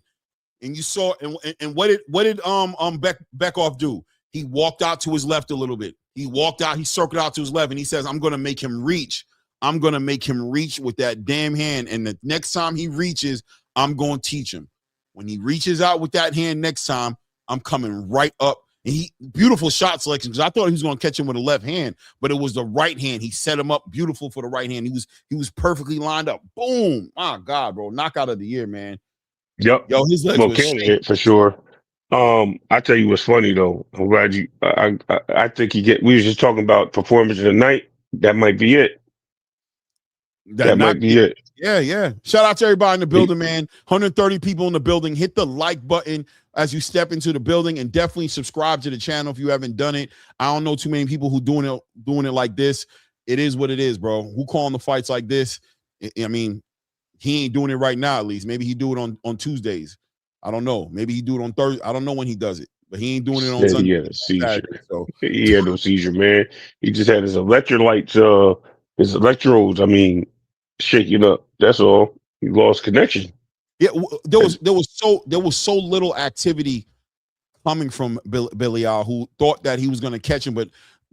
and you saw. And what did Bekoff do? He walked out to his left a little bit. He walked out. He circled out to his left, and he says, "I'm going to make him reach. I'm going to make him reach with that damn hand. And the next time he reaches, I'm going to teach him. When he reaches out with that hand next time, I'm coming right up." And beautiful shot selection, because I thought he was going to catch him with a left hand, but it was the right hand. He set him up beautiful for the right hand. He was perfectly lined up. Boom. My God, bro. Knockout of the year, man.
Yep.
Yo, his legs was
candidate for sure. I tell you what's funny though. I'm glad you. I think we was just talking about performance of the night. That might be it. That might be it.
Yeah. Shout out to everybody in the building, man. 130 people in the building. Hit the like button as you step into the building, and definitely subscribe to the channel if you haven't done it. I don't know too many people who doing it like this. It is what it is, bro. Who calling the fights like this? I mean, he ain't doing it right now, at least. Maybe he do it on Tuesdays. I don't know. Maybe he do it on Thursday. I don't know when he does it, but he ain't doing it on Sunday.
He had a seizure. Saturday, so. He had no seizure, man. He just had his electrolytes, his electrodes, shaking up. That's all. He lost connection.
Yeah, there was so little activity coming from Belial, who thought that he was going to catch him, but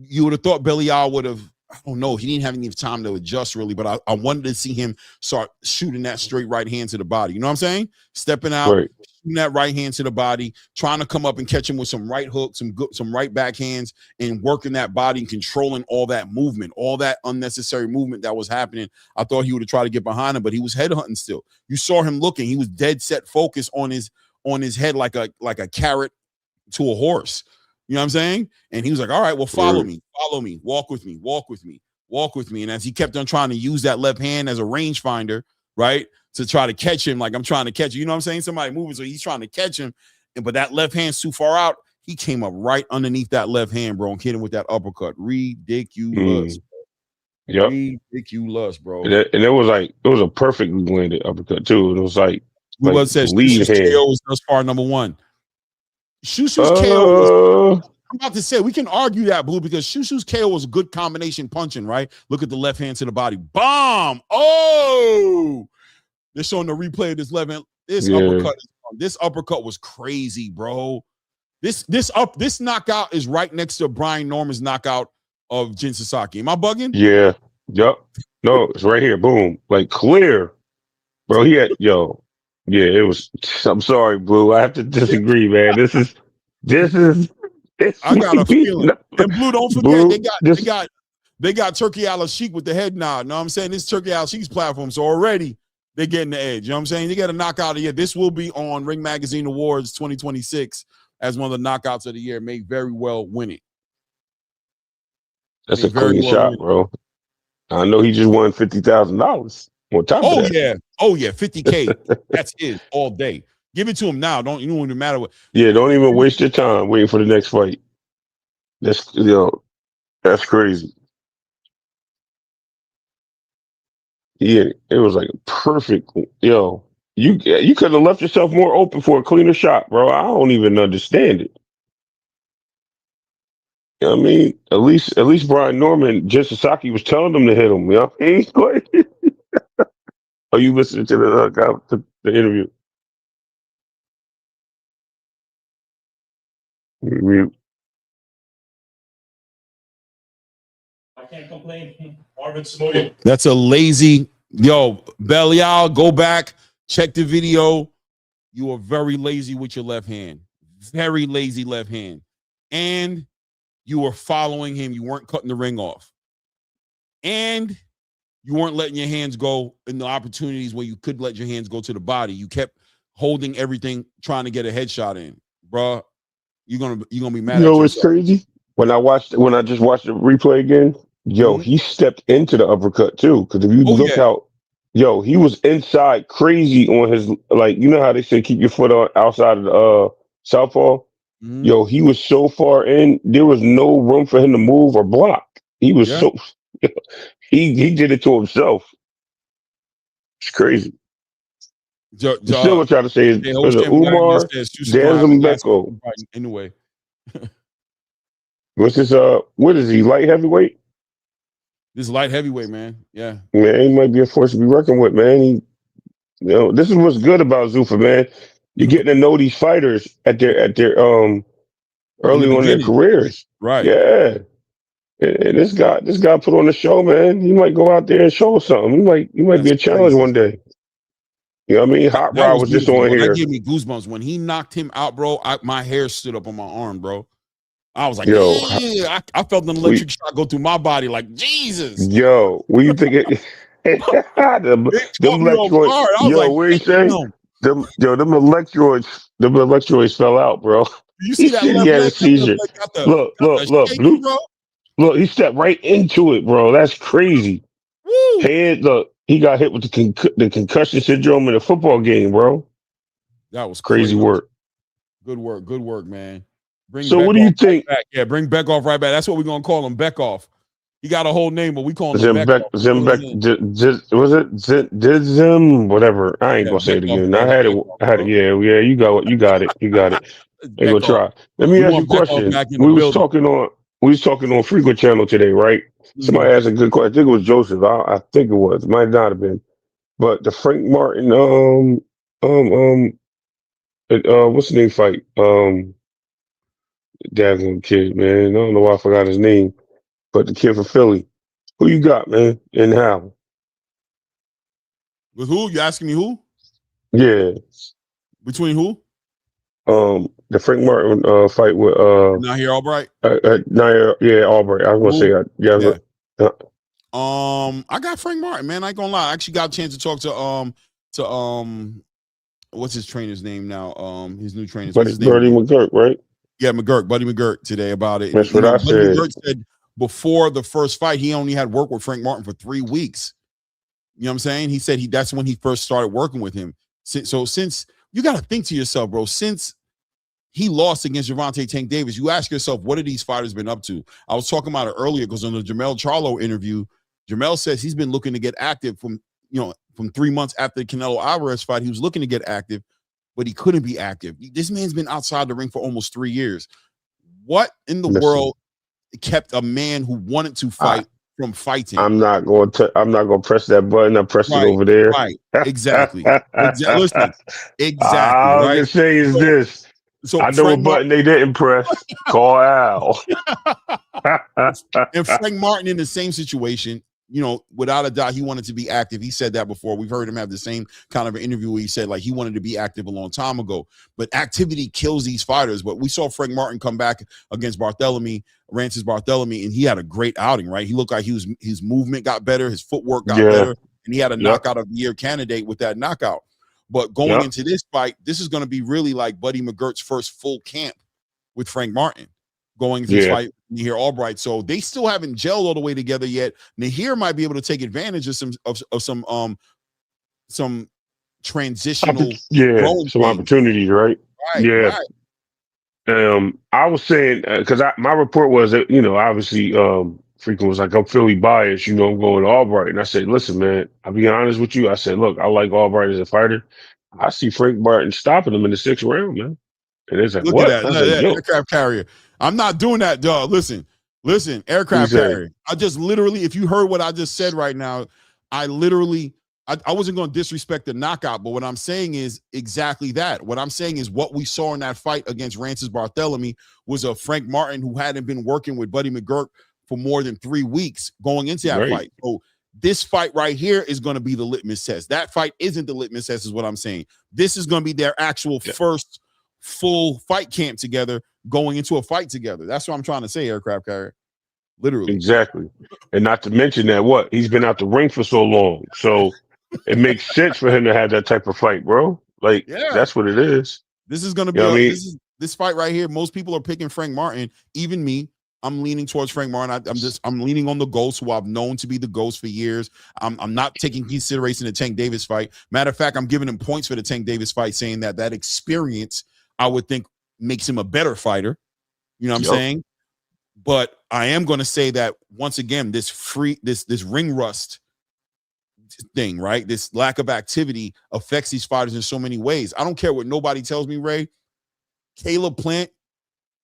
you would have thought Belial would have. I don't know. He didn't have any time to adjust really, but I wanted to see him start shooting that straight right hand to the body. You know what I'm saying? Stepping out, shooting that right hand to the body, trying to come up and catch him with some right hooks, some right backhands, and working that body and controlling all that movement, all that unnecessary movement that was happening. I thought he would have tried to get behind him, but he was headhunting still. You saw him looking. He was dead set focused on his head like a carrot to a horse. You know what I'm saying? And he was like, all right, well, follow me, walk with me. And as he kept on trying to use that left hand as a rangefinder, right, to try to catch him, like I'm trying to catch you. You know what I'm saying? Somebody moving, so he's trying to catch him. But that left hand's too far out. He came up right underneath that left hand, bro, and hit him with that uppercut. Ridiculous.
Yep.
Ridiculous, bro.
And it was a perfectly landed uppercut, too. It was like
says
lead hand.
KO was thus far number one. Shushu's KO was, I'm about to say, we can argue that, Blue, because Shushu's KO was a good combination punching, right? Look at the left hand to the body. Bomb! Oh! They're showing the replay of this left hand. This uppercut was crazy, bro. This knockout is right next to Brian Norman's knockout of Jin Sasaki. Am I bugging?
Yeah. Yep. No, it's right here. Boom. Like clear. Bro, he had, yeah, it was. I'm sorry, Blue. I have to disagree, man. This is.
I got a feeling. And Blue, don't forget,
Blue,
they got Turkey Al Sheik with the head nod. You know what I'm saying? This is Turkey Al Sheik's platform, so already they're getting the edge. You know what I'm saying? They got a knockout of the year. This will be on Ring Magazine Awards 2026 as one of the knockouts of the year. May very well win it.
That's a clean shot, bro. I know he just won $50,000 on top of that.
Oh yeah, $50K. That's his all day. Give it to him now. Don't even matter what.
Yeah, don't even waste your time waiting for the next fight. That's crazy. Yeah, it was like a perfect. You could have left yourself more open for a cleaner shot, bro. I don't even understand it. You know what I mean? At least Brian Norman, Jin Sasaki was telling them to hit him. You know what I mean? Are you listening to the interview?
I can't complain. Marvin Samoya.
That's a lazy Belial. Go back, check the video. You are very lazy with your left hand. Very lazy left hand. And you were following him. You weren't cutting the ring off. And you weren't letting your hands go in the opportunities where you could let your hands go to the body. You kept holding everything, trying to get a headshot in. Bruh, you're gonna be mad at yourself.
It's crazy? When I just watched the replay again, he stepped into the uppercut too. Because if you look out, he was inside crazy on his, like, you know how they say keep your foot outside of the southpaw? Mm-hmm. He was so far in, there was no room for him to move or block. He was so he did it to himself. It's crazy. Still what I'm trying to say is Umar Dazambeko.
Anyway.
What's this? What is he? Light heavyweight?
This light heavyweight, man. Yeah.
Man, he might be a force to be reckoned with, man. This is what's good about Zuffa, man. You're getting to know these fighters at their early on in their careers.
Right.
Yeah. And this guy put on the show, man. He might go out there and show us something. He might be a challenge one day. You know what I mean? Hot Rod was just on here.
That gave me goosebumps. When he knocked him out, bro, my hair stood up on my arm, bro. I was like, I felt an electric shock go through my body like, Jesus.
What you think it? them electroids. Where you say? Them electroids fell out, bro.
You see that?
He had a seizure. Look, he stepped right into it, bro. That's crazy.
Woo.
He got hit with the concussion syndrome in a football game, bro.
That was
crazy work.
Good work, man.
So what do you think?
Right back. Yeah, bring Beckoff right back. That's what we're gonna call him, Beckoff. He got a whole name, but we call him Beckoff.
Was it Zim? Whatever. I ain't gonna say it again. I had it. Yeah. You got it. Ain't gonna try. Let me ask you a question. We was talking on Frequent Channel today, right? Somebody asked a good question. I think it was Joseph. I think it was. It might not have been. But the Frank Martin, what's the name fight? Dazzling kid, man. I don't know why I forgot his name. but the kid from Philly. Who you got, man, and how?
With who? You asking me who?
Yeah.
Between who?
The Frank Martin fight with
Not here, Albright.
yeah, Albright. I was gonna say that. Yeah.
I got Frank Martin, man. I ain't gonna lie. I actually got a chance to talk to what's his trainer's name now? His new trainer. What's his name?
Buddy McGurk, right?
Yeah, Buddy McGurk today about it.
That's what I said.
Buddy McGurk said before the first fight, he only had worked with Frank Martin for 3 weeks. You know what I'm saying? He said that's when he first started working with him. So since you got to think to yourself, bro, since he lost against Gervonta Tank Davis, you ask yourself, what have these fighters been up to? I was talking about it earlier because on the Jermell Charlo interview, Jermell says he's been looking to get active from 3 months after the Canelo Alvarez fight. He was looking to get active, but he couldn't be active. This man's been outside the ring for almost 3 years. What in the world kept a man who wanted to fight from fighting?
I'm not going to press that button. I pressed it over there.
Right. Exactly. Listen. Exactly.
All I can say is this. So I know Frank a button they didn't press. Call Al.
And Frank Martin in the same situation, without a doubt, he wanted to be active. He said that before. We've heard him have the same kind of an interview where he said like he wanted to be active a long time ago. But activity kills these fighters. But we saw Frank Martin come back against Rances Barthélemy, and he had a great outing, right? He looked like his movement got better, his footwork got better, and he had a knockout of the year candidate with that knockout. But going into this fight, this is going to be really like Buddy McGurk's first full camp with Frank Martin going into this fight Nahir Albright. So they still haven't gelled all the way together yet. Nahir might be able to take advantage of some transitional
some opportunities, right?
Right.
I was saying because my report was that obviously Freaking was like, I'm Philly biased, I'm going to Albright. And I said, listen, man, I'll be honest with you. I said, look, I like Albright as a fighter. I see Frank Martin stopping him in the 6th round, man. And it's like,
look
what?
At that. Aircraft carrier. I'm not doing that, dog. Listen, aircraft carrier. I just literally, if you heard what I just said right now, I wasn't going to disrespect the knockout, but what I'm saying is exactly that. What I'm saying is what we saw in that fight against Rances Barthélemy was a Frank Martin who hadn't been working with Buddy McGurk for more than 3 weeks going into that fight. So this fight right here is going to be the litmus test. That fight isn't the litmus test is what I'm saying. This is going to be their actual first full fight camp together going into a fight together. That's what I'm trying to say, aircraft carrier. Literally.
Exactly. And not to mention that he's been out the ring for so long. So it makes sense for him to have that type of fight, bro. Like, that's what it is.
This is going to be this fight right here. Most people are picking Frank Martin, even me. I'm leaning towards Frank Martin. I'm leaning on the Ghost, who I've known to be the Ghost for years. I'm not taking consideration the Tank Davis fight. Matter of fact, I'm giving him points for the Tank Davis fight, saying that experience I would think makes him a better fighter. You know what I'm saying? But I am going to say that once again, this ring rust thing, right? This lack of activity affects these fighters in so many ways. I don't care what nobody tells me, Ray. Caleb Plant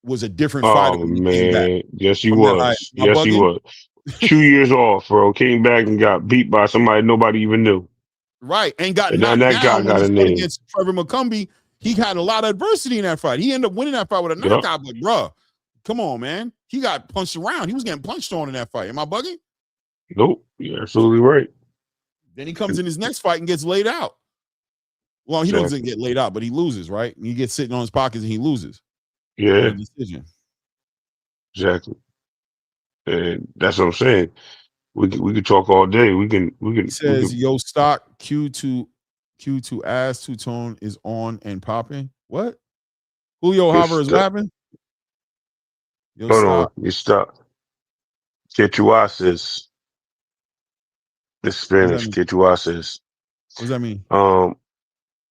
was a different fighter.
Oh, man. Yes, he was. Yes, he was. 2 years off, bro. Came back and got beat by somebody nobody even knew.
Right. And got knocked down against Trevor McCumbee. He had a lot of adversity in that fight. He ended up winning that fight with a knockout, but bruh, come on, man. He got punched around. He was getting punched on in that fight. Am I bugging?
Nope. You're absolutely right.
Then he comes in his next fight and gets laid out. Well, he doesn't get laid out, but he loses, right? He gets sitting on his pockets and he loses.
Yeah. Decision. Exactly. And that's what I'm saying. We could talk all day. He
says, yo, stock Q2 ass two-tone is on and popping. What? Julio Haver is laughing?
Yo, hold on. You stop. Que tu haces. This Spanish. Que tu haces.
What does that mean?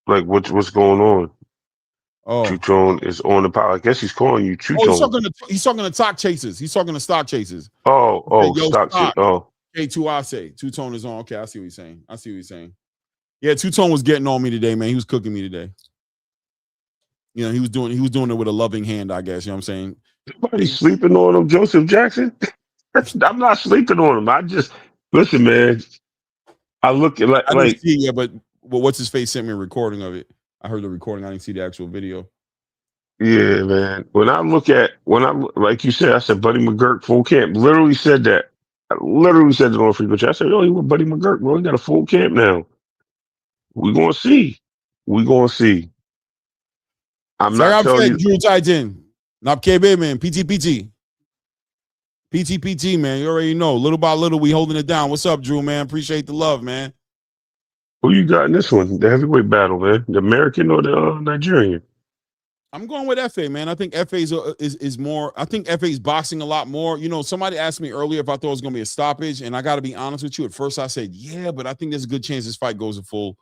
Like what's going on?
Oh,
Two-tone is on the power. I guess he's calling you two-tone.
He's talking to stock chasers. He's talking to stock chasers.
Stock.
K2 Two-tone is on. Okay, I see what he's saying. Yeah, Two-tone was getting on me today, man. He was cooking me today. He was doing it with a loving hand, I guess. You know what I'm saying?
Nobody's sleeping on him, Joseph Jackson. I'm not sleeping on him. I just listen, man. I look at
I didn't see it, but what's his face sent me a recording of it. I heard the recording. I didn't see the actual video.
Yeah, man. Like you said, I said Buddy McGirt full camp. Literally said that. I literally said it on Frequent Chat. I said, "Yo, he with Buddy McGirt, bro. He got a full camp now. We gonna see. We gonna see. I'm not
Sarab
telling
said
you.
Drew Titan. Nap KB, man. PT. PT, man. You already know. Little by little, we holding it down. What's up, Drew, man? Appreciate the love, man.
Who you got in this one? The heavyweight battle, man. The American or the Nigerian?
I'm going with FA, man. I think FA is more. I think FA is boxing a lot more. You know, somebody asked me earlier if I thought it was going to be a stoppage, and I got to be honest with you. At first, I said yeah, but I think there's a good chance this fight goes the full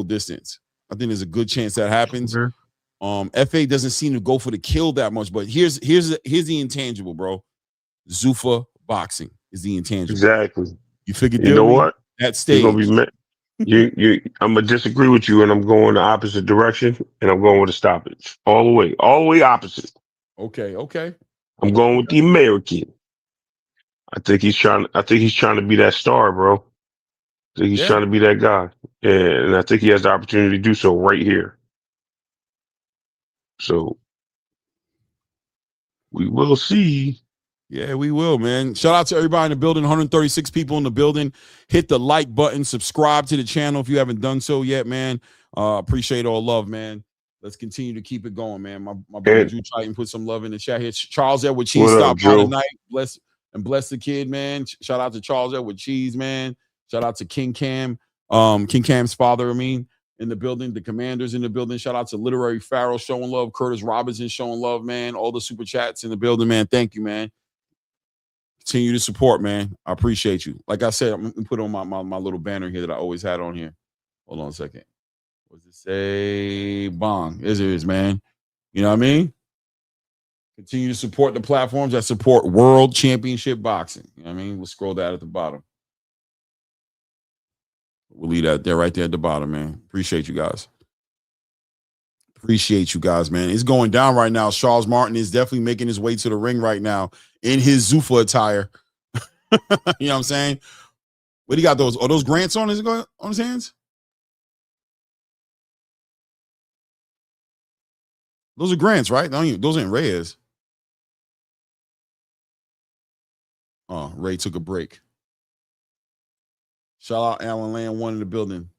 distance. I think there's a good chance that happens.
Okay.
FA doesn't seem to go for the kill that much, but here's the intangible, bro. Zuffa boxing is the intangible.
Exactly.
You figured
You know what?
That stage.
You're gonna be I'm gonna disagree with you, and I'm going the opposite direction, and I'm going with a stoppage all the way opposite.
Okay.
I'm going with the American. I think he's trying to be that star, bro. I think he's trying to be that guy, and I think he has the opportunity to do so right here. So we will see.
Yeah, we will, man. Shout out to everybody in the building. 136 people in the building. Hit the like button. Subscribe to the channel if you haven't done so yet, man. Appreciate all love, man. Let's continue to keep it going, man. My brother Drew Titan put some love in the chat here. Charles Edward Cheese stopped by tonight. Bless the kid, man. Shout out to Charles Edward Cheese, man. Shout out to King Cam, King Cam's father, in the building. The Commanders in the building. Shout out to Literary Pharaoh showing love. Curtis Robinson showing love, man. All the super chats in the building, man. Thank you, man. Continue to support, man. I appreciate you. Like I said, I'm going to put on my little banner here that I always had on here. Hold on a second. What does it say? Bong. It is, man. You know what I mean? Continue to support the platforms that support World Championship Boxing. You know what I mean? We'll scroll that at the bottom. We'll leave that there, right there at the bottom, man. Appreciate you guys. Man. It's going down right now. Charles Martin is definitely making his way to the ring right now in his Zuffa attire. You know what I'm saying? What do you got those? Are those grants on his hands? Those are grants, right? Those ain't Reyes. Oh, Ray took a break. Shout out Alan Land, one in the building.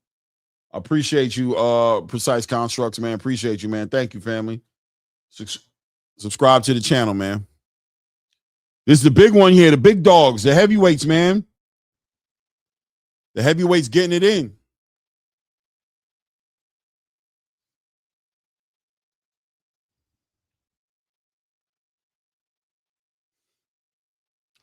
Appreciate you, Precise Constructs, man. Appreciate you, man. Thank you, family. Subscribe to the channel, man. This is the big one here, the big dogs, the heavyweights, man. The heavyweights getting it in.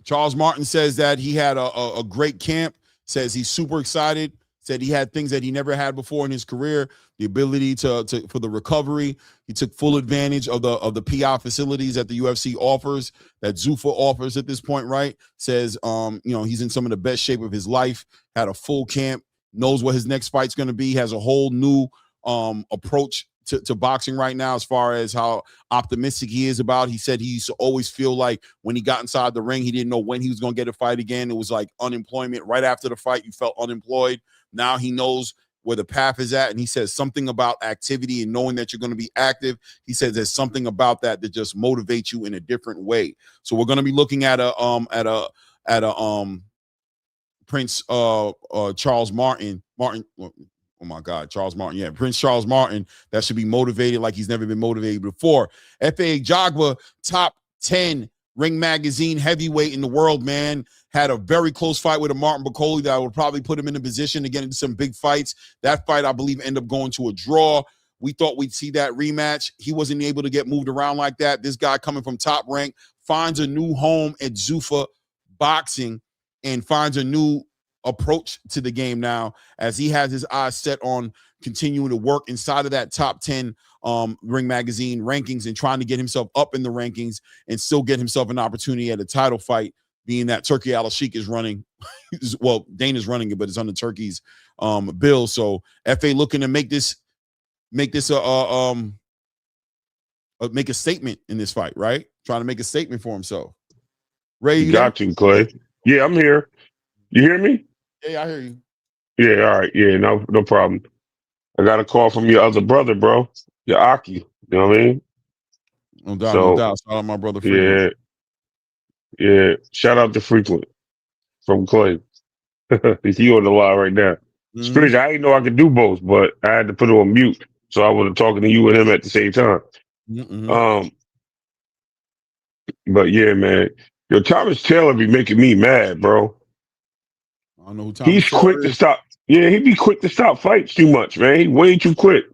Charles Martin says that he had a great camp, says he's super excited, said he had things that he never had before in his career, the ability to for the recovery. He took full advantage of the PI facilities that the UFC offers, that Zuffa offers at this point, right? Says he's in some of the best shape of his life, had a full camp, knows what his next fight's going to be, has a whole new approach to boxing right now as far as how optimistic he is about. He said he used to always feel like when he got inside the ring, he didn't know when he was going to get a fight again. It was like unemployment. Right after the fight, you felt unemployed. Now he knows where the path is at, and he says something about activity and knowing that you're going to be active. He says there's something about that just motivates you in a different way. So we're going to be looking at a Prince Charles Martin. Oh my God, Charles Martin. Yeah, Prince Charles Martin, that should be motivated like he's never been motivated before. F.A. Ajagba, top 10 Ring Magazine heavyweight in the world, man. Had a very close fight with a Martin Bacoli that would probably put him in a position to get into some big fights. That fight, I believe, ended up going to a draw. We thought we'd see that rematch. He wasn't able to get moved around like that. This guy coming from Top Rank finds a new home at Zuffa Boxing and finds a new approach to the game now as he has his eyes set on continuing to work inside of that top 10 Ring Magazine rankings and trying to get himself up in the rankings and still get himself an opportunity at a title fight, being that Turkey Al-Sheikh is running. Well, Dana's running it, but it's on the Turkey's bill. So FA looking to make a statement in this fight, right? Trying to make a statement for himself. Ray,
you got to, Clay. Yeah, I'm here. You hear me?
Yeah, I hear you.
Yeah, all right. Yeah, no problem. I got a call from your other brother, bro. Your Aki. You know what I mean?
No doubt, no doubt. Shout out my brother Frequent.
Yeah. Shout out to Frequent from Clay. He on the line right now. It's crazy. I didn't know I could do both, but I had to put it on mute, so I wasn't talking to you and him at the same time. But yeah, man, yo, Thomas Taylor be making me mad, bro.
I don't know who Thomas
He's
Taylor
quick
is.
to stop. Yeah, he be quick to stop fights too much, man. He way too quick.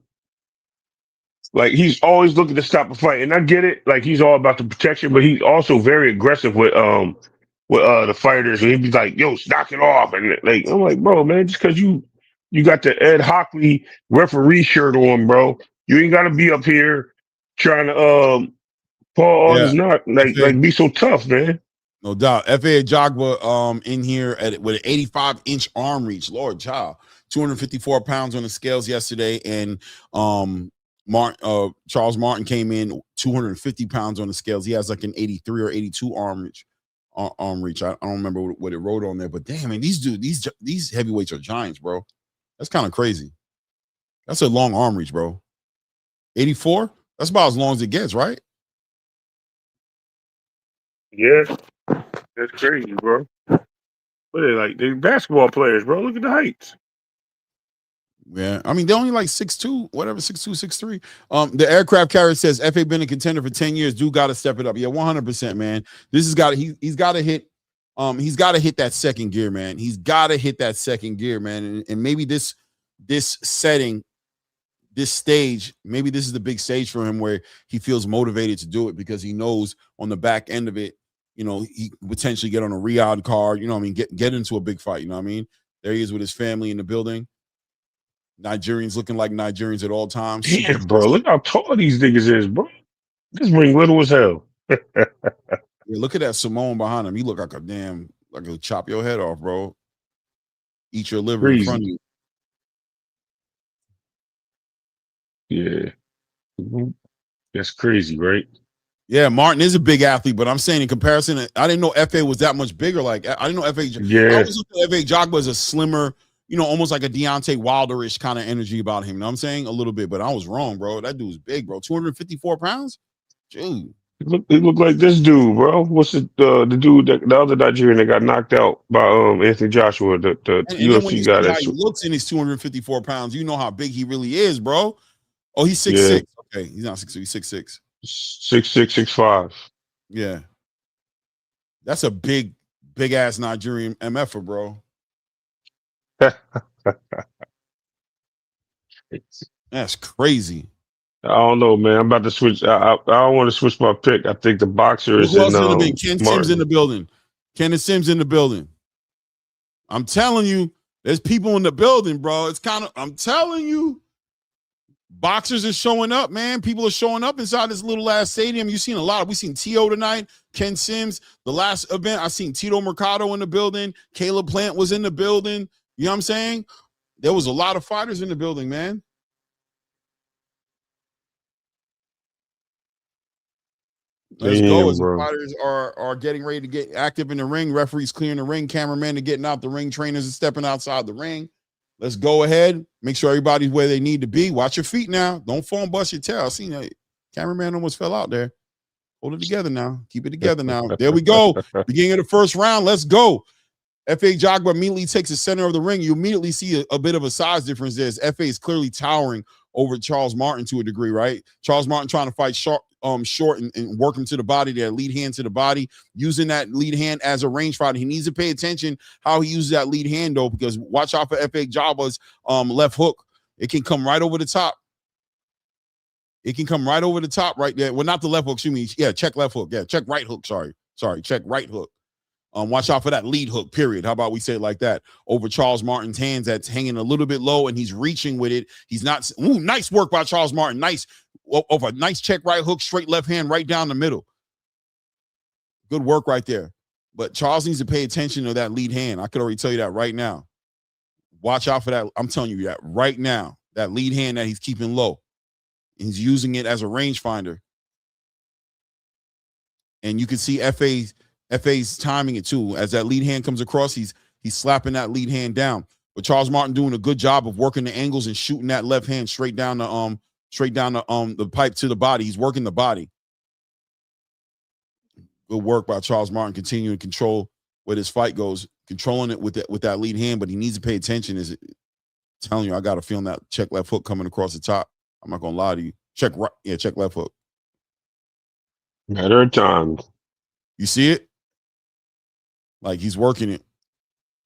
Like he's always looking to stop a fight, and I get it. Like he's all about the protection, but he's also very aggressive with the fighters. And he'd be like, "Yo, knock it off," and like I'm like, bro, man, just because you got the Ed Hockley referee shirt on, bro, you ain't got to be up here trying to pull all this not like be so tough, man.
No doubt. F.A. Ajagba in here with an 85-inch arm reach. Lord child. 254 pounds on the scales yesterday. And Charles Martin came in 250 pounds on the scales. He has like an 83 or 82 arm reach. I don't remember what it wrote on there, but damn, man, these heavyweights are giants, bro. That's kind of crazy. That's a long arm reach, bro. 84? That's about as long as it gets, right?
Yeah. That's crazy, bro. But they're basketball players, bro. Look at the heights.
Yeah, I mean they're only like 6'2", whatever, 6'2", 6'3". The aircraft carrier says FA been a contender for 10 years. Dude got to step it up. Yeah, 100%, man. This has got he's got to hit. He's got to hit that second gear, man. He's got to hit that second gear, man. And maybe this setting, this stage, maybe this is the big stage for him where he feels motivated to do it because he knows on the back end of it, you know, he could potentially get on a Riyadh card. You know what I mean? Get into a big fight. You know what I mean? There he is with his family in the building. Nigerians looking like Nigerians at all times.
Yeah, bro. Look how tall these niggas is, bro. This ring little as hell.
Yeah, look at that Simone behind him. He look like he'll chop your head off, bro. Eat your liver in front of you.
Yeah. That's crazy, right?
Yeah, Martin is a big athlete, but I'm saying in comparison, I didn't know FA was that much bigger. Like I didn't know FA.
Yeah.
I always looked at FA Ajagba as a slimmer, you know, almost like a Deontay Wilder-ish kind of energy about him. You know what I'm saying? A little bit, but I was wrong, bro. That dude's big, bro. 254 pounds? Dude.
He looked like this dude, bro. What's the dude the other Nigerian that got knocked out by Anthony Joshua, the UFC guy.
How he looks in his 254 pounds, you know how big he really is, bro. Oh, he's 6'6". Yeah. Okay, he's not 6'6", he's 6'6".
6'6", 6'5".
Yeah. That's a big ass Nigerian MFer, bro. That's crazy.
I don't know, man. I'm about to switch. I don't want to switch my pick. I think the boxer is in.
Ken Sims in the building. Kenneth Sims in the building. I'm telling you, there's people in the building, bro. I'm telling you, boxers are showing up, man. People are showing up inside this little ass stadium. You've seen a lot. We've seen T.O. tonight, Ken Sims. The last event, I seen Tito Mercado in the building. Caleb Plant was in the building. You know what I'm saying? There was a lot of fighters in the building, man. Let's go. As the fighters are getting ready to get active in the ring. Referees clearing the ring. Cameramen are getting out the ring. Trainers are stepping outside the ring. Let's go ahead. Make sure everybody's where they need to be. Watch your feet now. Don't fall and bust your tail. I seen that cameraman almost fell out there. Hold it together now. Keep it together now. There we go. Beginning of the first round. Let's go. F.A. Ajagba immediately takes the center of the ring. You immediately see a bit of a size difference there. F.A. is clearly towering over Charles Martin to a degree, right? Charles Martin trying to fight short and work him to the body, that lead hand to the body, using that lead hand as a range fighter. He needs to pay attention how he uses that lead hand, though, because watch out for F.A. Ajagba's left hook. It can come right over the top. It can come right over the top right there. Well, not the left hook, excuse me. Yeah, check left hook. Yeah, check right hook. Sorry, check right hook. Watch out for that lead hook, period. How about we say it like that? Over Charles Martin's hands, that's hanging a little bit low, and he's reaching with it. He's not. Ooh, nice work by Charles Martin. Nice. Over nice check right hook, straight left hand, right down the middle. Good work right there. But Charles needs to pay attention to that lead hand. I could already tell you that right now. Watch out for that. I'm telling you that right now. That lead hand that he's keeping low. He's using it as a rangefinder. And you can see FA's timing it too. As that lead hand comes across, he's slapping that lead hand down. But Charles Martin doing a good job of working the angles and shooting that left hand straight down the pipe to the body. He's working the body. Good work by Charles Martin, continuing to control where this fight goes, controlling it with that lead hand, but he needs to pay attention. Is it telling you, I got a feeling that check left hook coming across the top. I'm not gonna lie to you. Check right, yeah, check left hook.
Matter of time.
You see it? Like he's working it.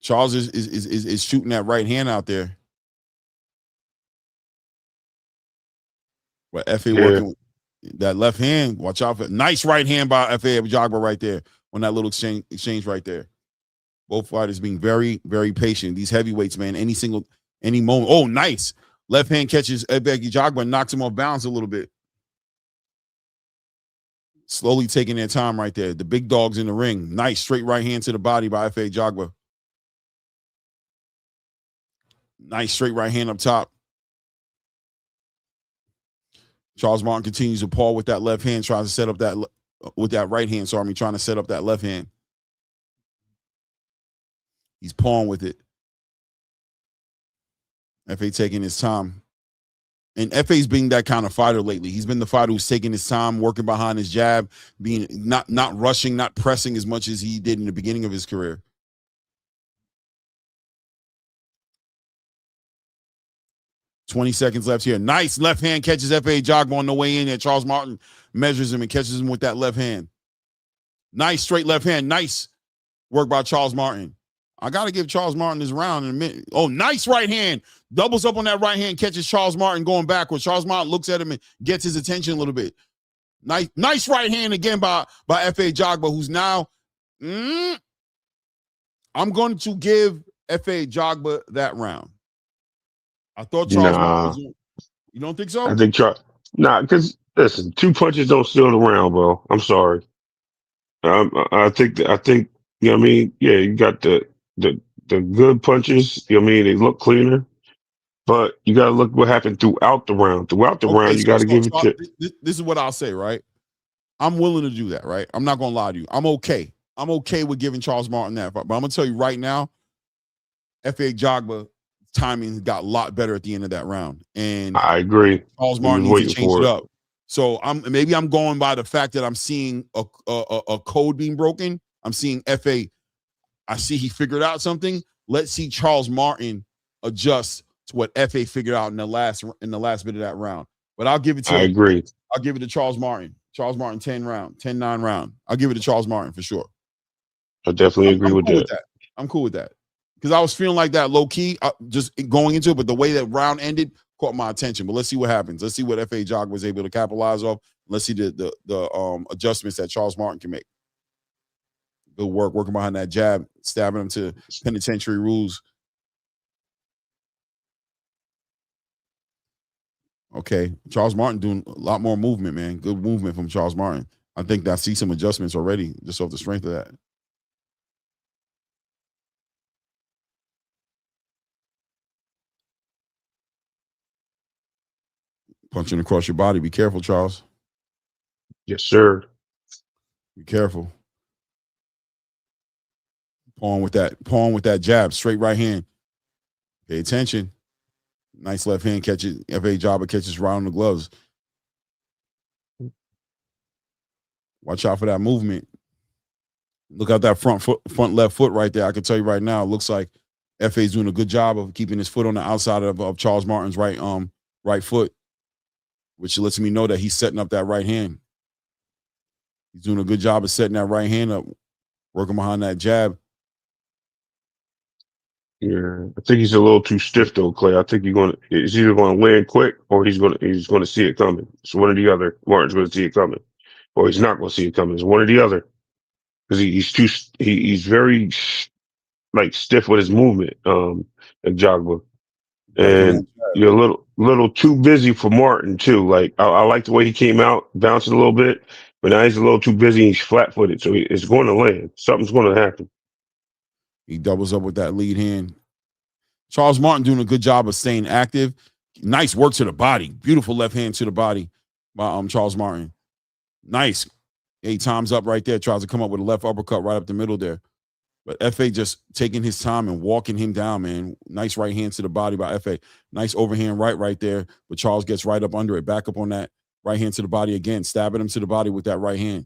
Charles is shooting that right hand out there. But FA working with that left hand. Watch out for nice right hand by FA Ajagba right there on that little exchange right there. Both fighters being very, very patient. These heavyweights, man, any moment. Oh, nice. Left hand catches Ajagba and knocks him off balance a little bit. Slowly taking their time right there. The big dogs in the ring. Nice straight right hand to the body by FA Ajagba. Nice straight right hand up top. Charles Martin continues to paw with that left hand, tries to set up that with that right hand. Sorry, trying to set up that left hand. He's pawing with it. FA taking his time. And FA's being that kind of fighter lately. He's been the fighter who's taking his time, working behind his jab, being not rushing, not pressing as much as he did in the beginning of his career. $20 seconds left here. Nice left hand catches FA Ajagba on the way in there. Charles Martin measures him and catches him with that left hand. Nice straight left hand. Nice work by Charles Martin. I got to give Charles Martin this round in a minute. Oh, nice right hand. Doubles up on that right hand, catches Charles Martin going backwards. Charles Martin looks at him and gets his attention a little bit. Nice right hand again by FA Ajagba, who's now, I'm going to give FA Ajagba that round. I thought Charles Martin was, you don't think so?
I think because listen, 2 punches don't steal the round, bro. I'm sorry. I think you know what I mean? Yeah, you got the good punches, you know what I mean? They look cleaner. But you got to look what happened throughout the round. Throughout the round, you got to give it to.
This is what I'll say, right? I'm willing to do that, right? I'm not going to lie to you. I'm okay. I'm okay with giving Charles Martin that. But I'm going to tell you right now, FA Ajagba timing got a lot better at the end of that round. And
I agree.
Charles Martin needs to change it up. So maybe I'm going by the fact that I'm seeing a code being broken. I'm seeing FA. I see he figured out something. Let's see Charles Martin adjust to what FA figured out in the last bit of that round. But I'll give it to.
I agree.
I'll give it to Charles Martin. Charles Martin 10-9 round. I'll give it to Charles Martin for sure.
I definitely agree with
cool
that.
I'm cool with that. Because I was feeling like that low key, just going into it, but the way that round ended caught my attention. But let's see what happens. Let's see what FA Ajagba was able to capitalize off. Let's see the adjustments that Charles Martin can make. Good work, working behind that jab, stabbing him to penitentiary rules. Okay, Charles Martin doing a lot more movement, man. Good movement from Charles Martin. I think I see some adjustments already just off the strength of that. Punching across your body. Be careful, Charles.
Yes, sir.
Be careful. Pawing with that jab, straight right hand. Pay attention. Nice left hand catches. FA Ajagba catches right on the gloves. Watch out for that movement. Look out that front left foot right there. I can tell you right now, it looks like FA is doing a good job of keeping his foot on the outside of Charles Martin's right foot, which lets me know that he's setting up that right hand. He's doing a good job of setting that right hand up, working behind that jab.
Yeah, I think he's a little too stiff though, Clay. I think he's either going to land quick or he's going to see it coming. It's one or the other. Martin's going to see it coming, or he's not going to see it coming. It's one or the other, because he's very like stiff with his movement. Ajagba, and you're a little too busy for Martin too. Like I like the way he came out, bouncing a little bit, but now he's a little too busy. He's flat-footed, so it's going to land. Something's going to happen.
He doubles up with that lead hand. Charles Martin doing a good job of staying active. Nice work to the body. Beautiful left hand to the body by Charles Martin. Nice. 8 times up right there. Tries to come up with a left uppercut right up the middle there. But FA just taking his time and walking him down, man. Nice right hand to the body by FA. Nice overhand right there. But Charles gets right up under it. Back up on that right hand to the body again. Stabbing him to the body with that right hand.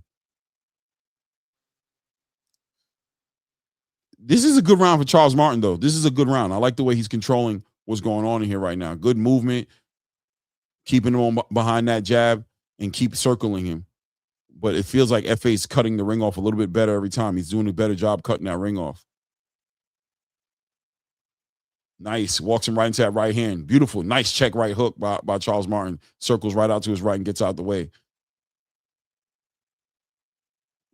This is a good round for Charles Martin, though. This is a good round. I like the way he's controlling what's going on in here right now. Good movement, keeping him on behind that jab and keep circling him. But it feels like FA is cutting the ring off a little bit better every time. He's doing a better job cutting that ring off. Nice. Walks him right into that right hand. Beautiful. Nice check right hook by Charles Martin. Circles right out to his right and gets out the way.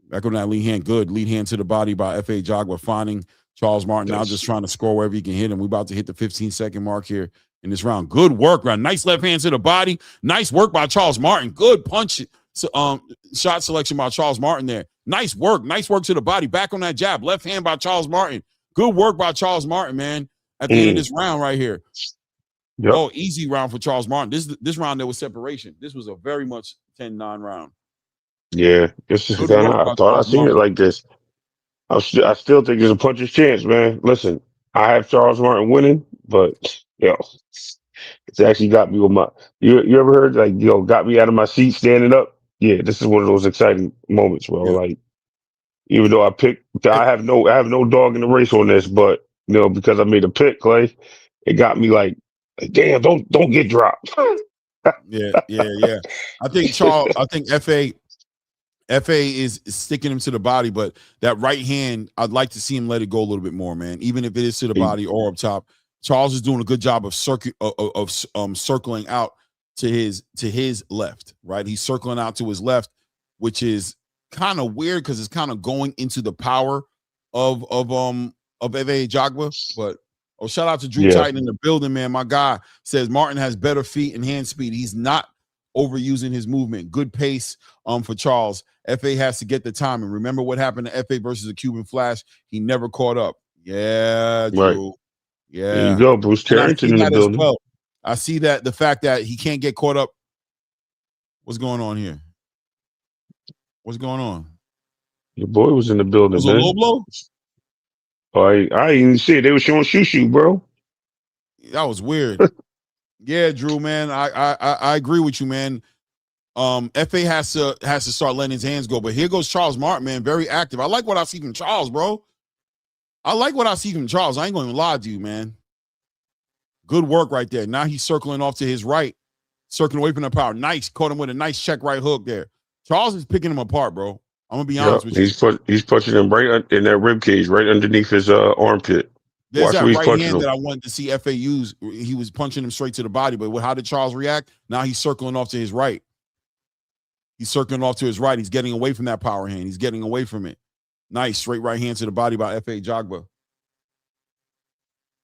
Back on that lead hand. Good. Lead hand to the body by F.A. Ajagba, finding Charles Martin now just trying to score wherever he can hit him. We're about to hit the 15-second mark here in this round. Good work, man. Nice left hand to the body. Nice work by Charles Martin. Good punch. Shot selection by Charles Martin there. Nice work. Nice work to the body. Back on that jab. Left hand by Charles Martin. Good work by Charles Martin, man, at the end of this round right here. Yep. Oh, easy round for Charles Martin. This round, there was separation. This was a very much 10-9 round.
Yeah, this is kind of, I thought I seen it like this. I still think there's a puncher's chance, man. Listen, I have Charles Martin winning, but it's actually got me with my. You ever heard like got me out of my seat standing up? Yeah, this is one of those exciting moments, bro. Yeah. Like, even though I have no dog in the race on this, but because I made a pick, Clay, it got me like damn, don't get dropped.
Yeah. I think FA is sticking him to the body, but that right hand, I'd like to see him let it go a little bit more, man. Even if it is to the body or up top, Charles is doing a good job of circling out to his left, right? He's circling out to his left, which is kind of weird because it's kind of going into the power of F.A. Ajagba. But shout out to Drew Titan in the building, man. My guy says Martin has better feet and hand speed. He's not overusing his movement. Good pace for Charles. FA has to get the timing. Remember what happened to FA versus the Cuban Flash? He never caught up. Yeah, Drew.
Right.
Yeah.
There you go, Bruce Carrington in the building.
Well. I see that the fact that he can't get caught up. What's going on here? What's going on?
Your boy was in the building,
was
man.
A low blow?
Oh, I didn't even see it. They were showing shoo, bro.
That was weird. Yeah, Drew, man. I agree with you, man. FA has to start letting his hands go. But here goes Charles Martin, man. Very active. I like what I see from Charles, bro. I ain't gonna lie to you, man. Good work right there. Now he's circling off to his right, circling away from the power. Nice. Caught him with a nice check right hook there. Charles is picking him apart, bro. I'm gonna be honest with you.
He's punching him right in that rib cage, right underneath his armpit.
There's that right hand that I wanted to see FA use. He was punching him straight to the body, but how did Charles react? Now he's circling off to his right. He's circling off to his right. He's getting away from that power hand. He's getting away from it. Nice straight right hand to the body by F.A. Ajagba.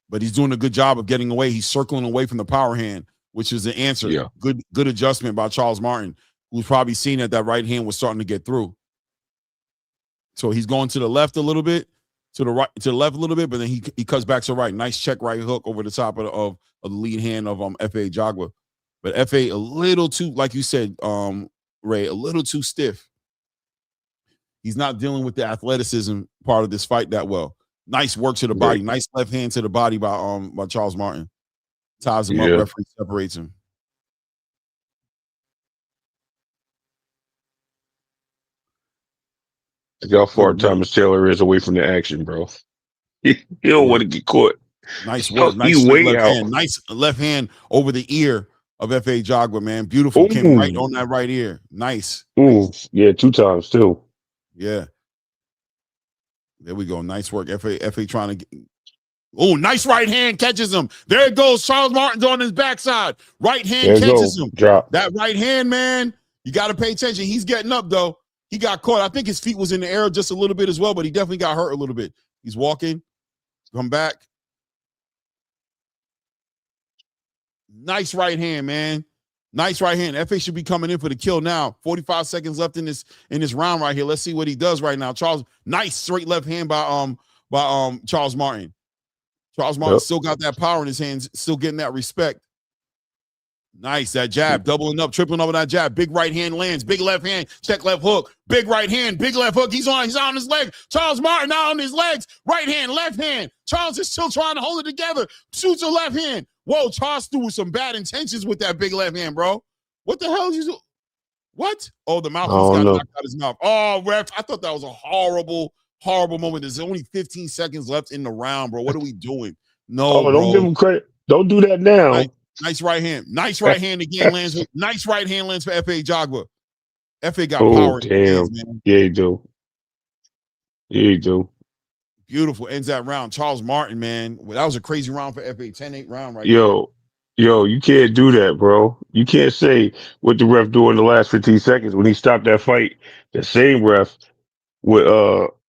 But he's doing a good job of getting away. He's circling away from the power hand, which is the answer.
Yeah.
Good adjustment by Charles Martin, who's probably seen that right hand was starting to get through. So he's going to the left a little bit, to the right, to the left a little bit, but then he cuts back to the right. Nice check right hook over the top of the lead hand of F.A. Ajagba. But F.A. a little too, like you said, Ray, a little too stiff. He's not dealing with the athleticism part of this fight that well. Nice work to the body. Nice left hand to the body by Charles Martin. Ties him up. Referee separates him.
Look how far Thomas Taylor is away from the action, bro. He don't want to get caught.
Nice work. Nice left hand. Nice left hand over the ear of F.A. Ajagba, man. Beautiful. Ooh. Came right on that right ear. Nice.
Ooh. Yeah, 2 times too.
Yeah. There we go. Nice work. FA trying to get. Oh, nice right hand catches him. There it goes. Charles Martin's on his backside. Right hand catches him.
Drop.
That right hand, man. You got to pay attention. He's getting up, though. He got caught. I think his feet was in the air just a little bit as well, but he definitely got hurt a little bit. He's walking. Come back. Nice right hand, man. Nice right hand. FA should be coming in for the kill now. 45 seconds left in this round right here. Let's see what he does right now. Charles, nice straight left hand by Charles Martin. Charles Martin still got that power in his hands, still getting that respect. Nice, that jab, doubling up, tripling over that jab. Big right hand lands, big left hand, check left hook. Big right hand, big left hook. He's on his leg. Charles Martin now on his legs. Right hand, left hand. Charles is still trying to hold it together. Shoots a left hand. Whoa, Charles threw some bad intentions with that big left hand, bro. What the hell is he doing? What? Oh, the mouthpiece got knocked out his mouth. Oh, ref, I thought that was a horrible horrible moment. There's only 15 seconds left in the round, bro. What are we doing? No,
Oh, don't give
bro.
him credit. Don't do that
Nice,
now.
nice right hand. Nice right hand again lands. Nice right hand lands for F.A. Ajagba. F.A. got
Oh,
power in his hands,
damn.
man.
Yeah, you do. Yeah, you do.
Beautiful. Ends that round. Charles Martin, man. Well, that was a crazy round for F.A. 10-8 round right there.
Yo, you can't do that, bro. You can't say what the ref do in the last 15 seconds when he stopped that fight. The same ref with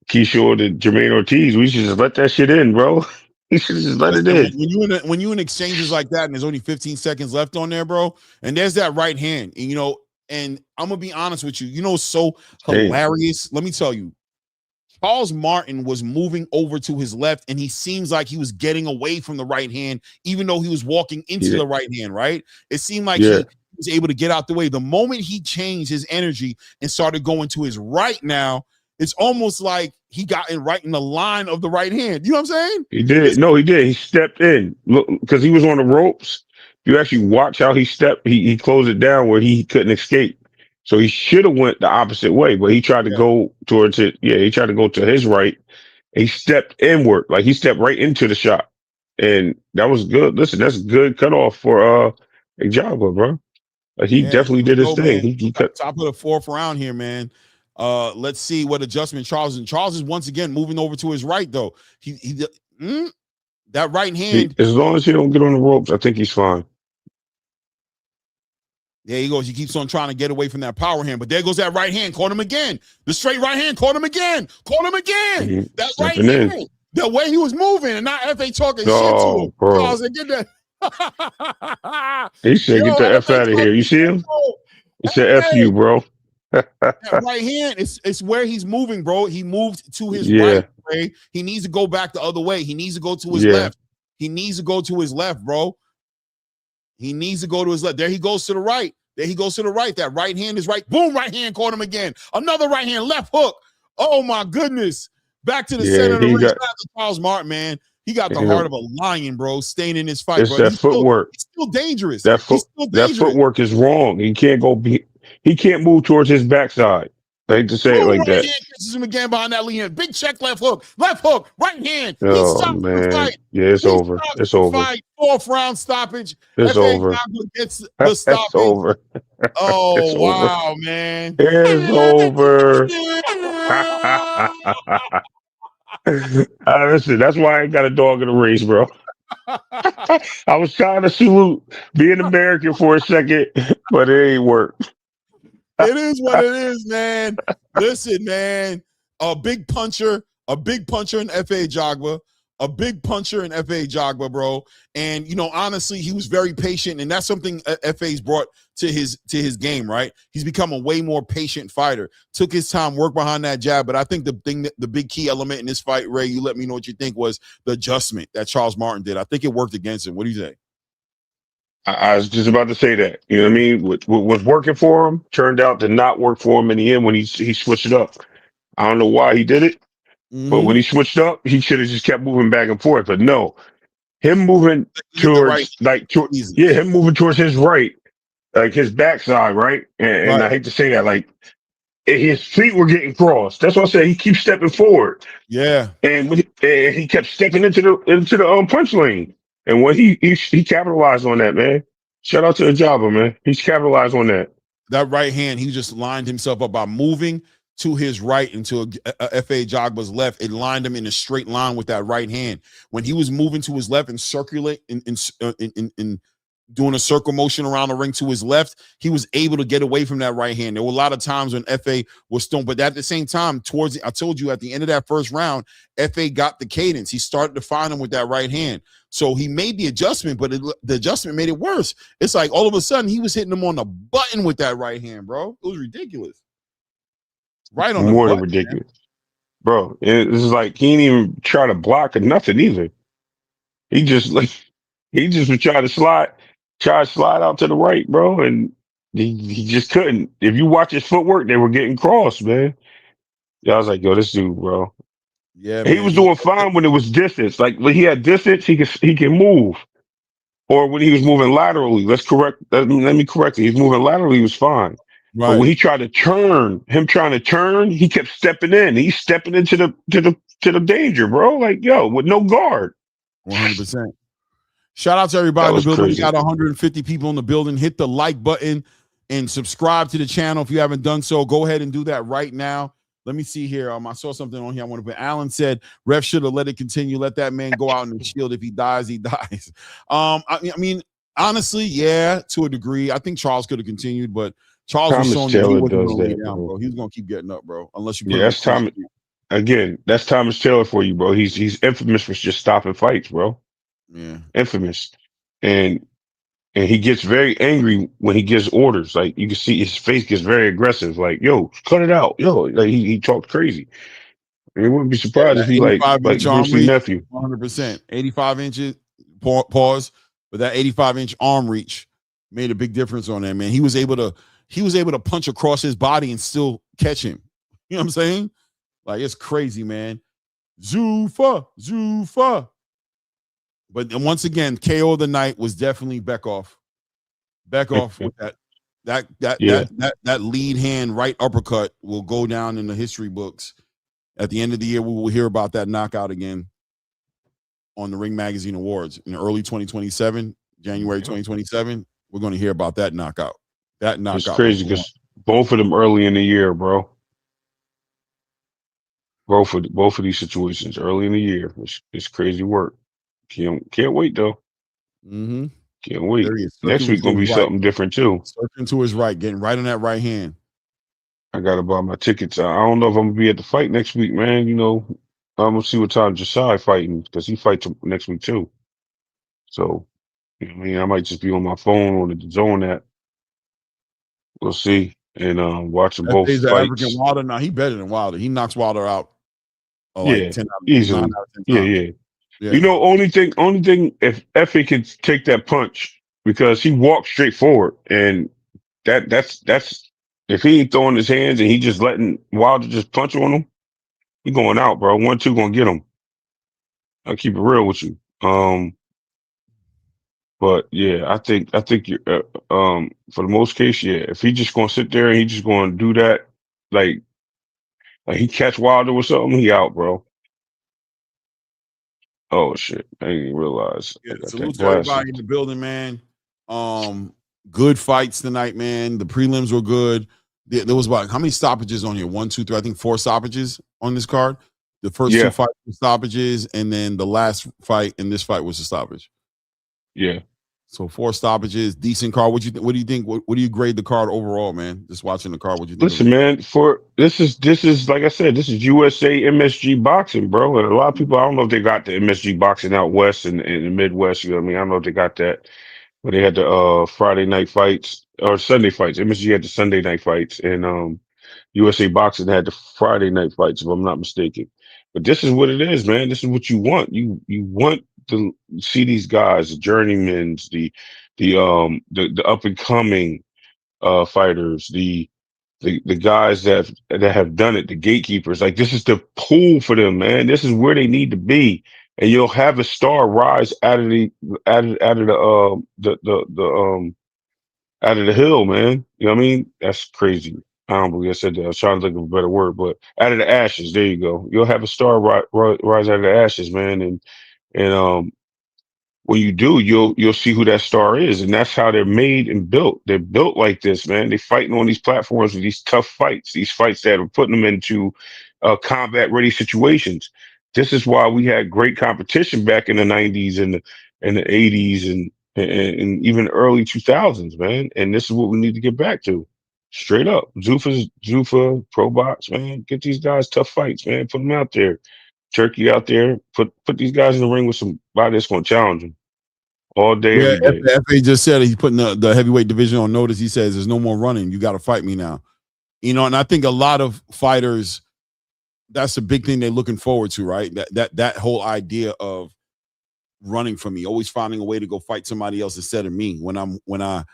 Keyshawn and Jermaine Ortiz. We should just let that shit in, bro. He should just let it
Listen,
in.
when you in exchanges like that and there's only 15 seconds left on there, bro, and there's that right hand, and and I'm gonna be honest with you, so
Damn.
hilarious. Let me tell you, Charles Martin was moving over to his left, and he seems like he was getting away from the right hand, even though he was walking into the right hand, right? It seemed like he was able to get out the way. The moment he changed his energy and started going to his right now, it's almost like he got right in the line of the right hand. You know what I'm saying?
He did. No, he did. He stepped in. Look, because he was on the ropes. You actually watch how he stepped. He closed it down where he couldn't escape. So he should have went the opposite way, but he tried to go towards it. Yeah, he tried to go to his right. He stepped inward, like he stepped right into the shot, and that was good. Listen, that's good cutoff for Ajagba, bro. Like he definitely did his thing.
Man.
He cut
Top of the fourth round here, man. Let's see what adjustment Charles is once again moving over to his right though. That right hand.
As long as he don't get on the ropes, I think he's fine.
There he goes. He keeps on trying to get away from that power hand, but there goes that right hand. Caught him again. The straight right hand. Caught him again. Caught him again.
Mm-hmm.
That right hand. The way he was moving, and not F.A. talking shit to him.
Bro.
I was like, get that.
He said, "Get the F out of here." You see him? He said, "F you, bro."
That right hand, it's where he's moving, bro. He moved to his right way. He needs to go back the other way. He needs to go to his left. He needs to go to his left, bro. He needs to go to his left. There he goes to the right. There he goes to the right. That right hand is right. Boom, right hand caught him again. Another right hand, left hook. Oh, my goodness. Back to the center of the ring. Charles Martin, man. He got the heart of a lion, bro, staying in this fight,
it's
bro.
That footwork.
He's still dangerous.
That footwork is wrong. He can't he can't move towards his backside. I hate to say it like that.
Hand catches him again behind that lead. Big check, left hook, right hand.
Oh, man.
Fight.
Yeah, it's over. It's over.
Fight. Fourth round stoppage.
It's over.
Gets the stoppage.
It's over.
Oh,
it's
wow,
over.
man.
It's over. Listen, that's why I ain't got a dog in the race, bro. I was trying to salute being American for a second, but it ain't work.
It is what it is, man. Listen, man. A big puncher in F.A. Ajagba. A big puncher in F.A. Ajagba, bro. And, honestly, he was very patient, and that's something F.A.'s brought to his game, right? He's become a way more patient fighter. Took his time, worked behind that jab, but I think the big key element in this fight, Ray, you let me know what you think, was the adjustment that Charles Martin did. I think it worked against him. What do you think?
I was just about to say that. You know what I mean? What was working for him turned out to not work for him in the end when he switched it up. I don't know why he did it, but when he switched up, he should have just kept moving back and forth. But no, him moving towards him moving towards his right, like his backside, right? And I hate to say that, like his feet were getting crossed. That's why I said he keeps stepping forward.
Yeah,
and he kept stepping into the punch lane. And when he capitalized on that, man. Shout out to Ajagba, man. He's capitalized on that.
That right hand, he just lined himself up by moving to his right into F.A. Ajagba's left. It lined him in a straight line with that right hand. When he was moving to his left and circulate in doing a circle motion around the ring to his left, he was able to get away from that right hand. There were a lot of times when F.A. was stoned, but at the same time, I told you at the end of that first round, F.A. got the cadence. He started to find him with that right hand. So he made the adjustment, but the adjustment made it worse. It's like all of a sudden he was hitting him on the button with that right hand, bro. It was ridiculous. Right on the
more
button,
than ridiculous, man. Bro. This is like he didn't even try to block or nothing either. He just was trying to slide out to the right, bro, and he just couldn't. If you watch his footwork, they were getting crossed, man. Yeah, I was like, yo, this dude, bro.
Yeah,
he was doing fine when it was distance. Like when he had distance, he can move. Or when he was moving laterally, let me correct it. He was moving laterally, he was fine. But
Right.
when he tried to turn, he kept stepping in. He's stepping into the danger, bro. Like, yo, with no guard.
100%. Shout out to everybody
That
in the
was
building. We
crazy.
got 150 people in the building. Hit the like button and subscribe to the channel if you haven't done so. Go ahead and do that right now. Let me see here. I saw something on here I want to put. Alan said, ref should have let it continue. Let that man go out in the shield. If he dies, he dies. I mean, honestly, yeah, to a degree. I think Charles could have continued, but Charles was
Thomas
showing that he
Taylor
wasn't
does
going to lay
that,
down,
bro.
bro. He was going to keep getting up, bro, unless you put
Yeah,
him in
that's Thomas. Again, that's Thomas Taylor for you, bro. He's infamous for just stopping fights, bro.
Yeah.
Infamous. And he gets very angry when he gives orders. Like, you can see his face gets very aggressive. Like, yo, cut it out. Yo, like he talked crazy. And it wouldn't be
Yeah,
surprised if he like
85-inch arm
Bruce Lee
reach,
nephew.
100%. 85 inches, pause, but that 85-inch arm reach made a big difference on that, man. He was able to punch across his body and still catch him. You know what I'm saying? Like, it's crazy, man. Zuffa. But once again, KO of the night was definitely Bekoff. Bekoff with
Yeah.
that lead hand right uppercut will go down in the history books. At the end of the year, we will hear about that knockout again on the Ring Magazine Awards in early 2027, January 2027. We're going to hear about that knockout. That knockout.
It's crazy because both of them early in the year, bro. Both of these situations early in the year. It's crazy work. Can't wait though.
Mm-hmm.
Can't wait.
There he is.
Next week gonna be something different too.
Circling to his right, getting right on that right hand.
I gotta buy my tickets. I don't know if I'm gonna be at the fight next week, man. You know, I'm gonna see what time Josiah fighting because he fights next week too. So, you know what I mean, I might just be on my phone on the Zone app. We'll see, and watching both
He's an
fights.
African Wilder. Now he better than Wilder. He knocks Wilder out.
Yeah,
10
easily.
9 out of 10 times.
Yeah. You know, only thing if Effie could take that punch because he walked straight forward, and that's if he ain't throwing his hands and he just letting Wilder just punch on him, he going out, bro. 1-2 gonna get him. I'll keep it real with you. But yeah, I think you're for the most case, yeah. If he just gonna sit there and he just gonna do that, like he catch Wilder or something, he out, bro. Oh shit! I didn't even realize.
Yeah,
I got
salute
that
to everybody
glasses.
in the building, man. Good fights tonight, man. The prelims were good. There was about how many stoppages on here? 1, 2, 3. I think 4 stoppages on this card. The first 2 fights were stoppages, and then the last fight in this fight was a stoppage.
Yeah.
So 4 stoppages, decent card. What do you think? What do you grade the card overall, man? Just watching the card, what do you think?
Listen, man, this is like I said, this is USA MSG boxing, bro. And a lot of people, I don't know if they got the MSG boxing out west and in the Midwest. You know what I mean? I don't know if they got that, but they had the Friday night fights or Sunday fights. MSG had the Sunday night fights, and USA Boxing had the Friday night fights, if I'm not mistaken. But this is what it is, man. This is what you want. You want to see these guys, the journeymans, the up and coming fighters, the guys that have done it, the gatekeepers. Like, this is the pool for them, man. This is where they need to be, and you'll have a star rise out of the out of the hill, man. You know what I mean? That's crazy. I don't believe I said that. I was trying to think of a better word, but out of the ashes, there you go. You'll have a star rise out of the ashes, man, and when you do, you'll see who that star is, and that's how they're made and built. They're built like this, man. They're fighting on these platforms with these tough fights, these fights that are putting them into combat ready situations. This is why we had great competition back in the '90s and the '80s and even early 2000s, man. And this is what we need to get back to, straight up. Zuffa, Pro Box, man. Get these guys tough fights, man. Put them out there. Turkey out there. Put these guys in the ring with somebody that's going to challenge them all day, every day.
FA just said he's putting the heavyweight division on notice. He says there's no more running. You got to fight me now. You know, and I think a lot of fighters, that's a big thing they're looking forward to, right? That whole idea of running from me, always finding a way to go fight somebody else instead of me when I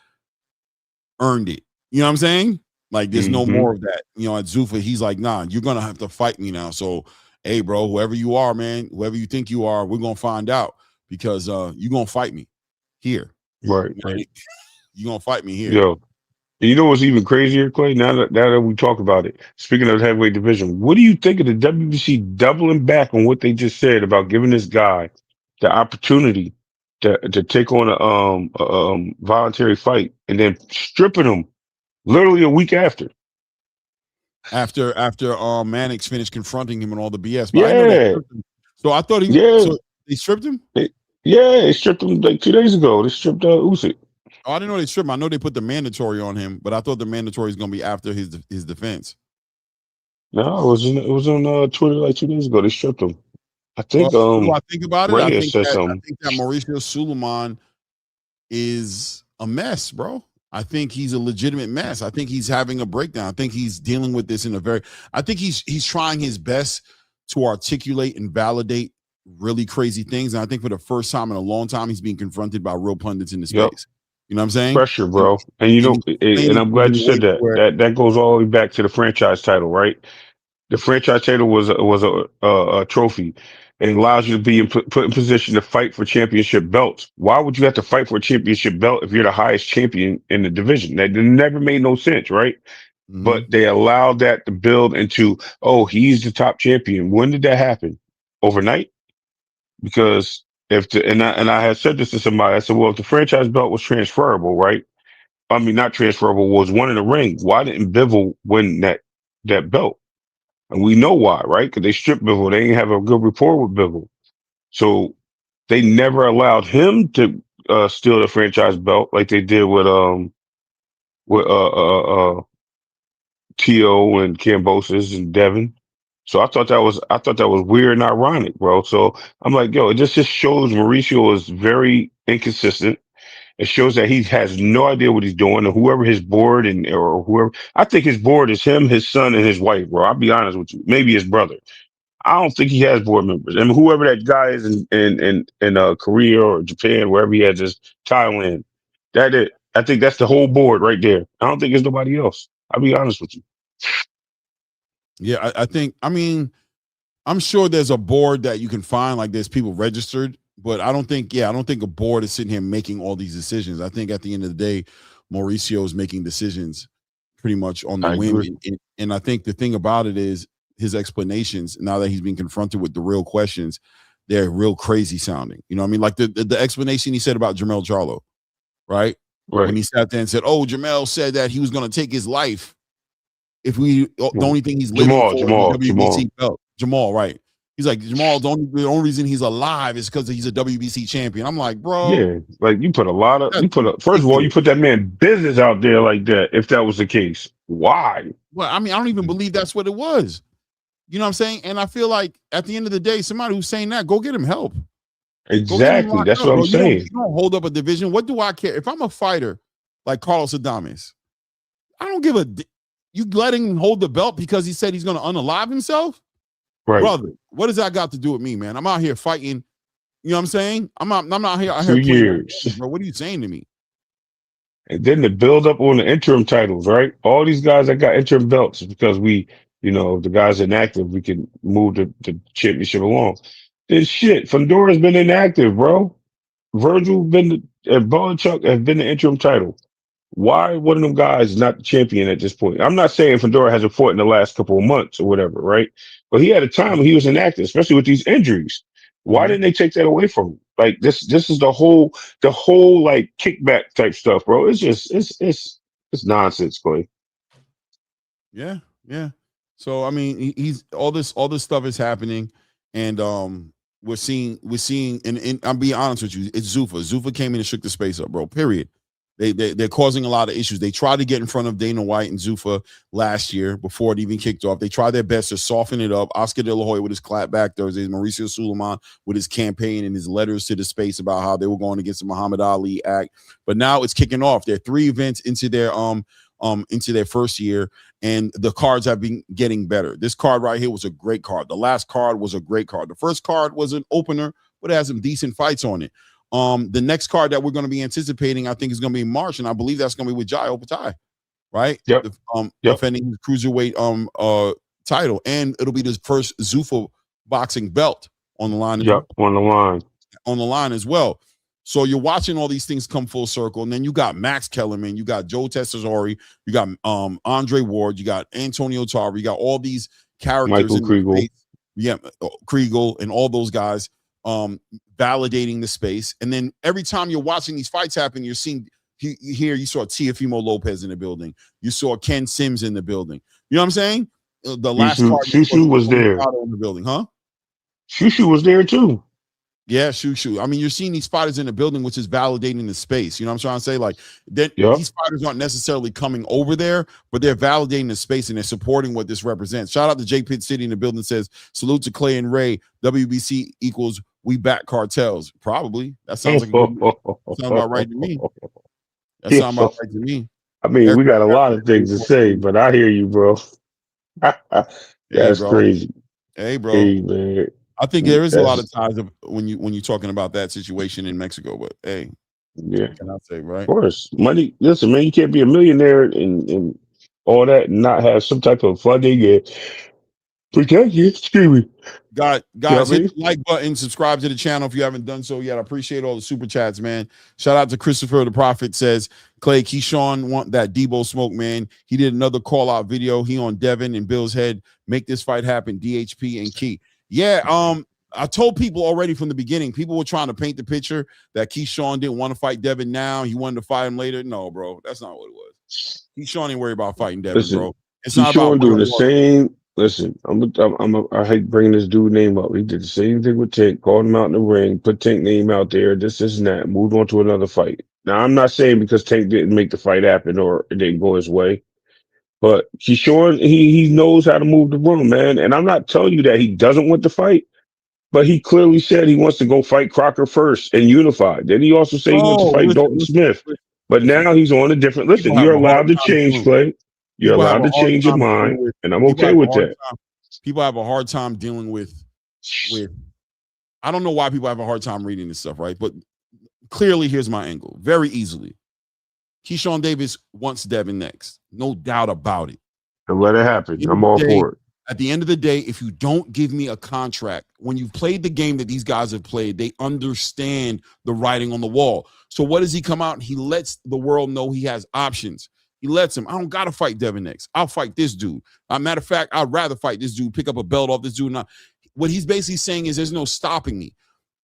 earned it. You know what I'm saying? Like, there's no more of that. You know, at Zuffa, he's like, nah, you're gonna have to fight me now. So, hey, bro, whoever you are, man, whoever you think you are, we're gonna find out because you're gonna fight me here.
Right.
You're gonna fight me here.
Yo, And you know what's even crazier, Clay? Now that we talk about it, speaking of the heavyweight division, what do you think of the WBC doubling back on what they just said about giving this guy the opportunity to take on a voluntary fight and then stripping him literally a week after?
After Mannix finished confronting him and all the BS. But I know they
Yeah,
stripped him. So I thought
yeah,
so they stripped him?
they stripped him like 2 days ago. They stripped Usyk.
Oh, I didn't know they stripped him. I know they put the mandatory on him, but I thought the mandatory is going to be after his defense.
No, it was on Twitter like 2 days ago. They stripped him. I
Well,
think
what do I think about it?
Reyes said
I
something.
think that Mauricio Suleiman is a mess, bro. I think he's a legitimate mess. I think he's having a breakdown. I think he's dealing with this I think he's trying his best to articulate and validate really crazy things. And I think for the first time in a long time, he's being confronted by real pundits in the space. You know what I'm saying?
Pressure, bro. And I'm glad you said that. That goes all the way back to the franchise title, right? The franchise title was a trophy, and it allows you to be put in position to fight for championship belts. Why would you have to fight for a championship belt if you're the highest champion in the division? That never made no sense, right? Mm-hmm. But they allowed that to build into, oh, he's the top champion. When did that happen? Overnight? Because I had said this to somebody, I said, well, if the franchise belt was transferable, right? I mean, not transferable, was one in the ring. Why didn't Bivol win that belt? And we know why, right? Because they stripped Bivol. They didn't have a good rapport with Bivol. So they never allowed him to steal the franchise belt like they did with T.O. and Cambosis and Devin. So I thought that was weird and ironic, bro. So I'm like, yo, it just shows Mauricio is very inconsistent. It shows that he has no idea what he's doing, and whoever his board or whoever, I think his board is him, his son, and his wife, bro. I'll be honest with you. Maybe his brother. I don't think he has board members. And whoever that guy is in Korea or Japan, wherever he has his Thailand, that it. I think that's the whole board right there. I don't think there's nobody else. I'll be honest with you.
Yeah, I think. I mean, I'm sure there's a board that you can find, like there's people registered, but I don't think a board is sitting here making all these decisions. I think at the end of the day, Mauricio is making decisions pretty much on the whim. And I think the thing about it is his explanations, now that he's being confronted with the real questions, they're real crazy sounding. You know what I mean? Like the explanation he said about Jermell Charlo, right? When he sat there and said, oh, Jermell said that he was going to take his life if the only thing he's living for is the WBC belt. Jamal, right? He's like, Jamal, the only reason he's alive is because he's a WBC champion. I'm like, bro.
Yeah, like first of all, you put that man business out there like that, if that was the case. Why?
Well, I mean, I don't even believe that's what it was. You know what I'm saying? And I feel like at the end of the day, somebody who's saying that, go get him help.
Exactly. That's what I'm saying.
You don't hold up a division. What do I care? If I'm a fighter like Carlos Adames, I don't give a. You letting him hold the belt because he said he's going to unalive himself?
Right.
Brother, what does that got to do with me, man? I'm out here fighting. You know what I'm saying? I'm not here.
2 years.
Bro, what are you saying to me?
And then the build up on the interim titles, right? All these guys that got interim belts is because the guys inactive, we can move the championship along. This shit, Fondora's been inactive, bro. Virgil and Belichick have been the interim title. Why one of them guys not the champion at this point? I'm not saying Fedora hasn't fought in the last couple of months or whatever, right? But he had a time when he was inactive, especially with these injuries. Why didn't they take that away from him? Like this is the whole like kickback type stuff, bro. It's just it's nonsense, Clay.
Yeah. So I mean, he's all this stuff is happening, and we're seeing, and I'm being honest with you, it's Zuffa. Zuffa came in and shook the space up, bro. Period. They're causing a lot of issues. They tried to get in front of Dana White and Zuffa last year before it even kicked off. They tried their best to soften it up. Oscar De La Hoya with his clapback Thursdays, Mauricio Suleiman with his campaign and his letters to the space about how they were going against the Muhammad Ali Act. But now it's kicking off. There are 3 events into their first year, and the cards have been getting better. This card right here was a great card. The last card was a great card. The first card was an opener, but it has some decent fights on it. The next card that we're going to be anticipating, I think, is going to be in March, and I believe that's going to be with Jai Opatai, right?
Yep.
Defending his cruiserweight title, and it'll be the first Zuffa boxing belt on the line.
Yep, on the line
as well. So you're watching all these things come full circle, and then you got Max Kellerman, you got Joe Tessitore, you got Andre Ward, you got Antonio Tarver, you got all these characters
Michael
in the
Kriegel.
space. Yeah, Kriegel and all those guys validating the space. And then every time you're watching these fights happen, you're seeing here you saw Teofimo Lopez in the building, you saw Ken Sims in the building. You know what I'm saying? The last card
Shushu was there
in the building, huh?
Shushu was there too.
Yeah, Shushu. I mean, you're seeing these fighters in the building, which is validating the space. You know what I'm trying to say? Like, these fighters aren't necessarily coming over there, but they're validating the space and they're supporting what this represents. Shout out to J Pitt City in the building, says, salute to Clay and Ray. WBC equals we back cartels. Probably. That sounds like sounds about right to me. That sounds about right to me.
I mean, we got a lot of things to say, but I hear you, bro. That's crazy.
Hey, bro.
Hey, man.
I think there is a lot of times when you're talking about that situation in Mexico, but hey,
yeah,
what can I say, right?
Of course, money. Listen, man, you can't be a millionaire and all that and not have some type of funding and protect you. Excuse me.
Guys, hit the like button, subscribe to the channel if you haven't done so yet. I appreciate all the super chats, man. Shout out to Christopher the Prophet, says Clay Keyshawn want that Debo smoke, man. He did another call out video. He on Devin and Bill's head. Make this fight happen. DHP and Key. Yeah, I told people already from the beginning. People were trying to paint the picture that Keyshawn didn't want to fight Devin now. He wanted to fight him later. No, bro, that's not what it was. Keyshawn ain't worried about fighting Devin, bro. It's not about
doing the same. Listen, I hate bringing this dude name up. He did the same thing with Tank. Called him out in the ring. Put Tank name out there. This and that. Moved on to another fight. Now I'm not saying because Tank didn't make the fight happen or it didn't go his way. But Keyshawn, he knows how to move the room, man. And I'm not telling you that he doesn't want to fight, but he clearly said he wants to go fight Crocker first and unify. Then he also said he wants to fight Dalton Smith. But now he's on a different. Listen, you're allowed to change, Clay. You're allowed to change your mind, and I'm okay with that.
People have a hard time dealing with. I don't know why people have a hard time reading this stuff, right? But clearly, here's my angle. Very easily, Keyshawn Davis wants Devin next. No doubt about it.
And let it happen. I'm all for it.
At the end of the day, if you don't give me a contract, when you've played the game that these guys have played, they understand the writing on the wall. So what does he come out? He lets the world know he has options. He lets him. I don't got to fight Devin next. I'll fight this dude. Matter of fact, I'd rather fight this dude, pick up a belt off this dude. What he's basically saying is there's no stopping me.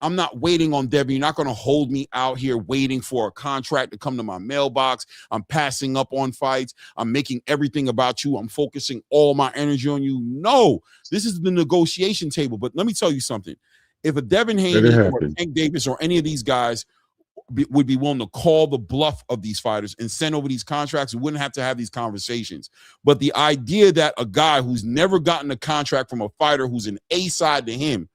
I'm not waiting on Devin. You're not going to hold me out here waiting for a contract to come to my mailbox. I'm passing up on fights. I'm making everything about you. I'm focusing all my energy on you. No, this is the negotiation table. But let me tell you something. If a Devin Haney or Tank Davis or any of these guys would be willing to call the bluff of these fighters and send over these contracts, we wouldn't have to have these conversations. But the idea that a guy who's never gotten a contract from a fighter who's an A side to him,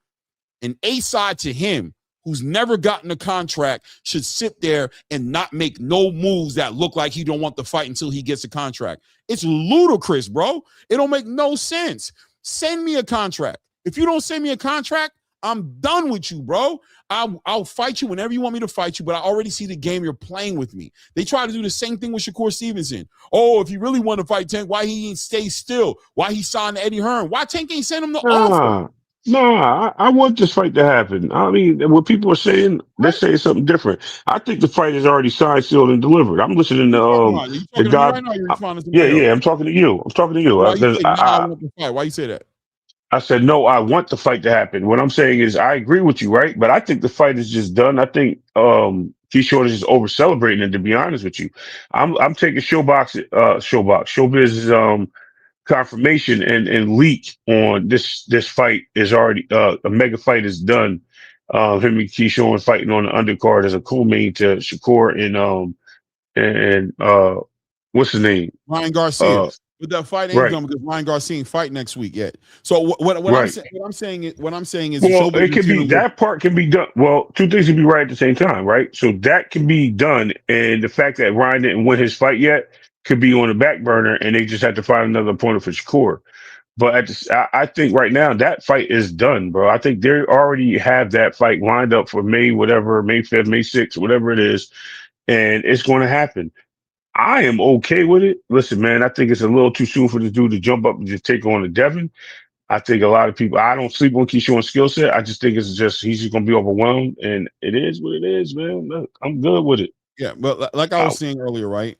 who's never gotten a contract, should sit there and not make no moves that look like he don't want the fight until he gets a contract. It's ludicrous, bro. It don't make no sense. Send me a contract. If you don't send me a contract, I'm done with you, bro. I'll fight you whenever you want me to fight you, but I already see the game you're playing with me. They try to do the same thing with Shakur Stevenson. Oh, if you really want to fight Tank, why he ain't stay still? Why he signed Eddie Hearn? Why Tank ain't send him the offer?
I want this fight to happen. I mean, what people are saying, they're saying something different. I think the fight is already signed, sealed, and delivered. I'm listening to the guy.
Right now, you're responding to
yeah, I'm talking to you.
Why you say that?
I said, no, I want the fight to happen. What I'm saying is I agree with you, right? But I think the fight is just done. I think Keyshawn is just over celebrating it, to be honest with you. I'm taking Showbiz's confirmation and leak on this fight is already a mega fight is done. Him and Keyshawn fighting on the undercard as a co-main to Shakur and what's his name?
Ryan Garcia. But that fight ain't done because Ryan Garcia ain't fight next week yet. So what I'm saying is
well, it can be that part can be done. Well, two things can be right at the same time, right? So that can be done, and the fact that Ryan didn't win his fight yet could be on the back burner, and they just have to find another opponent for Shakur. But I think right now that fight is done, bro. I think they already have that fight lined up for May 5th, May 6th, whatever it is, and it's going to happen. I am okay with it. Listen, man, I think it's a little too soon for this dude to jump up and just take on the Devin. I think a lot of people. I don't sleep on Keyshawn's skill set. I just think it's just he's just gonna be overwhelmed, and it is what it is, man. Look, I'm good with it.
Yeah, but like I was saying earlier, right?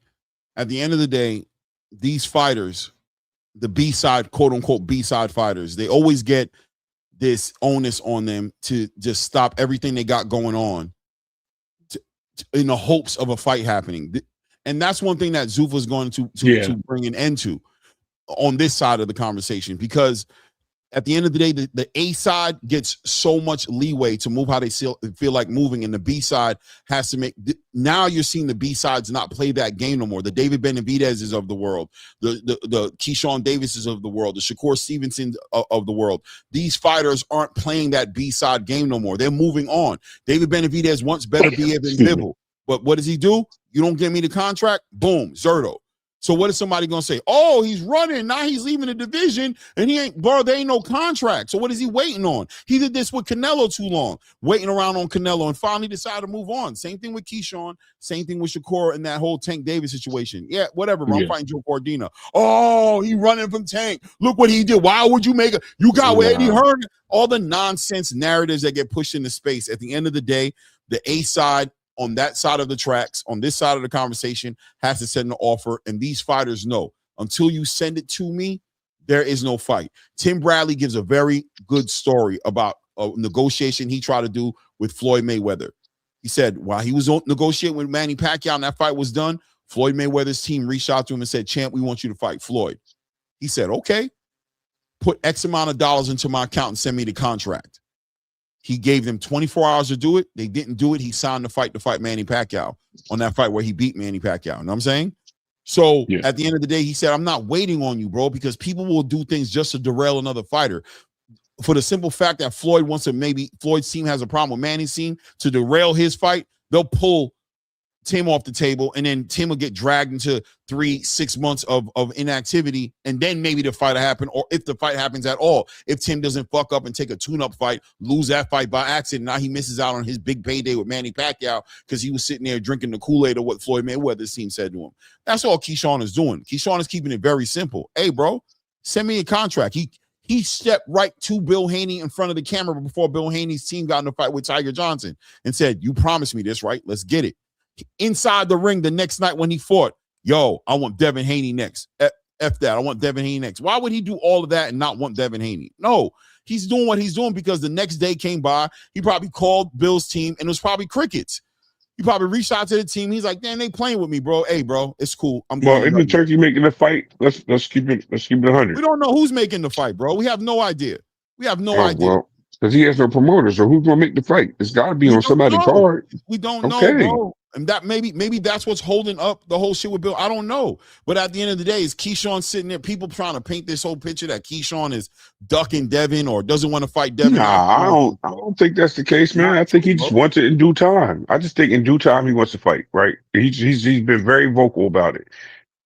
At the end of the day, these fighters, the B-side, quote unquote B-side fighters, they always get this onus on them to just stop everything they got going on in the hopes of a fight happening. And that's one thing that Zuffa's going to bring an end to on this side of the conversation, because at the end of the day, the A side gets so much leeway to move how they feel like moving, and the B side has to make. Now you're seeing the B sides not play that game no more. The David Benavidez's of the world, the Keyshawn Davises of the world, the Shakur Stevenson of the world. These fighters aren't playing that B side game no more. They're moving on. David Benavidez wants better be than Bivol, but what does he do? You don't give me the contract, boom, Zerto. So what is somebody going to say? Oh, he's running. Now he's leaving the division and he ain't, bro, there ain't no contract. So what is he waiting on? He did this with Canelo too long, waiting around on Canelo, and finally decided to move on. Same thing with Keyshawn. Same thing with Shakur and that whole Tank Davis situation. Yeah, whatever, bro. I'm fighting Joe Cordina. Oh, he running from Tank. Look what he did. Why would you make it? You got where Eddie Hearn. All the nonsense narratives that get pushed into space. At the end of the day, the A side, on that side of the tracks, on this side of the conversation, has to send an offer. And these fighters know, until you send it to me, there is no fight. Tim Bradley gives a very good story about a negotiation he tried to do with Floyd Mayweather. He said while he was negotiating with Manny Pacquiao and that fight was done, Floyd Mayweather's team reached out to him and said, "Champ, we want you to fight Floyd." He said, "Okay, put X amount of dollars into my account and send me the contract." He gave them 24 hours to do it. They didn't do it. He signed the fight to fight Manny Pacquiao on that fight where he beat Manny Pacquiao. You know what I'm saying? So at the end of the day, he said, "I'm not waiting on you, bro, because people will do things just to derail another fighter." For the simple fact that Floyd wants to, maybe Floyd's team has a problem with Manny's team to derail his fight, they'll pull Tim off the table, and then Tim will get dragged into 3-6 months of inactivity, and then maybe the fight will happen, or if the fight happens at all. If Tim doesn't fuck up and take a tune-up fight, lose that fight by accident, now he misses out on his big payday with Manny Pacquiao because he was sitting there drinking the Kool-Aid of what Floyd Mayweather's team said to him. That's all Keyshawn is doing. Keyshawn is keeping it very simple. Hey, bro, send me a contract. He stepped right to Bill Haney in front of the camera before Bill Haney's team got in a fight with Tiger Johnson and said, "You promised me this, right? Let's get it." Inside the ring the next night when he fought, "Yo, I want Devin Haney next. F that. I want Devin Haney next." Why would he do all of that and not want Devin Haney? No, he's doing what he's doing because the next day came by. He probably called Bill's team and it was probably crickets. He probably reached out to the team. He's like, "Damn, they playing with me, bro. Hey, bro, it's cool. I'm
well, if the Turkey making the fight, let's keep it 100.
We don't know who's making the fight, bro. We have no idea. We have no idea.
Well, because he has no promoter, so who's gonna make the fight? It's got to be on somebody's card.
We don't know, bro. And that maybe that's what's holding up the whole shit with Bill. I don't know. But at the end of the day, is Keyshawn sitting there, people trying to paint this whole picture that Keyshawn is ducking Devin or doesn't want to fight Devin.
Nah, I don't think that's the case, man. I think he just wants it in due time. I just think in due time he wants to fight, right? He's been very vocal about it.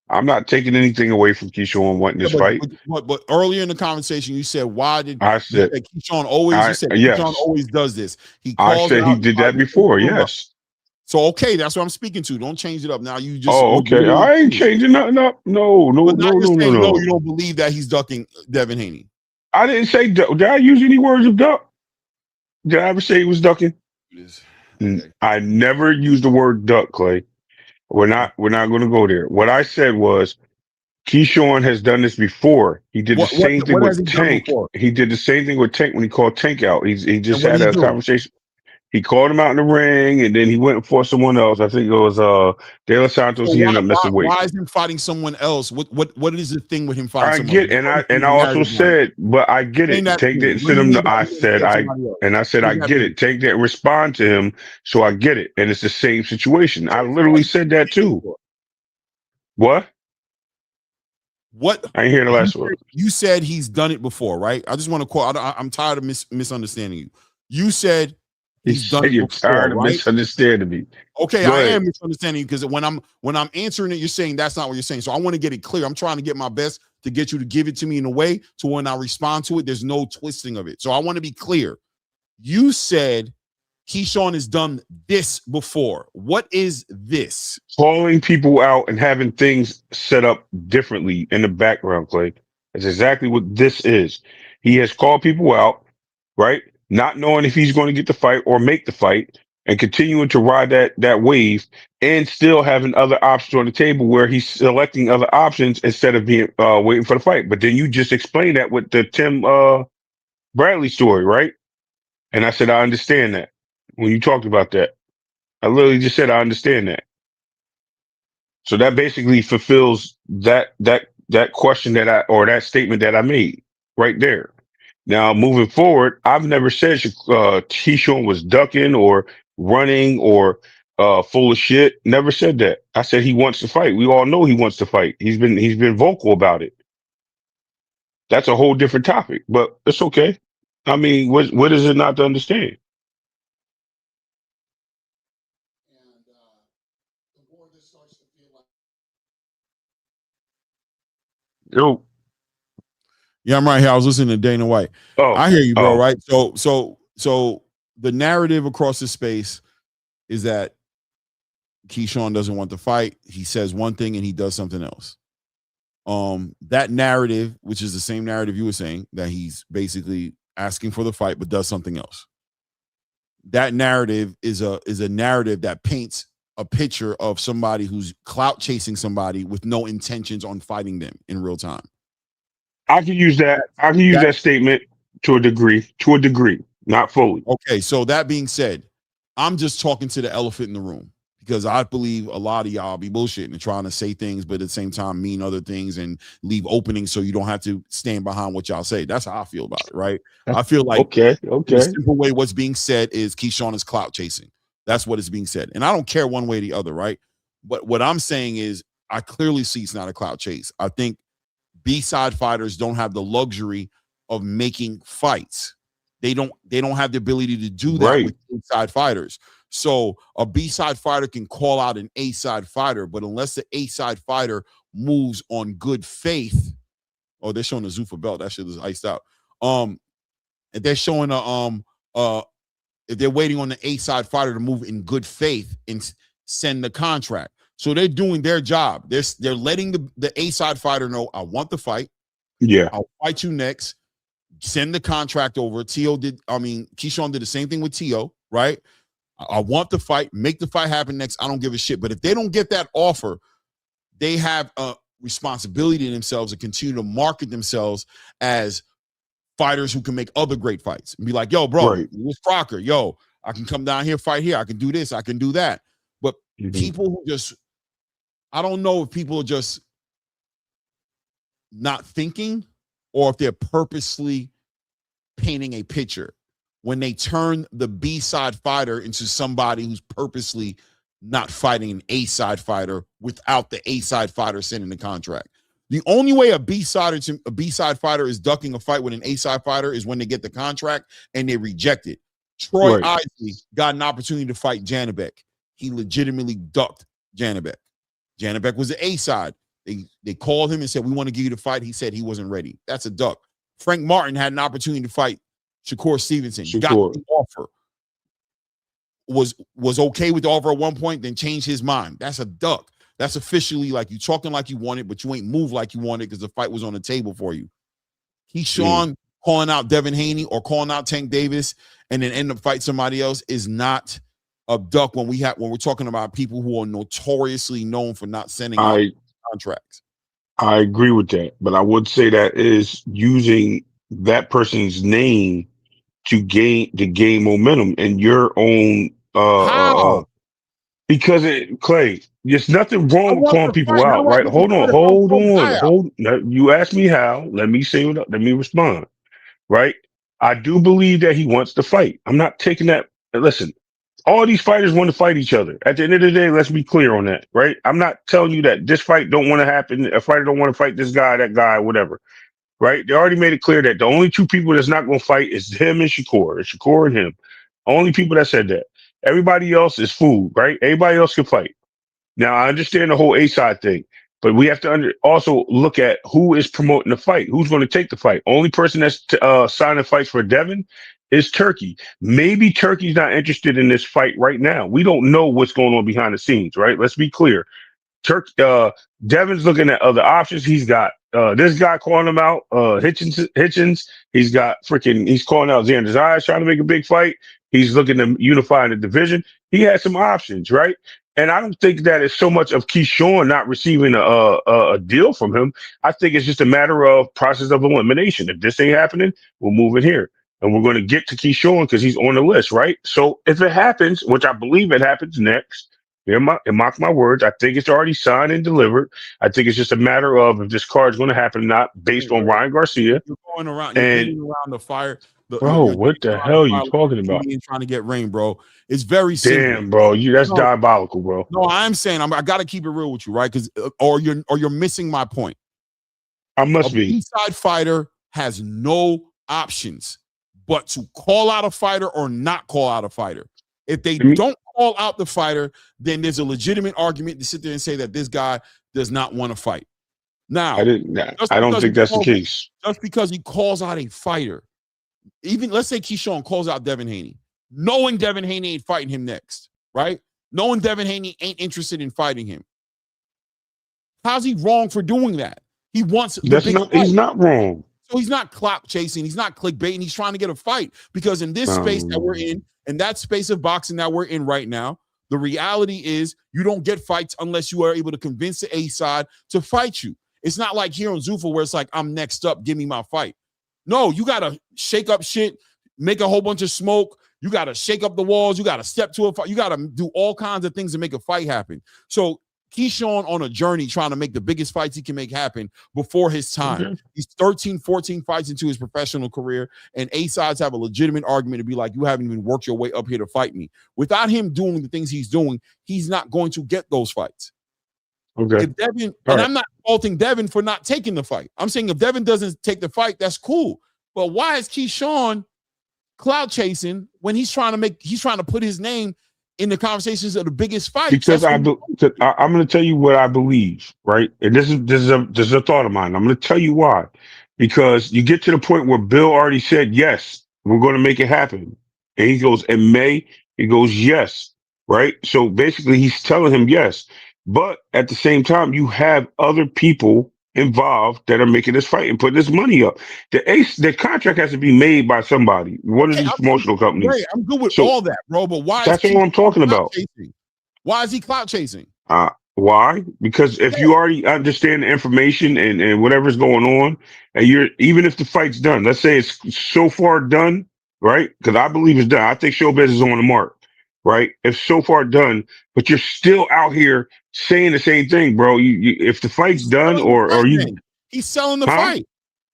I'm not taking anything away from Keyshawn wanting this fight.
But earlier in the conversation, you said, "Why did
I said
Keyshawn always?" You said Keyshawn always does this.
I said he did that before. Yes.
So okay, that's what I'm speaking to. Don't change it up now. You just
okay. I ain't changing nothing up. No. You
don't believe that he's ducking Devin Haney.
I didn't say duck. Did I use any words of duck? Did I ever say he was ducking? Okay. I never used the word duck, Clay. We're not going to go there. What I said was Keyshawn has done this before. He did the same thing with Tank. He did the same thing with Tank when he called Tank out. He just had a conversation. He called him out in the ring, and then he went and fought someone else. I think it was De Los Santos. He ended up messing weight.
Why is him fighting someone else? What is the thing with him fighting someone else?
And I also said, but I get it. Take that and send him. I said I get it. Take that and respond to him. So I get it, and it's the same situation. I literally said that too. What? I didn't hear the last word.
You said he's done it before, right? I just want to quote. I'm tired of misunderstanding you. You said. He's done
you're tired of misunderstanding me.
Okay, I am misunderstanding you because when I'm answering it, you're saying that's not what you're saying. So I want to get it clear. I'm trying to get my best to get you to give it to me in a way to when I respond to it, there's no twisting of it. So I want to be clear. You said Keyshawn has done this before. What is this?
Calling people out and having things set up differently in the background, Clay. That's exactly what this is. He has called people out, right? Not knowing if he's going to get the fight or make the fight, and continuing to ride that wave, and still having other options on the table where he's selecting other options instead of being waiting for the fight. But then you just explained that with the Tim Bradley story, right? And I said I understand that when you talked about that. I literally just said I understand that. So that basically fulfills that question or that statement that I made right there. Now moving forward, I've never said Keyshawn was ducking or running or full of shit. Never said that. I said he wants to fight. We all know he wants to fight. He's been vocal about it. That's a whole different topic, but it's okay. I mean, what is it not to understand?
And the more this starts to feel like.
Yo.
Yeah, I'm right here. I was listening to Dana White. I hear you, bro. Right. So the narrative across the space is that Keyshawn doesn't want to fight. He says one thing and he does something else. That narrative, which is the same narrative you were saying, that he's basically asking for the fight but does something else. That narrative is a narrative that paints a picture of somebody who's clout chasing somebody with no intentions on fighting them in real time.
I can use that. I can use that statement to a degree, not fully.
Okay, so that being said, I'm just talking to the elephant in the room because I believe a lot of y'all be bullshitting and trying to say things, but at the same time mean other things and leave openings so you don't have to stand behind what y'all say. That's how I feel about it, right? I feel like
okay.
The simple way what's being said is Keyshawn is clout chasing. That's what is being said, and I don't care one way or the other, right? But what I'm saying is, I clearly see it's not a clout chase. I think B-side fighters don't have the luxury of making fights. They don't have the ability to do that with A-side fighters. So a B-side fighter can call out an A-side fighter, but unless the A-side fighter moves on good faith, they're showing the Zuffa belt. That shit is iced out. If they're showing if they're waiting on the A-side fighter to move in good faith and send the contract. So they're doing their job. They're letting the A-side fighter know, I want the fight.
Yeah.
I'll fight you next. Send the contract over. Keyshawn did the same thing with T.O., right? I want the fight. Make the fight happen next. I don't give a shit. But if they don't get that offer, they have a responsibility to themselves to continue to market themselves as fighters who can make other great fights and be like, yo, bro, Lewis Crocker, yo, I can come down here, fight here. I can do this. I can do that. But people who just, I don't know if people are just not thinking or if they're purposely painting a picture when they turn the B-side fighter into somebody who's purposely not fighting an A-side fighter without the A-side fighter sending the contract. The only way a B-side fighter is ducking a fight with an A-side fighter is when they get the contract and they reject it. Troy Isley got an opportunity to fight Janibek. He legitimately ducked Janibek. Janibek was the A-side. They called him and said, we want to give you the fight. He said he wasn't ready. That's a duck. Frank Martin had an opportunity to fight Shakur Stevenson. Got the offer. Was okay with the offer at one point, then changed his mind. That's a duck. That's officially like you talking like you want it, but you ain't moved like you want it because the fight was on the table for you. Keyshawn calling out Devin Haney or calling out Tank Davis and then end up fighting somebody else is not a duck when we're talking about people who are notoriously known for not sending out contracts.
I agree with that, but I would say that is using that person's name to gain momentum in your own
how?
Because Clay, there's nothing wrong with calling people out, right? Hold on. You asked me how. Let me respond. Right? I do believe that he wants to fight. I'm not taking that. Listen, all these fighters want to fight each other. At the end of the day, let's be clear on that, right? I'm not telling you that this fight don't want to happen. A fighter don't want to fight this guy, that guy, whatever. Right? They already made it clear that the only two people that's not going to fight is him and Shakur. It's Shakur and him. Only people that said that. Everybody else is food, right? Everybody else can fight. Now, I understand the whole A-side thing, but we have to also look at who is promoting the fight. Who's going to take the fight? Only person that's signing fights for Devin is Turkey. Maybe Turkey's not interested in this fight right now. We don't know what's going on behind the scenes, right? Let's be clear. Devin's looking at other options. He's got this guy calling him out, Hitchens. He's calling out Xander Zayas trying to make a big fight. He's looking to unify in the division. He has some options, right? And I don't think that it's so much of Keyshawn not receiving a deal from him. I think it's just a matter of process of elimination. If this ain't happening, we'll move it here. And we're going to get to Keyshawn because he's on the list, right? So if it happens, which I believe it happens next, mark my words, I think it's already signed and delivered. I think it's just a matter of if this card is going to happen or not based on Ryan Garcia.
You're going around, you're getting around the fire.
Bro, what the hell are you talking about?
Trying to get rain, bro. It's very simple.
Damn, bro, that's diabolical, bro.
No, I'm saying I got to keep it real with you, right? Because or you're missing my point.
I must be.
B-side fighter has no options but to call out a fighter or not call out a fighter. If they don't call out the fighter, then there's a legitimate argument to sit there and say that this guy does not want to fight. Now,
I don't think that's the case.
Just because he calls out a fighter, even let's say Keyshawn calls out Devin Haney, knowing Devin Haney ain't fighting him next, right? Knowing Devin Haney ain't interested in fighting him. How's he wrong for doing that? He wants
he's not wrong.
So he's not clout chasing, he's not clickbaiting, he's trying to get a fight. Because in this space that we're in that space of boxing that we're in right now, the reality is you don't get fights unless you are able to convince the A side to fight you. It's not like here on Zuffa where it's like, I'm next up, give me my fight. No, you got to shake up shit, make a whole bunch of smoke. You got to shake up the walls. You got to step to a fight. You got to do all kinds of things to make a fight happen. So Keyshawn on a journey trying to make the biggest fights he can make happen before his time. Mm-hmm. He's 13, 14 fights into his professional career, and A-sides have a legitimate argument to be like, you haven't even worked your way up here to fight me. Without him doing the things he's doing, he's not going to get those fights.
Okay.
If Devin, and I'm not faulting Devin for not taking the fight. I'm saying if Devin doesn't take the fight, that's cool. But why is Keyshawn clout chasing when he's trying to put his name in the conversations of the biggest fights?
Because I'm going to tell you what I believe, right? And this is a thought of mine. I'm going to tell you why. Because you get to the point where Bill already said, yes, we're going to make it happen. And he goes, in May, he goes, yes, right? So basically he's telling him yes. But at the same time, you have other people involved that are making this fight and putting this money up. The contract has to be made by somebody. One of these promotional companies.
Right, I'm good with all that, bro. But why?
That's what I'm talking about.
Why is he clout chasing?
Why? Because if you already understand the information and whatever's going on, and even if the fight's done, let's say it's so far done, right? Because I believe it's done. I think Showbiz is on the mark, right? If so far done, but you're still out here saying the same thing, bro. If the fight's done,
he's selling the fight.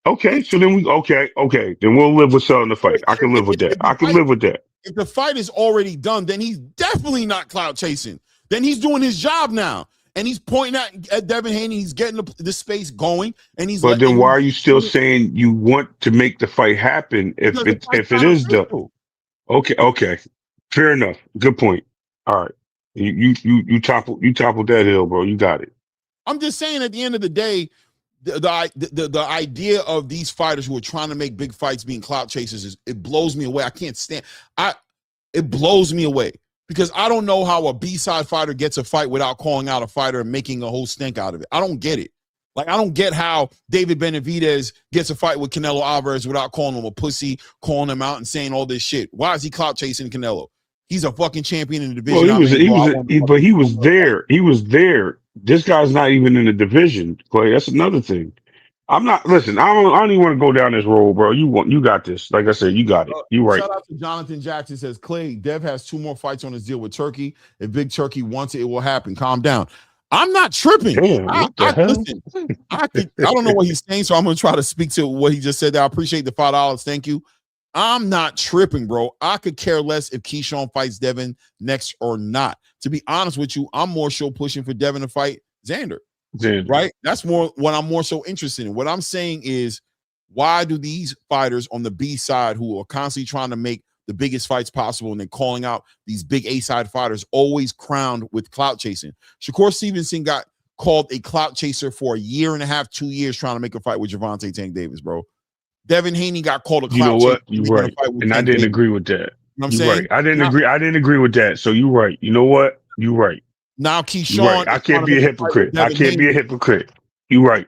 Okay, so then then we'll live with selling the fight. I can live with that. I can live with that.
If the fight is already done, then he's definitely not clout chasing. Then he's doing his job now, and he's pointing at Devin Haney. He's getting the space going, and he's.
But then why are you still saying you want to make the fight happen if it is done? Okay, fair enough. Good point. All right. You toppled that hill, bro. You got it.
I'm just saying, at the end of the day, the idea of these fighters who are trying to make big fights being clout chasers it blows me away. I can't stand. It blows me away because I don't know how a B-side fighter gets a fight without calling out a fighter and making a whole stink out of it. I don't get it. Like, I don't get how David Benavidez gets a fight with Canelo Alvarez without calling him a pussy, calling him out and saying all this shit. Why is he clout chasing Canelo? He's a fucking champion in the division.
Well, he was there. He was there. This guy's not even in the division, Clay. That's another thing. I'm not. Listen, I don't even want to go down this road, bro. You got this. Like I said, you got it. You right.
Shout out to Jonathan Jackson. Says Clay, Dev has 2 more fights on his deal with Turkey. If Big Turkey wants it, it will happen. Calm down. I'm not tripping.
Damn,
listen, I don't know what he's saying, so I'm going to try to speak to what he just said. I appreciate the $5. Thank you. I'm not tripping, bro. I could care less if Keyshawn fights Devin next or not. To be honest with you, I'm more so pushing for Devin to fight Xander. Right? That's more what I'm more so interested in. What I'm saying is, why do these fighters on the B side who are constantly trying to make the biggest fights possible and then calling out these big A side fighters always crowned with clout chasing? Shakur Stevenson got called a clout chaser for 1.5 years, 2 years trying to make a fight with Gervonta Tank Davis, bro. Devin Haney got called a clout chaser.
You know what? You're right. And I didn't agree with that.
You know what I'm saying?
Right. I didn't agree with that. So you're right. You know what? You're right.
Now Keyshawn,
right. I can't be a hypocrite. I can't be a hypocrite. You right.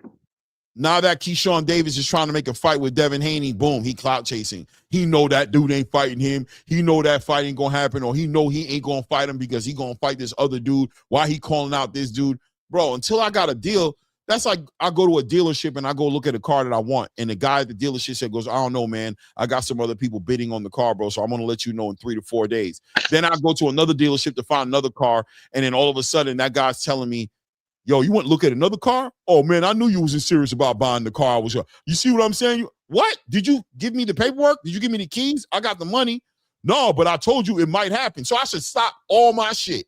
Now that Keyshawn Davis is trying to make a fight with Devin Haney, boom, he clout chasing. He know that dude ain't fighting him. He know that fight ain't gonna happen, or he know he ain't gonna fight him because he gonna fight this other dude. Why he calling out this dude? Bro, until I got a deal, that's like I go to a dealership and I go look at a car that I want. And the guy at the dealership said, goes, I don't know, man. I got some other people bidding on the car, bro. So I'm gonna let you know in 3 to 4 days. Then I go to another dealership to find another car, and then all of a sudden that guy's telling me, yo, you want to look at another car? Oh, man, I knew you wasn't serious about buying the car. You see what I'm saying? What? Did you give me the paperwork? Did you give me the keys? I got the money. No, but I told you it might happen. So I should stop all my shit.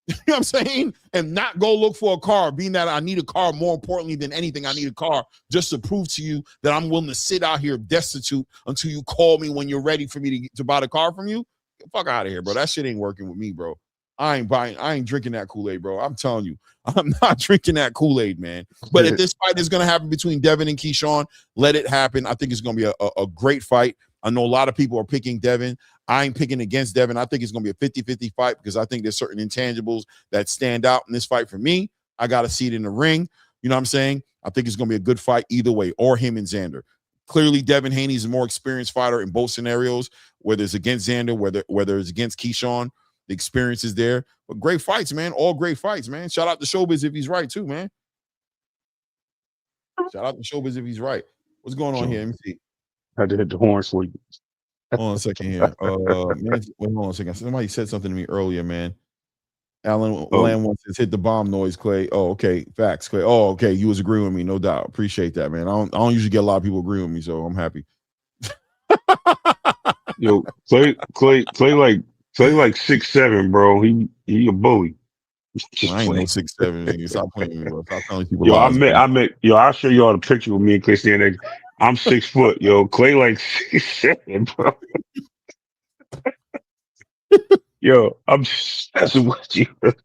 You know what I'm saying? And not go look for a car, being that I need a car more importantly than anything. I need a car just to prove to you that I'm willing to sit out here destitute until you call me when you're ready for me to buy the car from you. Get the fuck out of here, bro. That shit ain't working with me, bro. I ain't drinking that Kool-Aid, bro. I'm telling you, I'm not drinking that Kool-Aid, man. But if this fight is going to happen between Devin and Keyshawn, let it happen. I think it's going to be a great fight. I know a lot of people are picking Devin. I ain't picking against Devin. I think it's going to be a 50-50 fight because I think there's certain intangibles that stand out in this fight for me. I got to see it in the ring. You know what I'm saying? I think it's going to be a good fight either way, or him and Xander. Clearly, Devin Haney's a more experienced fighter in both scenarios, whether it's against Xander, whether it's against Keyshawn. The experience is there, but great fights, man. All great fights, man. Shout out to Showbiz if he's right too, man. Shout out to Showbiz if he's right. What's going on here? Let me see.
I had to hit the horns for you.
Hold on a second here. Man, wait, hold on a second. Somebody said something to me earlier, man. Alan Lamb wants to hit the bomb noise, Clay. Oh, okay. Facts, Clay. Oh, okay. You was agreeing with me, no doubt. Appreciate that, man. I don't usually get a lot of people agreeing with me, so I'm happy.
Yo, Clay like 6'7", bro. He a bully.
I ain't no 6'7", nigga. Stop playing with me, bro. Stop telling people.
Yo, I'll show you all the picture with me and Clay standing there. I'm 6 foot, yo. Clay like 6'7", bro. Yo, I'm messing with you.
It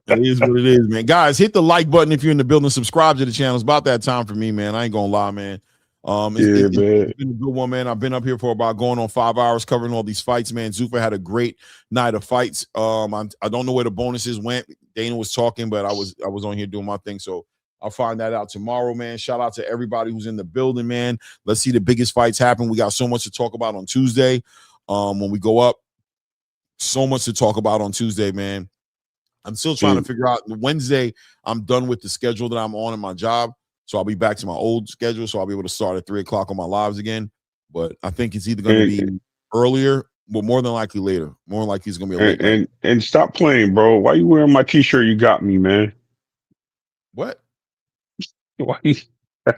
is what it is, man. Guys, hit the like button if you're in the building. Subscribe to the channel. It's about that time for me, man. I ain't gonna lie, man. It's been a good one, man. I've been up here for about going on 5 hours covering all these fights, man. Zuffa had a great night of fights. I don't know where the bonuses went. Dana was talking, but I was on here doing my thing, so I'll find that out tomorrow, man. Shout out to everybody who's in the building, man. Let's see the biggest fights happen. We got so much to talk about on Tuesday. When we go up, so much to talk about on Tuesday, man. I'm still trying to figure out. Wednesday, I'm done with the schedule that I'm on in my job. So I'll be back to my old schedule. So I'll be able to start at 3 o'clock on my lives again. But I think it's either going to be earlier, but more than likely later. More than likely it's going to be a late.
And stop playing, bro. Why you wearing my T-shirt you got me, man?
What?
Why?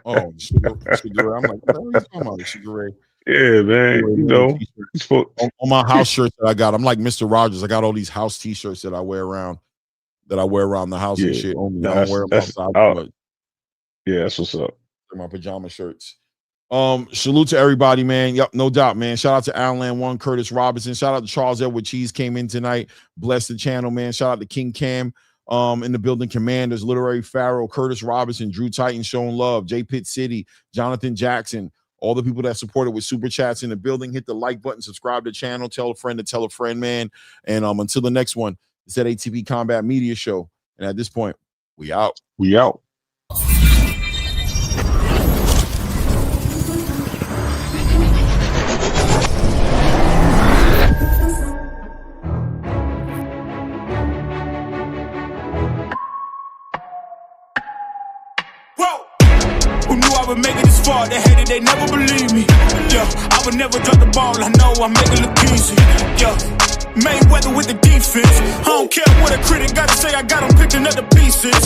Oh, Sugar Ray. I'm like, what are you talking about, Sugar Ray?
Yeah, man. You know,
on my house shirts that I got, I'm like Mr. Rogers. I got all these house T-shirts that I wear around the house and shit. Only I don't wear them outside. But
yeah, that's what's up.
My pajama shirts. Salute to everybody, man. Yep, no doubt, man. Shout out to Alan One, Curtis Robinson. Shout out to Charles Edward Cheese came in tonight. Bless the channel, man. Shout out to King Cam. In the building, Commanders, Literary Pharaoh, Curtis Robinson, Drew Titan showing love, J Pitt City, Jonathan Jackson, all the people that supported with super chats in the building. Hit the like button, subscribe to the channel, tell a friend to tell a friend, man. And until the next one, it's that ATV Combat Media Show. And at this point, we out.
We out.
Would make it this far, they hated, they never believe me. Yeah, I would never drop the ball, I know I make it look easy. Yeah, Mayweather with the defense. I don't care what a critic gotta say, I got them picking up the pieces.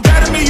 That in me,